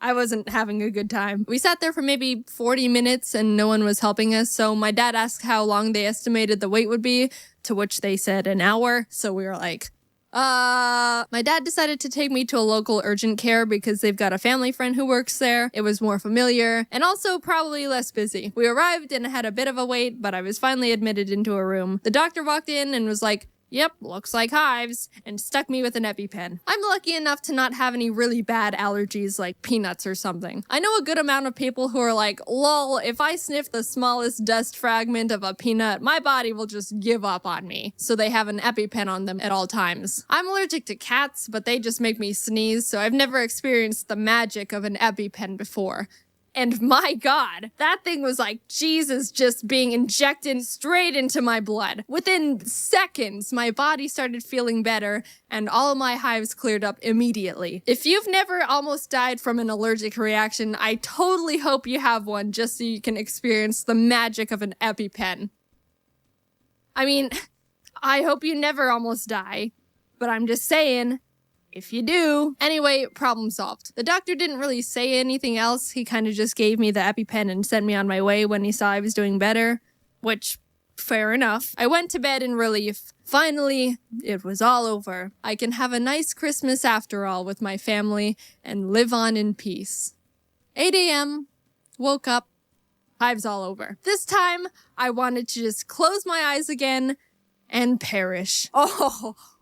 I wasn't having a good time. We sat there for maybe 40 minutes and no one was helping us, so my dad asked how long they estimated the wait would be, to which they said an hour, so we were like, My dad decided to take me to a local urgent care because they've got a family friend who works there. It was more familiar, and also probably less busy. We arrived and had a bit of a wait, but I was finally admitted into a room. The doctor walked in and was like, "Yep, looks like hives," and stuck me with an EpiPen. I'm lucky enough to not have any really bad allergies like peanuts or something. I know a good amount of people who are like, lol, if I sniff the smallest dust fragment of a peanut, my body will just give up on me. So they have an EpiPen on them at all times. I'm allergic to cats, but they just make me sneeze, so I've never experienced the magic of an EpiPen before. And my God, that thing was like Jesus just being injected straight into my blood. Within seconds, my body started feeling better and all my hives cleared up immediately. If you've never almost died from an allergic reaction, I totally hope you have one just so you can experience the magic of an EpiPen. I mean, I hope you never almost die, but I'm just saying, if you do. Anyway, problem solved. The doctor didn't really say anything else. He kind of just gave me the EpiPen and sent me on my way when he saw I was doing better, which, fair enough. I went to bed in relief. Finally, it was all over. I can have a nice Christmas after all with my family and live on in peace. 8 a.m., woke up, hives all over. This time, I wanted to just close my eyes again and perish.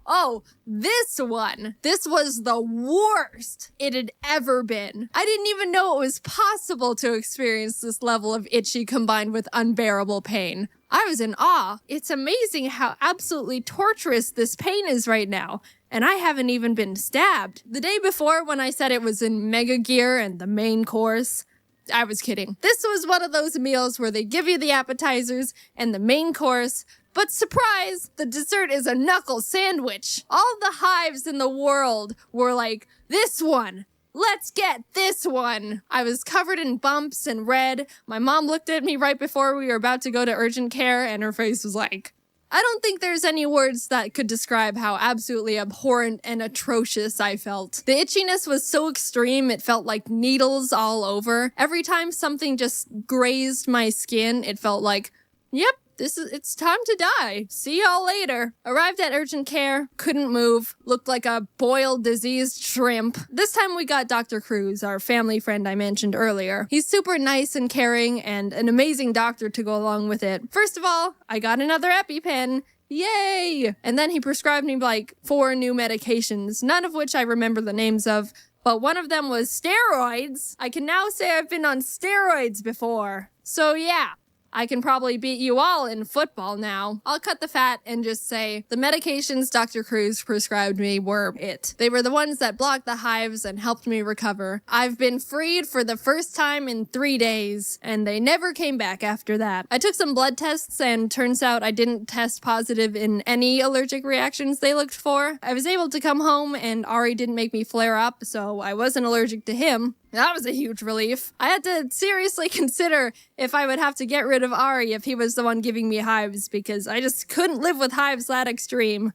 Oh, this one. This was the worst it had ever been. I didn't even know it was possible to experience this level of itchy combined with unbearable pain. I was in awe. It's amazing how absolutely torturous this pain is right now. And I haven't even been stabbed. The day before, when I said it was in Mega Gear and the main course, I was kidding. This was one of those meals where they give you the appetizers and the main course, but surprise, the dessert is a knuckle sandwich. All the hives in the world were like, this one, let's get this one. I was covered in bumps and red. My mom looked at me right before we were about to go to urgent care and her face was like, I don't think there's any words that could describe how absolutely abhorrent and atrocious I felt. The itchiness was so extreme, it felt like needles all over. Every time something just grazed my skin, it felt like, yep, it's time to die. See y'all later. Arrived at urgent care, couldn't move, looked like a boiled diseased shrimp. This time we got Dr. Cruz, our family friend I mentioned earlier. He's super nice and caring and an amazing doctor to go along with it. First of all, I got another EpiPen. Yay! And then he prescribed me like 4 new medications, none of which I remember the names of. but one of them was steroids. I can now say I've been on steroids before. So yeah, I can probably beat you all in football now. I'll cut the fat and just say the medications Dr. Cruz prescribed me were it. They were the ones that blocked the hives and helped me recover. I've been freed for the first time in 3 days, and they never came back after that. I took some blood tests, and turns out I didn't test positive in any allergic reactions they looked for. I was able to come home, and Ari didn't make me flare up, so I wasn't allergic to him. That was a huge relief. I had to seriously consider if I would have to get rid of Ari if he was the one giving me hives, because I just couldn't live with hives that extreme.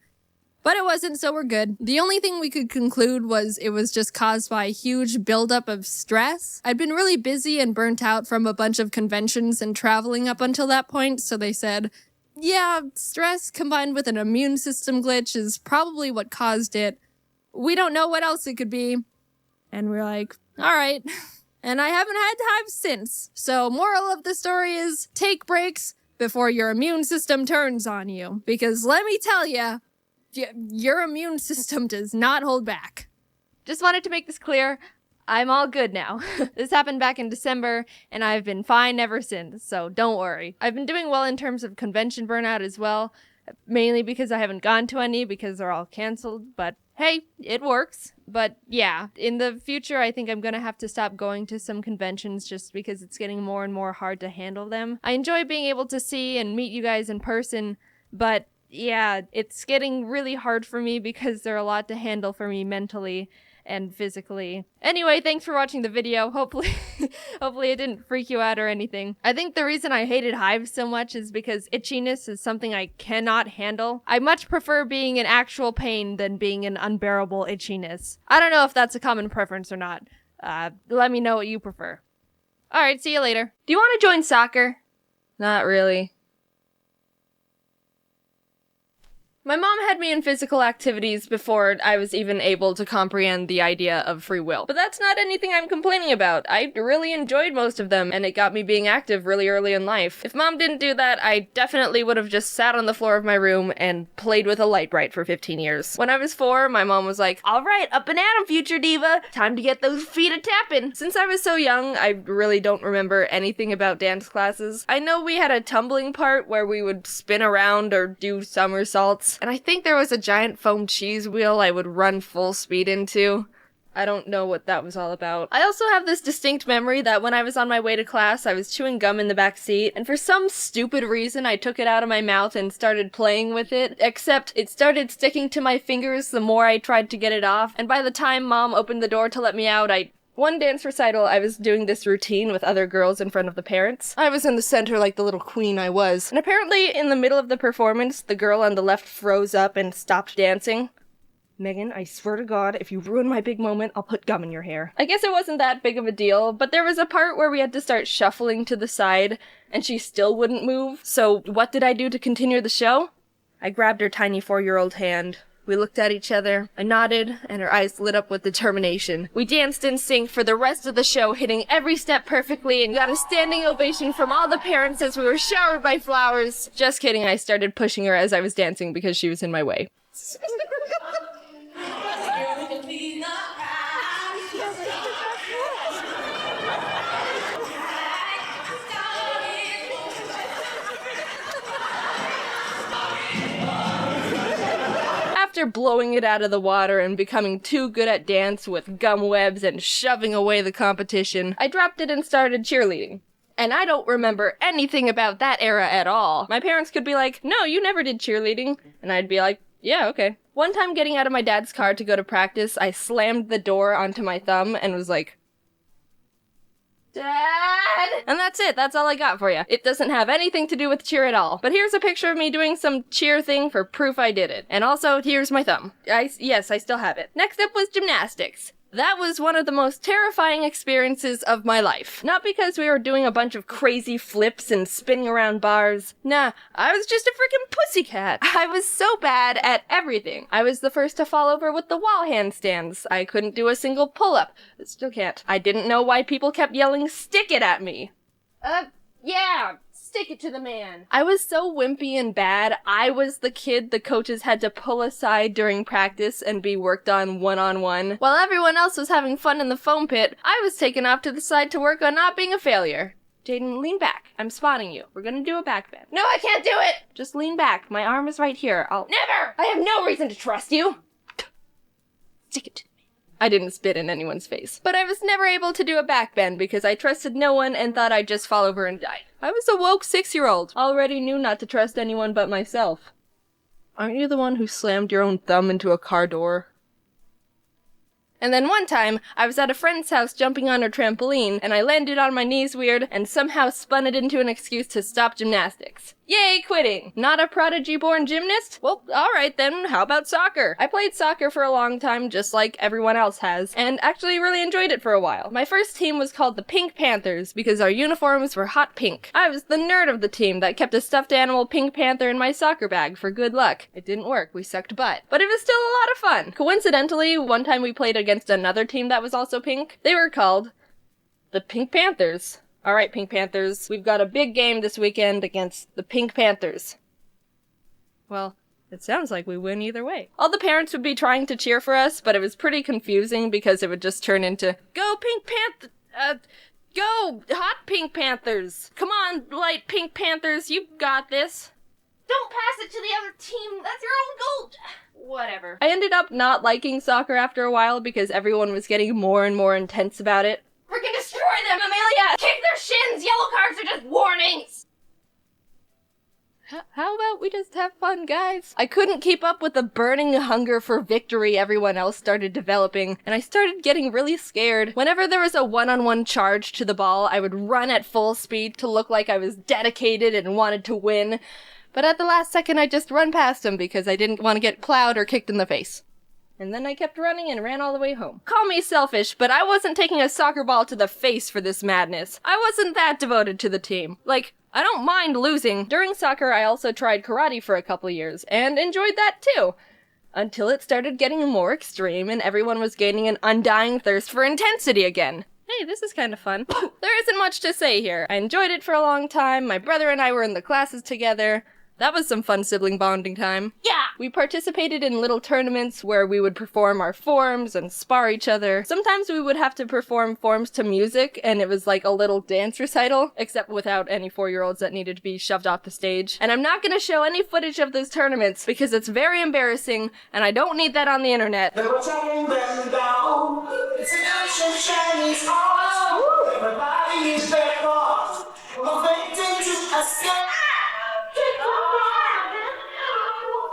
But it wasn't, so we're good. The only thing we could conclude was it was just caused by a huge buildup of stress. I'd been really busy and burnt out from a bunch of conventions and traveling up until that point, so they said, yeah, stress combined with an immune system glitch is probably what caused it. We don't know what else it could be. And we're like, all right. And I haven't had hives since. So moral of the story is take breaks before your immune system turns on you. Because let me tell you, your immune system does not hold back. Just wanted to make this clear. I'm all good now. This happened back in December, and I've been fine ever since, so don't worry. I've been doing well in terms of convention burnout as well, mainly because I haven't gone to any because they're all canceled, but hey, it works. But yeah, in the future, I think I'm gonna have to stop going to some conventions just because it's getting more and more hard to handle them. I enjoy being able to see and meet you guys in person, but yeah, it's getting really hard for me because there are a lot to handle for me mentally and physically. Anyway, thanks for watching the video. Hopefully it didn't freak you out or anything. I think the reason I hated hives so much is because itchiness is something I cannot handle. I much prefer being in actual pain than being in unbearable itchiness. I don't know if that's a common preference or not. Let me know what you prefer. Alright, see you later. Do you want to join soccer? Not really. My mom had me in physical activities before I was even able to comprehend the idea of free will. But that's not anything I'm complaining about. I really enjoyed most of them, and it got me being active really early in life. If mom didn't do that, I definitely would have just sat on the floor of my room and played with a light bright for 15 years. When I was 4, my mom was like, alright, up and at 'em, future diva! Time to get those feet a-tapping! Since I was so young, I really don't remember anything about dance classes. I know we had a tumbling part where we would spin around or do somersaults. And I think there was a giant foam cheese wheel I would run full speed into. I don't know what that was all about. I also have this distinct memory that when I was on my way to class, I was chewing gum in the back seat, and for some stupid reason, I took it out of my mouth and started playing with it, except it started sticking to my fingers the more I tried to get it off, and by the time mom opened the door to let me out, one dance recital, I was doing this routine with other girls in front of the parents. I was in the center like the little queen I was. And apparently, in the middle of the performance, the girl on the left froze up and stopped dancing. Megan, I swear to God, if you ruin my big moment, I'll put gum in your hair. I guess it wasn't that big of a deal, but there was a part where we had to start shuffling to the side, and she still wouldn't move. So what did I do to continue the show? I grabbed her tiny 4-year-old hand. We looked at each other, I nodded, and her eyes lit up with determination. We danced in sync for the rest of the show, hitting every step perfectly, and got a standing ovation from all the parents as we were showered by flowers. Just kidding, I started pushing her as I was dancing because she was in my way. After blowing it out of the water and becoming too good at dance with gum webs and shoving away the competition, I dropped it and started cheerleading. And I don't remember anything about that era at all. My parents could be like, no, you never did cheerleading. And I'd be like, yeah, okay. One time getting out of my dad's car to go to practice, I slammed the door onto my thumb and was like, Dad! And that's it. That's all I got for you. It doesn't have anything to do with cheer at all. But here's a picture of me doing some cheer thing for proof I did it. And also, here's my thumb. Yes, I still have it. Next up was gymnastics. That was one of the most terrifying experiences of my life. Not because we were doing a bunch of crazy flips and spinning around bars. Nah, I was just a freaking pussycat. I was so bad at everything. I was the first to fall over with the wall handstands. I couldn't do a single pull-up. Still can't. I didn't know why people kept yelling, "Stick it" at me. Yeah, stick Stick it to the man. I was so wimpy and bad, I was the kid the coaches had to pull aside during practice and be worked on one-on-one. While everyone else was having fun in the foam pit, I was taken off to the side to work on not being a failure. Jaiden, lean back. I'm spotting you. We're gonna do a back bend. No, I can't do it! Just lean back. My arm is right here. Never! I have no reason to trust you! Stick it to me. I didn't spit in anyone's face. But I was never able to do a back bend because I trusted no one and thought I'd just fall over and die. I was a woke 6-year-old. Already knew not to trust anyone but myself. Aren't you the one who slammed your own thumb into a car door? And then one time, I was at a friend's house jumping on her trampoline, and I landed on my knees weird and somehow spun it into an excuse to stop gymnastics. Yay, quitting! Not a prodigy-born gymnast? Well, alright then, how about soccer? I played soccer for a long time, just like everyone else has, and actually really enjoyed it for a while. My first team was called the Pink Panthers, because our uniforms were hot pink. I was the nerd of the team that kept a stuffed animal Pink Panther in my soccer bag for good luck. It didn't work, we sucked butt. But it was still a lot of fun. Coincidentally, one time we played against another team that was also pink. They were called the Pink Panthers. Alright, Pink Panthers, we've got a big game this weekend against the Pink Panthers. Well, it sounds like we win either way. All the parents would be trying to cheer for us, but it was pretty confusing because it would just turn into, go Pink Panther, go hot Pink Panthers. Come on, light Pink Panthers, you got this. Don't pass it to the other team, that's your own goal. Whatever. I ended up not liking soccer after a while because everyone was getting more and more intense about it. Freaking destroy them, Amelia! Kick their shins! Yellow cards are just warnings! How about we just have fun, guys? I couldn't keep up with the burning hunger for victory everyone else started developing, and I started getting really scared. Whenever there was a one-on-one charge to the ball, I would run at full speed to look like I was dedicated and wanted to win. But at the last second, I just run past him because I didn't want to get plowed or kicked in the face. And then I kept running and ran all the way home. Call me selfish, but I wasn't taking a soccer ball to the face for this madness. I wasn't that devoted to the team. Like, I don't mind losing. During soccer, I also tried karate for a couple years, and enjoyed that too. Until it started getting more extreme and everyone was gaining an undying thirst for intensity again. Hey, this is kind of fun. There isn't much to say here. I enjoyed it for a long time. My brother and I were in the classes together. That was some fun sibling bonding time. Yeah! We participated in little tournaments where we would perform our forms and spar each other. Sometimes we would have to perform forms to music, and it was like a little dance recital, except without any 4-year-olds that needed to be shoved off the stage. And I'm not gonna show any footage of those tournaments because it's very embarrassing, and I don't need that on the internet. They were taking them down. It's an ancient Chinese art. Everybody is their cause. Motivating to escape.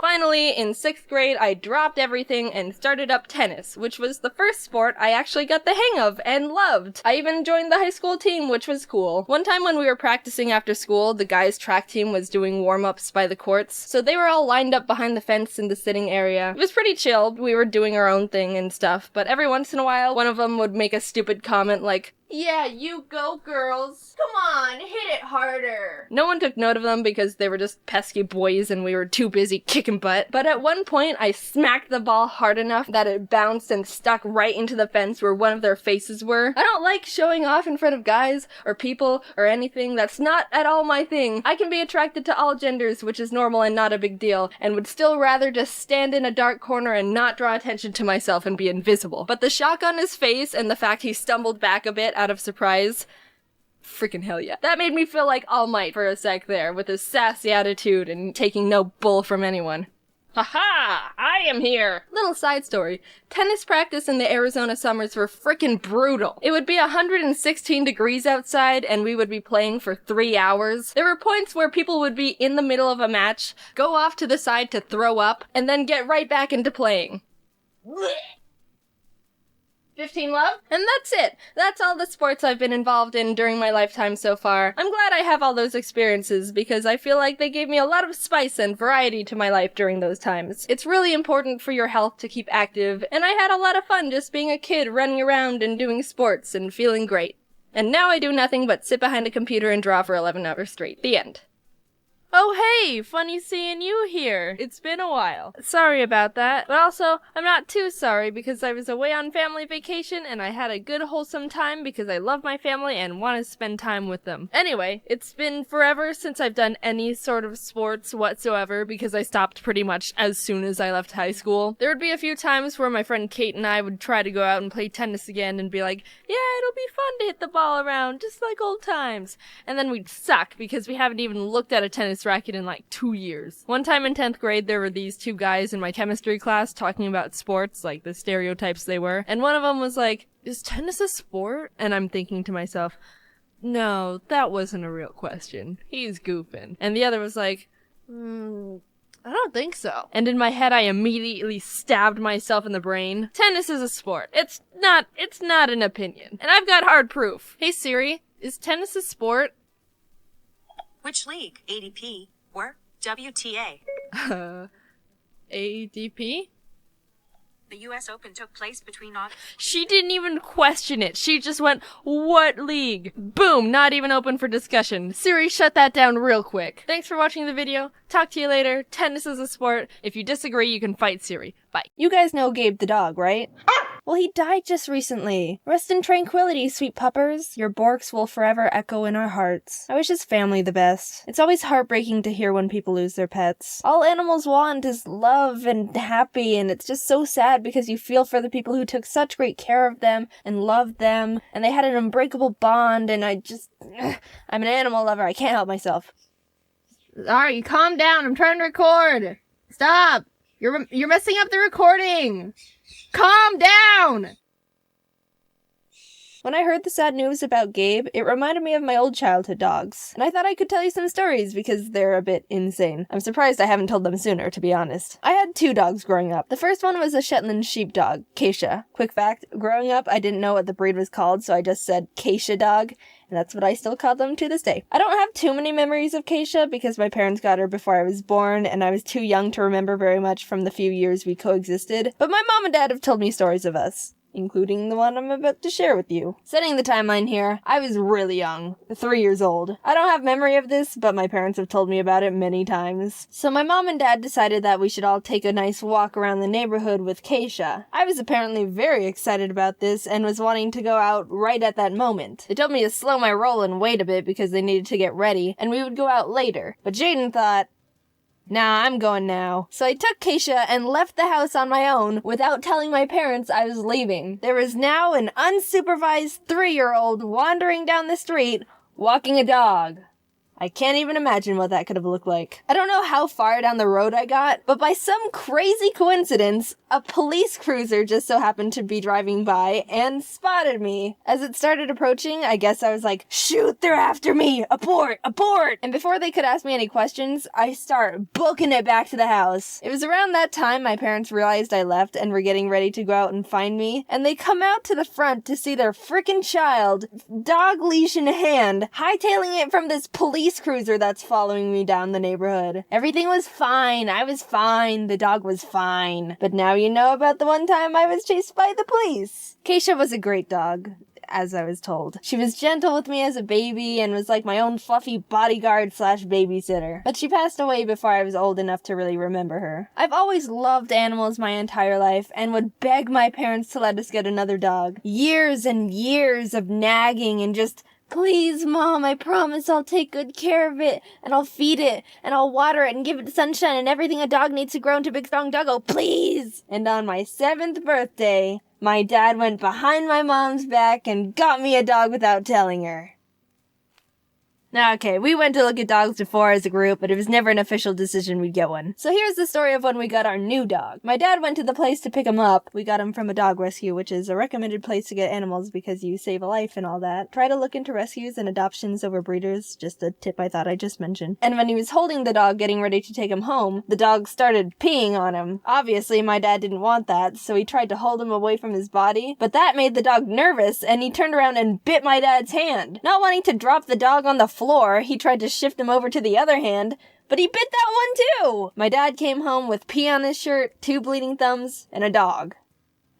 Finally, in 6th grade, I dropped everything and started up tennis, which was the first sport I actually got the hang of and loved. I even joined the high school team, which was cool. One time when we were practicing after school, the guys' track team was doing warm-ups by the courts, so they were all lined up behind the fence in the sitting area. It was pretty chill. We were doing our own thing and stuff, but every once in a while, one of them would make a stupid comment like, Yeah, you go, girls. Come on, hit it harder. No one took note of them because they were just pesky boys and we were too busy kicking butt. But at one point, I smacked the ball hard enough that it bounced and stuck right into the fence where one of their faces were. I don't like showing off in front of guys or people or anything. That's not at all my thing. I can be attracted to all genders, which is normal and not a big deal, and would still rather just stand in a dark corner and not draw attention to myself and be invisible. But the shock on his face and the fact he stumbled back a bit out of surprise, freaking hell yeah. That made me feel like All Might for a sec there, with his sassy attitude and taking no bull from anyone. Haha! I am here! Little side story. Tennis practice in the Arizona summers were frickin' brutal. It would be 116 degrees outside and we would be playing for 3 hours. There were points where people would be in the middle of a match, go off to the side to throw up, and then get right back into playing. 15 love? And that's it. That's all the sports I've been involved in during my lifetime so far. I'm glad I have all those experiences because I feel like they gave me a lot of spice and variety to my life during those times. It's really important for your health to keep active, and I had a lot of fun just being a kid running around and doing sports and feeling great. And now I do nothing but sit behind a computer and draw for 11 hours straight. The end. Oh hey, funny seeing you here. It's been a while. Sorry about that, but also, I'm not too sorry because I was away on family vacation and I had a good wholesome time because I love my family and want to spend time with them. Anyway, it's been forever since I've done any sort of sports whatsoever because I stopped pretty much as soon as I left high school. There would be a few times where my friend Kate and I would try to go out and play tennis again and be like, yeah, it'll be fun to hit the ball around, just like old times. And then we'd suck because we haven't even looked at a tennis racket in like 2 years. One time in 10th grade, there were these two guys in my chemistry class talking about sports, like the stereotypes they were. And one of them was like, is tennis a sport? And I'm thinking to myself, no, that wasn't a real question. He's goofing. And the other was like, I don't think so. And in my head, I immediately stabbed myself in the brain. Tennis is a sport. It's not an opinion. And I've got hard proof. Hey Siri, is tennis a sport? Which league? ADP or WTA? ADP? The US Open took place between August. She didn't even question it. She just went, what league? Boom, not even open for discussion. Siri, shut that down real quick. Thanks for watching the video. Talk to you later. Tennis is a sport. If you disagree, you can fight Siri. Bye. You guys know Gabe the dog, right? Well, he died just recently. Rest in tranquility, sweet puppers. Your borks will forever echo in our hearts. I wish his family the best. It's always heartbreaking to hear when people lose their pets. All animals want is love and happy, and it's just so sad because you feel for the people who took such great care of them and loved them, and they had an unbreakable bond, and I'm an animal lover. I can't help myself. Alright, calm down. I'm trying to record. Stop. You're messing up the recording. Calm down! When I heard the sad news about Gabe, it reminded me of my old childhood dogs, and I thought I could tell you some stories because they're a bit insane. I'm surprised I haven't told them sooner, to be honest. I had 2 dogs growing up. The first one was a Shetland sheepdog, Keisha. Quick fact, growing up, I didn't know what the breed was called, so I just said Keisha dog, and that's what I still call them to this day. I don't have too many memories of Keisha because my parents got her before I was born, and I was too young to remember very much from the few years we coexisted, but my mom and dad have told me stories of us, including the one I'm about to share with you. Setting the timeline here, I was really young, 3 years old. I don't have memory of this, but my parents have told me about it many times. So my mom and dad decided that we should all take a nice walk around the neighborhood with Keisha. I was apparently very excited about this and was wanting to go out right at that moment. They told me to slow my roll and wait a bit because they needed to get ready, and we would go out later. But Jaiden thought, nah, I'm going now. So I took Keisha and left the house on my own without telling my parents I was leaving. There was now an unsupervised 3-year-old wandering down the street, walking a dog. I can't even imagine what that could have looked like. I don't know how far down the road I got, but by some crazy coincidence, a police cruiser just so happened to be driving by and spotted me. As it started approaching, I guess I was like, shoot, they're after me! Abort! Abort! And before they could ask me any questions, I start booking it back to the house. It was around that time my parents realized I left and were getting ready to go out and find me, and they come out to the front to see their frickin' child, dog leash in hand, hightailing it from this police cruiser that's following me down the neighborhood. Everything was fine. I was fine. The dog was fine. But now you know about the one time I was chased by the police. Keisha was a great dog, as I was told. She was gentle with me as a baby and was like my own fluffy bodyguard / babysitter. But she passed away before I was old enough to really remember her. I've always loved animals my entire life and would beg my parents to let us get another dog. Years and years of nagging and just, please, Mom, I promise I'll take good care of it, and I'll feed it, and I'll water it, and give it sunshine, and everything a dog needs to grow into a big, strong doggo, please! And on my 7th birthday, my dad went behind my mom's back and got me a dog without telling her. Now, okay, we went to look at dogs before as a group, but it was never an official decision we'd get one. So here's the story of when we got our new dog. My dad went to the place to pick him up. We got him from a dog rescue, which is a recommended place to get animals because you save a life and all that. Try to look into rescues and adoptions over breeders, just a tip I thought I just mentioned. And when he was holding the dog, getting ready to take him home, the dog started peeing on him. Obviously, my dad didn't want that, so he tried to hold him away from his body, but that made the dog nervous, and he turned around and bit my dad's hand. Not wanting to drop the dog on the floor, he tried to shift him over to the other hand, but he bit that one too! My dad came home with pee on his shirt, 2 bleeding thumbs, and a dog.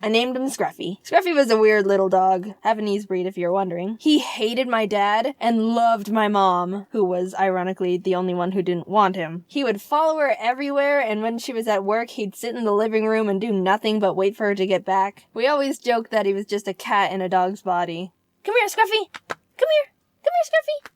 I named him Scruffy. Scruffy was a weird little dog, Havanese breed if you're wondering. He hated my dad and loved my mom, who was ironically the only one who didn't want him. He would follow her everywhere, and when she was at work, he'd sit in the living room and do nothing but wait for her to get back. We always joked that he was just a cat in a dog's body. Come here, Scruffy! Come here! Come here, Scruffy!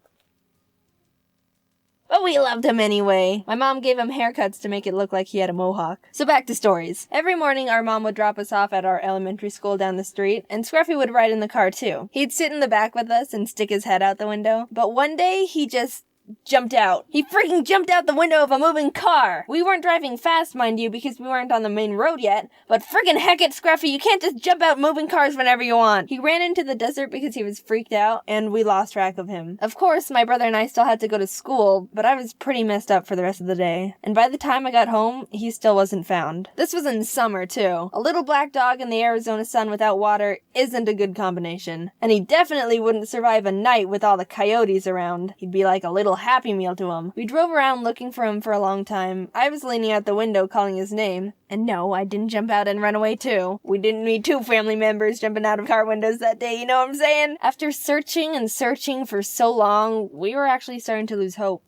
But we loved him anyway. My mom gave him haircuts to make it look like he had a mohawk. So back to stories. Every morning our mom would drop us off at our elementary school down the street, and Scruffy would ride in the car too. He'd sit in the back with us and stick his head out the window, but one day he just jumped out. He freaking jumped out the window of a moving car! We weren't driving fast, mind you, because we weren't on the main road yet, but friggin' heck it, Scruffy, you can't just jump out moving cars whenever you want! He ran into the desert because he was freaked out, and we lost track of him. Of course, my brother and I still had to go to school, but I was pretty messed up for the rest of the day. And by the time I got home, he still wasn't found. This was in summer, too. A little black dog in the Arizona sun without water isn't a good combination. And he definitely wouldn't survive a night with all the coyotes around. He'd be like a little Happy Meal to him. We drove around looking for him for a long time. I was leaning out the window calling his name. And no, I didn't jump out and run away too. We didn't need two family members jumping out of car windows that day, you know what I'm saying? After searching and searching for so long, we were actually starting to lose hope.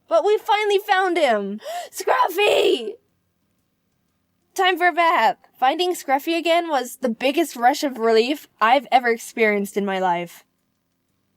But we finally found him! Scruffy! Time for a bath. Finding Scruffy again was the biggest rush of relief I've ever experienced in my life.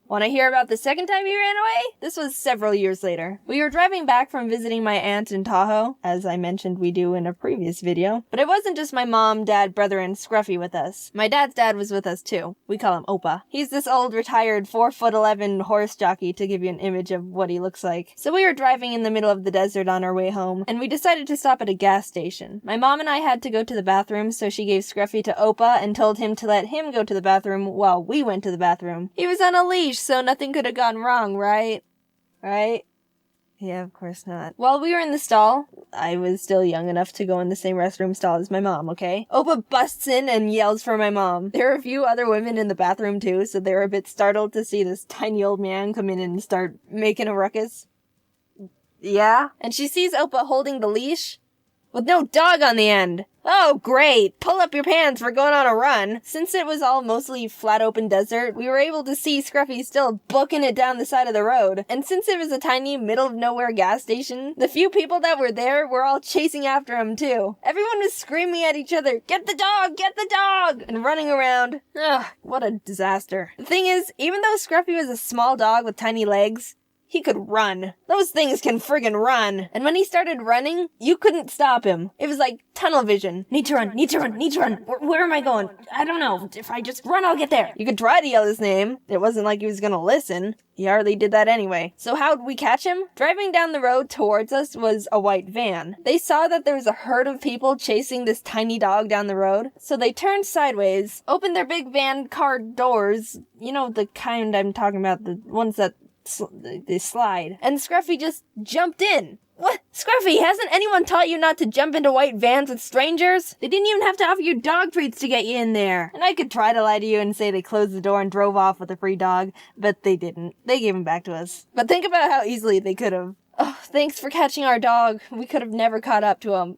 Want to hear about the second time he ran away? This was several years later. We were driving back from visiting my aunt in Tahoe, as I mentioned we do in a previous video. But it wasn't just my mom, dad, brother, and Scruffy with us. My dad's dad was with us too. We call him Opa. He's this old retired 4'11" horse jockey to give you an image of what he looks like. So we were driving in the middle of the desert on our way home, and we decided to stop at a gas station. My mom and I had to go to the bathroom, so she gave Scruffy to Opa and told him to let him go to the bathroom while we went to the bathroom. He was on a leash, so nothing could have gone wrong, right? Right? Yeah, of course not. While we were in the stall, I was still young enough to go in the same restroom stall as my mom, okay? Opa busts in and yells for my mom. There were a few other women in the bathroom too, so they were a bit startled to see this tiny old man come in and start making a ruckus. Yeah? And she sees Opa holding the leash with no dog on the end. Oh, great! Pull up your pants, we're going on a run. Since it was all mostly flat open desert, we were able to see Scruffy still booking it down the side of the road. And since it was a tiny middle-of-nowhere gas station, the few people that were there were all chasing after him too. Everyone was screaming at each other, "Get the dog! Get the dog!" and running around. Ugh, what a disaster. The thing is, even though Scruffy was a small dog with tiny legs, he could run. Those things can friggin' run. And when he started running, you couldn't stop him. It was like tunnel vision. Need to run, need to run, need to run. Where am I going? I don't know. If I just run, I'll get there. You could try to yell his name. It wasn't like he was gonna listen. He hardly did that anyway. So how'd we catch him? Driving down the road towards us was a white van. They saw that there was a herd of people chasing this tiny dog down the road, so they turned sideways, opened their big van car doors, you know, the kind I'm talking about, the ones that they slide. And Scruffy just jumped in. What? Scruffy, hasn't anyone taught you not to jump into white vans with strangers? They didn't even have to offer you dog treats to get you in there. And I could try to lie to you and say they closed the door and drove off with a free dog, but they didn't. They gave him back to us. But think about how easily they could have. Oh, thanks for catching our dog. We could have never caught up to him.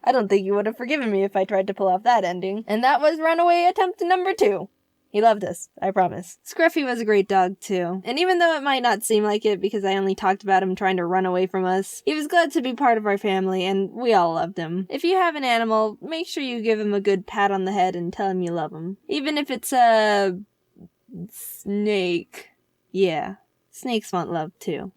I don't think you would have forgiven me if I tried to pull off that ending. And that was runaway attempt number 2. He loved us, I promise. Scruffy was a great dog, too. And even though it might not seem like it because I only talked about him trying to run away from us, he was glad to be part of our family, and we all loved him. If you have an animal, make sure you give him a good pat on the head and tell him you love him. Even if it's a snake. Yeah, snakes want love, too.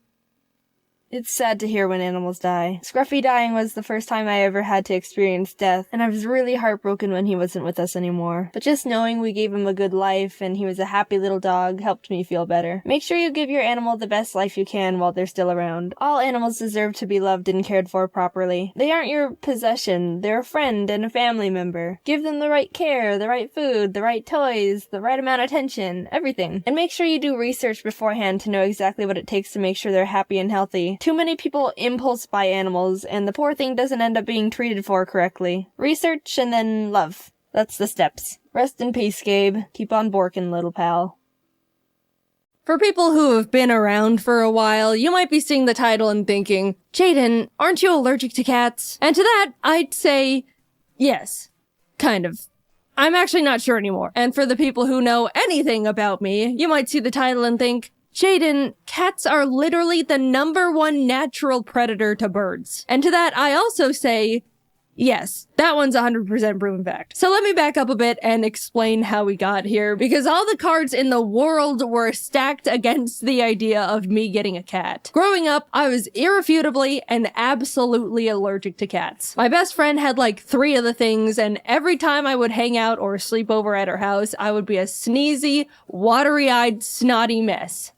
It's sad to hear when animals die. Scruffy dying was the first time I ever had to experience death, and I was really heartbroken when he wasn't with us anymore. But just knowing we gave him a good life and he was a happy little dog helped me feel better. Make sure you give your animal the best life you can while they're still around. All animals deserve to be loved and cared for properly. They aren't your possession, they're a friend and a family member. Give them the right care, the right food, the right toys, the right amount of attention, everything. And make sure you do research beforehand to know exactly what it takes to make sure they're happy and healthy. Too many people impulse buy animals, and the poor thing doesn't end up being treated for correctly. Research and then love. That's the steps. Rest in peace, Gabe. Keep on borkin', little pal. For people who have been around for a while, you might be seeing the title and thinking, Jaiden, aren't you allergic to cats? And to that, I'd say, Yes. Kind of. I'm actually not sure anymore. And for the people who know anything about me, you might see the title and think, Jaiden, cats are literally the #1 natural predator to birds. And to that, I also say, yes, that one's 100% proven fact. So let me back up a bit and explain how we got here, because all the cards in the world were stacked against the idea of me getting a cat. Growing up, I was irrefutably and absolutely allergic to cats. My best friend had like 3 of the things, and every time I would hang out or sleep over at her house, I would be a sneezy, watery-eyed, snotty mess.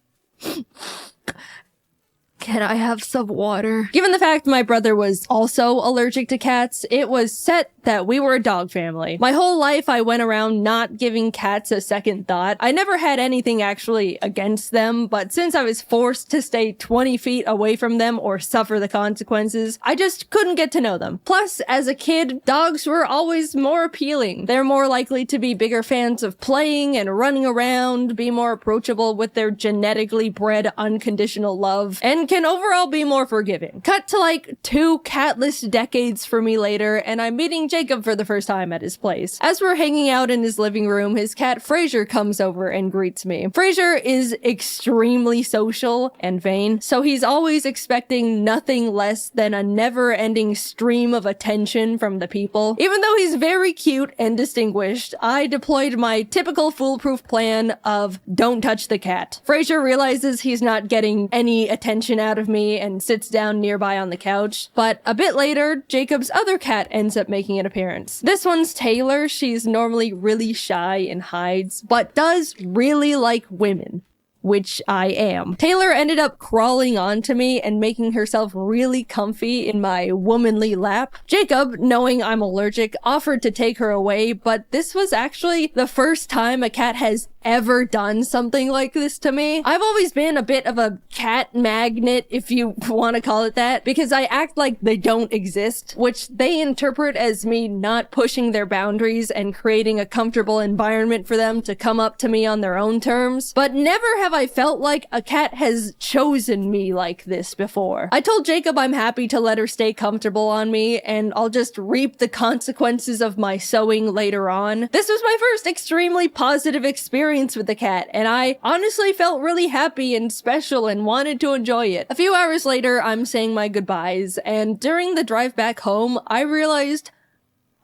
Can I have some water? Given the fact my brother was also allergic to cats, it was set that we were a dog family. My whole life I went around not giving cats a second thought. I never had anything actually against them, but since I was forced to stay 20 feet away from them or suffer the consequences, I just couldn't get to know them. Plus, as a kid, dogs were always more appealing. They're more likely to be bigger fans of playing and running around, be more approachable with their genetically bred unconditional love, and can overall be more forgiving. Cut to like 2 catless decades for me later, and I'm meeting Jacob for the first time at his place. As we're hanging out in his living room, his cat Fraser comes over and greets me. Fraser is extremely social and vain, so he's always expecting nothing less than a never-ending stream of attention from the people. Even though he's very cute and distinguished, I deployed my typical foolproof plan of don't touch the cat. Fraser realizes he's not getting any attention out of me and sits down nearby on the couch, but a bit later, Jacob's other cat ends up making an appearance. This one's Taylor. She's normally really shy and hides, but does really like women, which I am. Taylor ended up crawling onto me and making herself really comfy in my womanly lap. Jacob, knowing I'm allergic, offered to take her away, but this was actually the first time a cat has ever done something like this to me. I've always been a bit of a cat magnet, if you want to call it that, because I act like they don't exist, which they interpret as me not pushing their boundaries and creating a comfortable environment for them to come up to me on their own terms. But never have I felt like a cat has chosen me like this before. I told Jacob I'm happy to let her stay comfortable on me, and I'll just reap the consequences of my sewing later on. This was my first extremely positive experience with the cat, and I honestly felt really happy and special and wanted to enjoy it. A few hours later, I'm saying my goodbyes, and during the drive back home, I realized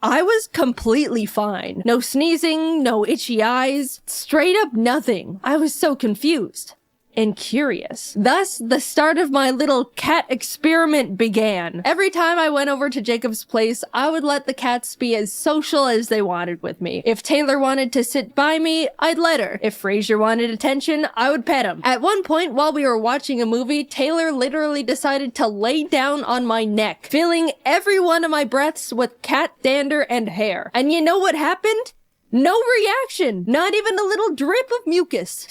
I was completely fine. No sneezing, no itchy eyes, straight up nothing. I was so confused and curious. Thus, the start of my little cat experiment began. Every time I went over to Jacob's place, I would let the cats be as social as they wanted with me. If Taylor wanted to sit by me, I'd let her. If Fraser wanted attention, I would pet him. At one point, while we were watching a movie, Taylor literally decided to lay down on my neck, filling every one of my breaths with cat dander and hair. And you know what happened? No reaction. Not even a little drip of mucus.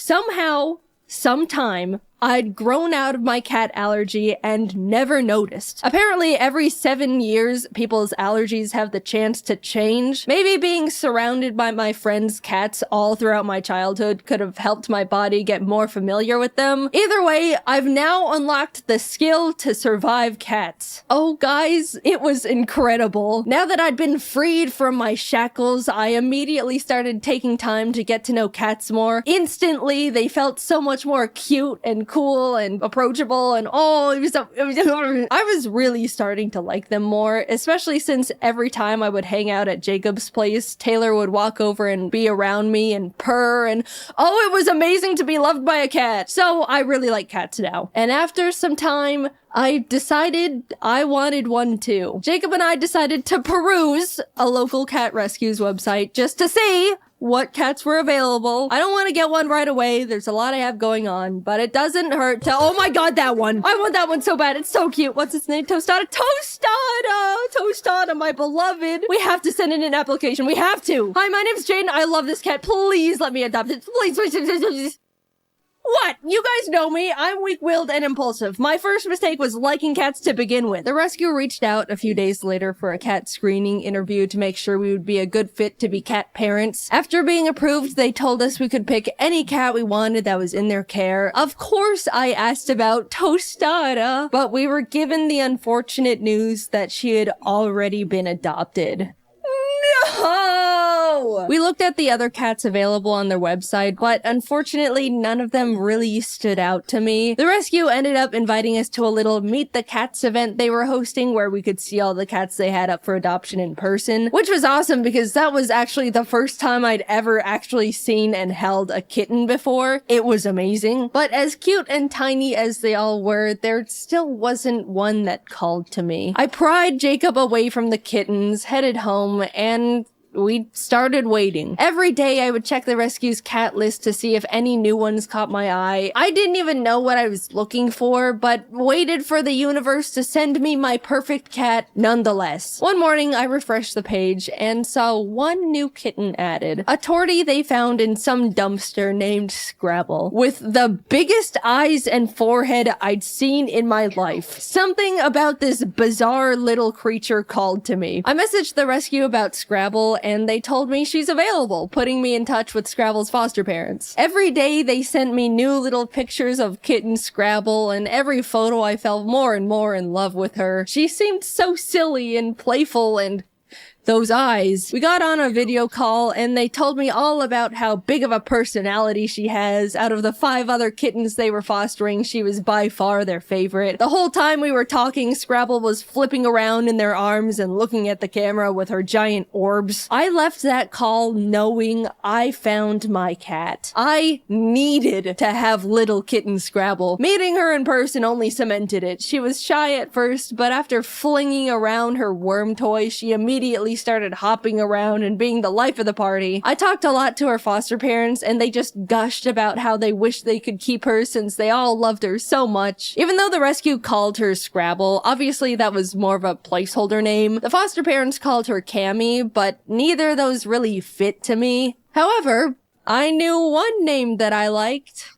Sometime, I'd grown out of my cat allergy and never noticed. Apparently, every 7 years, people's allergies have the chance to change. Maybe being surrounded by my friends' cats all throughout my childhood could have helped my body get more familiar with them. Either way, I've now unlocked the skill to survive cats. Oh, guys, it was incredible. Now that I'd been freed from my shackles, I immediately started taking time to get to know cats more. Instantly, they felt so much more cute and cool and approachable, and I was really starting to like them more, especially since every time I would hang out at Jacob's place, Taylor would walk over and be around me and purr, and it was amazing to be loved by a cat. So I really like cats now. And after some time, I decided I wanted one too. Jacob and I decided to peruse a local cat rescues website just to see what cats were available. I don't want to get one right away. There's a lot I have going on, but it doesn't hurt to— oh my god, that one! I want that one so bad. It's so cute. What's its name? Tostada? Tostada, my beloved. We have to send in an application. We have to. Hi, my name's Jaiden. I love this cat. Please let me adopt it. Please. What? You guys know me. I'm weak-willed and impulsive. My first mistake was liking cats to begin with. The rescue reached out a few days later for a cat screening interview to make sure we would be a good fit to be cat parents. After being approved, they told us we could pick any cat we wanted that was in their care. Of course, I asked about Tostada, but we were given the unfortunate news that she had already been adopted. No! We looked at the other cats available on their website, but unfortunately none of them really stood out to me. The rescue ended up inviting us to a little Meet the Cats event they were hosting where we could see all the cats they had up for adoption in person, which was awesome because that was actually the first time I'd ever actually seen and held a kitten before. It was amazing. But as cute and tiny as they all were, there still wasn't one that called to me. I pried Jacob away from the kittens, headed home, and we started waiting. Every day I would check the rescue's cat list to see if any new ones caught my eye. I didn't even know what I was looking for, but waited for the universe to send me my perfect cat nonetheless. One morning I refreshed the page and saw one new kitten added. A tortie they found in some dumpster named Scrabble, with the biggest eyes and forehead I'd seen in my life. Something about this bizarre little creature called to me. I messaged the rescue about Scrabble and they told me she's available, putting me in touch with Scrabble's foster parents. Every day they sent me new little pictures of kitten Scrabble, and every photo I fell more and more in love with her. She seemed so silly and playful, and those eyes. We got on a video call and they told me all about how big of a personality she has. Out of the 5 other kittens they were fostering, she was by far their favorite. The whole time we were talking, Scrabble was flipping around in their arms and looking at the camera with her giant orbs. I left that call knowing I found my cat. I needed to have little kitten Scrabble. Meeting her in person only cemented it. She was shy at first, but after flinging around her worm toy, she immediately started hopping around and being the life of the party. I talked a lot to her foster parents and they just gushed about how they wish they could keep her since they all loved her so much. Even though the rescue called her Scrabble, obviously that was more of a placeholder name. The foster parents called her Cammy, but neither of those really fit to me. However, I knew one name that I liked.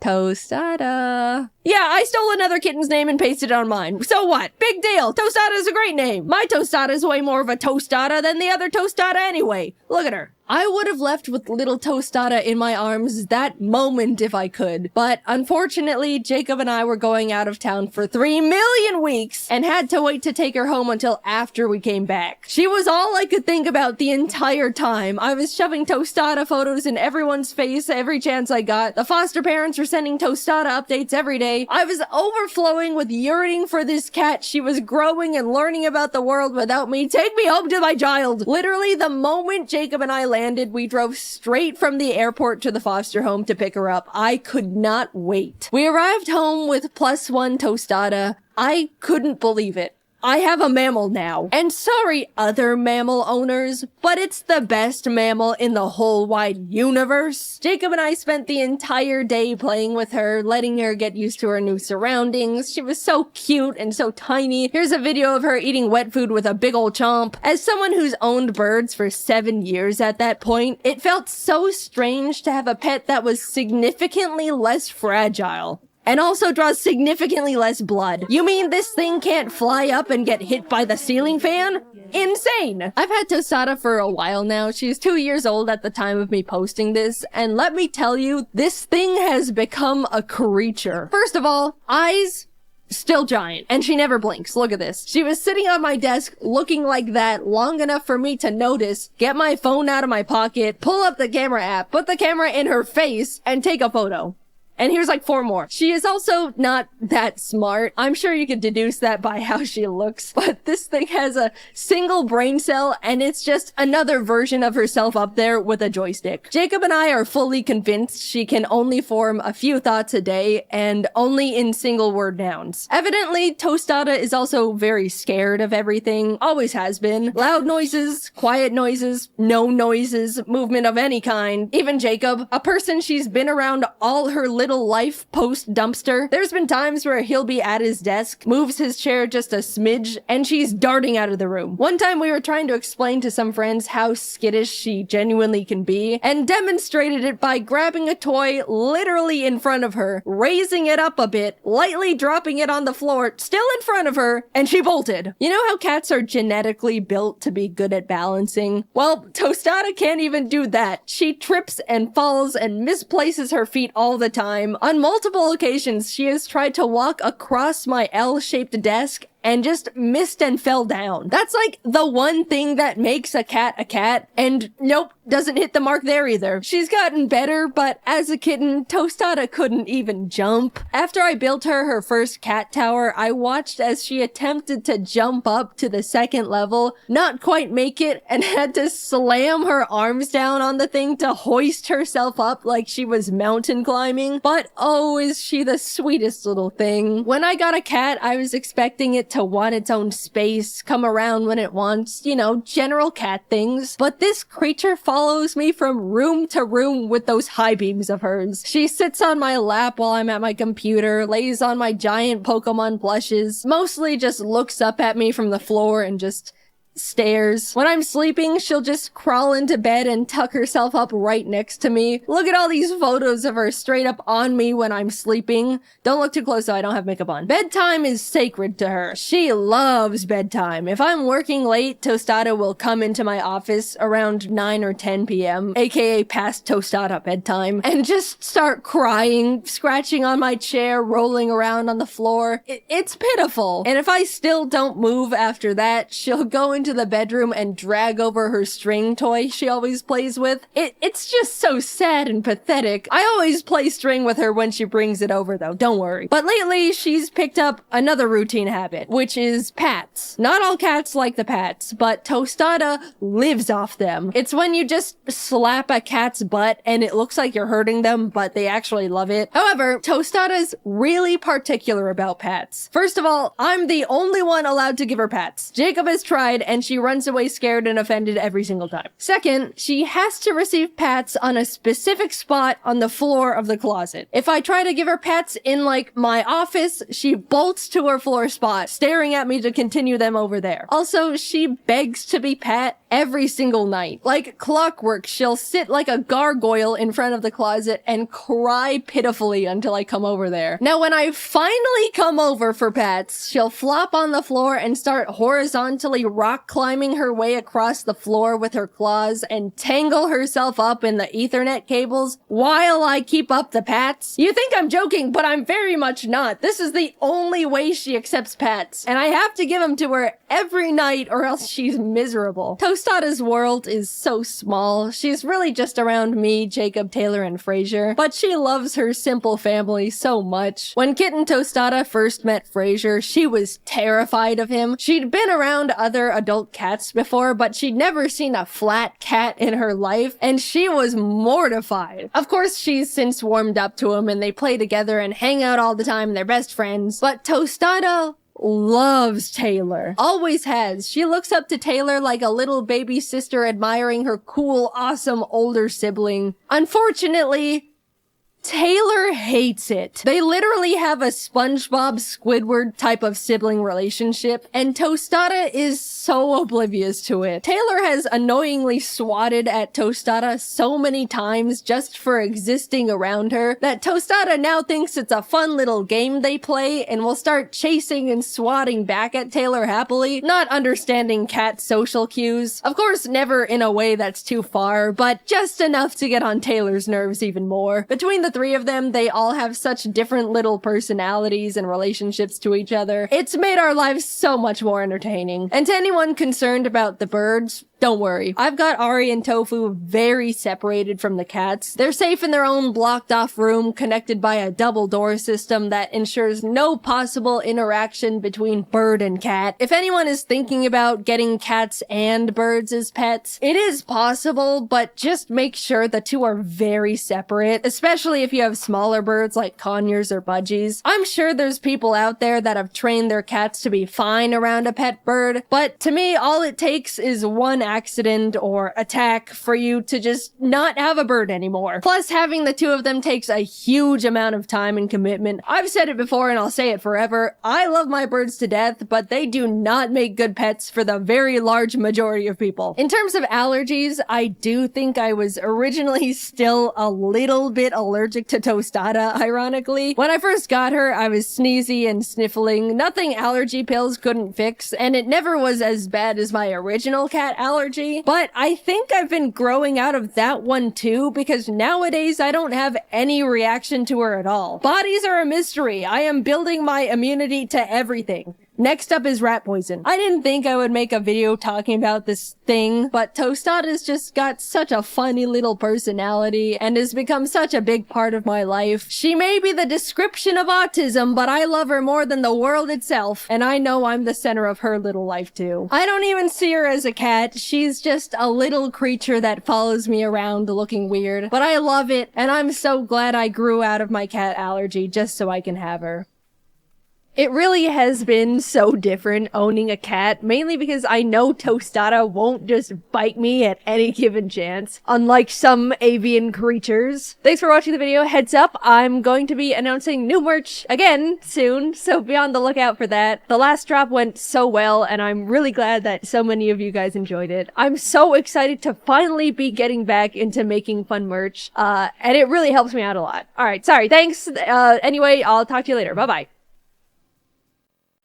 Tostada. Yeah, I stole another kitten's name and pasted it on mine. So what? Big deal. Tostada is a great name. My Tostada is way more of a tostada than the other Tostada anyway. Look at her. I would have left with little Tostada in my arms that moment if I could. But unfortunately, Jacob and I were going out of town for 3 million weeks and had to wait to take her home until after we came back. She was all I could think about the entire time. I was shoving Tostada photos in everyone's face every chance I got. The foster parents were sending Tostada updates every day. I was overflowing with yearning for this cat. She was growing and learning about the world without me. Take me home to my child. Literally, the moment Jacob and I landed, we drove straight from the airport to the foster home to pick her up. I could not wait. We arrived home with +1 Tostada. I couldn't believe it. I have a mammal now. And sorry, other mammal owners, but it's the best mammal in the whole wide universe. Jacob and I spent the entire day playing with her, letting her get used to her new surroundings. She was so cute and so tiny. Here's a video of her eating wet food with a big ol' chomp. As someone who's owned birds for 7 years at that point, it felt so strange to have a pet that was significantly less fragile. And also draws significantly less blood. You mean this thing can't fly up and get hit by the ceiling fan? Insane! I've had Tostada for a while now. She's 2 years old at the time of me posting this, and let me tell you, this thing has become a creature. First of all, eyes, still giant, and she never blinks. Look at this. She was sitting on my desk looking like that long enough for me to notice, get my phone out of my pocket, pull up the camera app, put the camera in her face, and take a photo. And here's like 4 more. She is also not that smart. I'm sure you could deduce that by how she looks, but this thing has a single brain cell and it's just another version of herself up there with a joystick. Jacob and I are fully convinced she can only form a few thoughts a day and only in single word nouns. Evidently, Tostada is also very scared of everything, always has been. Loud noises, quiet noises, no noises, movement of any kind. Even Jacob, a person she's been around all her little life post dumpster. There's been times where he'll be at his desk, moves his chair just a smidge, and she's darting out of the room. One time we were trying to explain to some friends how skittish she genuinely can be, and demonstrated it by grabbing a toy literally in front of her, raising it up a bit, lightly dropping it on the floor, still in front of her, and she bolted. You know how cats are genetically built to be good at balancing? Well, Tostada can't even do that. She trips and falls and misplaces her feet all the time. On multiple occasions, she has tried to walk across my L-shaped desk and just missed and fell down. That's like the one thing that makes a cat, and nope, doesn't hit the mark there either. She's gotten better, but as a kitten, Tostada couldn't even jump. After I built her first cat tower, I watched as she attempted to jump up to the second level, not quite make it, and had to slam her arms down on the thing to hoist herself up like she was mountain climbing. But oh, is she the sweetest little thing. When I got a cat, I was expecting it to want its own space, come around when it wants, you know, general cat things. But this creature follows me from room to room with those high beams of hers. She sits on my lap while I'm at my computer, lays on my giant Pokemon plushes, mostly just looks up at me from the floor and just stares. When I'm sleeping, she'll just crawl into bed and tuck herself up right next to me. Look at all these photos of her straight up on me when I'm sleeping. Don't look too close though, I don't have makeup on. Bedtime is sacred to her. She loves bedtime. If I'm working late, Tostada will come into my office around 9 or 10 p.m., aka past Tostada bedtime, and just start crying, scratching on my chair, rolling around on the floor. It's pitiful. And if I still don't move after that, she'll go into the bedroom and drag over her string toy she always plays with. It's just so sad and pathetic. I always play string with her when she brings it over though, don't worry. But lately, she's picked up another routine habit, which is pats. Not all cats like the pats, but Tostada lives off them. It's when you just slap a cat's butt and it looks like you're hurting them, but they actually love it. However, Tostada's really particular about pats. First of all, I'm the only one allowed to give her pats. Jacob has tried and she runs away scared and offended every single time. Second, she has to receive pats on a specific spot on the floor of the closet. If I try to give her pats in like my office, she bolts to her floor spot, staring at me to continue them over there. Also, she begs to be pat every single night. Like clockwork, she'll sit like a gargoyle in front of the closet and cry pitifully until I come over there. Now, when I finally come over for pats, she'll flop on the floor and start horizontally rock climbing her way across the floor with her claws and tangle herself up in the Ethernet cables while I keep up the pats. You think I'm joking, but I'm very much not. This is the only way she accepts pats, and I have to give them to her every night or else she's miserable. Tostada's world is so small. She's really just around me, Jacob, Taylor, and Frasier, but she loves her simple family so much. When Kitten Tostada first met Frasier, she was terrified of him. She'd been around other adult cats before, but she'd never seen a flat cat in her life, and she was mortified. Of course, she's since warmed up to him, and they play together and hang out all the time, and they're best friends, but Tostada loves Taylor. Always has. She looks up to Taylor like a little baby sister admiring her cool, awesome older sibling. Unfortunately, Taylor hates it. They literally have a SpongeBob Squidward type of sibling relationship, and Tostada is so oblivious to it. Taylor has annoyingly swatted at Tostada so many times just for existing around her that Tostada now thinks it's a fun little game they play and will start chasing and swatting back at Taylor happily, not understanding cat social cues. Of course, never in a way that's too far, but just enough to get on Taylor's nerves even more. Between the three of them, they all have such different little personalities and relationships to each other. It's made our lives so much more entertaining. And to anyone concerned about the birds, don't worry. I've got Ari and Tofu very separated from the cats. They're safe in their own blocked off room connected by a double door system that ensures no possible interaction between bird and cat. If anyone is thinking about getting cats and birds as pets, it is possible, but just make sure the two are very separate, especially if you have smaller birds like conures or budgies. I'm sure there's people out there that have trained their cats to be fine around a pet bird, but to me, all it takes is one accident or attack for you to just not have a bird anymore. Plus, having the two of them takes a huge amount of time and commitment. I've said it before and I'll say it forever. I love my birds to death, but they do not make good pets for the very large majority of people. In terms of allergies, I do think I was originally still a little bit allergic to Tostada, ironically. When I first got her, I was sneezy and sniffling. Nothing allergy pills couldn't fix, and it never was as bad as my original cat allergy. But I think I've been growing out of that one too, because nowadays I don't have any reaction to her at all. Bodies are a mystery. I am building my immunity to everything. Next up is rat poison. I didn't think I would make a video talking about this thing, but Tostada's just got such a funny little personality and has become such a big part of my life. She may be the description of autism, but I love her more than the world itself, and I know I'm the center of her little life too. I don't even see her as a cat. She's just a little creature that follows me around looking weird, but I love it, and I'm so glad I grew out of my cat allergy just so I can have her. It really has been so different owning a cat, mainly because I know Tostada won't just bite me at any given chance, unlike some avian creatures. Thanks for watching the video. Heads up, I'm going to be announcing new merch again soon, so be on the lookout for that. The last drop went so well, and I'm really glad that so many of you guys enjoyed it. I'm so excited to finally be getting back into making fun merch, and it really helps me out a lot. Alright, sorry, thanks. Anyway, I'll talk to you later. Bye-bye.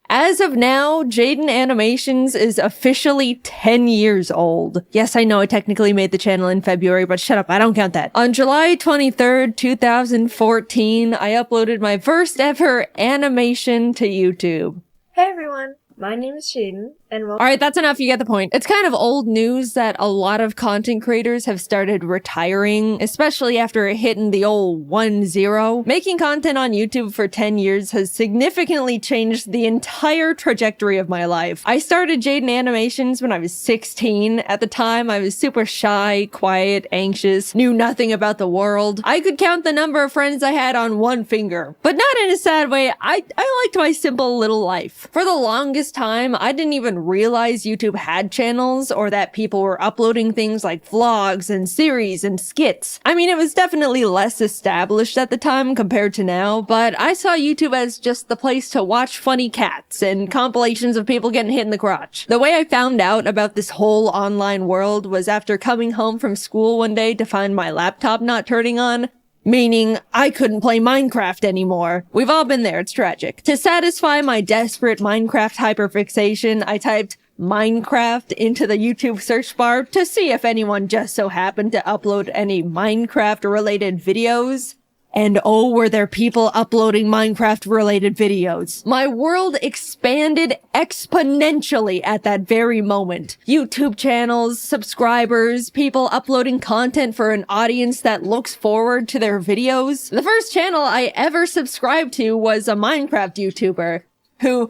As of now, Jaiden Animations is officially 10 years old. Yes, I know I technically made the channel in February, but shut up, I don't count that. On July 23rd, 2014, I uploaded my first ever animation to YouTube. Hey everyone, my name is Jaiden, and welcome. Alright, that's enough, you get the point. It's kind of old news that a lot of content creators have started retiring, especially after hitting the old 1-0. Making content on YouTube for 10 years has significantly changed the entire trajectory of my life. I started Jaiden Animations when I was 16. At the time, I was super shy, quiet, anxious, knew nothing about the world. I could count the number of friends I had on one finger. But not in a sad way, I liked my simple little life. For the longest time, I didn't even realize YouTube had channels or that people were uploading things like vlogs and series and skits. I mean, it was definitely less established at the time compared to now, but I saw YouTube as just the place to watch funny cats and compilations of people getting hit in the crotch. The way I found out about this whole online world was after coming home from school one day to find my laptop not turning on. Meaning, I couldn't play Minecraft anymore. We've all been there, it's tragic. To satisfy my desperate Minecraft hyperfixation, I typed Minecraft into the YouTube search bar to see if anyone just so happened to upload any Minecraft-related videos. And oh, were there people uploading Minecraft-related videos. My world expanded exponentially at that very moment. YouTube channels, subscribers, people uploading content for an audience that looks forward to their videos. The first channel I ever subscribed to was a Minecraft YouTuber who...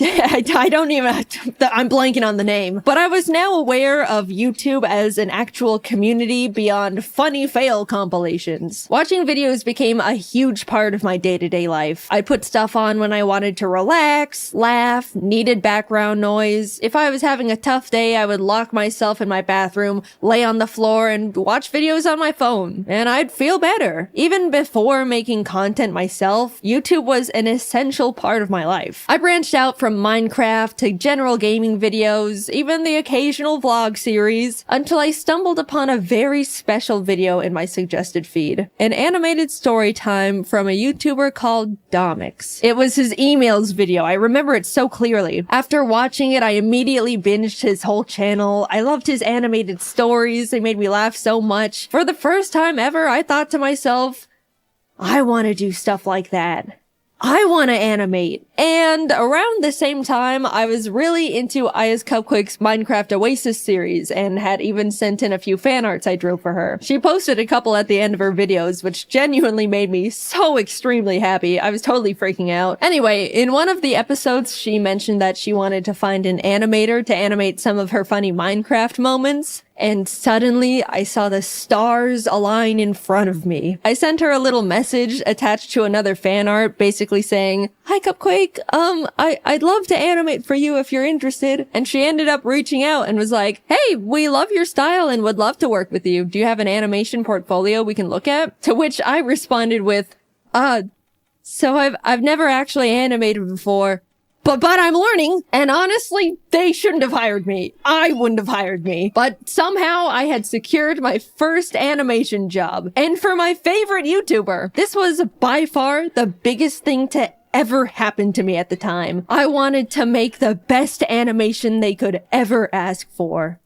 I don't even, I'm blanking on the name, but I was now aware of YouTube as an actual community beyond funny fail compilations. Watching videos became a huge part of my day-to-day life. I put stuff on when I wanted to relax, laugh, needed background noise. If I was having a tough day, I would lock myself in my bathroom, lay on the floor, and watch videos on my phone, and I'd feel better. Even before making content myself, YouTube was an essential part of my life. I branched out from Minecraft to general gaming videos, even the occasional vlog series, until I stumbled upon a very special video in my suggested feed. An animated story time from a YouTuber called Domix. It was his emails video, I remember it so clearly. After watching it, I immediately binged his whole channel. I loved his animated stories, they made me laugh so much. For the first time ever, I thought to myself, I want to do stuff like that. I want to animate. And around the same time, I was really into Aya's Cupquake's Minecraft Oasis series and had even sent in a few fan arts I drew for her. She posted a couple at the end of her videos, which genuinely made me so extremely happy. I was totally freaking out. Anyway, in one of the episodes, she mentioned that she wanted to find an animator to animate some of her funny Minecraft moments. And suddenly, I saw the stars align in front of me. I sent her a little message attached to another fan art, basically saying, "Hi Cupquake, I'd love to animate for you if you're interested." And she ended up reaching out and was like, "Hey, we love your style and would love to work with you. Do you have an animation portfolio we can look at?" To which I responded with, so I've never actually animated before. But I'm learning, and honestly, they shouldn't have hired me. I wouldn't have hired me. But somehow I had secured my first animation job. And for my favorite YouTuber, this was by far the biggest thing to ever happen to me at the time. I wanted to make the best animation they could ever ask for.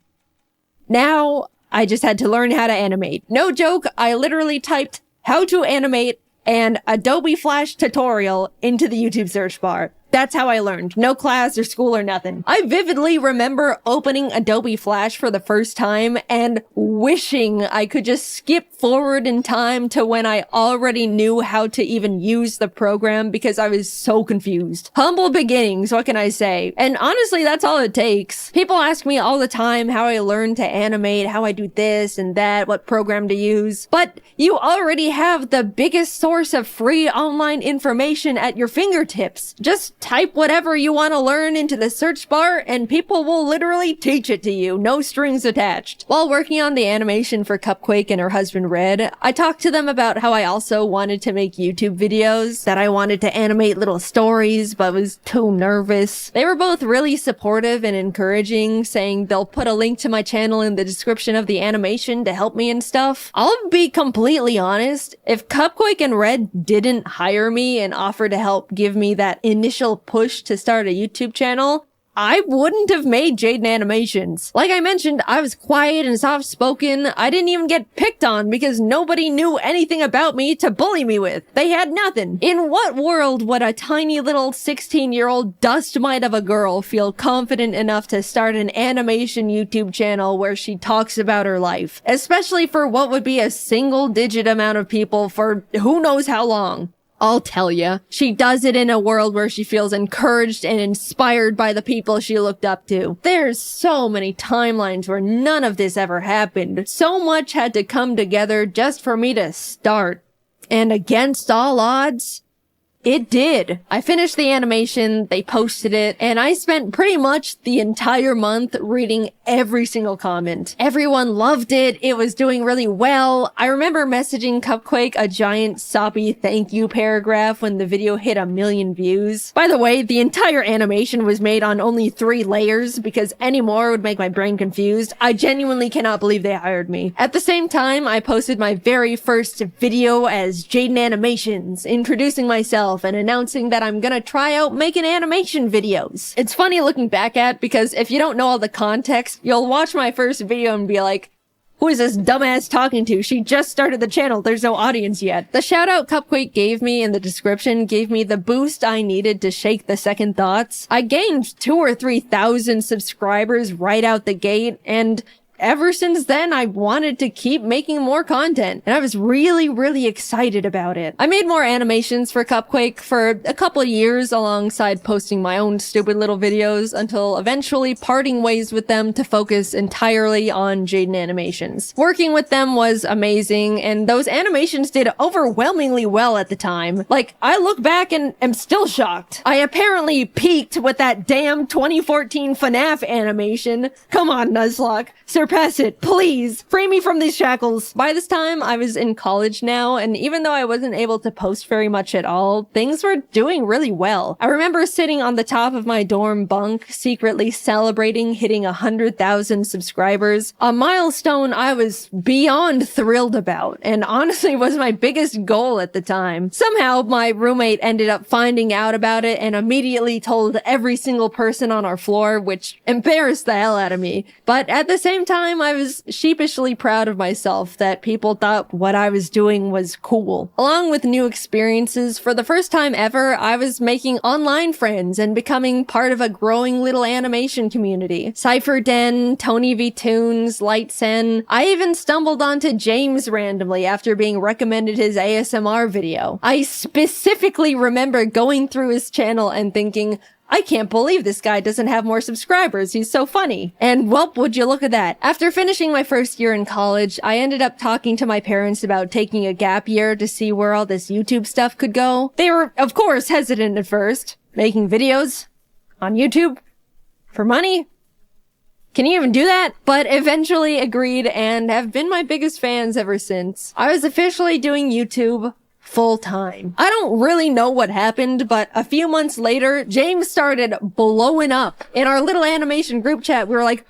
Now, I just had to learn how to animate. No joke, I literally typed how to animate and Adobe Flash tutorial into the YouTube search bar. That's how I learned. No class or school or nothing. I vividly remember opening Adobe Flash for the first time and wishing I could just skip forward in time to when I already knew how to even use the program because I was so confused. Humble beginnings, what can I say? And honestly, that's all it takes. People ask me all the time how I learned to animate, how I do this and that, what program to use. But you already have the biggest source of free online information at your fingertips. Just type whatever you want to learn into the search bar and people will literally teach it to you, no strings attached. While working on the animation for Cupquake and her husband Red, I talked to them about how I also wanted to make YouTube videos, that I wanted to animate little stories but was too nervous. They were both really supportive and encouraging, saying they'll put a link to my channel in the description of the animation to help me and stuff. I'll be completely honest, if Cupquake and Red didn't hire me and offer to help give me that initial push to start a YouTube channel, I wouldn't have made Jaiden Animations. Like I mentioned, I was quiet and soft-spoken. I didn't even get picked on because nobody knew anything about me to bully me with. They had nothing. In what world would a tiny little 16-year-old dust mite of a girl feel confident enough to start an animation YouTube channel where she talks about her life? Especially for what would be a single-digit amount of people for who knows how long. I'll tell ya, she does it in a world where she feels encouraged and inspired by the people she looked up to. There's so many timelines where none of this ever happened. So much had to come together just for me to start. And against all odds, it did. I finished the animation, they posted it, and I spent pretty much the entire month reading every single comment. Everyone loved it. It was doing really well. I remember messaging Cupquake a giant soppy thank you paragraph when the video hit 1 million views. By the way, the entire animation was made on only 3 layers because any more would make my brain confused. I genuinely cannot believe they hired me. At the same time, I posted my very first video as Jaiden Animations, introducing myself and announcing that I'm gonna try out making animation videos. It's funny looking back at because if you don't know all the context, you'll watch my first video and be like, who is this dumbass talking to? She just started the channel. There's no audience yet. The shout out Cupquake gave me in the description gave me the boost I needed to shake the second thoughts. I gained 2,000 or 3,000 subscribers right out the gate, and ever since then, I wanted to keep making more content, and I was really excited about it. I made more animations for Cupquake for a couple years alongside posting my own stupid little videos until eventually parting ways with them to focus entirely on Jaiden Animations. Working with them was amazing, and those animations did overwhelmingly well at the time. Like, I look back and am still shocked. I apparently peaked with that damn 2014 FNAF animation. Come on, Nuzlocke. Surpass it, please. Free me from these shackles. By this time, I was in college now, and even though I wasn't able to post very much at all, things were doing really well. I remember sitting on the top of my dorm bunk, secretly celebrating hitting 100,000 subscribers, a milestone I was beyond thrilled about, and honestly was my biggest goal at the time. Somehow, my roommate ended up finding out about it and immediately told every single person on our floor, which embarrassed the hell out of me. But at the same time, I was sheepishly proud of myself that people thought what I was doing was cool. Along with new experiences, for the first time ever, I was making online friends and becoming part of a growing little animation community. Cypher Den, Tony V Toons, Lightsen. I even stumbled onto James randomly after being recommended his ASMR video. I specifically remember going through his channel and thinking, I can't believe this guy doesn't have more subscribers. He's so funny. And welp, would you look at that. After finishing my first year in college, I ended up talking to my parents about taking a gap year to see where all this YouTube stuff could go. They were, of course, hesitant at first. Making videos on YouTube for money? Can you even do that? But eventually agreed and have been my biggest fans ever since. I was officially doing YouTube full time. I don't really know what happened, but a few months later, James started blowing up. In our little animation group chat, we were like,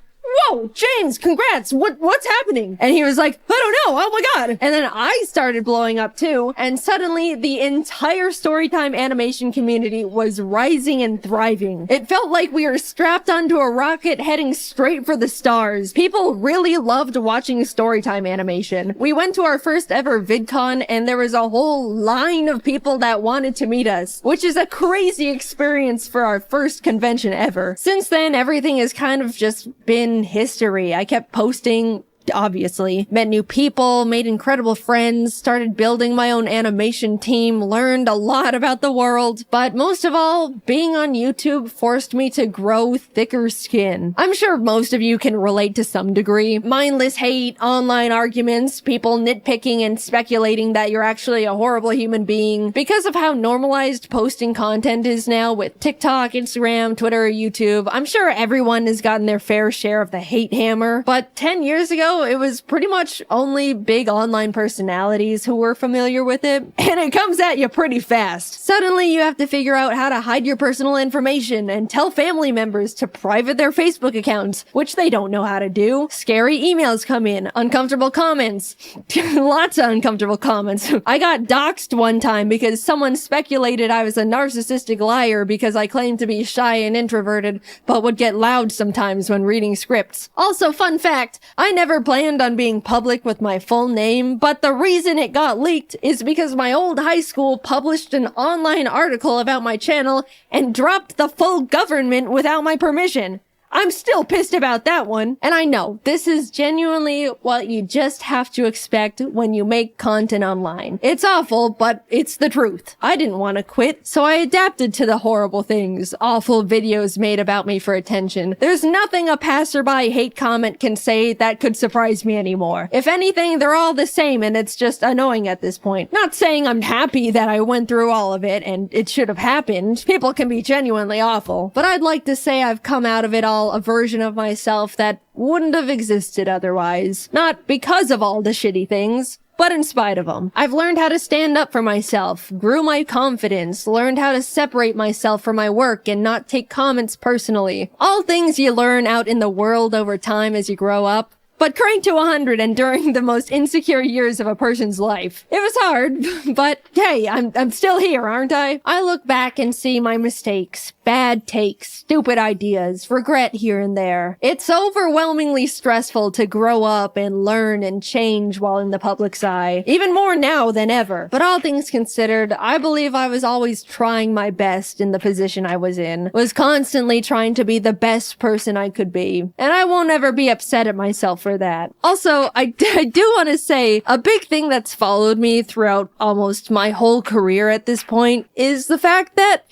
whoa, James, congrats. What's happening? And he was like, I don't know. Oh my God. And then I started blowing up too. And suddenly the entire storytime animation community was rising and thriving. It felt like we were strapped onto a rocket heading straight for the stars. People really loved watching storytime animation. We went to our first ever VidCon and there was a whole line of people that wanted to meet us, which is a crazy experience for our first convention ever. Since then, everything has kind of just been history. I kept posting, obviously, met new people, made incredible friends, started building my own animation team, learned a lot about the world, but most of all, being on YouTube forced me to grow thicker skin. I'm sure most of you can relate to some degree. Mindless hate, online arguments, people nitpicking and speculating that you're actually a horrible human being. Because of how normalized posting content is now with TikTok, Instagram, Twitter, YouTube, I'm sure everyone has gotten their fair share of the hate hammer, but 10 years ago, it was pretty much only big online personalities who were familiar with it, and it comes at you pretty fast. Suddenly, you have to figure out how to hide your personal information and tell family members to private their Facebook accounts, which they don't know how to do. Scary emails come in, uncomfortable comments, lots of uncomfortable comments. I got doxxed one time because someone speculated I was a narcissistic liar because I claimed to be shy and introverted, but would get loud sometimes when reading scripts. Also, fun fact, I never planned on being public with my full name, but the reason it got leaked is because my old high school published an online article about my channel and dropped the full government without my permission. I'm still pissed about that one. And I know, this is genuinely what you just have to expect when you make content online. It's awful, but it's the truth. I didn't want to quit, so I adapted to the horrible things, awful videos made about me for attention. There's nothing a passerby hate comment can say that could surprise me anymore. If anything, they're all the same and it's just annoying at this point. Not saying I'm happy that I went through all of it and it should have happened. People can be genuinely awful. But I'd like to say I've come out of it all a version of myself that wouldn't have existed otherwise. Not because of all the shitty things, but in spite of them. I've learned how to stand up for myself, grew my confidence, learned how to separate myself from my work and not take comments personally. All things you learn out in the world over time as you grow up. But cranked to 100 and during the most insecure years of a person's life. It was hard, but hey, I'm still here, aren't I? I look back and see my mistakes, bad takes, stupid ideas, regret here and there. It's overwhelmingly stressful to grow up and learn and change while in the public's eye. Even more now than ever. But all things considered, I believe I was always trying my best in the position I was in. Was constantly trying to be the best person I could be. And I won't ever be upset at myself for that. Also, I do want to say a big thing that's followed me throughout almost my whole career at this point is the fact that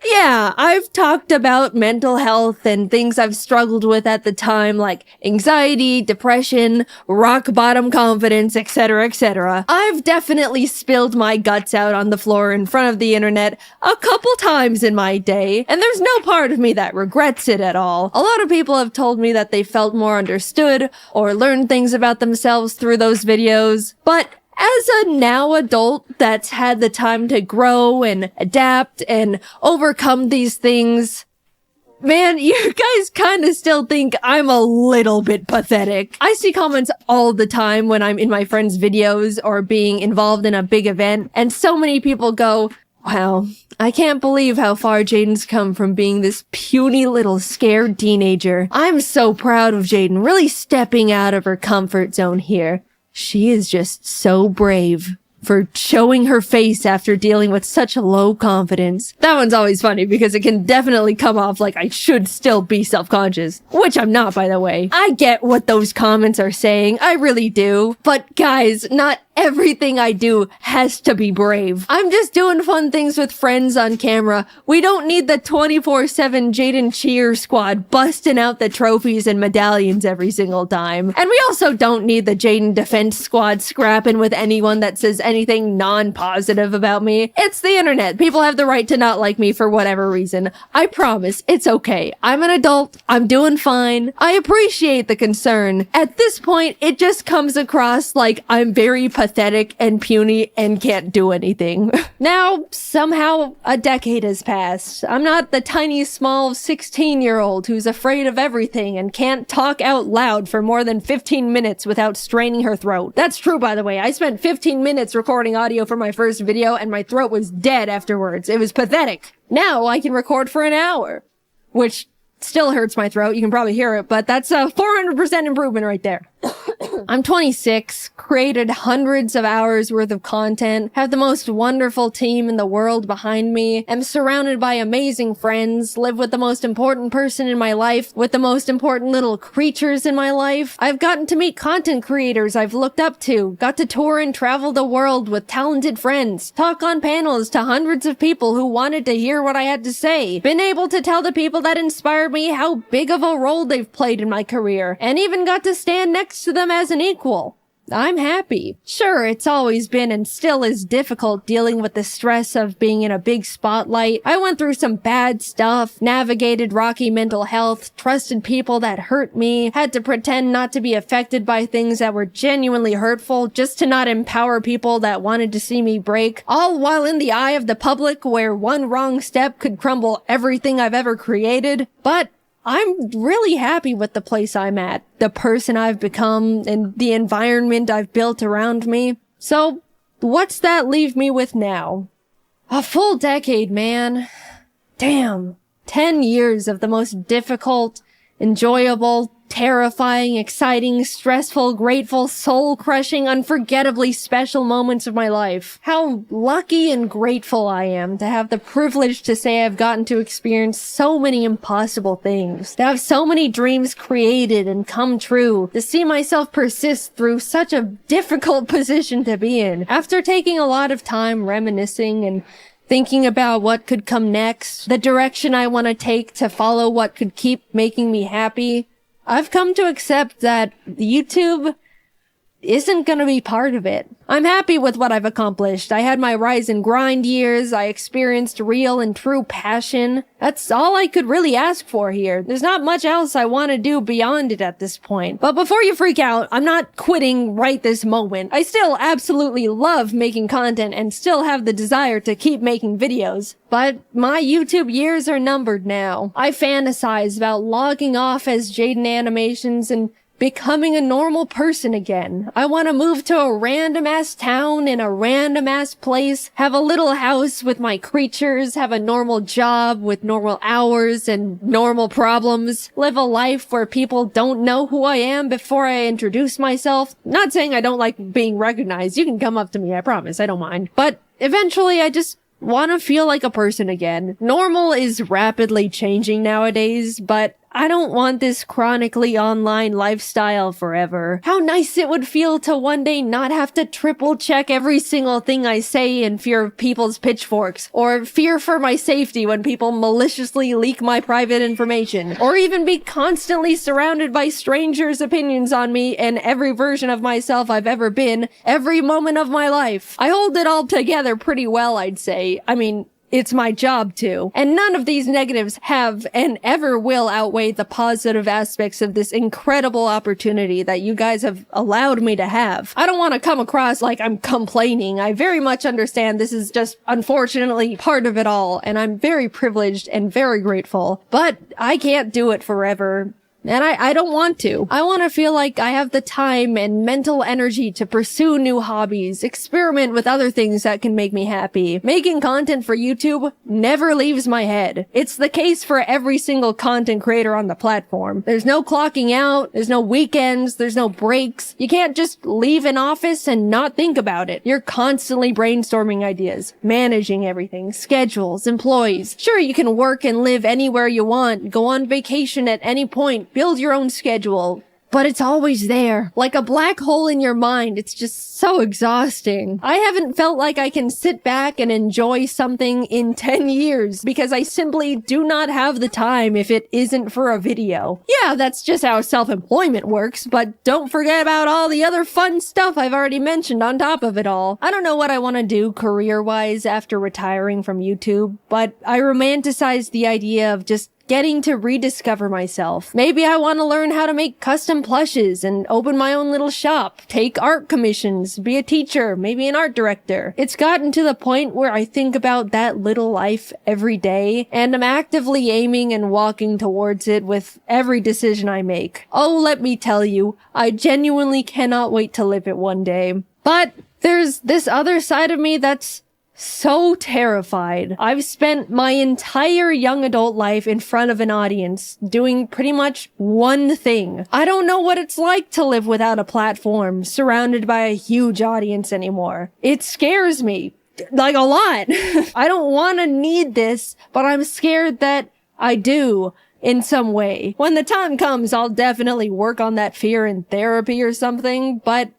yeah, I've talked about mental health and things I've struggled with at the time, like anxiety, depression, rock bottom confidence, etc., etc. I've definitely spilled my guts out on the floor in front of the internet a couple times in my day, and there's no part of me that regrets it at all. A lot of people have told me that they felt more understood or learned things about themselves through those videos, but as a now adult that's had the time to grow and adapt and overcome these things, man, you guys kind of still think I'm a little bit pathetic. I see comments all the time when I'm in my friends' videos or being involved in a big event, and so many people go, wow, I can't believe how far Jaiden's come from being this puny little scared teenager. I'm so proud of Jaiden really stepping out of her comfort zone here. She is just so brave for showing her face after dealing with such low confidence. That one's always funny because it can definitely come off like I should still be self-conscious, which I'm not, by the way. I get what those comments are saying, I really do. But guys, not everything I do has to be brave. I'm just doing fun things with friends on camera. We don't need the 24/7 Jaiden cheer squad busting out the trophies and medallions every single time. And we also don't need the Jaiden defense squad scrapping with anyone that says anything non-positive about me. It's the internet. People have the right to not like me for whatever reason. I promise, it's okay. I'm an adult. I'm doing fine. I appreciate the concern. At this point, it just comes across like I'm very pathetic pathetic and puny and can't do anything. Now, somehow, a decade has passed. I'm not the tiny, small 16-year-old who's afraid of everything and can't talk out loud for more than 15 minutes without straining her throat. That's true, by the way. I spent 15 minutes recording audio for my first video and my throat was dead afterwards. It was pathetic. Now I can record for an hour, which still hurts my throat. You can probably hear it, but that's a 400% improvement right there. I'm 26, created hundreds of hours worth of content, have the most wonderful team in the world behind me, am surrounded by amazing friends, live with the most important person in my life, with the most important little creatures in my life. I've gotten to meet content creators I've looked up to, got to tour and travel the world with talented friends, talk on panels to hundreds of people who wanted to hear what I had to say, been able to tell the people that inspired me how big of a role they've played in my career, and even got to stand next to them as an equal. I'm happy. Sure, it's always been and still is difficult dealing with the stress of being in a big spotlight. I went through some bad stuff, navigated rocky mental health, trusted people that hurt me, had to pretend not to be affected by things that were genuinely hurtful just to not empower people that wanted to see me break, all while in the eye of the public where one wrong step could crumble everything I've ever created. But I'm really happy with the place I'm at, the person I've become, and the environment I've built around me. So, what's that leave me with now? A full decade, man. Damn. 10 years of the most difficult, enjoyable, terrifying, exciting, stressful, grateful, soul-crushing, unforgettably special moments of my life. How lucky and grateful I am to have the privilege to say I've gotten to experience so many impossible things, to have so many dreams created and come true, to see myself persist through such a difficult position to be in. After taking a lot of time reminiscing and thinking about what could come next, the direction I want to take to follow what could keep making me happy, I've come to accept that YouTube isn't gonna be part of it. I'm happy with what I've accomplished. I had my rise and grind years. I experienced real and true passion. That's all I could really ask for here. There's not much else I want to do beyond it at this point. But before you freak out, I'm not quitting right this moment. I still absolutely love making content and still have the desire to keep making videos. But my YouTube years are numbered now. I fantasize about logging off as Jaiden Animations and becoming a normal person again. I want to move to a random ass town in a random ass place, have a little house with my creatures, have a normal job with normal hours and normal problems, live a life where people don't know who I am before I introduce myself. Not saying I don't like being recognized. You can come up to me, I promise, I don't mind. But eventually I just want to feel like a person again. Normal is rapidly changing nowadays, but I don't want this chronically online lifestyle forever. How nice it would feel to one day not have to triple check every single thing I say in fear of people's pitchforks, or fear for my safety when people maliciously leak my private information, or even be constantly surrounded by strangers' opinions on me and every version of myself I've ever been, every moment of my life. I hold it all together pretty well, I'd say. I mean, it's my job to. And none of these negatives have and ever will outweigh the positive aspects of this incredible opportunity that you guys have allowed me to have. I don't want to come across like I'm complaining. I very much understand this is just unfortunately part of it all, and I'm very privileged and very grateful. But I can't do it forever. And I don't want to. I want to feel like I have the time and mental energy to pursue new hobbies, experiment with other things that can make me happy. Making content for YouTube never leaves my head. It's the case for every single content creator on the platform. There's no clocking out, there's no weekends, there's no breaks. You can't just leave an office and not think about it. You're constantly brainstorming ideas, managing everything, schedules, employees. Sure, you can work and live anywhere you want, go on vacation at any point, build your own schedule, but it's always there. Like a black hole in your mind. It's just so exhausting. I haven't felt like I can sit back and enjoy something in 10 years because I simply do not have the time if it isn't for a video. Yeah, that's just how self-employment works, but don't forget about all the other fun stuff I've already mentioned on top of it all. I don't know what I want to do career-wise after retiring from YouTube, but I romanticize the idea of just getting to rediscover myself. Maybe I want to learn how to make custom plushes and open my own little shop, take art commissions, be a teacher, maybe an art director. It's gotten to the point where I think about that little life every day, and I'm actively aiming and walking towards it with every decision I make. Oh, let me tell you, I genuinely cannot wait to live it one day. But there's this other side of me that's so terrified. I've spent my entire young adult life in front of an audience doing pretty much one thing. I don't know what it's like to live without a platform, surrounded by a huge audience anymore. It scares me. Like a lot. I don't want to need this, but I'm scared that I do in some way. When the time comes, I'll definitely work on that fear in therapy or something, but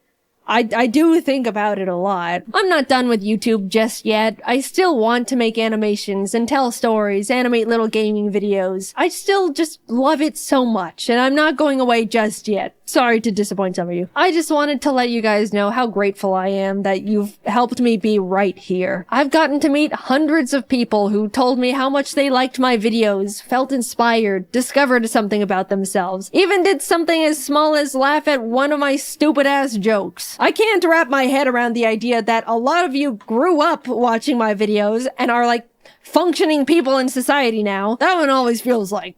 I do think about it a lot. I'm not done with YouTube just yet. I still want to make animations and tell stories, animate little gaming videos. I still just love it so much, and I'm not going away just yet. Sorry to disappoint some of you. I just wanted to let you guys know how grateful I am that you've helped me be right here. I've gotten to meet hundreds of people who told me how much they liked my videos, felt inspired, discovered something about themselves, even did something as small as laugh at one of my stupid ass jokes. I can't wrap my head around the idea that a lot of you grew up watching my videos and are like functioning people in society now. That one always feels like,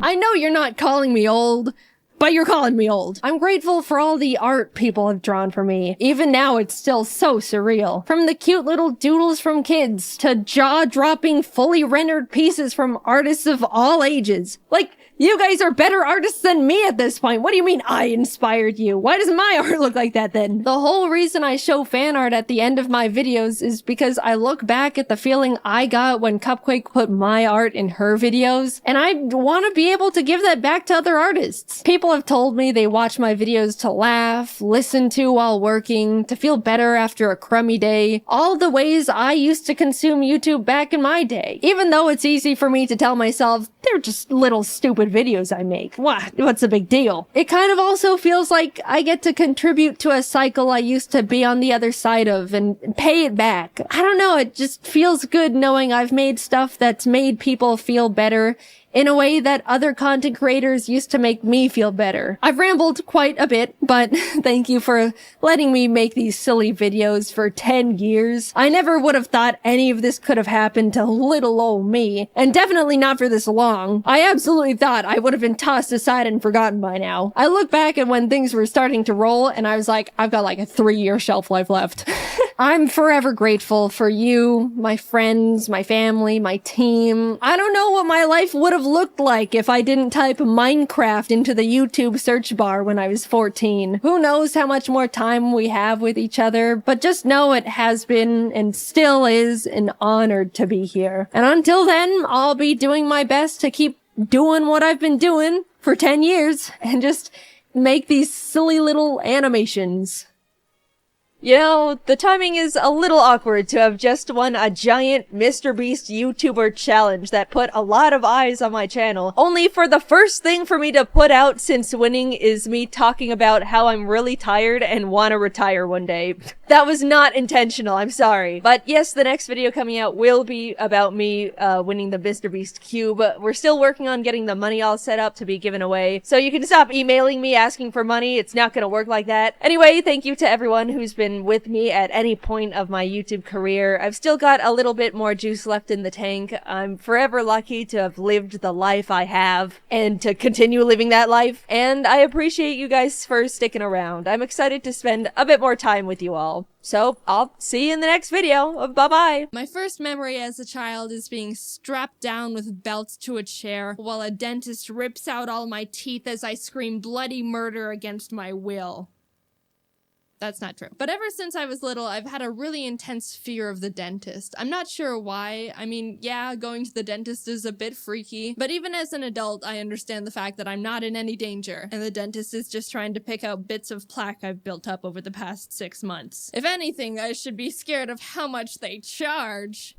I know you're not calling me old, but you're calling me old. I'm grateful for all the art people have drawn for me. Even now, it's still so surreal. From the cute little doodles from kids to jaw-dropping, fully rendered pieces from artists of all ages. Like, you guys are better artists than me at this point. What do you mean I inspired you? Why does my art look like that then? The whole reason I show fan art at the end of my videos is because I look back at the feeling I got when Cupquake put my art in her videos, and I want to be able to give that back to other artists. People have told me they watch my videos to laugh, listen to while working, to feel better after a crummy day. All the ways I used to consume YouTube back in my day. Even though it's easy for me to tell myself, they're just little stupid videos I make. What's the big deal? It kind of also feels like I get to contribute to a cycle I used to be on the other side of and pay it back. I don't know, it just feels good knowing I've made stuff that's made people feel better in a way that other content creators used to make me feel better. I've rambled quite a bit, but thank you for letting me make these silly videos for 10 years. I never would have thought any of this could have happened to little old me, and definitely not for this long. I absolutely thought I would have been tossed aside and forgotten by now. I look back at when things were starting to roll, and I was like, I've got like a 3-year shelf life left. I'm forever grateful for you, my friends, my family, my team. I don't know what my life would have looked like if I didn't type Minecraft into the YouTube search bar when I was 14. Who knows how much more time we have with each other, but just know it has been and still is an honor to be here. And until then, I'll be doing my best to keep doing what I've been doing for 10 years and just make these silly little animations. You know, the timing is a little awkward to have just won a giant Mr. Beast YouTuber challenge that put a lot of eyes on my channel, only for the first thing for me to put out since winning is me talking about how I'm really tired and want to retire one day. That was not intentional, I'm sorry. But yes, the next video coming out will be about me winning the Mr. Beast Cube. We're still working on getting the money all set up to be given away, so you can stop emailing me asking for money. It's not gonna work like that. Anyway, thank you to everyone who's been with me at any point of my YouTube career. I've still got a little bit more juice left in the tank. I'm forever lucky to have lived the life I have and to continue living that life. And I appreciate you guys for sticking around. I'm excited to spend a bit more time with you all. So I'll see you in the next video. Bye-bye. My first memory as a child is being strapped down with belts to a chair while a dentist rips out all my teeth as I scream bloody murder against my will. That's not true. But ever since I was little, I've had a really intense fear of the dentist. I'm not sure why. I mean, yeah, going to the dentist is a bit freaky, but even as an adult, I understand the fact that I'm not in any danger, and the dentist is just trying to pick out bits of plaque I've built up over the past 6 months. If anything, I should be scared of how much they charge.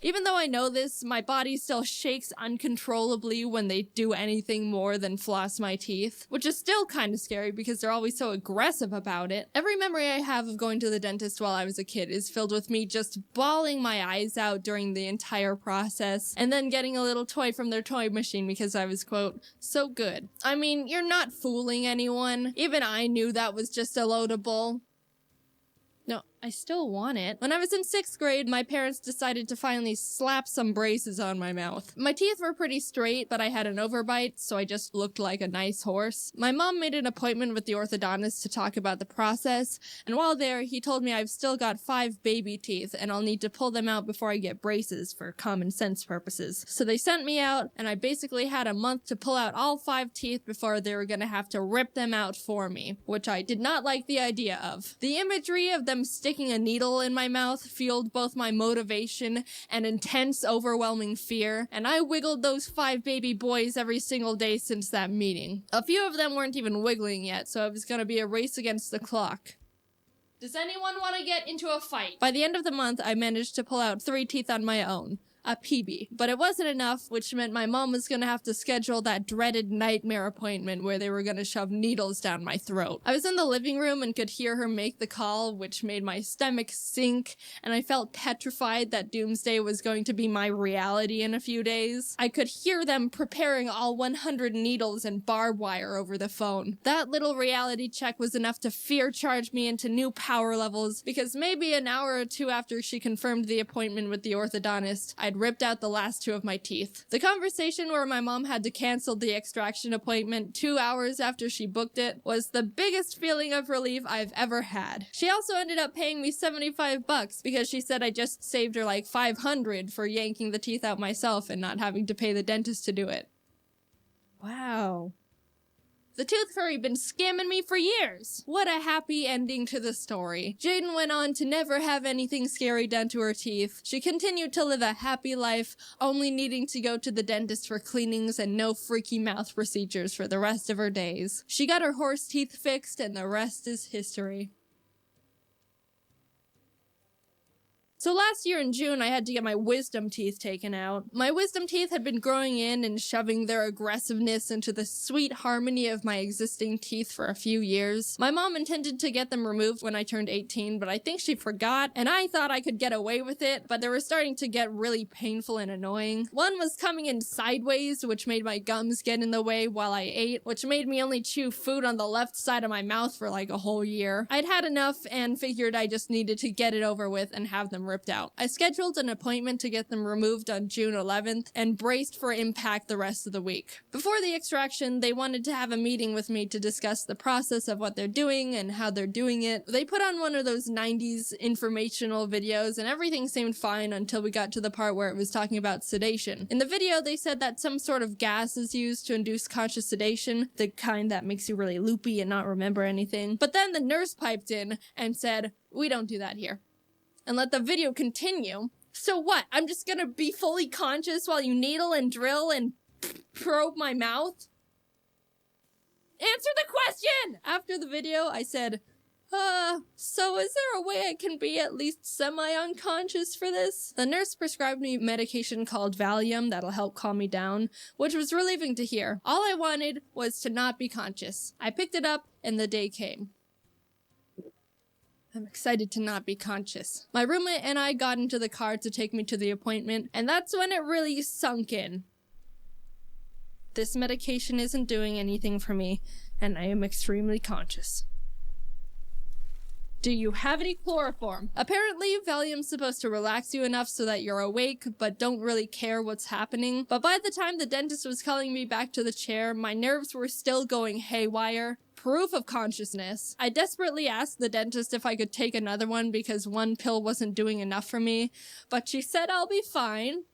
Even though I know this, my body still shakes uncontrollably when they do anything more than floss my teeth, which is still kind of scary because they're always so aggressive about it. Every memory I have of going to the dentist while I was a kid is filled with me just bawling my eyes out during the entire process, and then getting a little toy from their toy machine because I was, quote, so good. I mean, you're not fooling anyone. Even I knew that was just a load of bull. No, I still want it. When I was in 6th grade, my parents decided to finally slap some braces on my mouth. My teeth were pretty straight, but I had an overbite, so I just looked like a nice horse. My mom made an appointment with the orthodontist to talk about the process, and while there, he told me I've still got 5 baby teeth, and I'll need to pull them out before I get braces for common sense purposes. So they sent me out, and I basically had a month to pull out all 5 teeth before they were gonna have to rip them out for me, which I did not like the idea of. The imagery of them sticking a needle in my mouth fueled both my motivation and intense, overwhelming fear, and I wiggled those 5 baby boys every single day since that meeting. A few of them weren't even wiggling yet, so it was gonna be a race against the clock. Does anyone want to get into a fight? By the end of the month, I managed to pull out 3 teeth on my own. A PB. But it wasn't enough, which meant my mom was gonna have to schedule that dreaded nightmare appointment where they were gonna shove needles down my throat. I was in the living room and could hear her make the call, which made my stomach sink, and I felt petrified that doomsday was going to be my reality in a few days. I could hear them preparing all 100 needles and barbed wire over the phone. That little reality check was enough to fear charge me into new power levels, because maybe an hour or 2 after she confirmed the appointment with the orthodontist, I'd ripped out the last 2 of my teeth. The conversation where my mom had to cancel the extraction appointment 2 hours after she booked it was the biggest feeling of relief I've ever had. She also ended up paying me $75 because she said I just saved her like $500 for yanking the teeth out myself and not having to pay the dentist to do it. Wow. The tooth fairy been scamming me for years. What a happy ending to the story. Jaiden went on to never have anything scary done to her teeth. She continued to live a happy life, only needing to go to the dentist for cleanings and no freaky mouth procedures for the rest of her days. She got her horse teeth fixed, and the rest is history. So last year in June, I had to get my wisdom teeth taken out. My wisdom teeth had been growing in and shoving their aggressiveness into the sweet harmony of my existing teeth for a few years. My mom intended to get them removed when I turned 18, but I think she forgot, and I thought I could get away with it, but they were starting to get really painful and annoying. One was coming in sideways, which made my gums get in the way while I ate, which made me only chew food on the left side of my mouth for like a whole year. I'd had enough and figured I just needed to get it over with and have them ripped out. I scheduled an appointment to get them removed on June 11th and braced for impact the rest of the week. Before the extraction, they wanted to have a meeting with me to discuss the process of what they're doing and how they're doing it. They put on one of those 90s informational videos and everything seemed fine until we got to the part where it was talking about sedation. In the video, they said that some sort of gas is used to induce conscious sedation, the kind that makes you really loopy and not remember anything. But then the nurse piped in and said, "We don't do that here," and let the video continue. So what? I'm just gonna be fully conscious while you needle and drill and probe my mouth? Answer the question! After the video, I said, so is there a way I can be at least semi-unconscious for this? The nurse prescribed me medication called Valium that'll help calm me down, which was relieving to hear. All I wanted was to not be conscious. I picked it up and the day came. I'm excited to not be conscious. My roommate and I got into the car to take me to the appointment, and that's when it really sunk in. This medication isn't doing anything for me, and I am extremely conscious. Do you have any chloroform? Apparently, Valium's supposed to relax you enough so that you're awake, but don't really care what's happening. But by the time the dentist was calling me back to the chair, my nerves were still going haywire. Proof of consciousness. I desperately asked the dentist if I could take another one because one pill wasn't doing enough for me, but she said I'll be fine.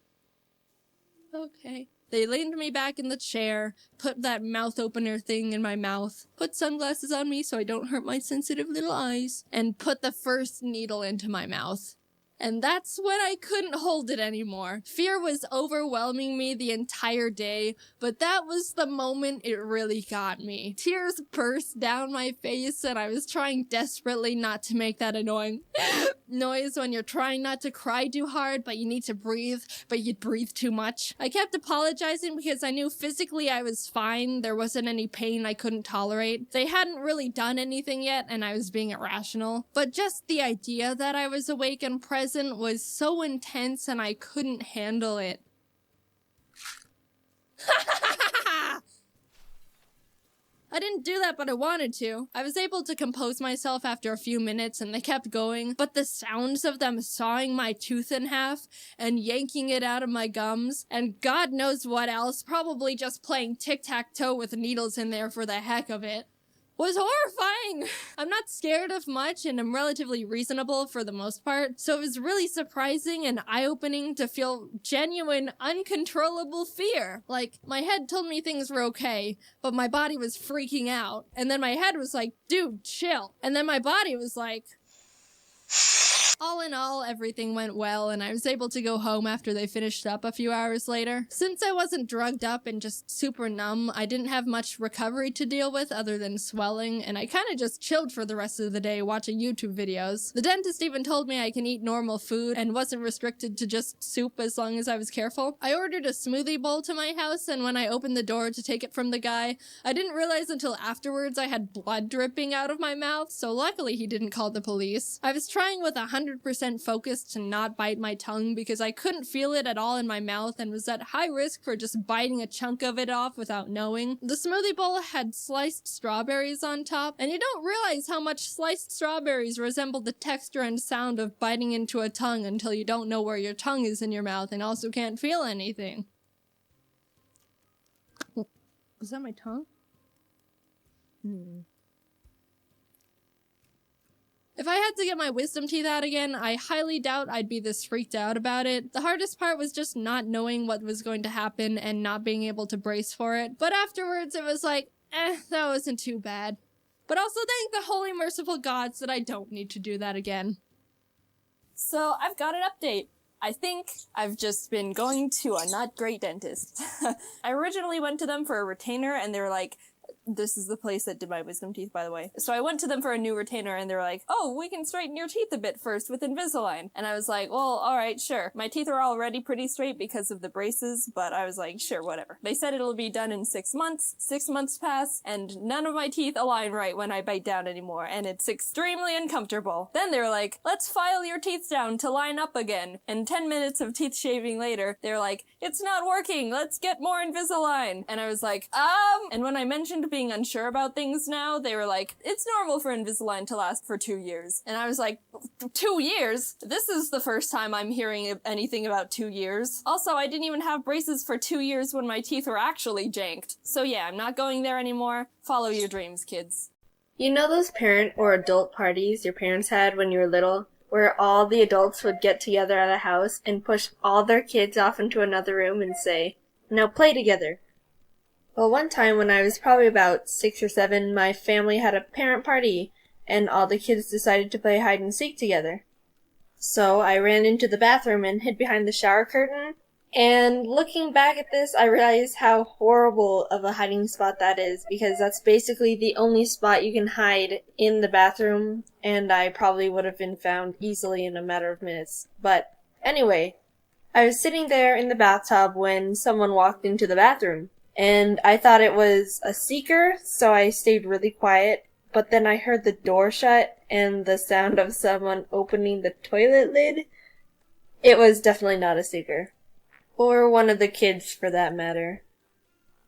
Okay. They leaned me back in the chair, put that mouth opener thing in my mouth, put sunglasses on me so I don't hurt my sensitive little eyes, and put the first needle into my mouth. And that's when I couldn't hold it anymore. Fear was overwhelming me the entire day, but that was the moment it really got me. Tears burst down my face, and I was trying desperately not to make that annoying noise when you're trying not to cry too hard, but you need to breathe, but you breathe too much. I kept apologizing because I knew physically I was fine. There wasn't any pain I couldn't tolerate. They hadn't really done anything yet, and I was being irrational. But just the idea that I was awake and present was so intense, and I couldn't handle it. I didn't do that, but I wanted to. I was able to compose myself after a few minutes, and they kept going, but the sounds of them sawing my tooth in half and yanking it out of my gums, and God knows what else, probably just playing tic-tac-toe with needles in there for the heck of it, was horrifying. I'm not scared of much, and I'm relatively reasonable for the most part, so it was really surprising and eye-opening to feel genuine, uncontrollable fear. Like, my head told me things were okay, but my body was freaking out, and then my head was like, dude, chill. And then my body was like... All in all, everything went well, and I was able to go home after they finished up a few hours later. Since I wasn't drugged up and just super numb, I didn't have much recovery to deal with other than swelling, and I kinda just chilled for the rest of the day watching YouTube videos. The dentist even told me I can eat normal food and wasn't restricted to just soup as long as I was careful. I ordered a smoothie bowl to my house, and when I opened the door to take it from the guy, I didn't realize until afterwards I had blood dripping out of my mouth, so luckily he didn't call the police. I was trying with 100% focus to not bite my tongue because I couldn't feel it at all in my mouth and was at high risk for just biting a chunk of it off without knowing. The smoothie bowl had sliced strawberries on top, and you don't realize how much sliced strawberries resemble the texture and sound of biting into a tongue until you don't know where your tongue is in your mouth and also can't feel anything. Was that my tongue? If I had to get my wisdom teeth out again, I highly doubt I'd be this freaked out about it. The hardest part was just not knowing what was going to happen and not being able to brace for it. But afterwards, it was like, that wasn't too bad. But also thank the holy merciful gods that I don't need to do that again. So I've got an update. I think I've just been going to a not great dentist. I originally went to them for a retainer and they were like, this is the place that did my wisdom teeth, by the way. So I went to them for a new retainer and they were like, oh, we can straighten your teeth a bit first with Invisalign. And I was like, well, alright, sure. My teeth are already pretty straight because of the braces, but I was like, sure, whatever. They said it'll be done in 6 months. 6 months pass, and none of my teeth align right when I bite down anymore, and it's extremely uncomfortable. Then they were like, let's file your teeth down to line up again. And 10 minutes of teeth shaving later, they were like, it's not working, let's get more Invisalign. And I was like, and when I mentioned being unsure about things now, they were like, it's normal for Invisalign to last for 2 years. And I was like, 2 years? This is the first time I'm hearing anything about 2 years. Also, I didn't even have braces for 2 years when my teeth were actually janked. So yeah, I'm not going there anymore. Follow your dreams, kids. You know those parent or adult parties your parents had when you were little, where all the adults would get together at a house and push all their kids off into another room and say, now play together. Well, one time when I was probably about 6 or 7, my family had a parent party, and all the kids decided to play hide and seek together. So I ran into the bathroom and hid behind the shower curtain, and looking back at this, I realized how horrible of a hiding spot that is, because that's basically the only spot you can hide in the bathroom, and I probably would have been found easily in a matter of minutes. But anyway, I was sitting there in the bathtub when someone walked into the bathroom. And I thought it was a seeker, so I stayed really quiet. But then I heard the door shut and the sound of someone opening the toilet lid. It was definitely not a seeker. Or one of the kids, for that matter.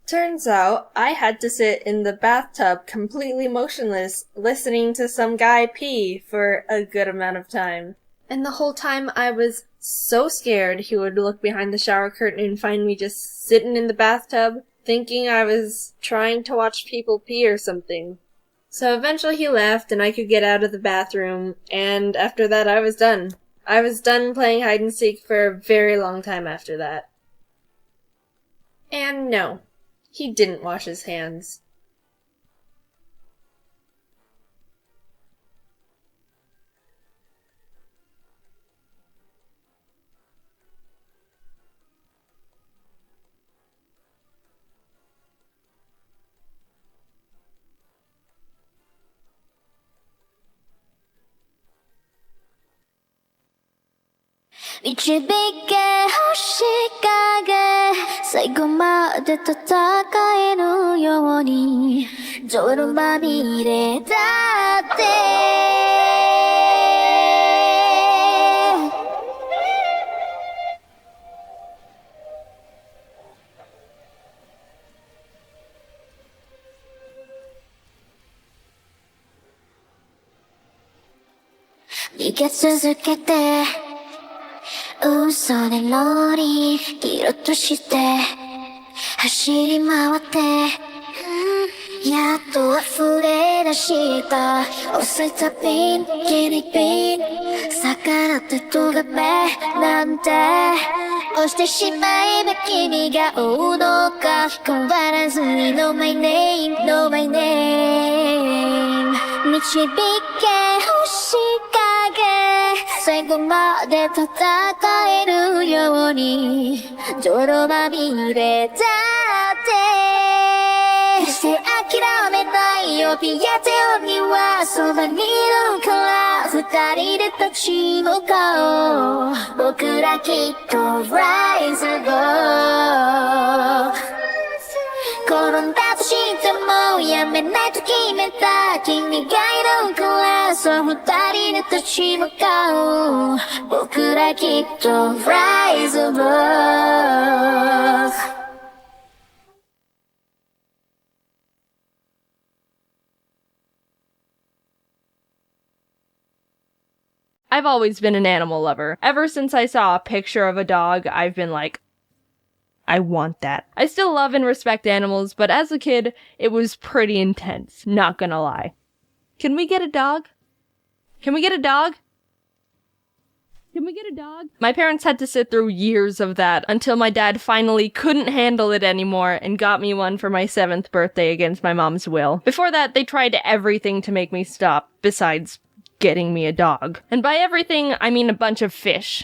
Turns out, I had to sit in the bathtub completely motionless, listening to some guy pee for a good amount of time. And the whole time I was so scared he would look behind the shower curtain and find me just sitting in the bathtub, thinking I was trying to watch people pee or something. So eventually he left and I could get out of the bathroom, and after that I was done. I was done playing hide and seek for a very long time after that. And no, he didn't wash his hands. 導け星影最後まで戦えるように泥まみれだって逃げ続けて嘘でロリ切ろうとして走り回ってやっと溢れ出した遅い旅にギリギリ逆らってとがめなんて押してしまえば君が追うのか変わらずに No my name No my name 導け星影最後まで戦えるように泥まみれだって決して諦めないよピアテオにはそばにいるから二人で立ち向かおう僕らきっと Rise above 転んだとしてもやめないと決めた君がいるからそう二人で立ち向かおう僕らきっと Rise above I've always been an animal lover. Ever since I saw a picture of a dog, I've been like, I want that. I still love and respect animals, but as a kid, it was pretty intense, not gonna lie. Can we get a dog? Can we get a dog? Can we get a dog? My parents had to sit through years of that until my dad finally couldn't handle it anymore and got me one for my 7th birthday against my mom's will. Before that, they tried everything to make me stop, besides getting me a dog. And by everything, I mean a bunch of fish.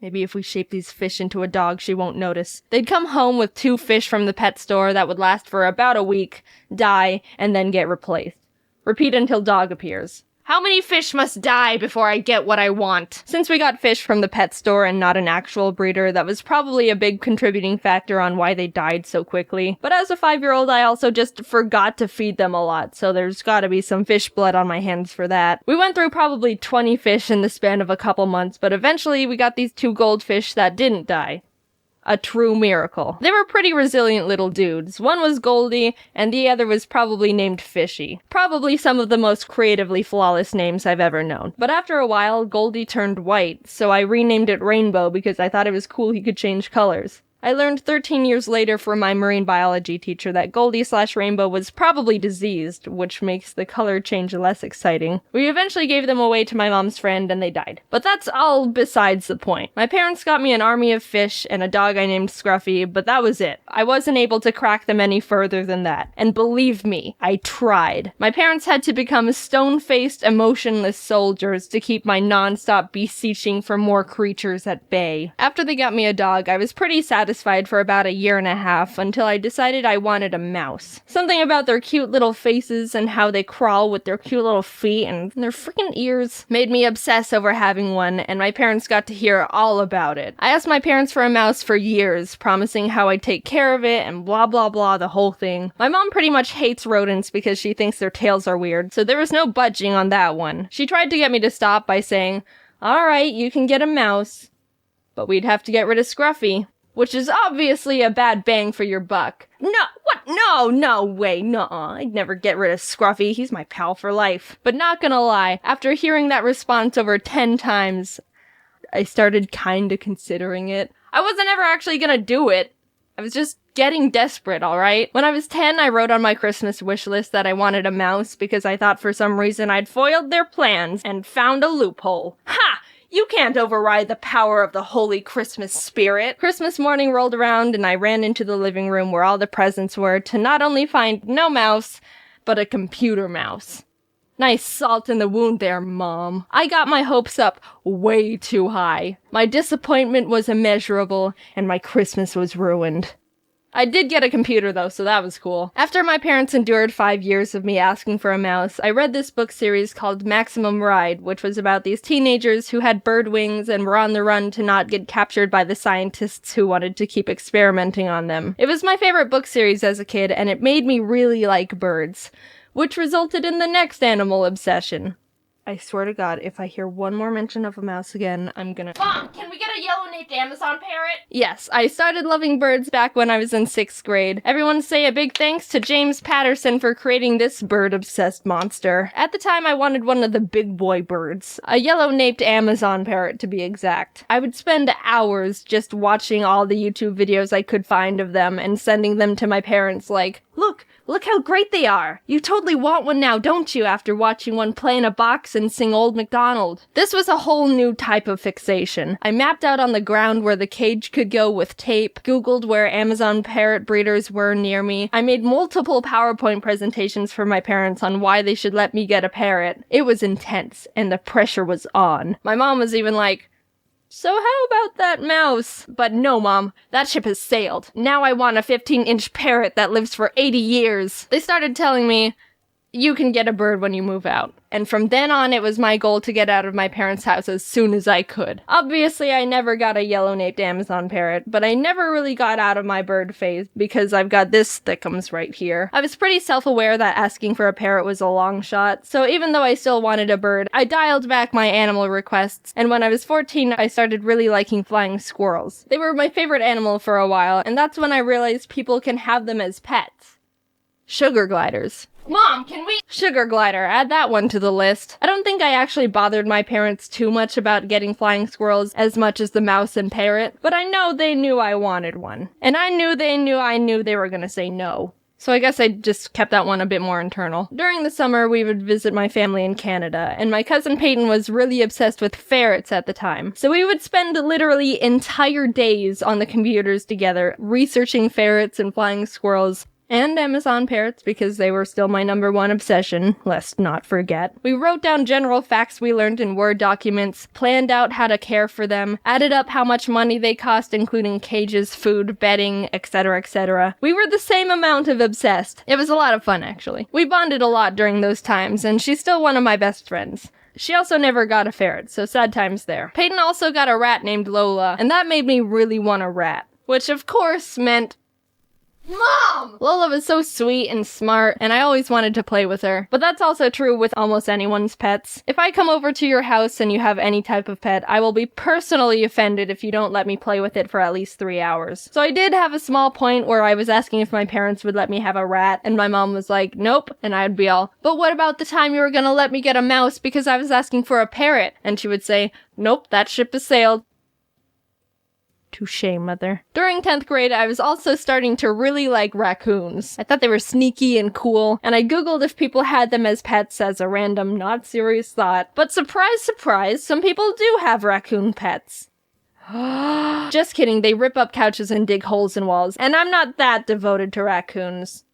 Maybe if we shape these fish into a dog, she won't notice. They'd come home with 2 fish from the pet store that would last for about a week, die, and then get replaced. Repeat until dog appears. How many fish must die before I get what I want? Since we got fish from the pet store and not an actual breeder, that was probably a big contributing factor on why they died so quickly. But as a 5-year-old, I also just forgot to feed them a lot, so there's gotta be some fish blood on my hands for that. We went through probably 20 fish in the span of a couple months, but eventually we got these 2 goldfish that didn't die. A true miracle. They were pretty resilient little dudes. One was Goldie, and the other was probably named Fishy. Probably some of the most creatively flawless names I've ever known. But after a while, Goldie turned white, so I renamed it Rainbow because I thought it was cool he could change colors. I learned 13 years later from my marine biology teacher that Goldie/Rainbow was probably diseased, which makes the color change less exciting. We eventually gave them away to my mom's friend and they died. But that's all besides the point. My parents got me an army of fish and a dog I named Scruffy, but that was it. I wasn't able to crack them any further than that. And believe me, I tried. My parents had to become stone-faced, emotionless soldiers to keep my non-stop beseeching for more creatures at bay. After they got me a dog, I was pretty satisfied for about a year and a half until I decided I wanted a mouse. Something about their cute little faces and how they crawl with their cute little feet and their freaking ears made me obsess over having one, and my parents got to hear all about it. I asked my parents for a mouse for years, promising how I'd take care of it and blah blah blah, the whole thing. My mom pretty much hates rodents because she thinks their tails are weird, so there was no budging on that one. She tried to get me to stop by saying, "Alright, you can get a mouse, but we'd have to get rid of Scruffy." Which is obviously a bad bang for your buck. No, what? No way, nuh-uh. I'd never get rid of Scruffy, he's my pal for life. But not gonna lie, after hearing that response over 10 times, I started kinda considering it. I wasn't ever actually gonna do it. I was just getting desperate, alright? When I was 10, I wrote on my Christmas wish list that I wanted a mouse because I thought for some reason I'd foiled their plans and found a loophole. Ha! You can't override the power of the holy Christmas spirit. Christmas morning rolled around and I ran into the living room where all the presents were to not only find no mouse, but a computer mouse. Nice salt in the wound there, Mom. I got my hopes up way too high. My disappointment was immeasurable and my Christmas was ruined. I did get a computer though, so that was cool. After my parents endured 5 years of me asking for a mouse, I read this book series called Maximum Ride, which was about these teenagers who had bird wings and were on the run to not get captured by the scientists who wanted to keep experimenting on them. It was my favorite book series as a kid, and it made me really like birds, which resulted in the next animal obsession. I swear to God, if I hear one more mention of a mouse again, I'm gonna— Mom, can we get a yellow-naped Amazon parrot? Yes, I started loving birds back when I was in 6th grade. Everyone say a big thanks to James Patterson for creating this bird-obsessed monster. At the time, I wanted one of the big boy birds. A yellow-naped Amazon parrot, to be exact. I would spend hours just watching all the YouTube videos I could find of them and sending them to my parents like, Look how great they are! You totally want one now, don't you, after watching one play in a box and sing Old MacDonald? This was a whole new type of fixation. I mapped out on the ground where the cage could go with tape, googled where Amazon parrot breeders were near me. I made multiple PowerPoint presentations for my parents on why they should let me get a parrot. It was intense, and the pressure was on. My mom was even like, so how about that mouse? But no, Mom, that ship has sailed. Now I want a 15-inch parrot that lives for 80 years. They started telling me, you can get a bird when you move out. And from then on, it was my goal to get out of my parents' house as soon as I could. Obviously, I never got a yellow-naped Amazon parrot, but I never really got out of my bird phase because I've got this thickums right here. I was pretty self-aware that asking for a parrot was a long shot, so even though I still wanted a bird, I dialed back my animal requests, and when I was 14, I started really liking flying squirrels. They were my favorite animal for a while, and that's when I realized people can have them as pets. Sugar gliders. Mom, can we— Sugar glider, add that one to the list. I don't think I actually bothered my parents too much about getting flying squirrels as much as the mouse and parrot, but I know they knew I wanted one. And I knew they were gonna say no. So I guess I just kept that one a bit more internal. During the summer, we would visit my family in Canada, and my cousin Peyton was really obsessed with ferrets at the time. So we would spend literally entire days on the computers together, researching ferrets and flying squirrels, and Amazon parrots, because they were still my #1 obsession, let's not forget. We wrote down general facts we learned in Word documents, planned out how to care for them, added up how much money they cost, including cages, food, bedding, etc., etc. We were the same amount of obsessed. It was a lot of fun, actually. We bonded a lot during those times, and she's still one of my best friends. She also never got a ferret, so sad times there. Peyton also got a rat named Lola, and that made me really want a rat. Which, of course, meant Mom! Lola was so sweet and smart, and I always wanted to play with her. But that's also true with almost anyone's pets. If I come over to your house and you have any type of pet, I will be personally offended if you don't let me play with it for at least 3 hours. So I did have a small point where I was asking if my parents would let me have a rat, and my mom was like, nope, and I'd be all, but what about the time you were gonna let me get a mouse because I was asking for a parrot? And she would say, nope, that ship has sailed. Touché, mother. During 10th grade, I was also starting to really like raccoons. I thought they were sneaky and cool, and I googled if people had them as pets as a random, not serious thought. But surprise, surprise, some people do have raccoon pets. Just kidding, they rip up couches and dig holes in walls, and I'm not that devoted to raccoons.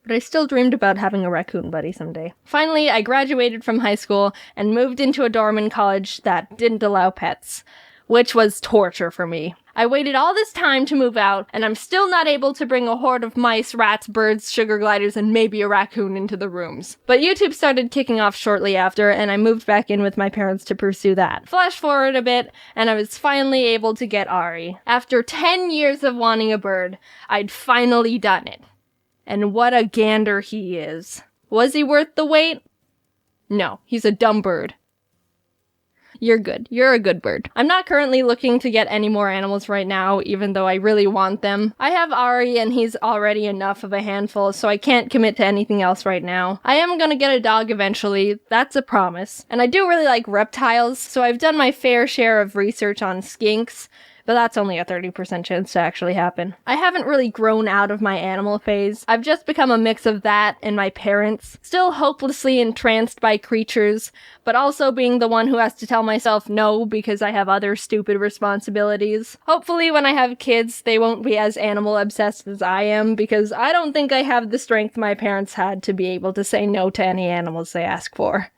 But I still dreamed about having a raccoon buddy someday. Finally, I graduated from high school and moved into a dorm in college that didn't allow pets, which was torture for me. I waited all this time to move out, and I'm still not able to bring a horde of mice, rats, birds, sugar gliders, and maybe a raccoon into the rooms. But YouTube started kicking off shortly after, and I moved back in with my parents to pursue that. Flash forward a bit, and I was finally able to get Ari. After 10 years of wanting a bird, I'd finally done it. And what a gander he is. Was he worth the wait? No, he's a dumb bird. You're good. You're a good bird. I'm not currently looking to get any more animals right now, even though I really want them. I have Ari, and he's already enough of a handful, so I can't commit to anything else right now. I am gonna get a dog eventually, that's a promise. And I do really like reptiles, so I've done my fair share of research on skinks, but that's only a 30% chance to actually happen. I haven't really grown out of my animal phase. I've just become a mix of that and my parents, still hopelessly entranced by creatures, but also being the one who has to tell myself no because I have other stupid responsibilities. Hopefully when I have kids, they won't be as animal obsessed as I am, because I don't think I have the strength my parents had to be able to say no to any animals they ask for.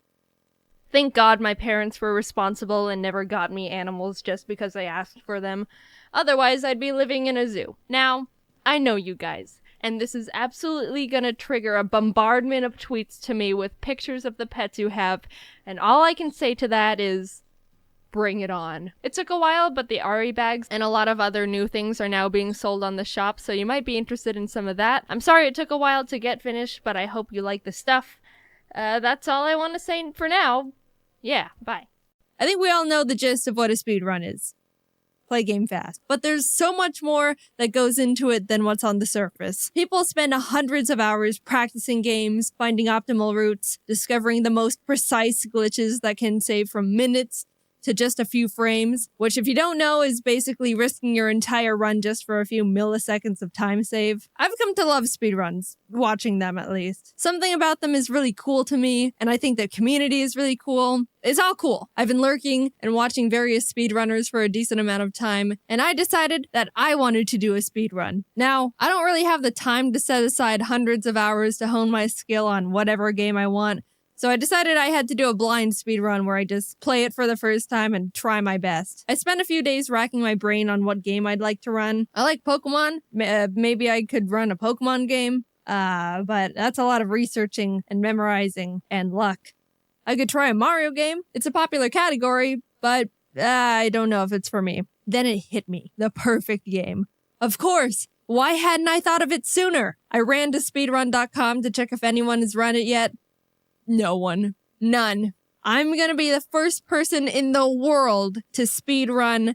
Thank God my parents were responsible and never got me animals just because I asked for them. Otherwise, I'd be living in a zoo. Now, I know you guys, and this is absolutely gonna trigger a bombardment of tweets to me with pictures of the pets you have, and all I can say to that is, bring it on. It took a while, but the Ari bags and a lot of other new things are now being sold on the shop, so you might be interested in some of that. I'm sorry it took a while to get finished, but I hope you like the stuff. That's all I want to say for now. Yeah, bye. I think we all know the gist of what a speedrun is. Play game fast. But there's so much more that goes into it than what's on the surface. People spend hundreds of hours practicing games, finding optimal routes, discovering the most precise glitches that can save from minutes to just a few frames, which if you don't know is basically risking your entire run just for a few milliseconds of time save. I've come to love speedruns, watching them at least. Something about them is really cool to me, and I think the community is really cool. It's all cool. I've been lurking and watching various speedrunners for a decent amount of time, and I decided that I wanted to do a speedrun. Now, I don't really have the time to set aside hundreds of hours to hone my skill on whatever game I want, so I decided I had to do a blind speedrun where I just play it for the first time and try my best. I spent a few days racking my brain on what game I'd like to run. I like Pokemon. Maybe I could run a Pokemon game. But that's a lot of researching and memorizing and luck. I could try a Mario game. It's a popular category, but I don't know if it's for me. Then it hit me. The perfect game. Of course. Why hadn't I thought of it sooner? I ran to speedrun.com to check if anyone has run it yet. No one. None. I'm gonna be the first person in the world to speedrun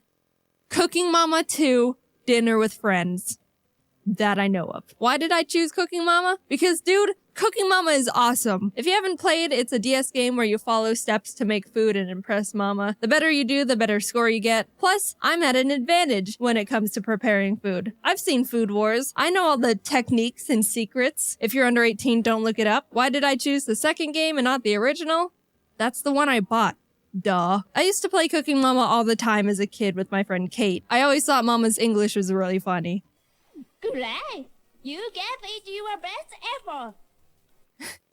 Cooking Mama 2 Dinner with Friends. That I know of. Why did I choose Cooking Mama? Because, dude, Cooking Mama is awesome. If you haven't played, it's a DS game where you follow steps to make food and impress Mama. The better you do, the better score you get. Plus, I'm at an advantage when it comes to preparing food. I've seen Food Wars. I know all the techniques and secrets. If you're under 18, don't look it up. Why did I choose the second game and not the original? That's the one I bought. Duh. I used to play Cooking Mama all the time as a kid with my friend Kate. I always thought Mama's English was really funny. Great! You gave it your best effort!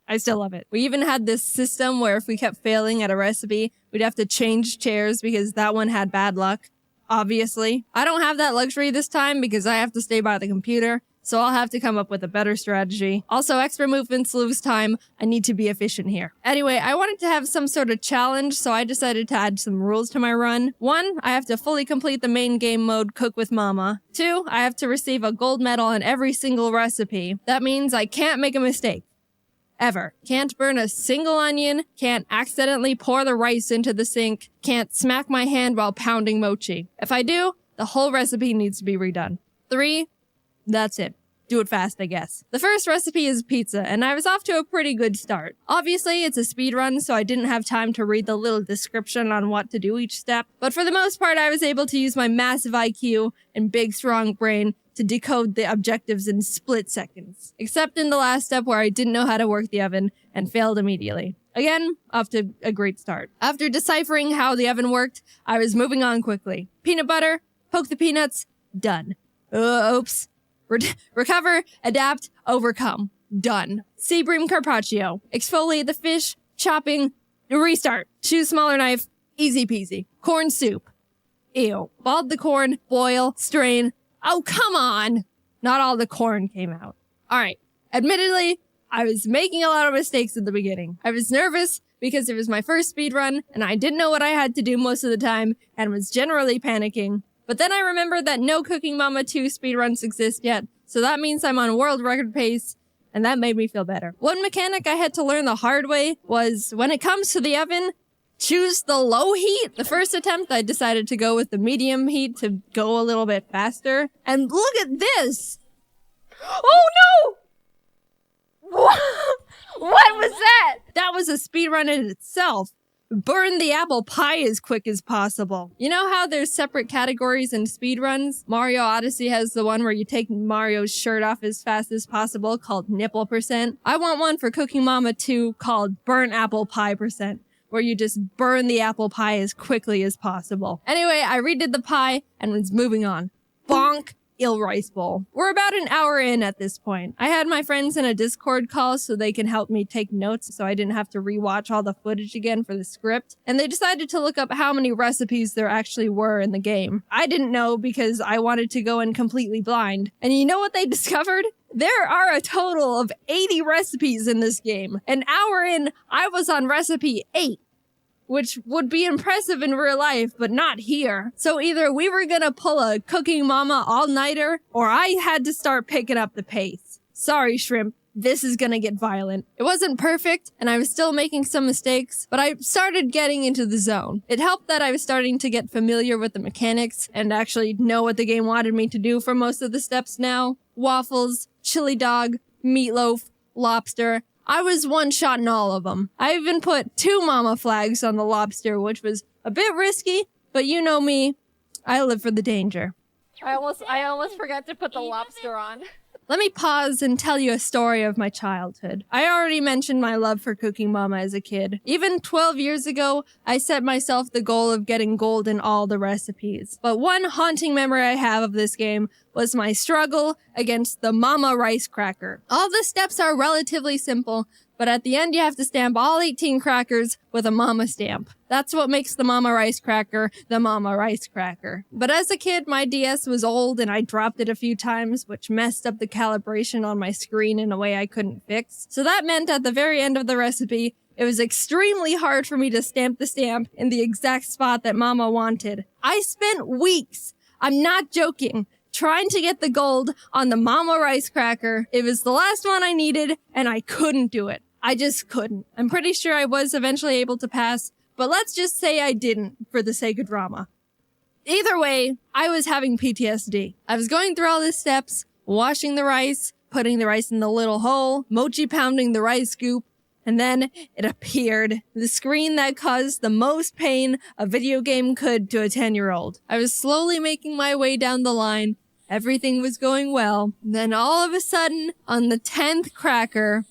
I still love it. We even had this system where if we kept failing at a recipe, we'd have to change chairs because that one had bad luck. Obviously. I don't have that luxury this time because I have to stay by the computer, so I'll have to come up with a better strategy. Also, extra movements lose time. I need to be efficient here. Anyway, I wanted to have some sort of challenge, so I decided to add some rules to my run. 1, I have to fully complete the main game mode Cook with Mama. 2, I have to receive a gold medal on every single recipe. That means I can't make a mistake. Ever. Can't burn a single onion, can't accidentally pour the rice into the sink, can't smack my hand while pounding mochi. If I do, the whole recipe needs to be redone. 3, that's it. Do it fast, I guess. The first recipe is pizza, and I was off to a pretty good start. Obviously, it's a speedrun, so I didn't have time to read the little description on what to do each step, but for the most part, I was able to use my massive IQ and big, strong brain to decode the objectives in split seconds. Except in the last step where I didn't know how to work the oven and failed immediately. Again, off to a great start. After deciphering how the oven worked, I was moving on quickly. Peanut butter, poke the peanuts, done. Oops. Recover, adapt, overcome. Done. Sea bream carpaccio. Exfoliate the fish, chopping, restart. Choose smaller knife, easy peasy. Corn soup. Ew. Bald the corn, boil, strain. Oh, come on! Not all the corn came out. Alright. Admittedly, I was making a lot of mistakes at the beginning. I was nervous because it was my first speedrun, and I didn't know what I had to do most of the time, and was generally panicking. But then I remembered that no Cooking Mama 2 speedruns exist yet, so that means I'm on world record pace, and that made me feel better. One mechanic I had to learn the hard way was, when it comes to the oven, choose the low heat. The first attempt, I decided to go with the medium heat to go a little bit faster. And look at this! Oh no! What was that? That was a speedrun in itself. Burn the apple pie as quick as possible. You know how there's separate categories in speedruns? Mario Odyssey has the one where you take Mario's shirt off as fast as possible called nipple percent. I want one for Cooking Mama 2 called burn apple pie percent, where you just burn the apple pie as quickly as possible. Anyway, I redid the pie and was moving on. Bonk, ill rice bowl. We're about an hour in at this point. I had my friends in a Discord call so they can help me take notes so I didn't have to rewatch all the footage again for the script. And they decided to look up how many recipes there actually were in the game. I didn't know because I wanted to go in completely blind. And you know what they discovered? There are a total of 80 recipes in this game. An hour in, I was on recipe 8. Which would be impressive in real life, but not here. So either we were gonna pull a Cooking Mama all-nighter, or I had to start picking up the pace. Sorry, Shrimp. This is gonna get violent. It wasn't perfect, and I was still making some mistakes, but I started getting into the zone. It helped that I was starting to get familiar with the mechanics and actually know what the game wanted me to do for most of the steps now. Waffles, chili dog, meatloaf, lobster. I was one-shotting all of them. I even put 2 mama flags on the lobster, which was a bit risky, but you know me, I live for the danger. I almost forgot to put the lobster on. Let me pause and tell you a story of my childhood. I already mentioned my love for Cooking Mama as a kid. Even 12 years ago, I set myself the goal of getting gold in all the recipes. But one haunting memory I have of this game was my struggle against the Mama Rice Cracker. All the steps are relatively simple, but at the end you have to stamp all 18 crackers with a Mama stamp. That's what makes the Mama Rice Cracker the Mama Rice Cracker. But as a kid, my DS was old and I dropped it a few times, which messed up the calibration on my screen in a way I couldn't fix. So that meant at the very end of the recipe, it was extremely hard for me to stamp the stamp in the exact spot that Mama wanted. I spent weeks, I'm not joking, trying to get the gold on the Mama Rice Cracker. It was the last one I needed and I couldn't do it. I just couldn't. I'm pretty sure I was eventually able to pass, but let's just say I didn't for the sake of drama. Either way, I was having PTSD. I was going through all these steps, washing the rice, putting the rice in the little hole, mochi pounding the rice scoop, and then it appeared. The screen that caused the most pain a video game could to a 10-year-old. I was slowly making my way down the line. Everything was going well. Then all of a sudden, on the 10th cracker,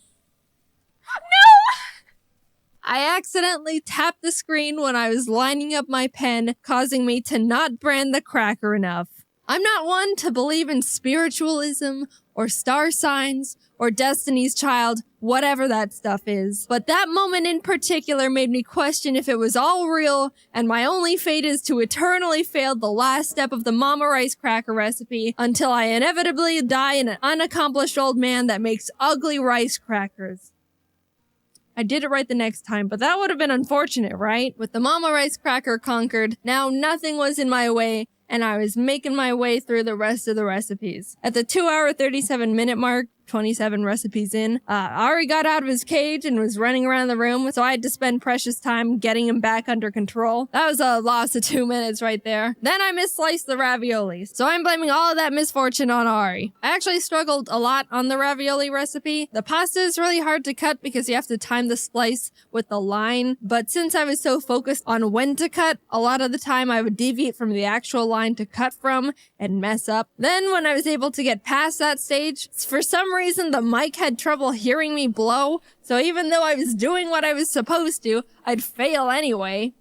I accidentally tapped the screen when I was lining up my pen, causing me to not brand the cracker enough. I'm not one to believe in spiritualism or star signs or Destiny's Child, whatever that stuff is. But that moment in particular made me question if it was all real and my only fate is to eternally fail the last step of the Mama Rice Cracker recipe until I inevitably die an unaccomplished old man that makes ugly rice crackers. I did it right the next time, but that would have been unfortunate, right? With the Mama Rice Cracker conquered, now nothing was in my way, and I was making my way through the rest of the recipes. At the 2-hour, 37-minute mark, 27 recipes in, Ari got out of his cage and was running around the room, so I had to spend precious time getting him back under control. That was a loss of 2 minutes right there. Then I missliced the raviolis, so I'm blaming all of that misfortune on Ari. I actually struggled a lot on the ravioli recipe. The pasta is really hard to cut because you have to time the slice with the line, but since I was so focused on when to cut, a lot of the time I would deviate from the actual line to cut from and mess up. Then when I was able to get past that stage, for some reason the mic had trouble hearing me blow, so even though I was doing what I was supposed to, I'd fail anyway.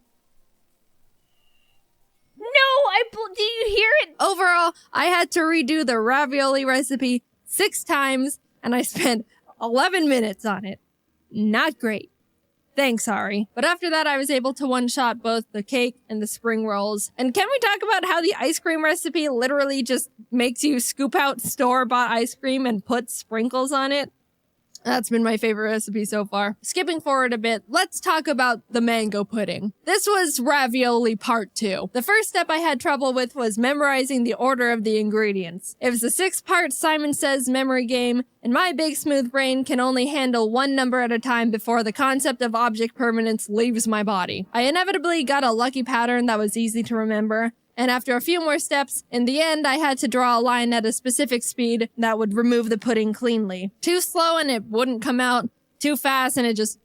Did you hear it? Overall, I had to redo the ravioli recipe 6 times, and I spent 11 minutes on it. Not great. Thanks, Ari. But after that, I was able to one-shot both the cake and the spring rolls. And can we talk about how the ice cream recipe literally just makes you scoop out store-bought ice cream and put sprinkles on it? That's been my favorite recipe so far. Skipping forward a bit, let's talk about the mango pudding. This was ravioli part 2. The first step I had trouble with was memorizing the order of the ingredients. It was a 6-part Simon Says memory game, and my big smooth brain can only handle one number at a time before the concept of object permanence leaves my body. I inevitably got a lucky pattern that was easy to remember, and after a few more steps, in the end, I had to draw a line at a specific speed that would remove the pudding cleanly. Too slow and it wouldn't come out. Too fast and it just...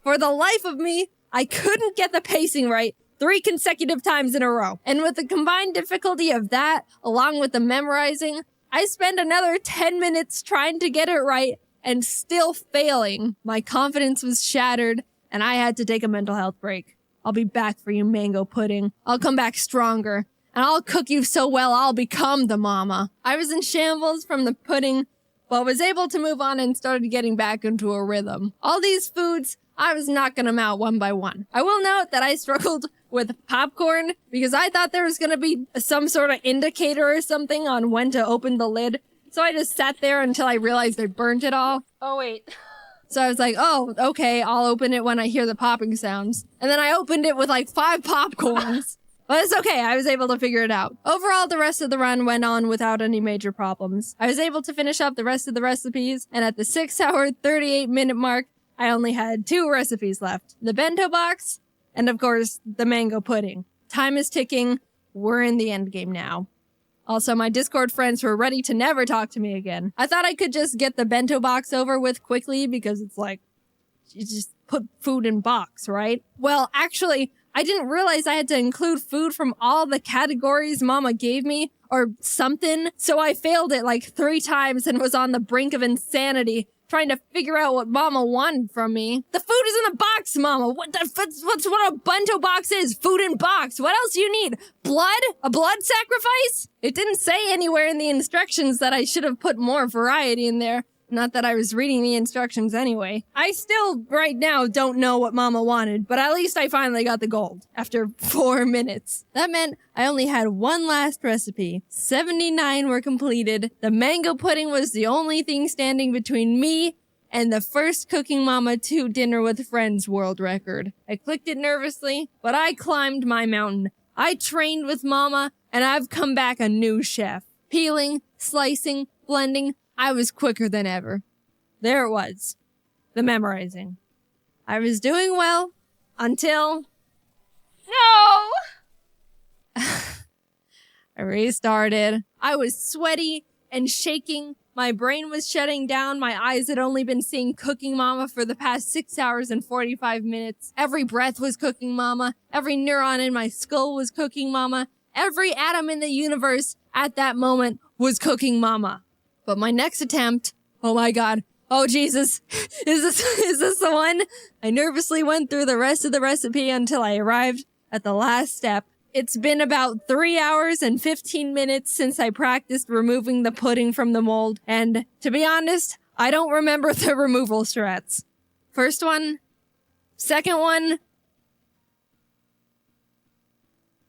For the life of me, I couldn't get the pacing right 3 consecutive times in a row. And with the combined difficulty of that, along with the memorizing, I spent another 10 minutes trying to get it right and still failing. My confidence was shattered and I had to take a mental health break. I'll be back for you, mango pudding. I'll come back stronger. and I'll cook you so well I'll become the mama. I was in shambles from the pudding, but was able to move on and started getting back into a rhythm. All these foods, I was knocking them out one by one. I will note that I struggled with popcorn because I thought there was going to be some sort of indicator or something on when to open the lid. So I just sat there until I realized I burnt it all. Oh, wait. So I was like, oh, okay, I'll open it when I hear the popping sounds. And then I opened it with like 5 popcorns. But it's okay, I was able to figure it out. Overall, the rest of the run went on without any major problems. I was able to finish up the rest of the recipes, and at the 6-hour, 38-minute mark, I only had 2 recipes left. The bento box, and of course, the mango pudding. Time is ticking, we're in the end game now. Also, my Discord friends were ready to never talk to me again. I thought I could just get the bento box over with quickly because it's like, you just put food in box, right? Well, actually, I didn't realize I had to include food from all the categories Mama gave me or something. So I failed it like 3 times and was on the brink of insanity trying to figure out what Mama wanted from me. The food is in the box, Mama. What's what a bento box is? Food in box. What else do you need? Blood? A blood sacrifice? It didn't say anywhere in the instructions that I should have put more variety in there. Not that I was reading the instructions anyway. I still, right now, don't know what Mama wanted, but at least I finally got the gold after 4 minutes. That meant I only had 1 last recipe. 79 were completed. The mango pudding was the only thing standing between me and the first Cooking Mama 2 Dinner with Friends world record. I clicked it nervously, but I climbed my mountain. I trained with Mama, and I've come back a new chef. Peeling, slicing, blending, I was quicker than ever. There it was. The memorizing. I was doing well until... No! I restarted. I was sweaty and shaking. My brain was shutting down. My eyes had only been seeing Cooking Mama for the past 6 hours and 45 minutes. Every breath was Cooking Mama. Every neuron in my skull was Cooking Mama. Every atom in the universe at that moment was Cooking Mama. But my next attempt, oh my god, oh Jesus, is this the one? I nervously went through the rest of the recipe until I arrived at the last step. It's been about 3 hours and 15 minutes since I practiced removing the pudding from the mold, and to be honest, I don't remember the removal strats. First one, second one,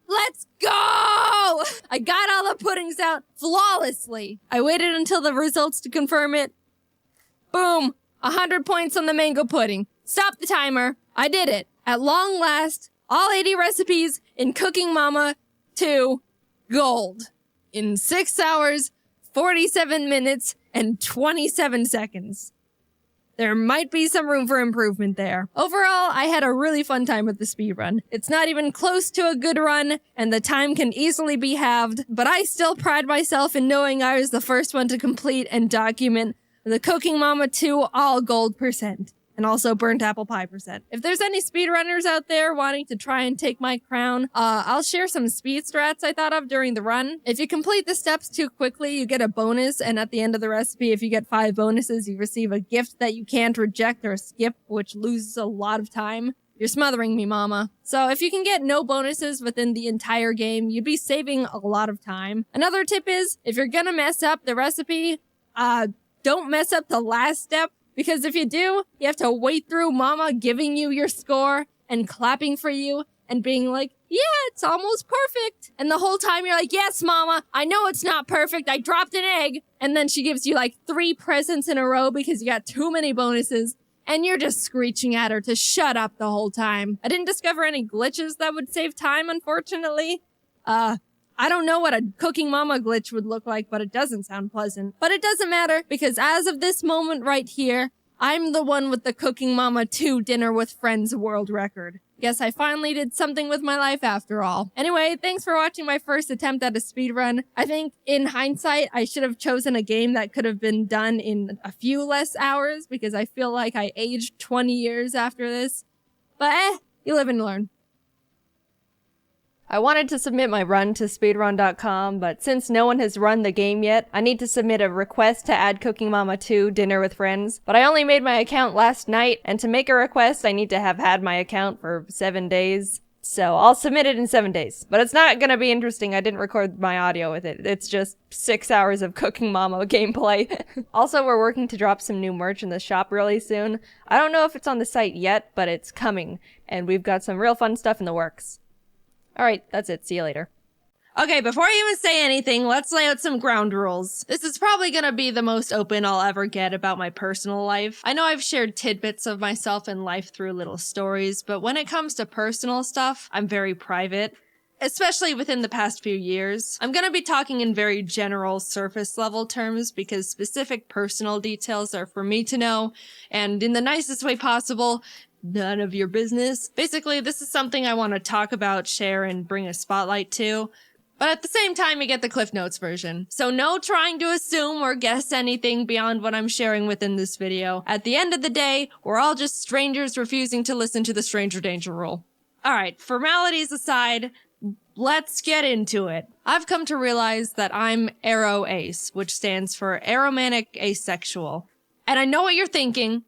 let's go! I got all the puddings out flawlessly. I waited until the results to confirm it. Boom! 100 points on the mango pudding. Stop the timer. I did it. At long last, all 80 recipes in Cooking Mama 2 gold. In 6 hours, 47 minutes, and 27 seconds. There might be some room for improvement there. Overall, I had a really fun time with the speedrun. It's not even close to a good run, and the time can easily be halved, but I still pride myself in knowing I was the first one to complete and document the Cooking Mama 2 all gold %, and also burnt apple pie %. If there's any speedrunners out there wanting to try and take my crown, I'll share some speed strats I thought of during the run. If you complete the steps too quickly, you get a bonus, and at the end of the recipe, if you get 5 bonuses, you receive a gift that you can't reject or skip, which loses a lot of time. You're smothering me, Mama. So if you can get no bonuses within the entire game, you'd be saving a lot of time. Another tip is, if you're gonna mess up the recipe, don't mess up the last step. Because if you do, you have to wait through Mama giving you your score and clapping for you and being like, yeah, it's almost perfect. And the whole time you're like, yes, Mama, I know it's not perfect. I dropped an egg. And then she gives you like 3 presents in a row because you got too many bonuses. And you're just screeching at her to shut up the whole time. I didn't discover any glitches that would save time, unfortunately. I don't know what a Cooking Mama glitch would look like, but it doesn't sound pleasant. But it doesn't matter, because as of this moment right here, I'm the one with the Cooking Mama 2 Dinner with Friends world record. Guess I finally did something with my life after all. Anyway, thanks for watching my first attempt at a speedrun. I think, in hindsight, I should have chosen a game that could have been done in a few less hours, because I feel like I aged 20 years after this. But you live and learn. I wanted to submit my run to speedrun.com, but since no one has run the game yet, I need to submit a request to add Cooking Mama 2 Dinner with Friends. But I only made my account last night, and to make a request, I need to have had my account for 7 days. So I'll submit it in 7 days. But it's not gonna be interesting. I didn't record my audio with it. It's just 6 hours of Cooking Mama gameplay. Also, we're working to drop some new merch in the shop really soon. I don't know if it's on the site yet, but it's coming. And we've got some real fun stuff in the works. Alright, that's it. See you later. Okay, before I even say anything, let's lay out some ground rules. This is probably gonna be the most open I'll ever get about my personal life. I know I've shared tidbits of myself and life through little stories, but when it comes to personal stuff, I'm very private. Especially within the past few years. I'm gonna be talking in very general surface level terms because specific personal details are for me to know, and in the nicest way possible, none of your business. Basically, this is something I want to talk about, share, and bring a spotlight to. But at the same time, you get the Cliff Notes version. So no trying to assume or guess anything beyond what I'm sharing within this video. At the end of the day, we're all just strangers refusing to listen to the stranger danger rule. Alright, formalities aside, let's get into it. I've come to realize that I'm aro-ace, which stands for aromantic asexual. And I know what you're thinking.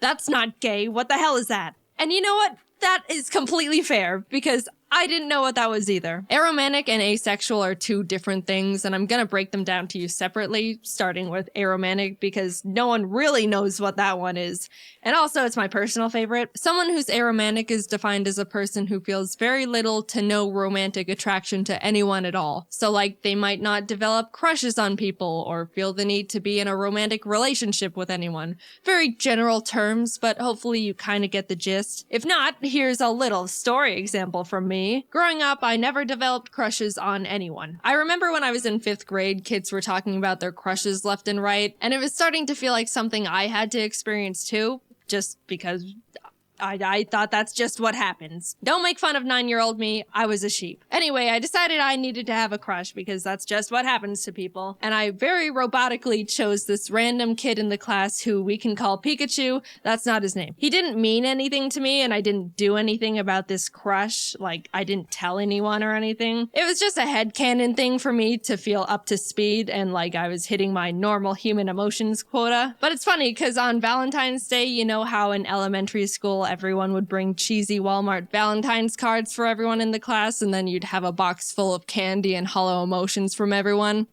That's not gay. What the hell is that? And you know what? That is completely fair, because I didn't know what that was either. Aromantic and asexual are two different things, and I'm gonna break them down to you separately, starting with aromantic, because no one really knows what that one is. And also, it's my personal favorite. Someone who's aromantic is defined as a person who feels very little to no romantic attraction to anyone at all. So like, they might not develop crushes on people, or feel the need to be in a romantic relationship with anyone. Very general terms, but hopefully you kinda get the gist. If not, here's a little story example from me. Growing up, I never developed crushes on anyone. I remember when I was in 5th grade, kids were talking about their crushes left and right, and it was starting to feel like something I had to experience too, just because I thought that's just what happens. Don't make fun of 9-year-old me, I was a sheep. Anyway, I decided I needed to have a crush because that's just what happens to people. And I very robotically chose this random kid in the class who we can call Pikachu. That's not his name. He didn't mean anything to me and I didn't do anything about this crush. Like, I didn't tell anyone or anything. It was just a headcanon thing for me to feel up to speed and like I was hitting my normal human emotions quota. But it's funny because on Valentine's Day, you know how in elementary school everyone would bring cheesy Walmart Valentine's cards for everyone in the class, and then you'd have a box full of candy and hollow emotions from everyone.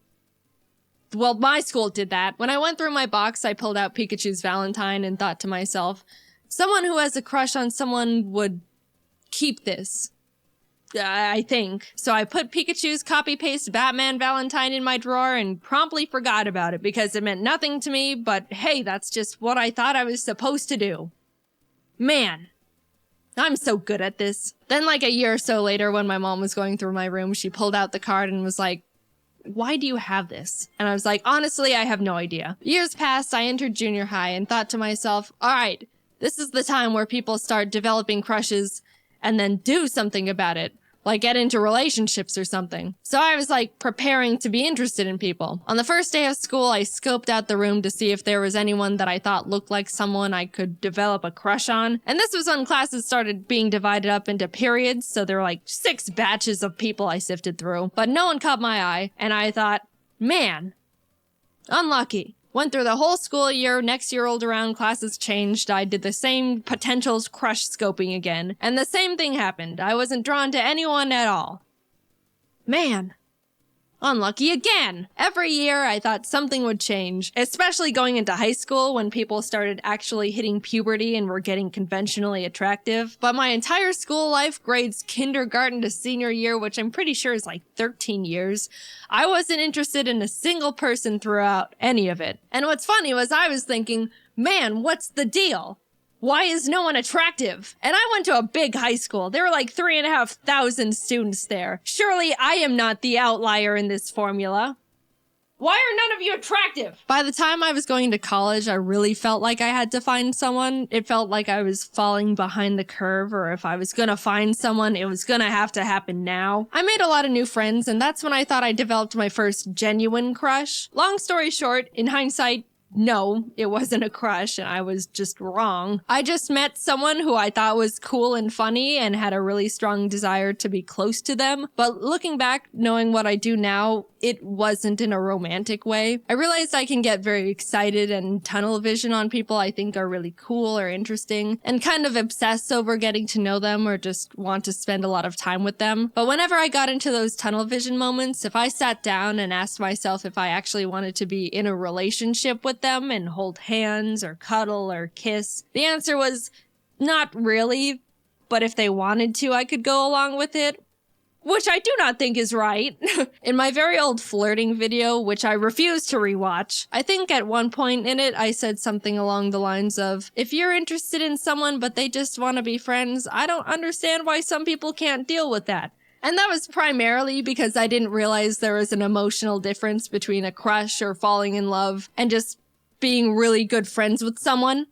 Well, my school did that. When I went through my box, I pulled out Pikachu's Valentine and thought to myself, someone who has a crush on someone would keep this. I think. So I put Pikachu's copy-paste Batman Valentine in my drawer and promptly forgot about it because it meant nothing to me, but hey, that's just what I thought I was supposed to do. Man, I'm so good at this. Then like a year or so later when my mom was going through my room, she pulled out the card and was like, why do you have this? And I was like, honestly, I have no idea. Years passed, I entered junior high and thought to myself, alright, this is the time where people start developing crushes and then do something about it. Like get into relationships or something. So I was like preparing to be interested in people. On the first day of school, I scoped out the room to see if there was anyone that I thought looked like someone I could develop a crush on. And this was when classes started being divided up into periods, so there were like 6 batches of people I sifted through. But no one caught my eye, and I thought, man, unlucky. Went through the whole school year, next year rolled around, classes changed, I did the same potentials crush scoping again, and the same thing happened. I wasn't drawn to anyone at all. Man. Unlucky again. Every year I thought something would change, especially going into high school when people started actually hitting puberty and were getting conventionally attractive. But my entire school life, grades kindergarten to senior year, which I'm pretty sure is like 13 years, I wasn't interested in a single person throughout any of it. And what's funny was I was thinking, man, what's the deal? Why is no one attractive? And I went to a big high school. There were like 3,500 students there. Surely I am not the outlier in this formula. Why are none of you attractive? By the time I was going to college, I really felt like I had to find someone. It felt like I was falling behind the curve, or if I was gonna find someone, it was gonna have to happen now. I made a lot of new friends, and that's when I thought I developed my first genuine crush. Long story short, in hindsight, no, it wasn't a crush and I was just wrong. I just met someone who I thought was cool and funny and had a really strong desire to be close to them. But looking back, knowing what I do now, it wasn't in a romantic way. I realized I can get very excited and tunnel vision on people I think are really cool or interesting, and kind of obsess over getting to know them or just want to spend a lot of time with them. But whenever I got into those tunnel vision moments, if I sat down and asked myself if I actually wanted to be in a relationship with them and hold hands or cuddle or kiss, the answer was not really, but if they wanted to, I could go along with it. Which I do not think is right. In my very old flirting video, which I refuse to rewatch, I think at one point in it I said something along the lines of, if you're interested in someone but they just want to be friends, I don't understand why some people can't deal with that. And that was primarily because I didn't realize there was an emotional difference between a crush or falling in love and just being really good friends with someone.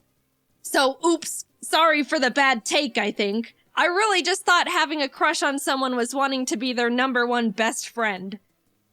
So, oops, sorry for the bad take, I think. I really just thought having a crush on someone was wanting to be their number one best friend.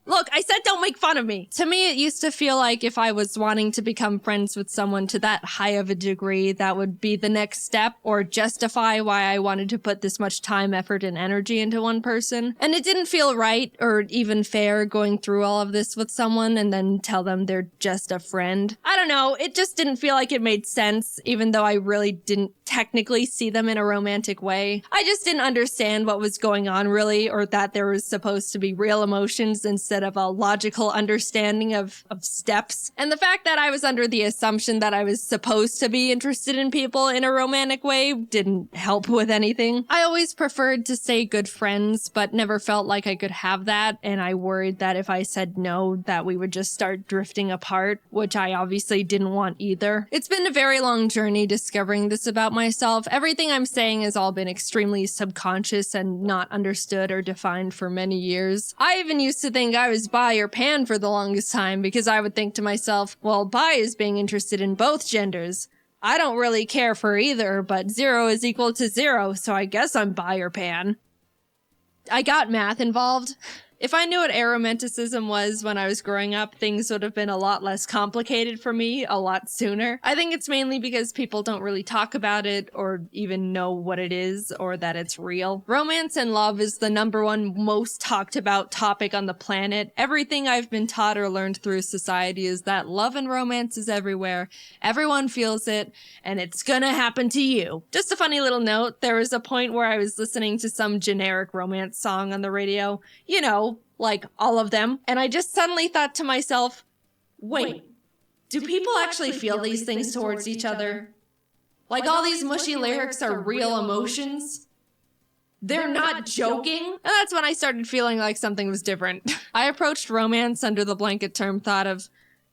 Look, I said don't make fun of me. To me, it used to feel like if I was wanting to become friends with someone to that high of a degree, that would be the next step or justify why I wanted to put this much time, effort, and energy into one person. And it didn't feel right or even fair going through all of this with someone and then tell them they're just a friend. I don't know, it just didn't feel like it made sense, even though I really didn't technically see them in a romantic way. I just didn't understand what was going on really, or that there was supposed to be real emotions instead of a logical understanding of steps. And the fact that I was under the assumption that I was supposed to be interested in people in a romantic way didn't help with anything. I always preferred to stay good friends, but never felt like I could have that, and I worried that if I said no, that we would just start drifting apart, which I obviously didn't want either. It's been a very long journey discovering this about myself. Everything I'm saying has all been extremely subconscious and not understood or defined for many years. I even used to think I was bi or pan for the longest time because I would think to myself, well, bi is being interested in both genders. I don't really care for either, but 0 is equal to 0, so I guess I'm bi or pan. I got math involved. If I knew what aromanticism was when I was growing up, things would have been a lot less complicated for me a lot sooner. I think it's mainly because people don't really talk about it or even know what it is or that it's real. Romance and love is the number one most talked about topic on the planet. Everything I've been taught or learned through society is that love and romance is everywhere. Everyone feels it, and it's gonna happen to you. Just a funny little note, there was a point where I was listening to some generic romance song on the radio. You know, like all of them. And I just suddenly thought to myself, wait, do people actually feel these things towards each other? Like all these mushy lyrics are real emotions? They're not joking? And that's when I started feeling like something was different. I approached romance under the blanket term thought of,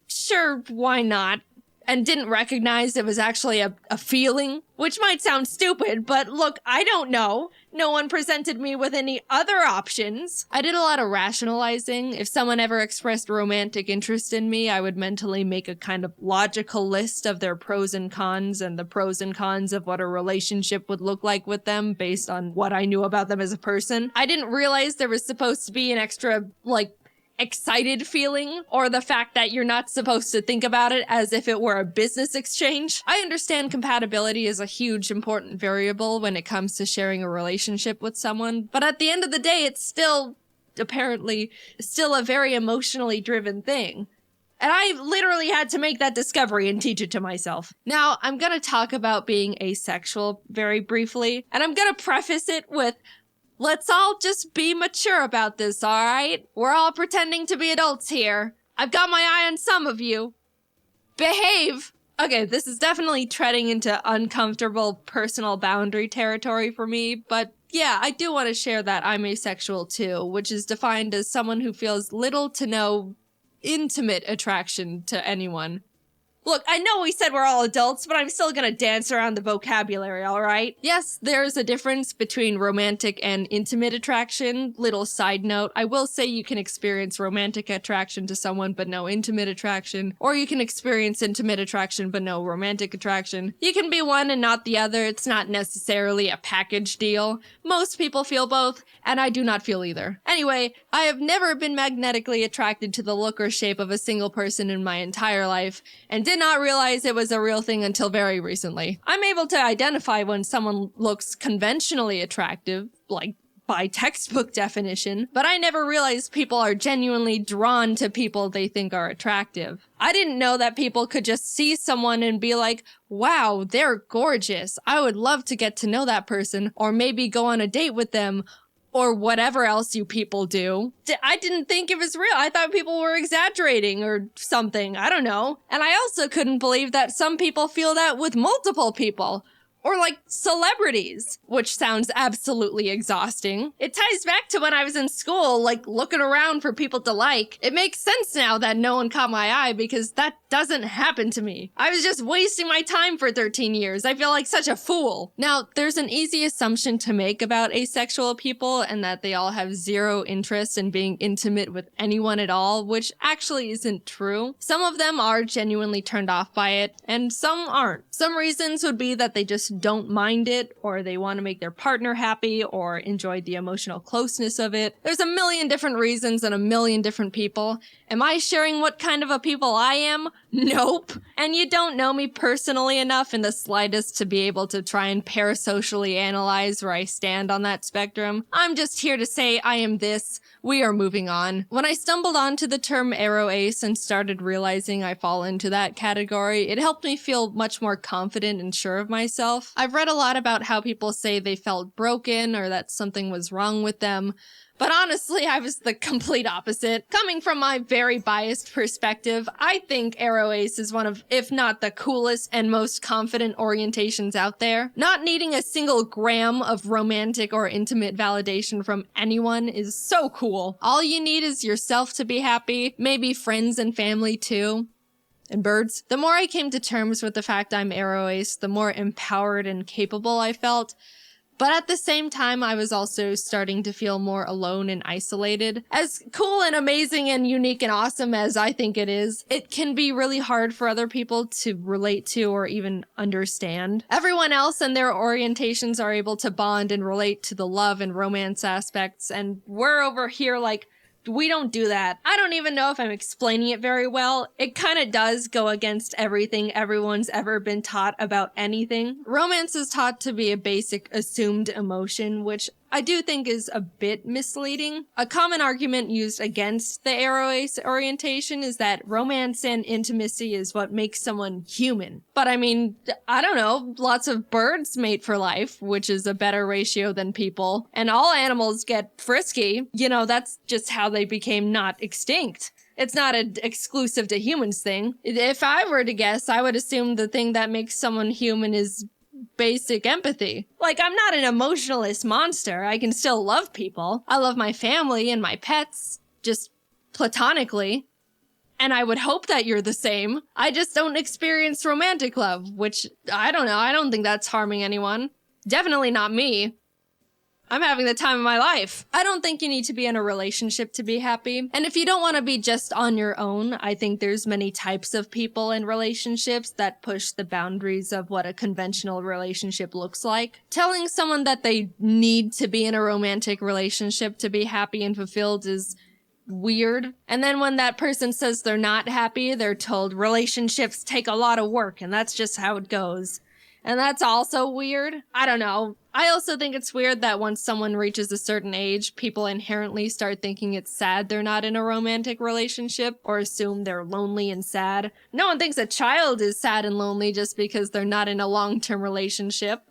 sure, why not? And didn't recognize it was actually a feeling, which might sound stupid, but look, I don't know. No one presented me with any other options. I did a lot of rationalizing. If someone ever expressed romantic interest in me, I would mentally make a kind of logical list of their pros and cons and the pros and cons of what a relationship would look like with them based on what I knew about them as a person. I didn't realize there was supposed to be an extra, excited feeling, or the fact that you're not supposed to think about it as if it were a business exchange. I understand compatibility is a huge important variable when it comes to sharing a relationship with someone, but at the end of the day, it's still, apparently, still a very emotionally driven thing. And I literally had to make that discovery and teach it to myself. Now, I'm gonna talk about being asexual very briefly, and I'm gonna preface it with, let's all just be mature about this, alright? We're all pretending to be adults here. I've got my eye on some of you. Behave! Okay, this is definitely treading into uncomfortable personal boundary territory for me, but yeah, I do want to share that I'm asexual too, which is defined as someone who feels little to no intimate attraction to anyone. Look, I know we said we're all adults, but I'm still gonna dance around the vocabulary, alright? Yes, there's a difference between romantic and intimate attraction. Little side note, I will say you can experience romantic attraction to someone but no intimate attraction, or you can experience intimate attraction but no romantic attraction. You can be one and not the other. It's not necessarily a package deal. Most people feel both, and I do not feel either. Anyway, I have never been magnetically attracted to the look or shape of a single person in my entire life, and did not realize it was a real thing until very recently. I'm able to identify when someone looks conventionally attractive, like by textbook definition, but I never realized people are genuinely drawn to people they think are attractive. I didn't know that people could just see someone and be like, wow, they're gorgeous. I would love to get to know that person, or maybe go on a date with them, or whatever else you people do. I didn't think it was real. I thought people were exaggerating or something. I don't know. And I also couldn't believe that some people feel that with multiple people. Or like celebrities, which sounds absolutely exhausting. It ties back to when I was in school, like looking around for people to like. It makes sense now that no one caught my eye because that doesn't happen to me. I was just wasting my time for 13 years. I feel like such a fool. Now, there's an easy assumption to make about asexual people and that they all have zero interest in being intimate with anyone at all, which actually isn't true. Some of them are genuinely turned off by it, and some aren't. Some reasons would be that they just don't mind it, or they want to make their partner happy, or enjoy the emotional closeness of it. There's a million different reasons and a million different people. Am I sharing what kind of a people I am? Nope. And you don't know me personally enough in the slightest to be able to try and parasocially analyze where I stand on that spectrum. I'm just here to say I am this. We are moving on. When I stumbled onto the term aro ace and started realizing I fall into that category, it helped me feel much more confident and sure of myself. I've read a lot about how people say they felt broken or that something was wrong with them. But honestly, I was the complete opposite. Coming from my very biased perspective, I think aro ace is one of, if not the coolest and most confident orientations out there. Not needing a single gram of romantic or intimate validation from anyone is so cool. All you need is yourself to be happy, maybe friends and family too. And birds. The more I came to terms with the fact I'm aro ace, the more empowered and capable I felt. But at the same time, I was also starting to feel more alone and isolated. As cool and amazing and unique and awesome as I think it is, it can be really hard for other people to relate to or even understand. Everyone else and their orientations are able to bond and relate to the love and romance aspects, and we're over here like, we don't do that. I don't even know if I'm explaining it very well. It kind of does go against everything everyone's ever been taught about anything. Romance is taught to be a basic assumed emotion, which I do think is a bit misleading. A common argument used against the aro ace orientation is that romance and intimacy is what makes someone human. But I mean, I don't know, lots of birds mate for life, which is a better ratio than people, and all animals get frisky. You know, that's just how they became not extinct. It's not an exclusive to humans thing. If I were to guess, I would assume the thing that makes someone human is basic empathy. Like, I'm not an emotionalist monster. I can still love people. I love my family and my pets, just platonically. And I would hope that you're the same. I just don't experience romantic love, which, I don't know, I don't think that's harming anyone. Definitely not me. I'm having the time of my life. I don't think you need to be in a relationship to be happy. And if you don't want to be just on your own, I think there's many types of people in relationships that push the boundaries of what a conventional relationship looks like. Telling someone that they need to be in a romantic relationship to be happy and fulfilled is weird. And then when that person says they're not happy, they're told relationships take a lot of work and that's just how it goes. And that's also weird. I don't know. I also think it's weird that once someone reaches a certain age, people inherently start thinking it's sad they're not in a romantic relationship or assume they're lonely and sad. No one thinks a child is sad and lonely just because they're not in a long-term relationship.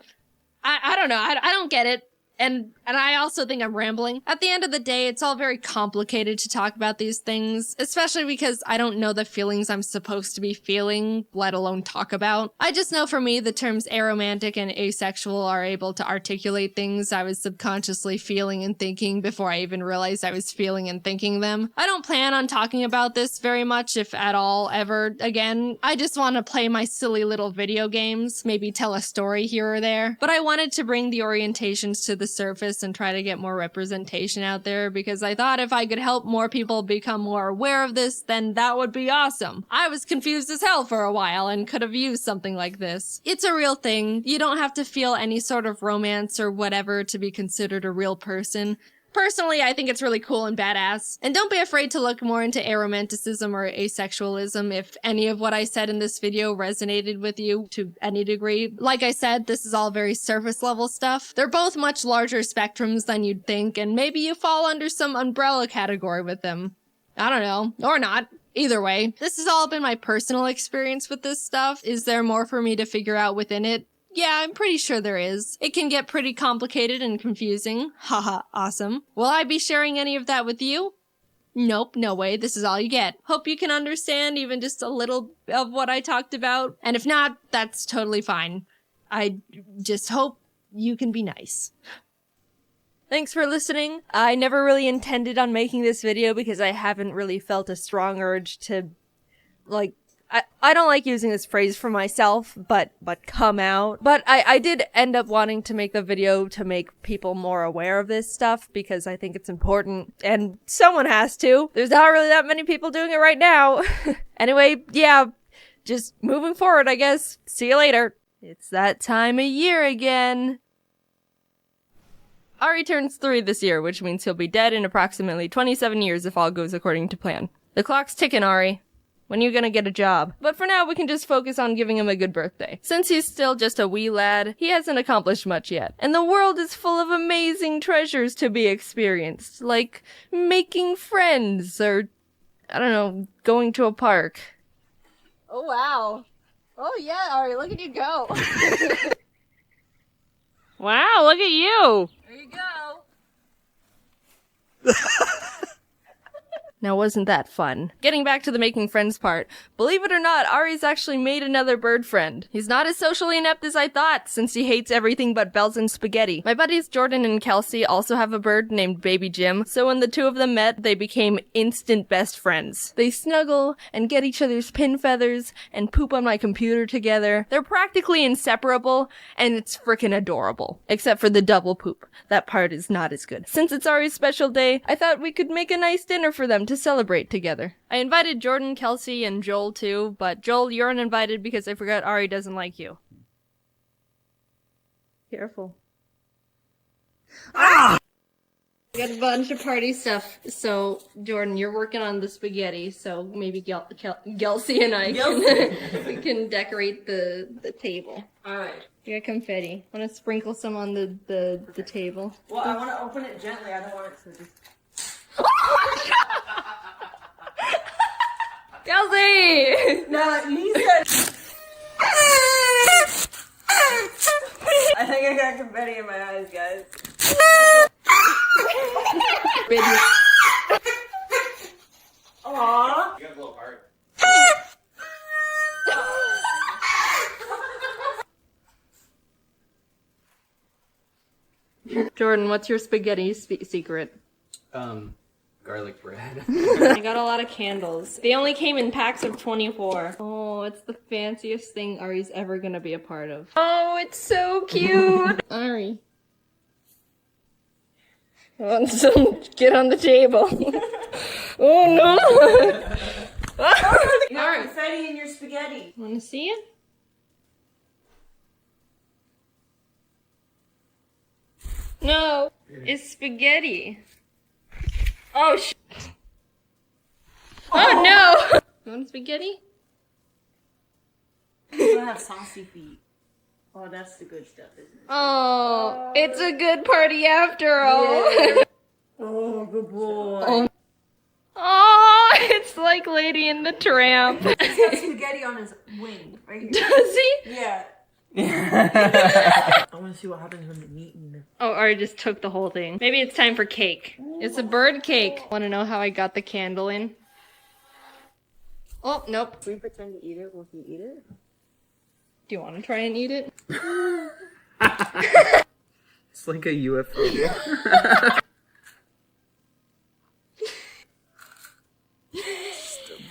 I don't know. I don't get it. And I also think I'm rambling. At the end of the day, it's all very complicated to talk about these things, especially because I don't know the feelings I'm supposed to be feeling, let alone talk about. I just know for me, the terms aromantic and asexual are able to articulate things I was subconsciously feeling and thinking before I even realized I was feeling and thinking them. I don't plan on talking about this very much, if at all, ever again. I just want to play my silly little video games, maybe tell a story here or there. But I wanted to bring the orientations to the surface and try to get more representation out there because I thought if I could help more people become more aware of this, then that would be awesome. I was confused as hell for a while and could have used something like this. It's a real thing. You don't have to feel any sort of romance or whatever to be considered a real person. Personally, I think it's really cool and badass. And don't be afraid to look more into aromanticism or asexualism if any of what I said in this video resonated with you to any degree. Like I said, this is all very surface level stuff. They're both much larger spectrums than you'd think, and maybe you fall under some umbrella category with them. I don't know. Or not. Either way, this has all been my personal experience with this stuff. Is there more for me to figure out within it? Yeah, I'm pretty sure there is. It can get pretty complicated and confusing. Haha, awesome. Will I be sharing any of that with you? Nope, no way. This is all you get. Hope you can understand even just a little of what I talked about. And if not, that's totally fine. I just hope you can be nice. Thanks for listening. I never really intended on making this video because I haven't really felt a strong urge to, like, I don't like using this phrase for myself, but come out. But I did end up wanting to make the video to make people more aware of this stuff because I think it's important and someone has to. There's not really that many people doing it right now. Anyway, yeah, just moving forward, I guess. See you later. It's that time of year again. Ari turns 3 this year, which means he'll be dead in approximately 27 years if all goes according to plan. The clock's ticking, Ari. When are you gonna get a job? But for now, we can just focus on giving him a good birthday. Since he's still just a wee lad, he hasn't accomplished much yet. And the world is full of amazing treasures to be experienced, like making friends, or, I don't know, going to a park. Oh, wow. Oh, yeah, Ari, look at you go. Wow, look at you! There you go. Now, wasn't that fun? Getting back to the making friends part, believe it or not, Ari's actually made another bird friend. He's not as socially inept as I thought, since he hates everything but bells and spaghetti. My buddies Jordan and Kelsey also have a bird named Baby Jim, so when the two of them met, they became instant best friends. They snuggle and get each other's pin feathers and poop on my computer together. They're practically inseparable, and it's frickin' adorable. Except for the double poop. That part is not as good. Since it's Ari's special day, I thought we could make a nice dinner for them to celebrate together. I invited Jordan, Kelsey, and Joel too, but Joel, you're uninvited because I forgot Ari doesn't like you. Careful. Ah! We got a bunch of party stuff, so Jordan, you're working on the spaghetti, so maybe Kelsey and I can, we can decorate the table. Alright. You got confetti. Want to sprinkle some on the table? Well, I want to open it gently. I don't want it to just... Kelsey! No, he said... I think I got confetti in my eyes, guys. Aww. You got a little heart. Jordan, what's your spaghetti secret? Garlic bread. I got a lot of candles. They only came in packs of 24. Oh, it's the fanciest thing Ari's ever gonna be a part of. Oh, it's so cute! Ari. Get on the table. Oh no! You got confetti in your spaghetti. Wanna see it? No, it's spaghetti. Oh, oh no! You want spaghetti? You don't have saucy feet. Oh, that's the good stuff, isn't it? Oh, it's a good party after all. Yeah. Oh, good boy. Oh, it's like Lady and the Tramp. He's got spaghetti on his wing. Right here. Does he? Yeah. I want to see what happens when the meat in there. Oh, Ari just took the whole thing. Maybe it's time for cake. It's a bird cake. Want to know how I got the candle in? Oh, nope. Can we pretend to eat it? Will he eat it? Do you want to try and eat it? It's like a UFO.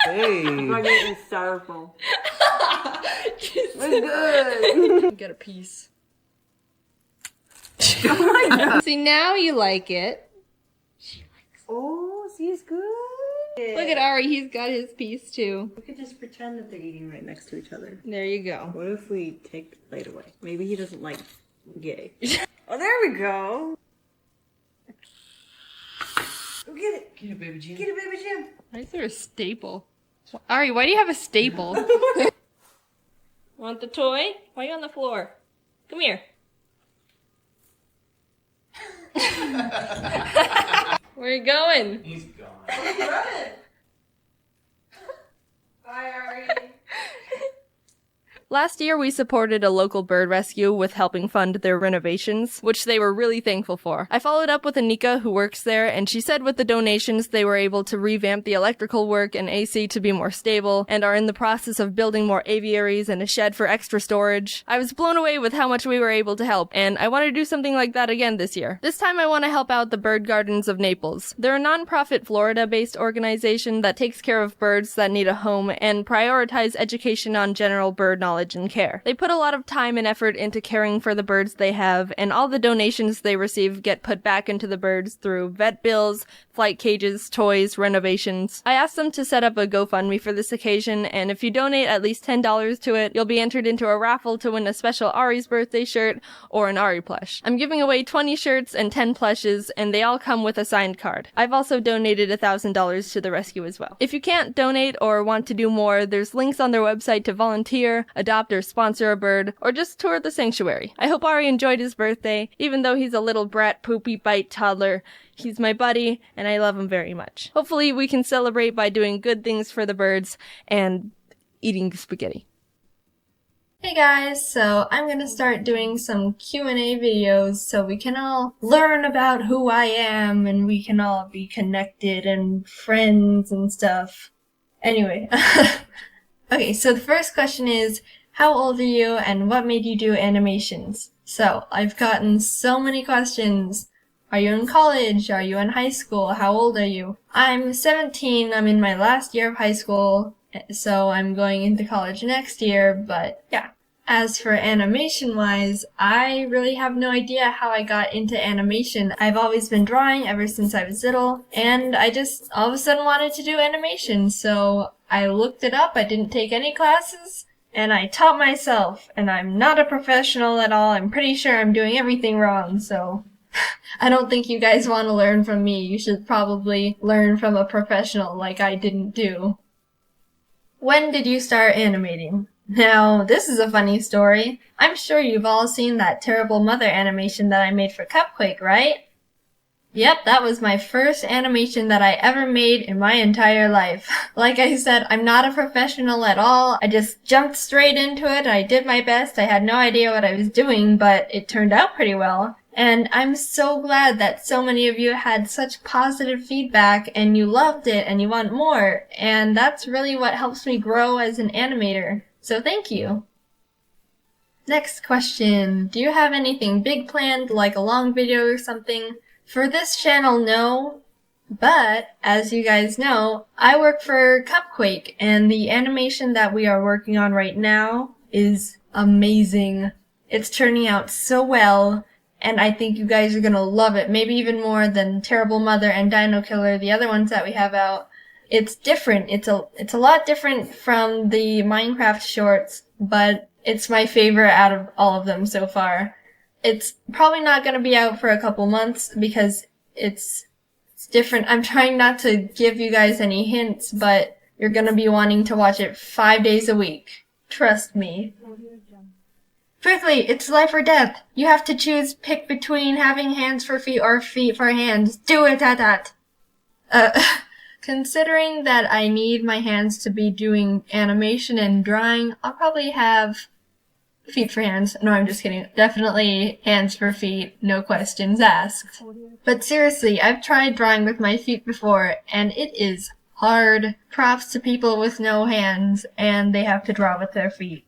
Hey. I'm not getting styrofoam. It's good. Get a piece. Oh my god. See, now you like it. Oh, see, it's good. Look at Ari, he's got his piece too. We could just pretend that they're eating right next to each other. There you go. What if we take the plate away? Maybe he doesn't like gay. Oh, there we go. Go get it. Get it, baby Jim. Get it, baby Jim. Why is there a staple? Ari, why do you have a staple? Want the toy? Why are you on the floor? Come here. Where are you going? He's gone. Bye, Ari. Last year, we supported a local bird rescue with helping fund their renovations, which they were really thankful for. I followed up with Anika, who works there, and she said with the donations, they were able to revamp the electrical work and AC to be more stable, and are in the process of building more aviaries and a shed for extra storage. I was blown away with how much we were able to help, and I want to do something like that again this year. This time, I want to help out the Bird Gardens of Naples. They're a non-profit Florida-based organization that takes care of birds that need a home and prioritize education on general bird knowledge and care. They put a lot of time and effort into caring for the birds they have, and all the donations they receive get put back into the birds through vet bills, flight cages, toys, renovations. I asked them to set up a GoFundMe for this occasion, and if you donate at least $10 to it, you'll be entered into a raffle to win a special Ari's birthday shirt or an Ari plush. I'm giving away 20 shirts and 10 plushes, and they all come with a signed card. I've also donated $1,000 to the rescue as well. If you can't donate or want to do more, there's links on their website to volunteer, adopt or sponsor a bird, or just tour the sanctuary. I hope Ari enjoyed his birthday, even though he's a little brat poopy bite toddler. He's my buddy, and I love him very much. Hopefully we can celebrate by doing good things for the birds and eating spaghetti. Hey guys, so I'm gonna start doing some Q&A videos so we can all learn about who I am and we can all be connected and friends and stuff. Anyway, okay, so the first question is, how old are you and what made you do animations? So, I've gotten so many questions. Are you in college? Are you in high school? How old are you? I'm 17, I'm in my last year of high school, so I'm going into college next year, but yeah. As for animation-wise, I really have no idea how I got into animation. I've always been drawing ever since I was little, and I just all of a sudden wanted to do animation, so I looked it up, I didn't take any classes, and I taught myself, and I'm not a professional at all. I'm pretty sure I'm doing everything wrong, so I don't think you guys want to learn from me. You should probably learn from a professional like I didn't do. When did you start animating? Now, this is a funny story. I'm sure you've all seen that terrible mother animation that I made for Cupquake, right? Yep, that was my first animation that I ever made in my entire life. Like I said, I'm not a professional at all. I just jumped straight into it. I did my best. I had no idea what I was doing, but it turned out pretty well. And I'm so glad that so many of you had such positive feedback and you loved it and you want more. And that's really what helps me grow as an animator. So thank you. Next question. Do you have anything big planned, like a long video or something? For this channel, no. But, as you guys know, I work for Cupquake, and the animation that we are working on right now is amazing. It's turning out so well, and I think you guys are gonna love it, maybe even more than Terrible Mother and Dino Killer, the other ones that we have out. It's different. It's a lot different from the Minecraft shorts, but it's my favorite out of all of them so far. It's probably not going to be out for a couple months because it's different. I'm trying not to give you guys any hints, but you're going to be wanting to watch it 5 days a week. Trust me. Quickly, it's life or death. You have to pick between having hands for feet or feet for hands. Do it at that. Considering that I need my hands to be doing animation and drawing, I'll probably have feet for hands. No, I'm just kidding. Definitely hands for feet, no questions asked. But seriously, I've tried drawing with my feet before, and it is hard. Props to people with no hands, and they have to draw with their feet.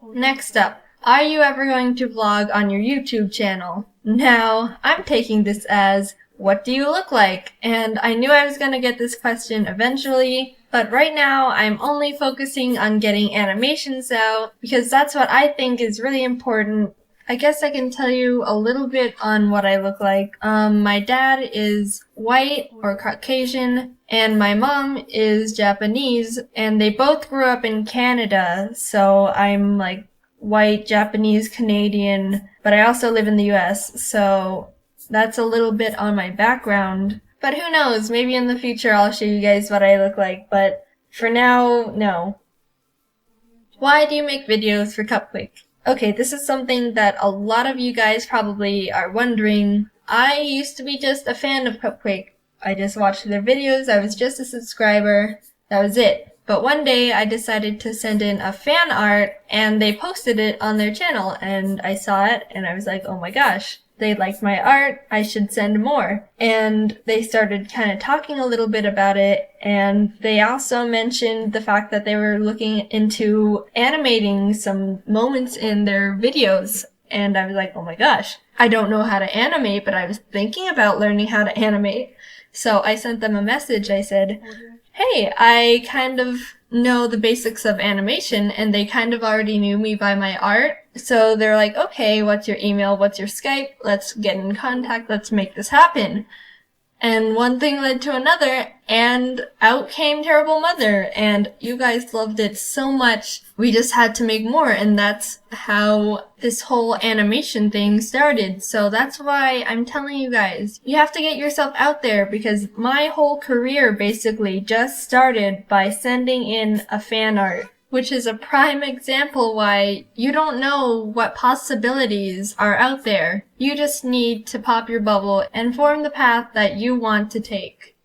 Next up, are you ever going to vlog on your YouTube channel? Now, I'm taking this as, what do you look like? And I knew I was going to get this question eventually, but right now I'm only focusing on getting animations out because that's what I think is really important. I guess I can tell you a little bit on what I look like. My dad is white or Caucasian, and my mom is Japanese, and they both grew up in Canada, so I'm like white, Japanese, Canadian, but I also live in the US, so that's a little bit on my background. But who knows, maybe in the future I'll show you guys what I look like, but for now, no. Why do you make videos for Cupquake? Okay, this is something that a lot of you guys probably are wondering. I used to be just a fan of Cupquake. I just watched their videos, I was just a subscriber, that was it. But one day I decided to send in a fan art and they posted it on their channel and I saw it and I was like, oh my gosh, they liked my art, I should send more. And they started kind of talking a little bit about it and they also mentioned the fact that they were looking into animating some moments in their videos. And I was like, oh my gosh, I don't know how to animate, but I was thinking about learning how to animate. So I sent them a message. I said, hey, I kind of know the basics of animation, and they kind of already knew me by my art. So they're like, okay, what's your email? What's your Skype? Let's get in contact. Let's make this happen. And one thing led to another, and out came Terrible Mother, and you guys loved it so much, we just had to make more, and that's how this whole animation thing started. So that's why I'm telling you guys, you have to get yourself out there, because my whole career basically just started by sending in a fan art, which is a prime example why you don't know what possibilities are out there. You just need to pop your bubble and form the path that you want to take.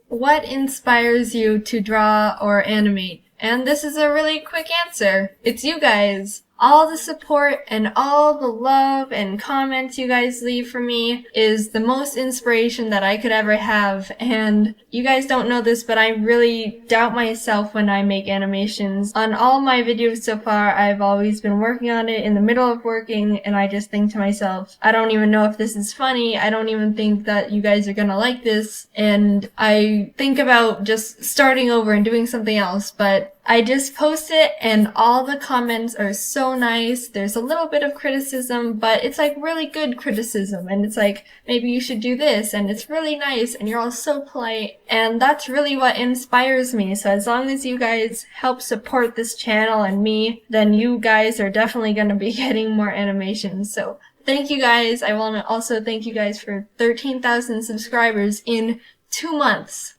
What inspires you to draw or animate? And this is a really quick answer. It's you guys. All the support and all the love and comments you guys leave for me is the most inspiration that I could ever have. And you guys don't know this, but I really doubt myself when I make animations. On all my videos so far, I've always been working on it in the middle of working, and I just think to myself, I don't even know if this is funny. I don't even think that you guys are gonna like this. And I think about just starting over and doing something else, but I just post it and all the comments are so nice. There's a little bit of criticism, but it's like really good criticism. And it's like, maybe you should do this. And it's really nice. And you're all so polite. And that's really what inspires me. So as long as you guys help support this channel and me, then you guys are definitely going to be getting more animations. So thank you guys. I want to also thank you guys for 13,000 subscribers in 2 months.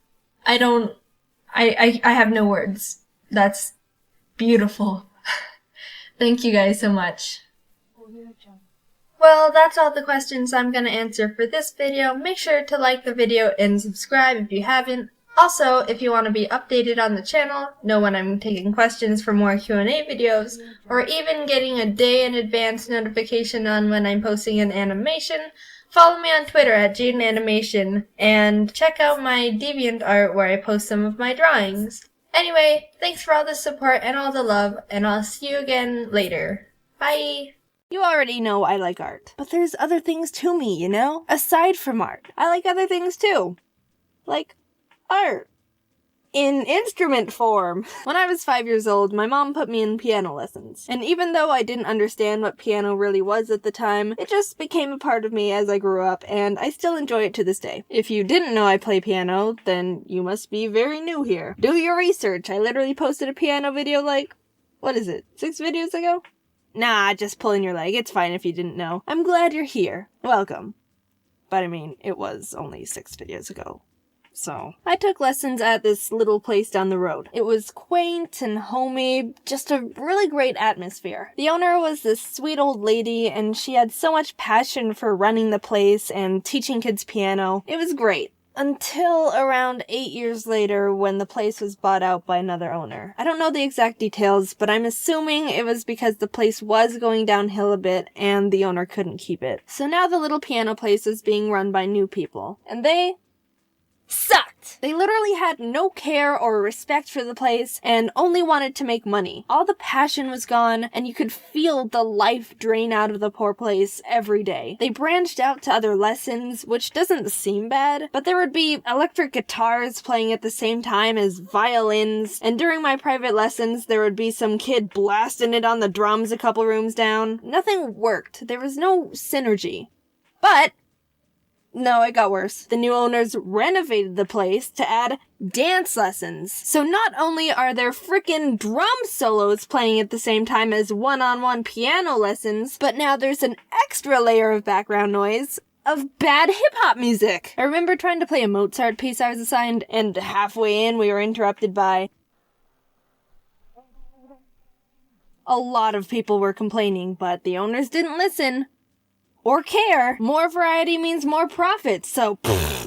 I have no words. That's beautiful. Thank you guys so much. Well, that's all the questions I'm going to answer for this video. Make sure to like the video and subscribe if you haven't. Also, if you want to be updated on the channel, know when I'm taking questions for more Q&A videos, or even getting a day in advance notification on when I'm posting an animation, follow me on Twitter at JaidenAnimations, and check out my DeviantArt where I post some of my drawings. Anyway, thanks for all the support and all the love, and I'll see you again later. Bye! You already know I like art, but there's other things to me, you know? Aside from art, I like other things too. Like art. In instrument form. When I was 5 years old, my mom put me in piano lessons. And even though I didn't understand what piano really was at the time, it just became a part of me as I grew up, and I still enjoy it to this day. If you didn't know I play piano, then you must be very new here. Do your research. I literally posted a piano video like, what is it, 6 videos ago? Nah, just pulling your leg. It's fine if you didn't know. I'm glad you're here. Welcome. But I mean, it was only 6 videos ago. So, I took lessons at this little place down the road. It was quaint and homey, just a really great atmosphere. The owner was this sweet old lady, and she had so much passion for running the place and teaching kids piano. It was great. Until around 8 years later when the place was bought out by another owner. I don't know the exact details, but I'm assuming it was because the place was going downhill a bit and the owner couldn't keep it. So now the little piano place is being run by new people. And they sucked. They literally had no care or respect for the place and only wanted to make money. All the passion was gone, and you could feel the life drain out of the poor place every day. They branched out to other lessons, which doesn't seem bad, but there would be electric guitars playing at the same time as violins, and during my private lessons there would be some kid blasting it on the drums a couple rooms down. Nothing worked. There was no synergy. But no, it got worse. The new owners renovated the place to add dance lessons. So not only are there frickin' drum solos playing at the same time as one-on-one piano lessons, but now there's an extra layer of background noise, of bad hip-hop music. I remember trying to play a Mozart piece I was assigned, and halfway in we were interrupted by... A lot of people were complaining, but the owners didn't listen. Or care. More variety means more profit, so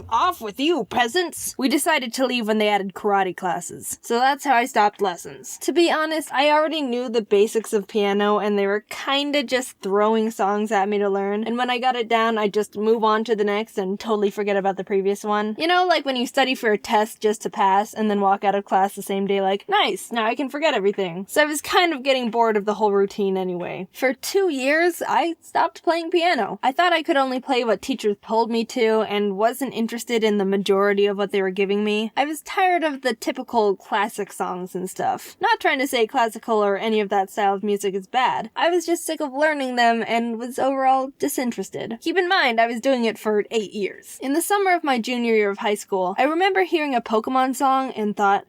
off with you, peasants. We decided to leave when they added karate classes, so that's how I stopped lessons. To be honest, I already knew the basics of piano, and they were kinda just throwing songs at me to learn, and when I got it down, I just move on to the next and totally forget about the previous one. You know, like when you study for a test just to pass, and then walk out of class the same day like, nice, now I can forget everything. So I was kind of getting bored of the whole routine anyway. For 2 years, I stopped playing piano. I thought I could only play what teachers told me to, and wasn't interested in the majority of what they were giving me. I was tired of the typical classic songs and stuff. Not trying to say classical or any of that style of music is bad. I was just sick of learning them and was overall disinterested. Keep in mind, I was doing it for 8 years. In the summer of my junior year of high school, I remember hearing a Pokémon song and thought,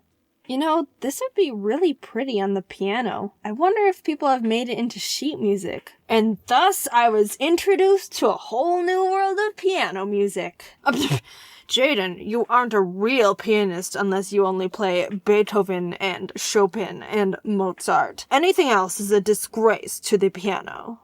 you know, this would be really pretty on the piano. I wonder if people have made it into sheet music. And thus, I was introduced to a whole new world of piano music. Jaiden, you aren't a real pianist unless you only play Beethoven and Chopin and Mozart. Anything else is a disgrace to the piano.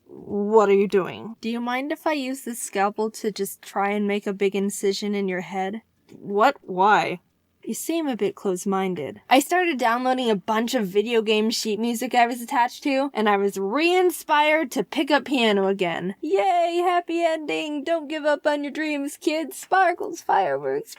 What are you doing? Do you mind if I use this scalpel to just try and make a big incision in your head? What? Why? You seem a bit close-minded. I started downloading a bunch of video game sheet music I was attached to, and I was re-inspired to pick up piano again. Yay, happy ending! Don't give up on your dreams, kids! Sparkles, fireworks!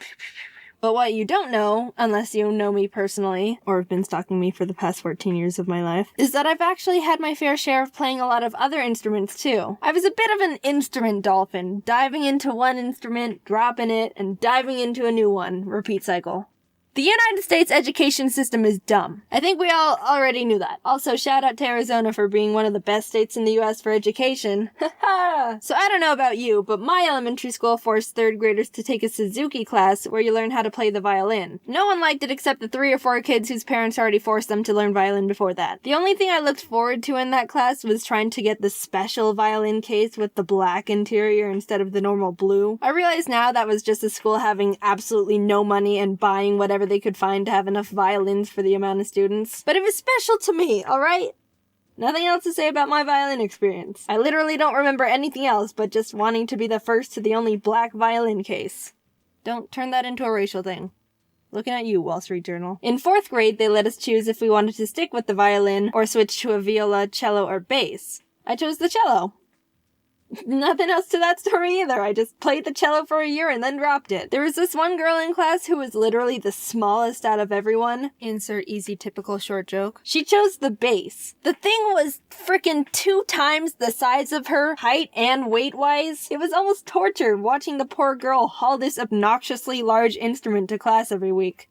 But what you don't know, unless you know me personally, or have been stalking me for the past 14 years of my life, is that I've actually had my fair share of playing a lot of other instruments too. I was a bit of an instrument dolphin, diving into one instrument, dropping it, and diving into a new one. Repeat cycle. The United States education system is dumb. I think we all already knew that. Also, shout out to Arizona for being one of the best states in the US for education. Haha! So I don't know about you, but my elementary school forced 3rd graders to take a Suzuki class where you learn how to play the violin. No one liked it except the 3 or 4 kids whose parents already forced them to learn violin before that. The only thing I looked forward to in that class was trying to get the special violin case with the black interior instead of the normal blue. I realize now that was just the school having absolutely no money and buying whatever they could find to have enough violins for the amount of students. But it was special to me, alright? Nothing else to say about my violin experience. I literally don't remember anything else but just wanting to be the first to the only black violin case. Don't turn that into a racial thing. Looking at you, Wall Street Journal. In 4th grade, they let us choose if we wanted to stick with the violin or switch to a viola, cello, or bass. I chose the cello. Nothing else to that story either. I just played the cello for a year and then dropped it. There was this one girl in class who was literally the smallest out of everyone. Insert easy typical short joke. She chose the bass. The thing was frickin' 2 times the size of her, height and weight-wise. It was almost torture watching the poor girl haul this obnoxiously large instrument to class every week.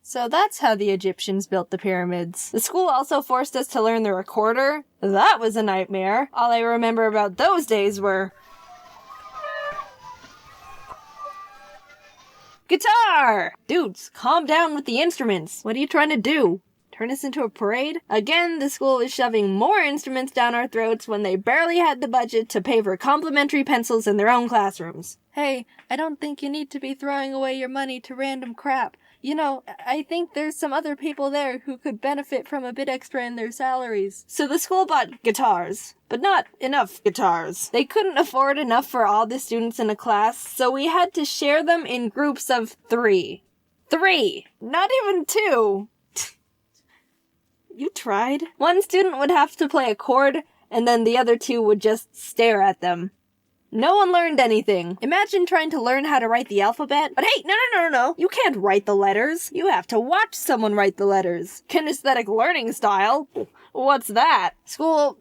So that's how the Egyptians built the pyramids. The school also forced us to learn the recorder. That was a nightmare. All I remember about those days were... guitar! Dudes, calm down with the instruments. What are you trying to do? Turn us into a parade? Again, the school was shoving more instruments down our throats when they barely had the budget to pay for complimentary pencils in their own classrooms. Hey, I don't think you need to be throwing away your money to random crap. You know, I think there's some other people there who could benefit from a bit extra in their salaries. So the school bought guitars, but not enough guitars. They couldn't afford enough for all the students in a class, so we had to share them in groups of 3. 3! Not even 2! You tried. One student would have to play a chord, and then the other 2 would just stare at them. No one learned anything. Imagine trying to learn how to write the alphabet. But hey, no. You can't write the letters. You have to watch someone write the letters. Kinesthetic learning style. What's that? School...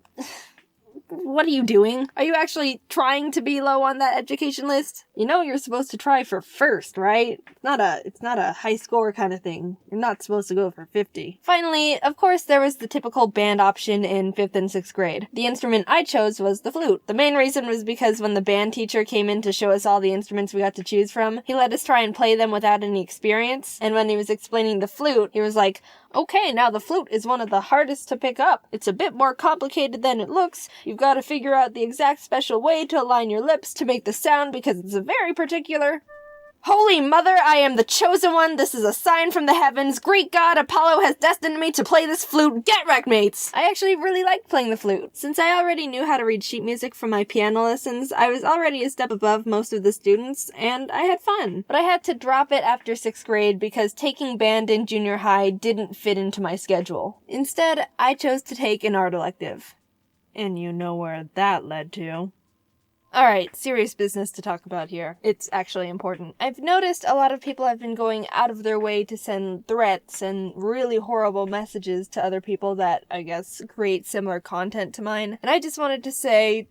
What are you doing? Are you actually trying to be low on that education list? You know you're supposed to try for first, right? It's not a high score kind of thing. You're not supposed to go for 50. Finally, of course, there was the typical band option in 5th and 6th grade. The instrument I chose was the flute. The main reason was because when the band teacher came in to show us all the instruments we got to choose from, he let us try and play them without any experience. And when he was explaining the flute, he was like, okay, now the flute is one of the hardest to pick up. It's a bit more complicated than it looks. You've got to figure out the exact special way to align your lips to make the sound because it's very particular. Holy Mother, I am the chosen one. This is a sign from the heavens. Greek god Apollo has destined me to play this flute. Get wrecked, mates! I actually really liked playing the flute. Since I already knew how to read sheet music from my piano lessons, I was already a step above most of the students, and I had fun. But I had to drop it after 6th grade because taking band in junior high didn't fit into my schedule. Instead, I chose to take an art elective. And you know where that led to. Alright, serious business to talk about here. It's actually important. I've noticed a lot of people have been going out of their way to send threats and really horrible messages to other people that, I guess, create similar content to mine. And I just wanted to say,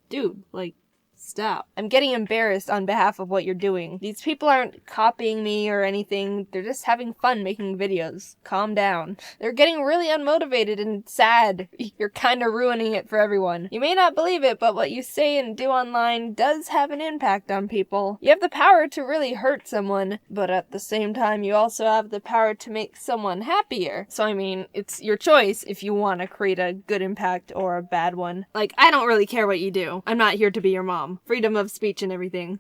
dude, like, stop. I'm getting embarrassed on behalf of what you're doing. These people aren't copying me or anything. They're just having fun making videos. Calm down. They're getting really unmotivated and sad. You're kind of ruining it for everyone. You may not believe it, but what you say and do online does have an impact on people. You have the power to really hurt someone, but at the same time, you also have the power to make someone happier. So I mean, it's your choice if you want to create a good impact or a bad one. Like, I don't really care what you do. I'm not here to be your mom. Freedom of speech and everything.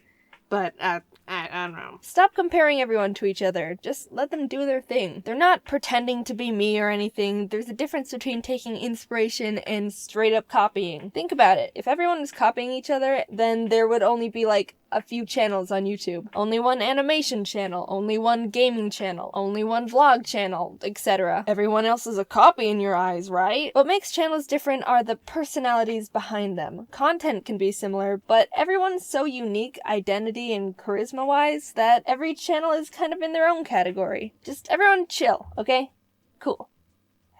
But, I don't know. Stop comparing everyone to each other. Just let them do their thing. They're not pretending to be me or anything. There's a difference between taking inspiration and straight up copying. Think about it. If everyone was copying each other, then there would only be like a few channels on YouTube. Only one animation channel, only one gaming channel, only one vlog channel, etc. Everyone else is a copy in your eyes, right? What makes channels different are the personalities behind them. Content can be similar, but everyone's so unique identity and charisma-wise that every channel is kind of in their own category. Just everyone chill, okay? Cool.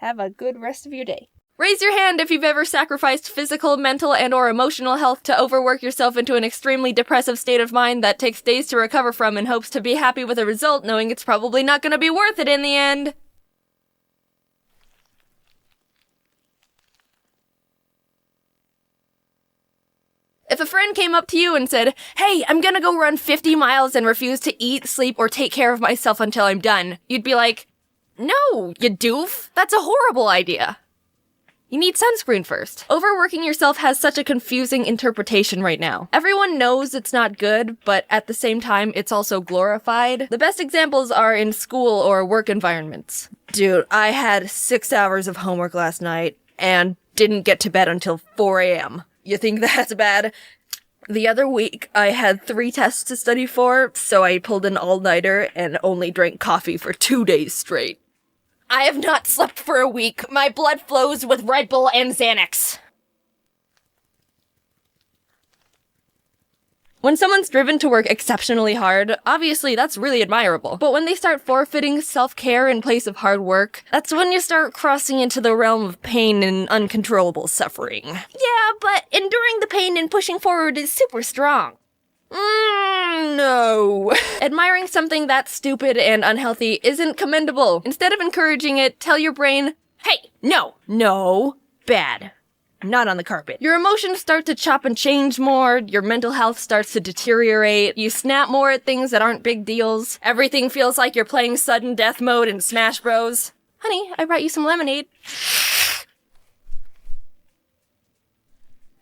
Have a good rest of your day. Raise your hand if you've ever sacrificed physical, mental, and or emotional health to overwork yourself into an extremely depressive state of mind that takes days to recover from in hopes to be happy with a result, knowing it's probably not gonna be worth it in the end. If a friend came up to you and said, "Hey, I'm gonna go run 50 miles and refuse to eat, sleep, or take care of myself until I'm done," you'd be like, "No, you doof. That's a horrible idea. You need sunscreen first." Overworking yourself has such a confusing interpretation right now. Everyone knows it's not good, but at the same time, it's also glorified. The best examples are in school or work environments. Dude, I had 6 hours of homework last night and didn't get to bed until 4 a.m. You think that's bad? The other week, I had 3 tests to study for, so I pulled an all-nighter and only drank coffee for 2 days straight. I have not slept for a week. My blood flows with Red Bull and Xanax. When someone's driven to work exceptionally hard, obviously that's really admirable. But when they start forfeiting self-care in place of hard work, that's when you start crossing into the realm of pain and uncontrollable suffering. Yeah, but enduring the pain and pushing forward is super strong. No. Admiring something that's stupid and unhealthy isn't commendable. Instead of encouraging it, tell your brain, "Hey, no, bad. Not on the carpet." Your emotions start to chop and change more, your mental health starts to deteriorate, you snap more at things that aren't big deals, everything feels like you're playing sudden death mode in Smash Bros. Honey, I brought you some lemonade.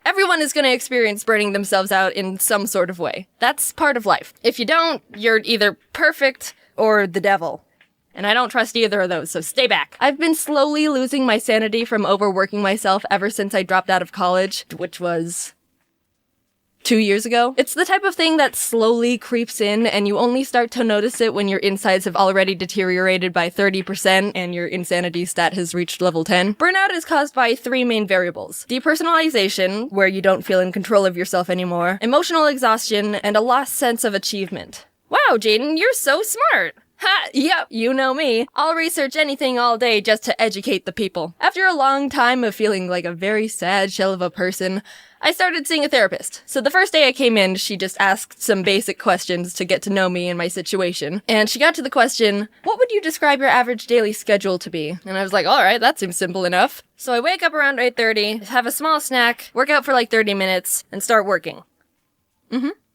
Everyone is going to experience burning themselves out in some sort of way. That's part of life. If you don't, you're either perfect or the devil. And I don't trust either of those, so stay back. I've been slowly losing my sanity from overworking myself ever since I dropped out of college, which was 2 years ago. It's the type of thing that slowly creeps in, and you only start to notice it when your insides have already deteriorated by 30% and your insanity stat has reached level 10. Burnout is caused by 3 main variables: depersonalization, where you don't feel in control of yourself anymore, emotional exhaustion, and a lost sense of achievement. Wow, Jaiden, you're so smart! Ha! Yep, you know me. I'll research anything all day just to educate the people. After a long time of feeling like a very sad shell of a person, I started seeing a therapist. So the first day I came in, she just asked some basic questions to get to know me and my situation. And she got to the question, "What would you describe your average daily schedule to be?" And I was like, alright, that seems simple enough. So I wake up around 8:30, have a small snack, work out for like 30 minutes, and start working.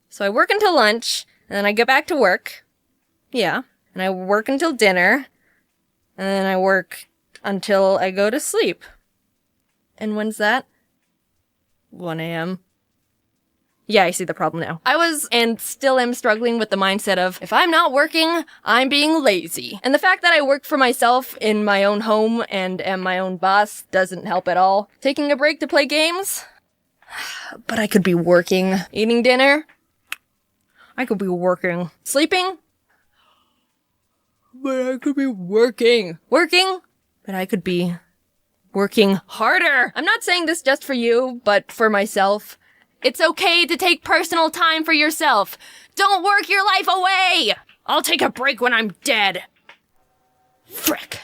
So I work until lunch, and then I go back to work. Yeah. And I work until dinner, and then I work until I go to sleep. And when's that? 1 a.m. Yeah, I see the problem now. I was and still am struggling with the mindset of, if I'm not working, I'm being lazy. And the fact that I work for myself in my own home and am my own boss doesn't help at all. Taking a break to play games? But I could be working. Eating dinner? I could be working. Sleeping? But I could be working. Working? But I could be working harder. I'm not saying this just for you, but for myself. It's okay to take personal time for yourself. Don't work your life away! I'll take a break when I'm dead. Frick.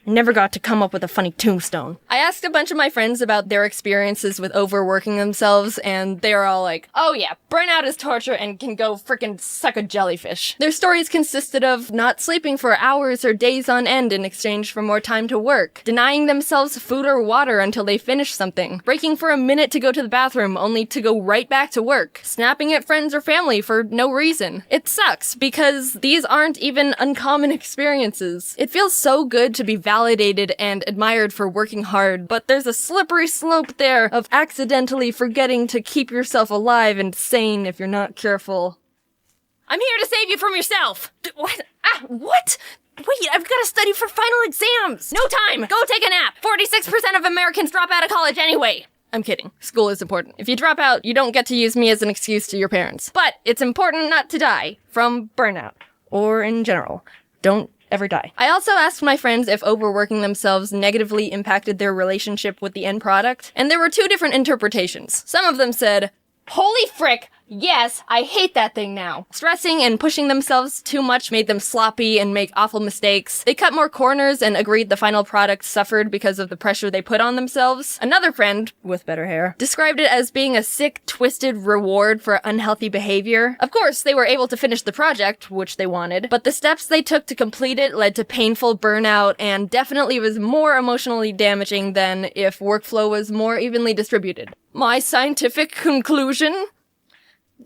Never got to come up with a funny tombstone. I asked a bunch of my friends about their experiences with overworking themselves, and they were all like, oh yeah, burnout is torture and can go frickin' suck a jellyfish. Their stories consisted of not sleeping for hours or days on end in exchange for more time to work, denying themselves food or water until they finish something, breaking for a minute to go to the bathroom only to go right back to work, snapping at friends or family for no reason. It sucks, because these aren't even uncommon experiences. It feels so good to be validated and admired for working hard, but there's a slippery slope there of accidentally forgetting to keep yourself alive and sane if you're not careful. I'm here to save you from yourself! What? What? Wait, I've got to study for final exams! No time! Go take a nap! 46% of Americans drop out of college anyway! I'm kidding. School is important. If you drop out, you don't get to use me as an excuse to your parents. But it's important not to die from burnout. Or in general. Don't ever die. I also asked my friends if overworking themselves negatively impacted their relationship with the end product, and there were two different interpretations. Some of them said, holy frick, yes, I hate that thing now. Stressing and pushing themselves too much made them sloppy and make awful mistakes. They cut more corners and agreed the final product suffered because of the pressure they put on themselves. Another friend, with better hair, described it as being a sick, twisted reward for unhealthy behavior. Of course, they were able to finish the project, which they wanted, but the steps they took to complete it led to painful burnout and definitely was more emotionally damaging than if workflow was more evenly distributed. My scientific conclusion?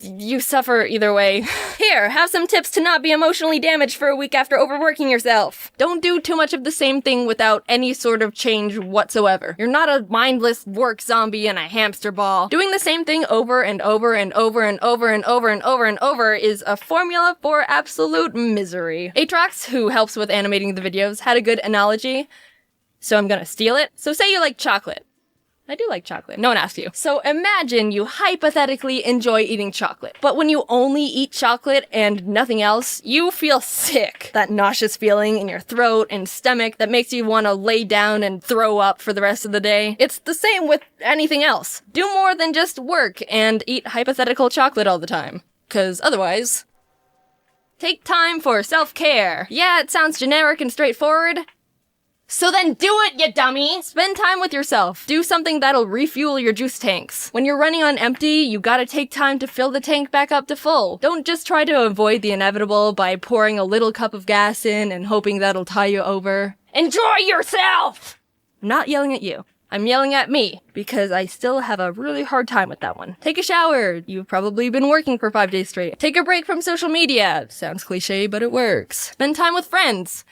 You suffer either way. Here, have some tips to not be emotionally damaged for a week after overworking yourself. Don't do too much of the same thing without any sort of change whatsoever. You're not a mindless work zombie in a hamster ball. Doing the same thing over and over and over and over and over and over and over is a formula for absolute misery. Atrox, who helps with animating the videos, had a good analogy, so I'm gonna steal it. So say you like chocolate. I do like chocolate. No one asked you. So imagine you hypothetically enjoy eating chocolate, but when you only eat chocolate and nothing else, you feel sick. That nauseous feeling in your throat and stomach that makes you want to lay down and throw up for the rest of the day. It's the same with anything else. Do more than just work and eat hypothetical chocolate all the time. 'Cause otherwise... Take time for self-care. Yeah, it sounds generic and straightforward. So then do it, you dummy! Spend time with yourself. Do something that'll refuel your juice tanks. When you're running on empty, you gotta take time to fill the tank back up to full. Don't just try to avoid the inevitable by pouring a little cup of gas in and hoping that'll tie you over. Enjoy yourself! I'm not yelling at you. I'm yelling at me, because I still have a really hard time with that one. Take a shower. You've probably been working for 5 days straight. Take a break from social media. Sounds cliche, but it works. Spend time with friends.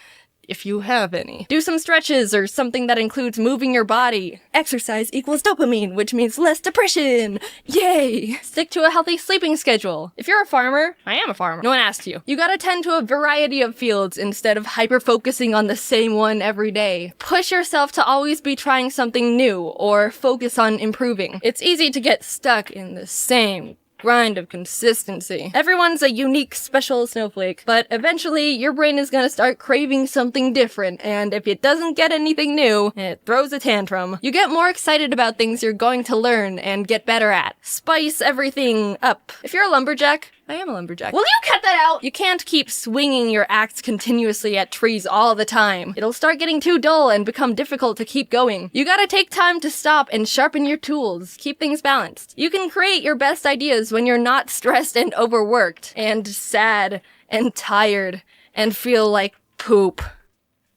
If you have any. Do some stretches or something that includes moving your body. Exercise equals dopamine, which means less depression. Yay! Stick to a healthy sleeping schedule. If you're a farmer, I am a farmer. No one asked you. You gotta tend to a variety of fields instead of hyper-focusing on the same one every day. Push yourself to always be trying something new or focus on improving. It's easy to get stuck in the same grind of consistency. Everyone's a unique, special snowflake, but eventually your brain is gonna start craving something different, and if it doesn't get anything new, it throws a tantrum. You get more excited about things you're going to learn and get better at. Spice everything up. If you're a lumberjack, I am a lumberjack. Will you cut that out? You can't keep swinging your axe continuously at trees all the time. It'll start getting too dull and become difficult to keep going. You gotta take time to stop and sharpen your tools. Keep things balanced. You can create your best ideas when you're not stressed and overworked, and sad, and tired, and feel like poop.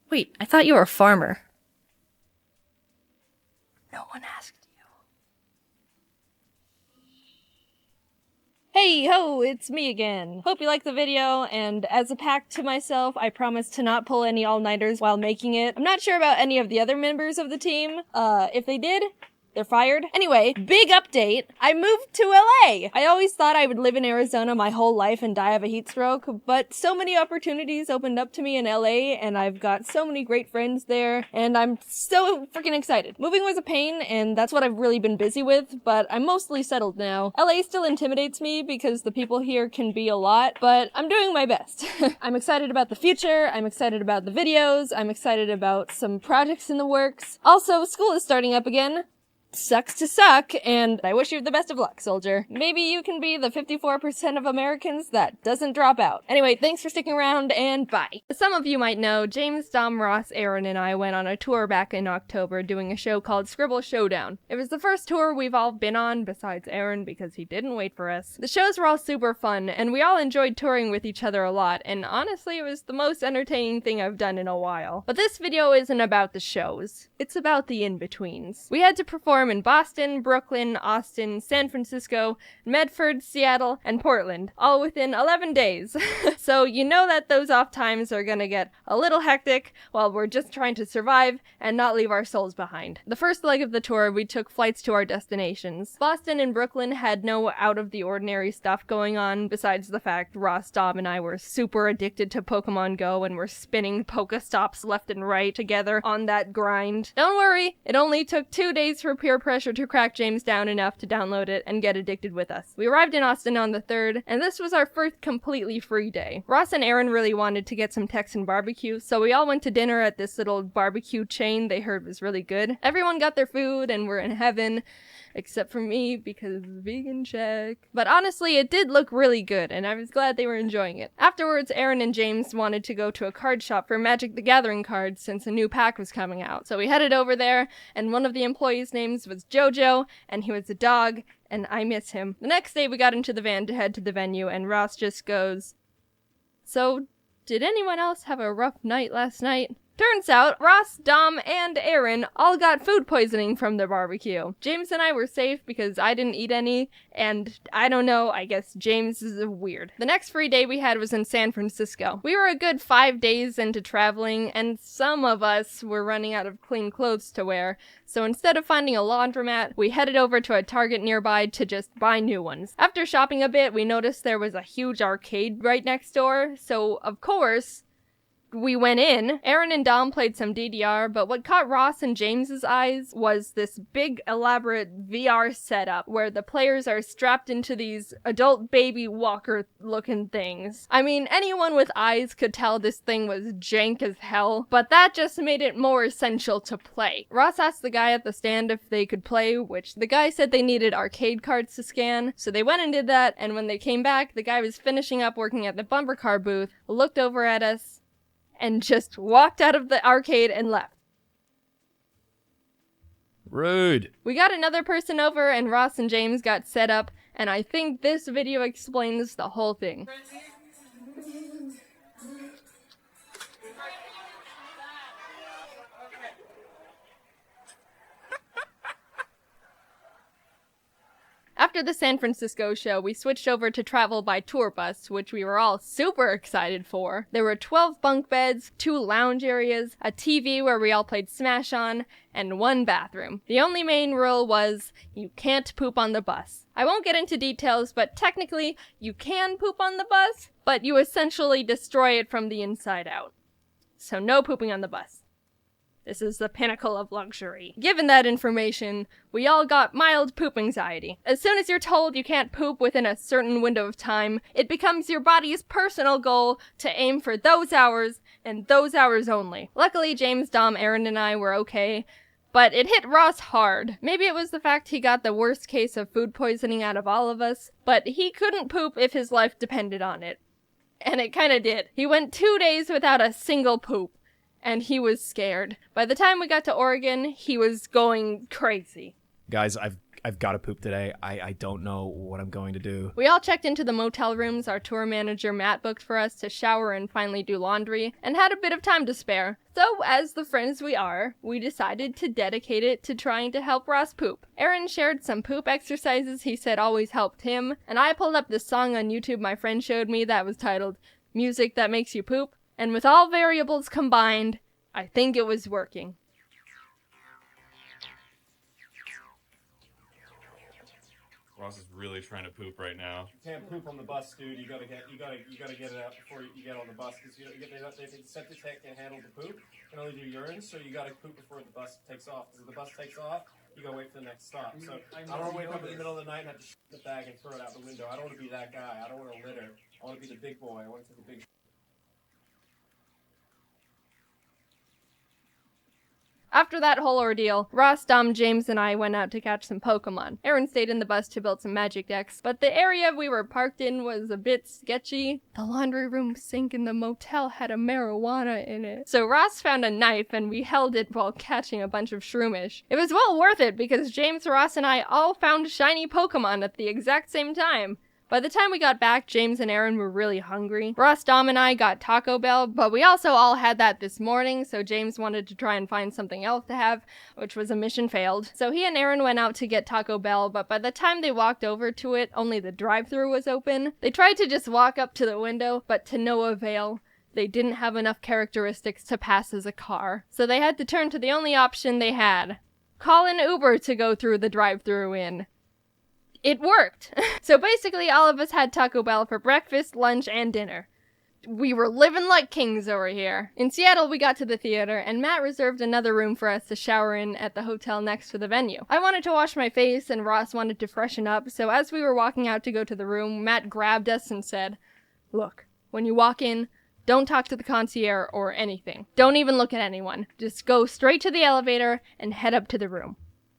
Wait, I thought you were a farmer. No one asked. Hey ho, it's me again. Hope you liked the video, and as a pact to myself, I promise to not pull any all-nighters while making it. I'm not sure about any of the other members of the team. If they did, they're fired. Anyway, big update. I moved to LA. I always thought I would live in Arizona my whole life and die of a heat stroke, but so many opportunities opened up to me in LA, and I've got so many great friends there, and I'm so freaking excited. Moving was a pain, and that's what I've really been busy with, but I'm mostly settled now. LA still intimidates me because the people here can be a lot, but I'm doing my best. I'm excited about the future, I'm excited about the videos, I'm excited about some projects in the works. Also, school is starting up again. Sucks to suck, and I wish you the best of luck, soldier. Maybe you can be the 54% of Americans that doesn't drop out. Anyway, thanks for sticking around, and bye. Some of you might know, James, Dom, Ross, Aaron, and I went on a tour back in October doing a show called Scribble Showdown. It was the first tour we've all been on, besides Aaron, because he didn't wait for us. The shows were all super fun, and we all enjoyed touring with each other a lot, and honestly, it was the most entertaining thing I've done in a while. But this video isn't about the shows. It's about the in-betweens. We had to perform in Boston, Brooklyn, Austin, San Francisco, Medford, Seattle, and Portland, all within 11 days. So you know that those off times are gonna get a little hectic while we're just trying to survive and not leave our souls behind. The first leg of the tour, we took flights to our destinations. Boston and Brooklyn had no out-of-the-ordinary stuff going on, besides the fact Ross, Dom, and I were super addicted to Pokemon Go and were spinning Pokestops left and right together on that grind. Don't worry, it only took 2 days for peer pressure to crack James down enough to download it and get addicted with us. We arrived in Austin on the 3rd, and this was our first completely free day. Ross and Aaron really wanted to get some Texan barbecue, so we all went to dinner at this little barbecue chain they heard was really good. Everyone got their food and we're in heaven, except for me because vegan check. But honestly, it did look really good, and I was glad they were enjoying it. Afterwards, Aaron and James wanted to go to a card shop for Magic the Gathering cards since a new pack was coming out. So we headed over there, and one of the employees' names was Jojo, and he was a dog, and I miss him. The next day, we got into the van to head to the venue, and Ross just goes, "So, did anyone else have a rough night last night?" Turns out, Ross, Dom, and Aaron all got food poisoning from the barbecue. James and I were safe because I didn't eat any, and I don't know, I guess James is weird. The next free day we had was in San Francisco. We were a good 5 days into traveling, and some of us were running out of clean clothes to wear, so instead of finding a laundromat, we headed over to a Target nearby to just buy new ones. After shopping a bit, we noticed there was a huge arcade right next door, so of course, we went in. Aaron and Dom played some DDR, but what caught Ross and James's eyes was this big, elaborate VR setup where the players are strapped into these adult baby walker-looking things. I mean, anyone with eyes could tell this thing was jank as hell, but that just made it more essential to play. Ross asked the guy at the stand if they could play, which the guy said they needed arcade cards to scan, so they went and did that, and when they came back, the guy was finishing up working at the bumper car booth, looked over at us, and just walked out of the arcade and left. Rude. We got another person over and Ross and James got set up, and I think this video explains the whole thing. After the San Francisco show, we switched over to travel by tour bus, which we were all super excited for. There were 12 bunk beds, 2 lounge areas, a TV where we all played Smash on, and 1 bathroom. The only main rule was, you can't poop on the bus. I won't get into details, but technically, you can poop on the bus, but you essentially destroy it from the inside out. So no pooping on the bus. This is the pinnacle of luxury. Given that information, we all got mild poop anxiety. As soon as you're told you can't poop within a certain window of time, it becomes your body's personal goal to aim for those hours, and those hours only. Luckily, James, Dom, Aaron, and I were okay, but it hit Ross hard. Maybe it was the fact he got the worst case of food poisoning out of all of us, but he couldn't poop if his life depended on it. And it kinda did. He went 2 days without a single poop. And he was scared. By the time we got to Oregon, he was going crazy. Guys, I've got to poop today. I don't know what I'm going to do. We all checked into the motel rooms our tour manager Matt booked for us to shower and finally do laundry, and had a bit of time to spare. So, as the friends we are, we decided to dedicate it to trying to help Ross poop. Aaron shared some poop exercises he said always helped him, and I pulled up this song on YouTube my friend showed me that was titled Music That Makes You Poop. And with all variables combined, I think it was working. Ross is really trying to poop right now. You can't poop on the bus, dude. You gotta get it out before you get on the bus, because the septic tank can't handle the poop. Can only do urine, so you gotta poop before the bus takes off. Because if the bus takes off, you gotta wait for the next stop. So I don't want to wake up in the middle of the night and have to shit in the bag and throw it out the window. I don't want to be that guy. I don't want to litter. I want to be the big boy. I want to take a big. After that whole ordeal, Ross, Dom, James, and I went out to catch some Pokemon. Aaron stayed in the bus to build some magic decks, but the area we were parked in was a bit sketchy. The laundry room sink in the motel had a marijuana in it. So Ross found a knife and we held it while catching a bunch of shroomish. It was well worth it because James, Ross, and I all found shiny Pokemon at the exact same time. By the time we got back, James and Aaron were really hungry. Ross, Dom, and I got Taco Bell, but we also all had that this morning, so James wanted to try and find something else to have, which was a mission failed. So he and Aaron went out to get Taco Bell, but by the time they walked over to it, only the drive-thru was open. They tried to just walk up to the window, but to no avail. They didn't have enough characteristics to pass as a car, so they had to turn to the only option they had. Call an Uber to go through the drive-thru in. It worked! So basically all of us had Taco Bell for breakfast, lunch, and dinner. We were living like kings over here. In Seattle, we got to the theater, and Matt reserved another room for us to shower in at the hotel next to the venue. I wanted to wash my face, and Ross wanted to freshen up, so as we were walking out to go to the room, Matt grabbed us and said, "Look, when you walk in, don't talk to the concierge or anything. Don't even look at anyone. Just go straight to the elevator and head up to the room."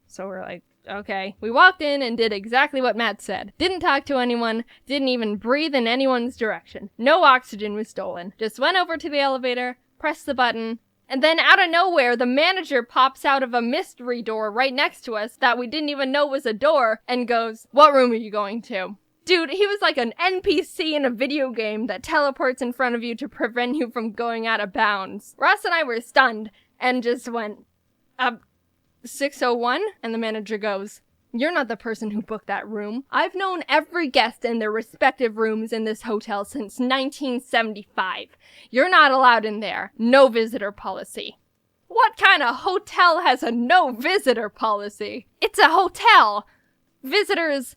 So we're like, okay. We walked in and did exactly what Matt said. Didn't talk to anyone, didn't even breathe in anyone's direction. No oxygen was stolen. Just went over to the elevator, pressed the button, and then out of nowhere, the manager pops out of a mystery door right next to us that we didn't even know was a door and goes, "What room are you going to?" Dude, he was like an NPC in a video game that teleports in front of you to prevent you from going out of bounds. Ross and I were stunned and just went, 601? And the manager goes, "You're not the person who booked that room. I've known every guest in their respective rooms in this hotel since 1975. You're not allowed in there. No visitor policy." What kind of hotel has a no visitor policy? It's a hotel. Visitors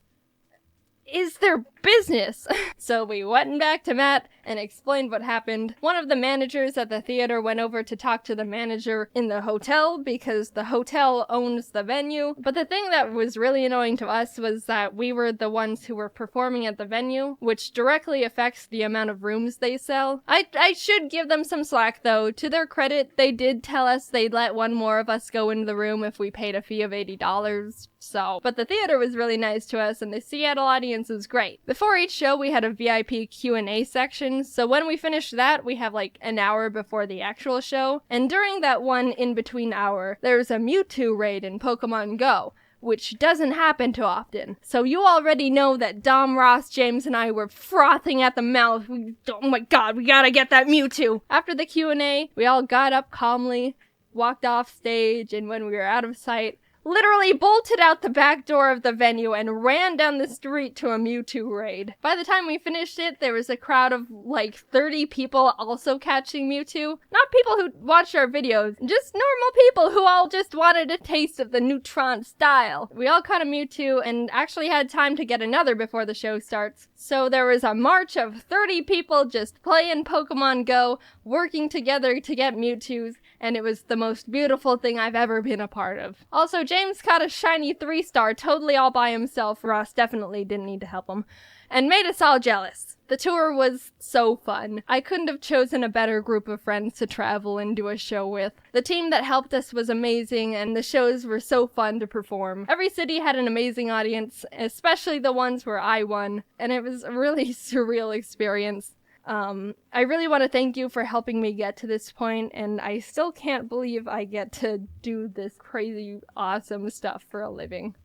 is their business. So we went back to Matt and explained what happened. One of the managers at the theater went over to talk to the manager in the hotel because the hotel owns the venue. But the thing that was really annoying to us was that we were the ones who were performing at the venue, which directly affects the amount of rooms they sell. I should give them some slack though. To their credit, they did tell us they'd let one more of us go into the room if we paid a fee of $80. So, but the theater was really nice to us and the Seattle audience was great. Before each show, we had a VIP Q&A section, so when we finished that, we have like an hour before the actual show, and during that one in-between hour, there's a Mewtwo raid in Pokemon Go, which doesn't happen too often. So you already know that Dom, Ross, James, and I were frothing at the mouth. Oh my god, we gotta get that Mewtwo! After the Q&A, we all got up calmly, walked off stage, and when we were out of sight, literally bolted out the back door of the venue and ran down the street to a Mewtwo raid. By the time we finished it, there was a crowd of like 30 people also catching Mewtwo. Not people who watched our videos, just normal people who all just wanted a taste of the Neutron style. We all caught a Mewtwo and actually had time to get another before the show starts. So there was a march of 30 people just playing Pokemon Go, working together to get Mewtwo's, and it was the most beautiful thing I've ever been a part of. Also, James caught a shiny 3-star totally all by himself. Ross definitely didn't need to help him, and made us all jealous. The tour was so fun. I couldn't have chosen a better group of friends to travel and do a show with. The team that helped us was amazing, and the shows were so fun to perform. Every city had an amazing audience, especially the ones where I won, and it was a really surreal experience. I really want to thank you for helping me get to this point, and I still can't believe I get to do this crazy, awesome stuff for a living.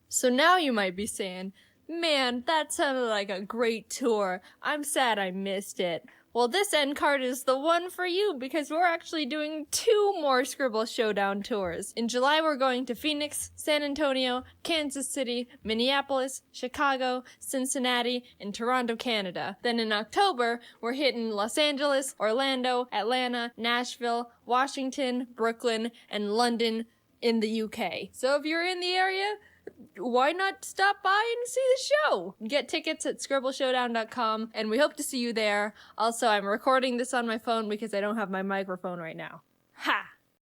So now you might be saying, "Man, that sounded like a great tour. I'm sad I missed it." Well, this end card is the one for you because we're actually doing 2 more Scribble Showdown tours. In July, we're going to Phoenix, San Antonio, Kansas City, Minneapolis, Chicago, Cincinnati, and Toronto, Canada. Then in October, we're hitting Los Angeles, Orlando, Atlanta, Nashville, Washington, Brooklyn, and London in the UK. So if you're in the area, why not stop by and see the show? Get tickets at scribbleshowdown.com, and we hope to see you there. Also, I'm recording this on my phone because I don't have my microphone right now. Ha!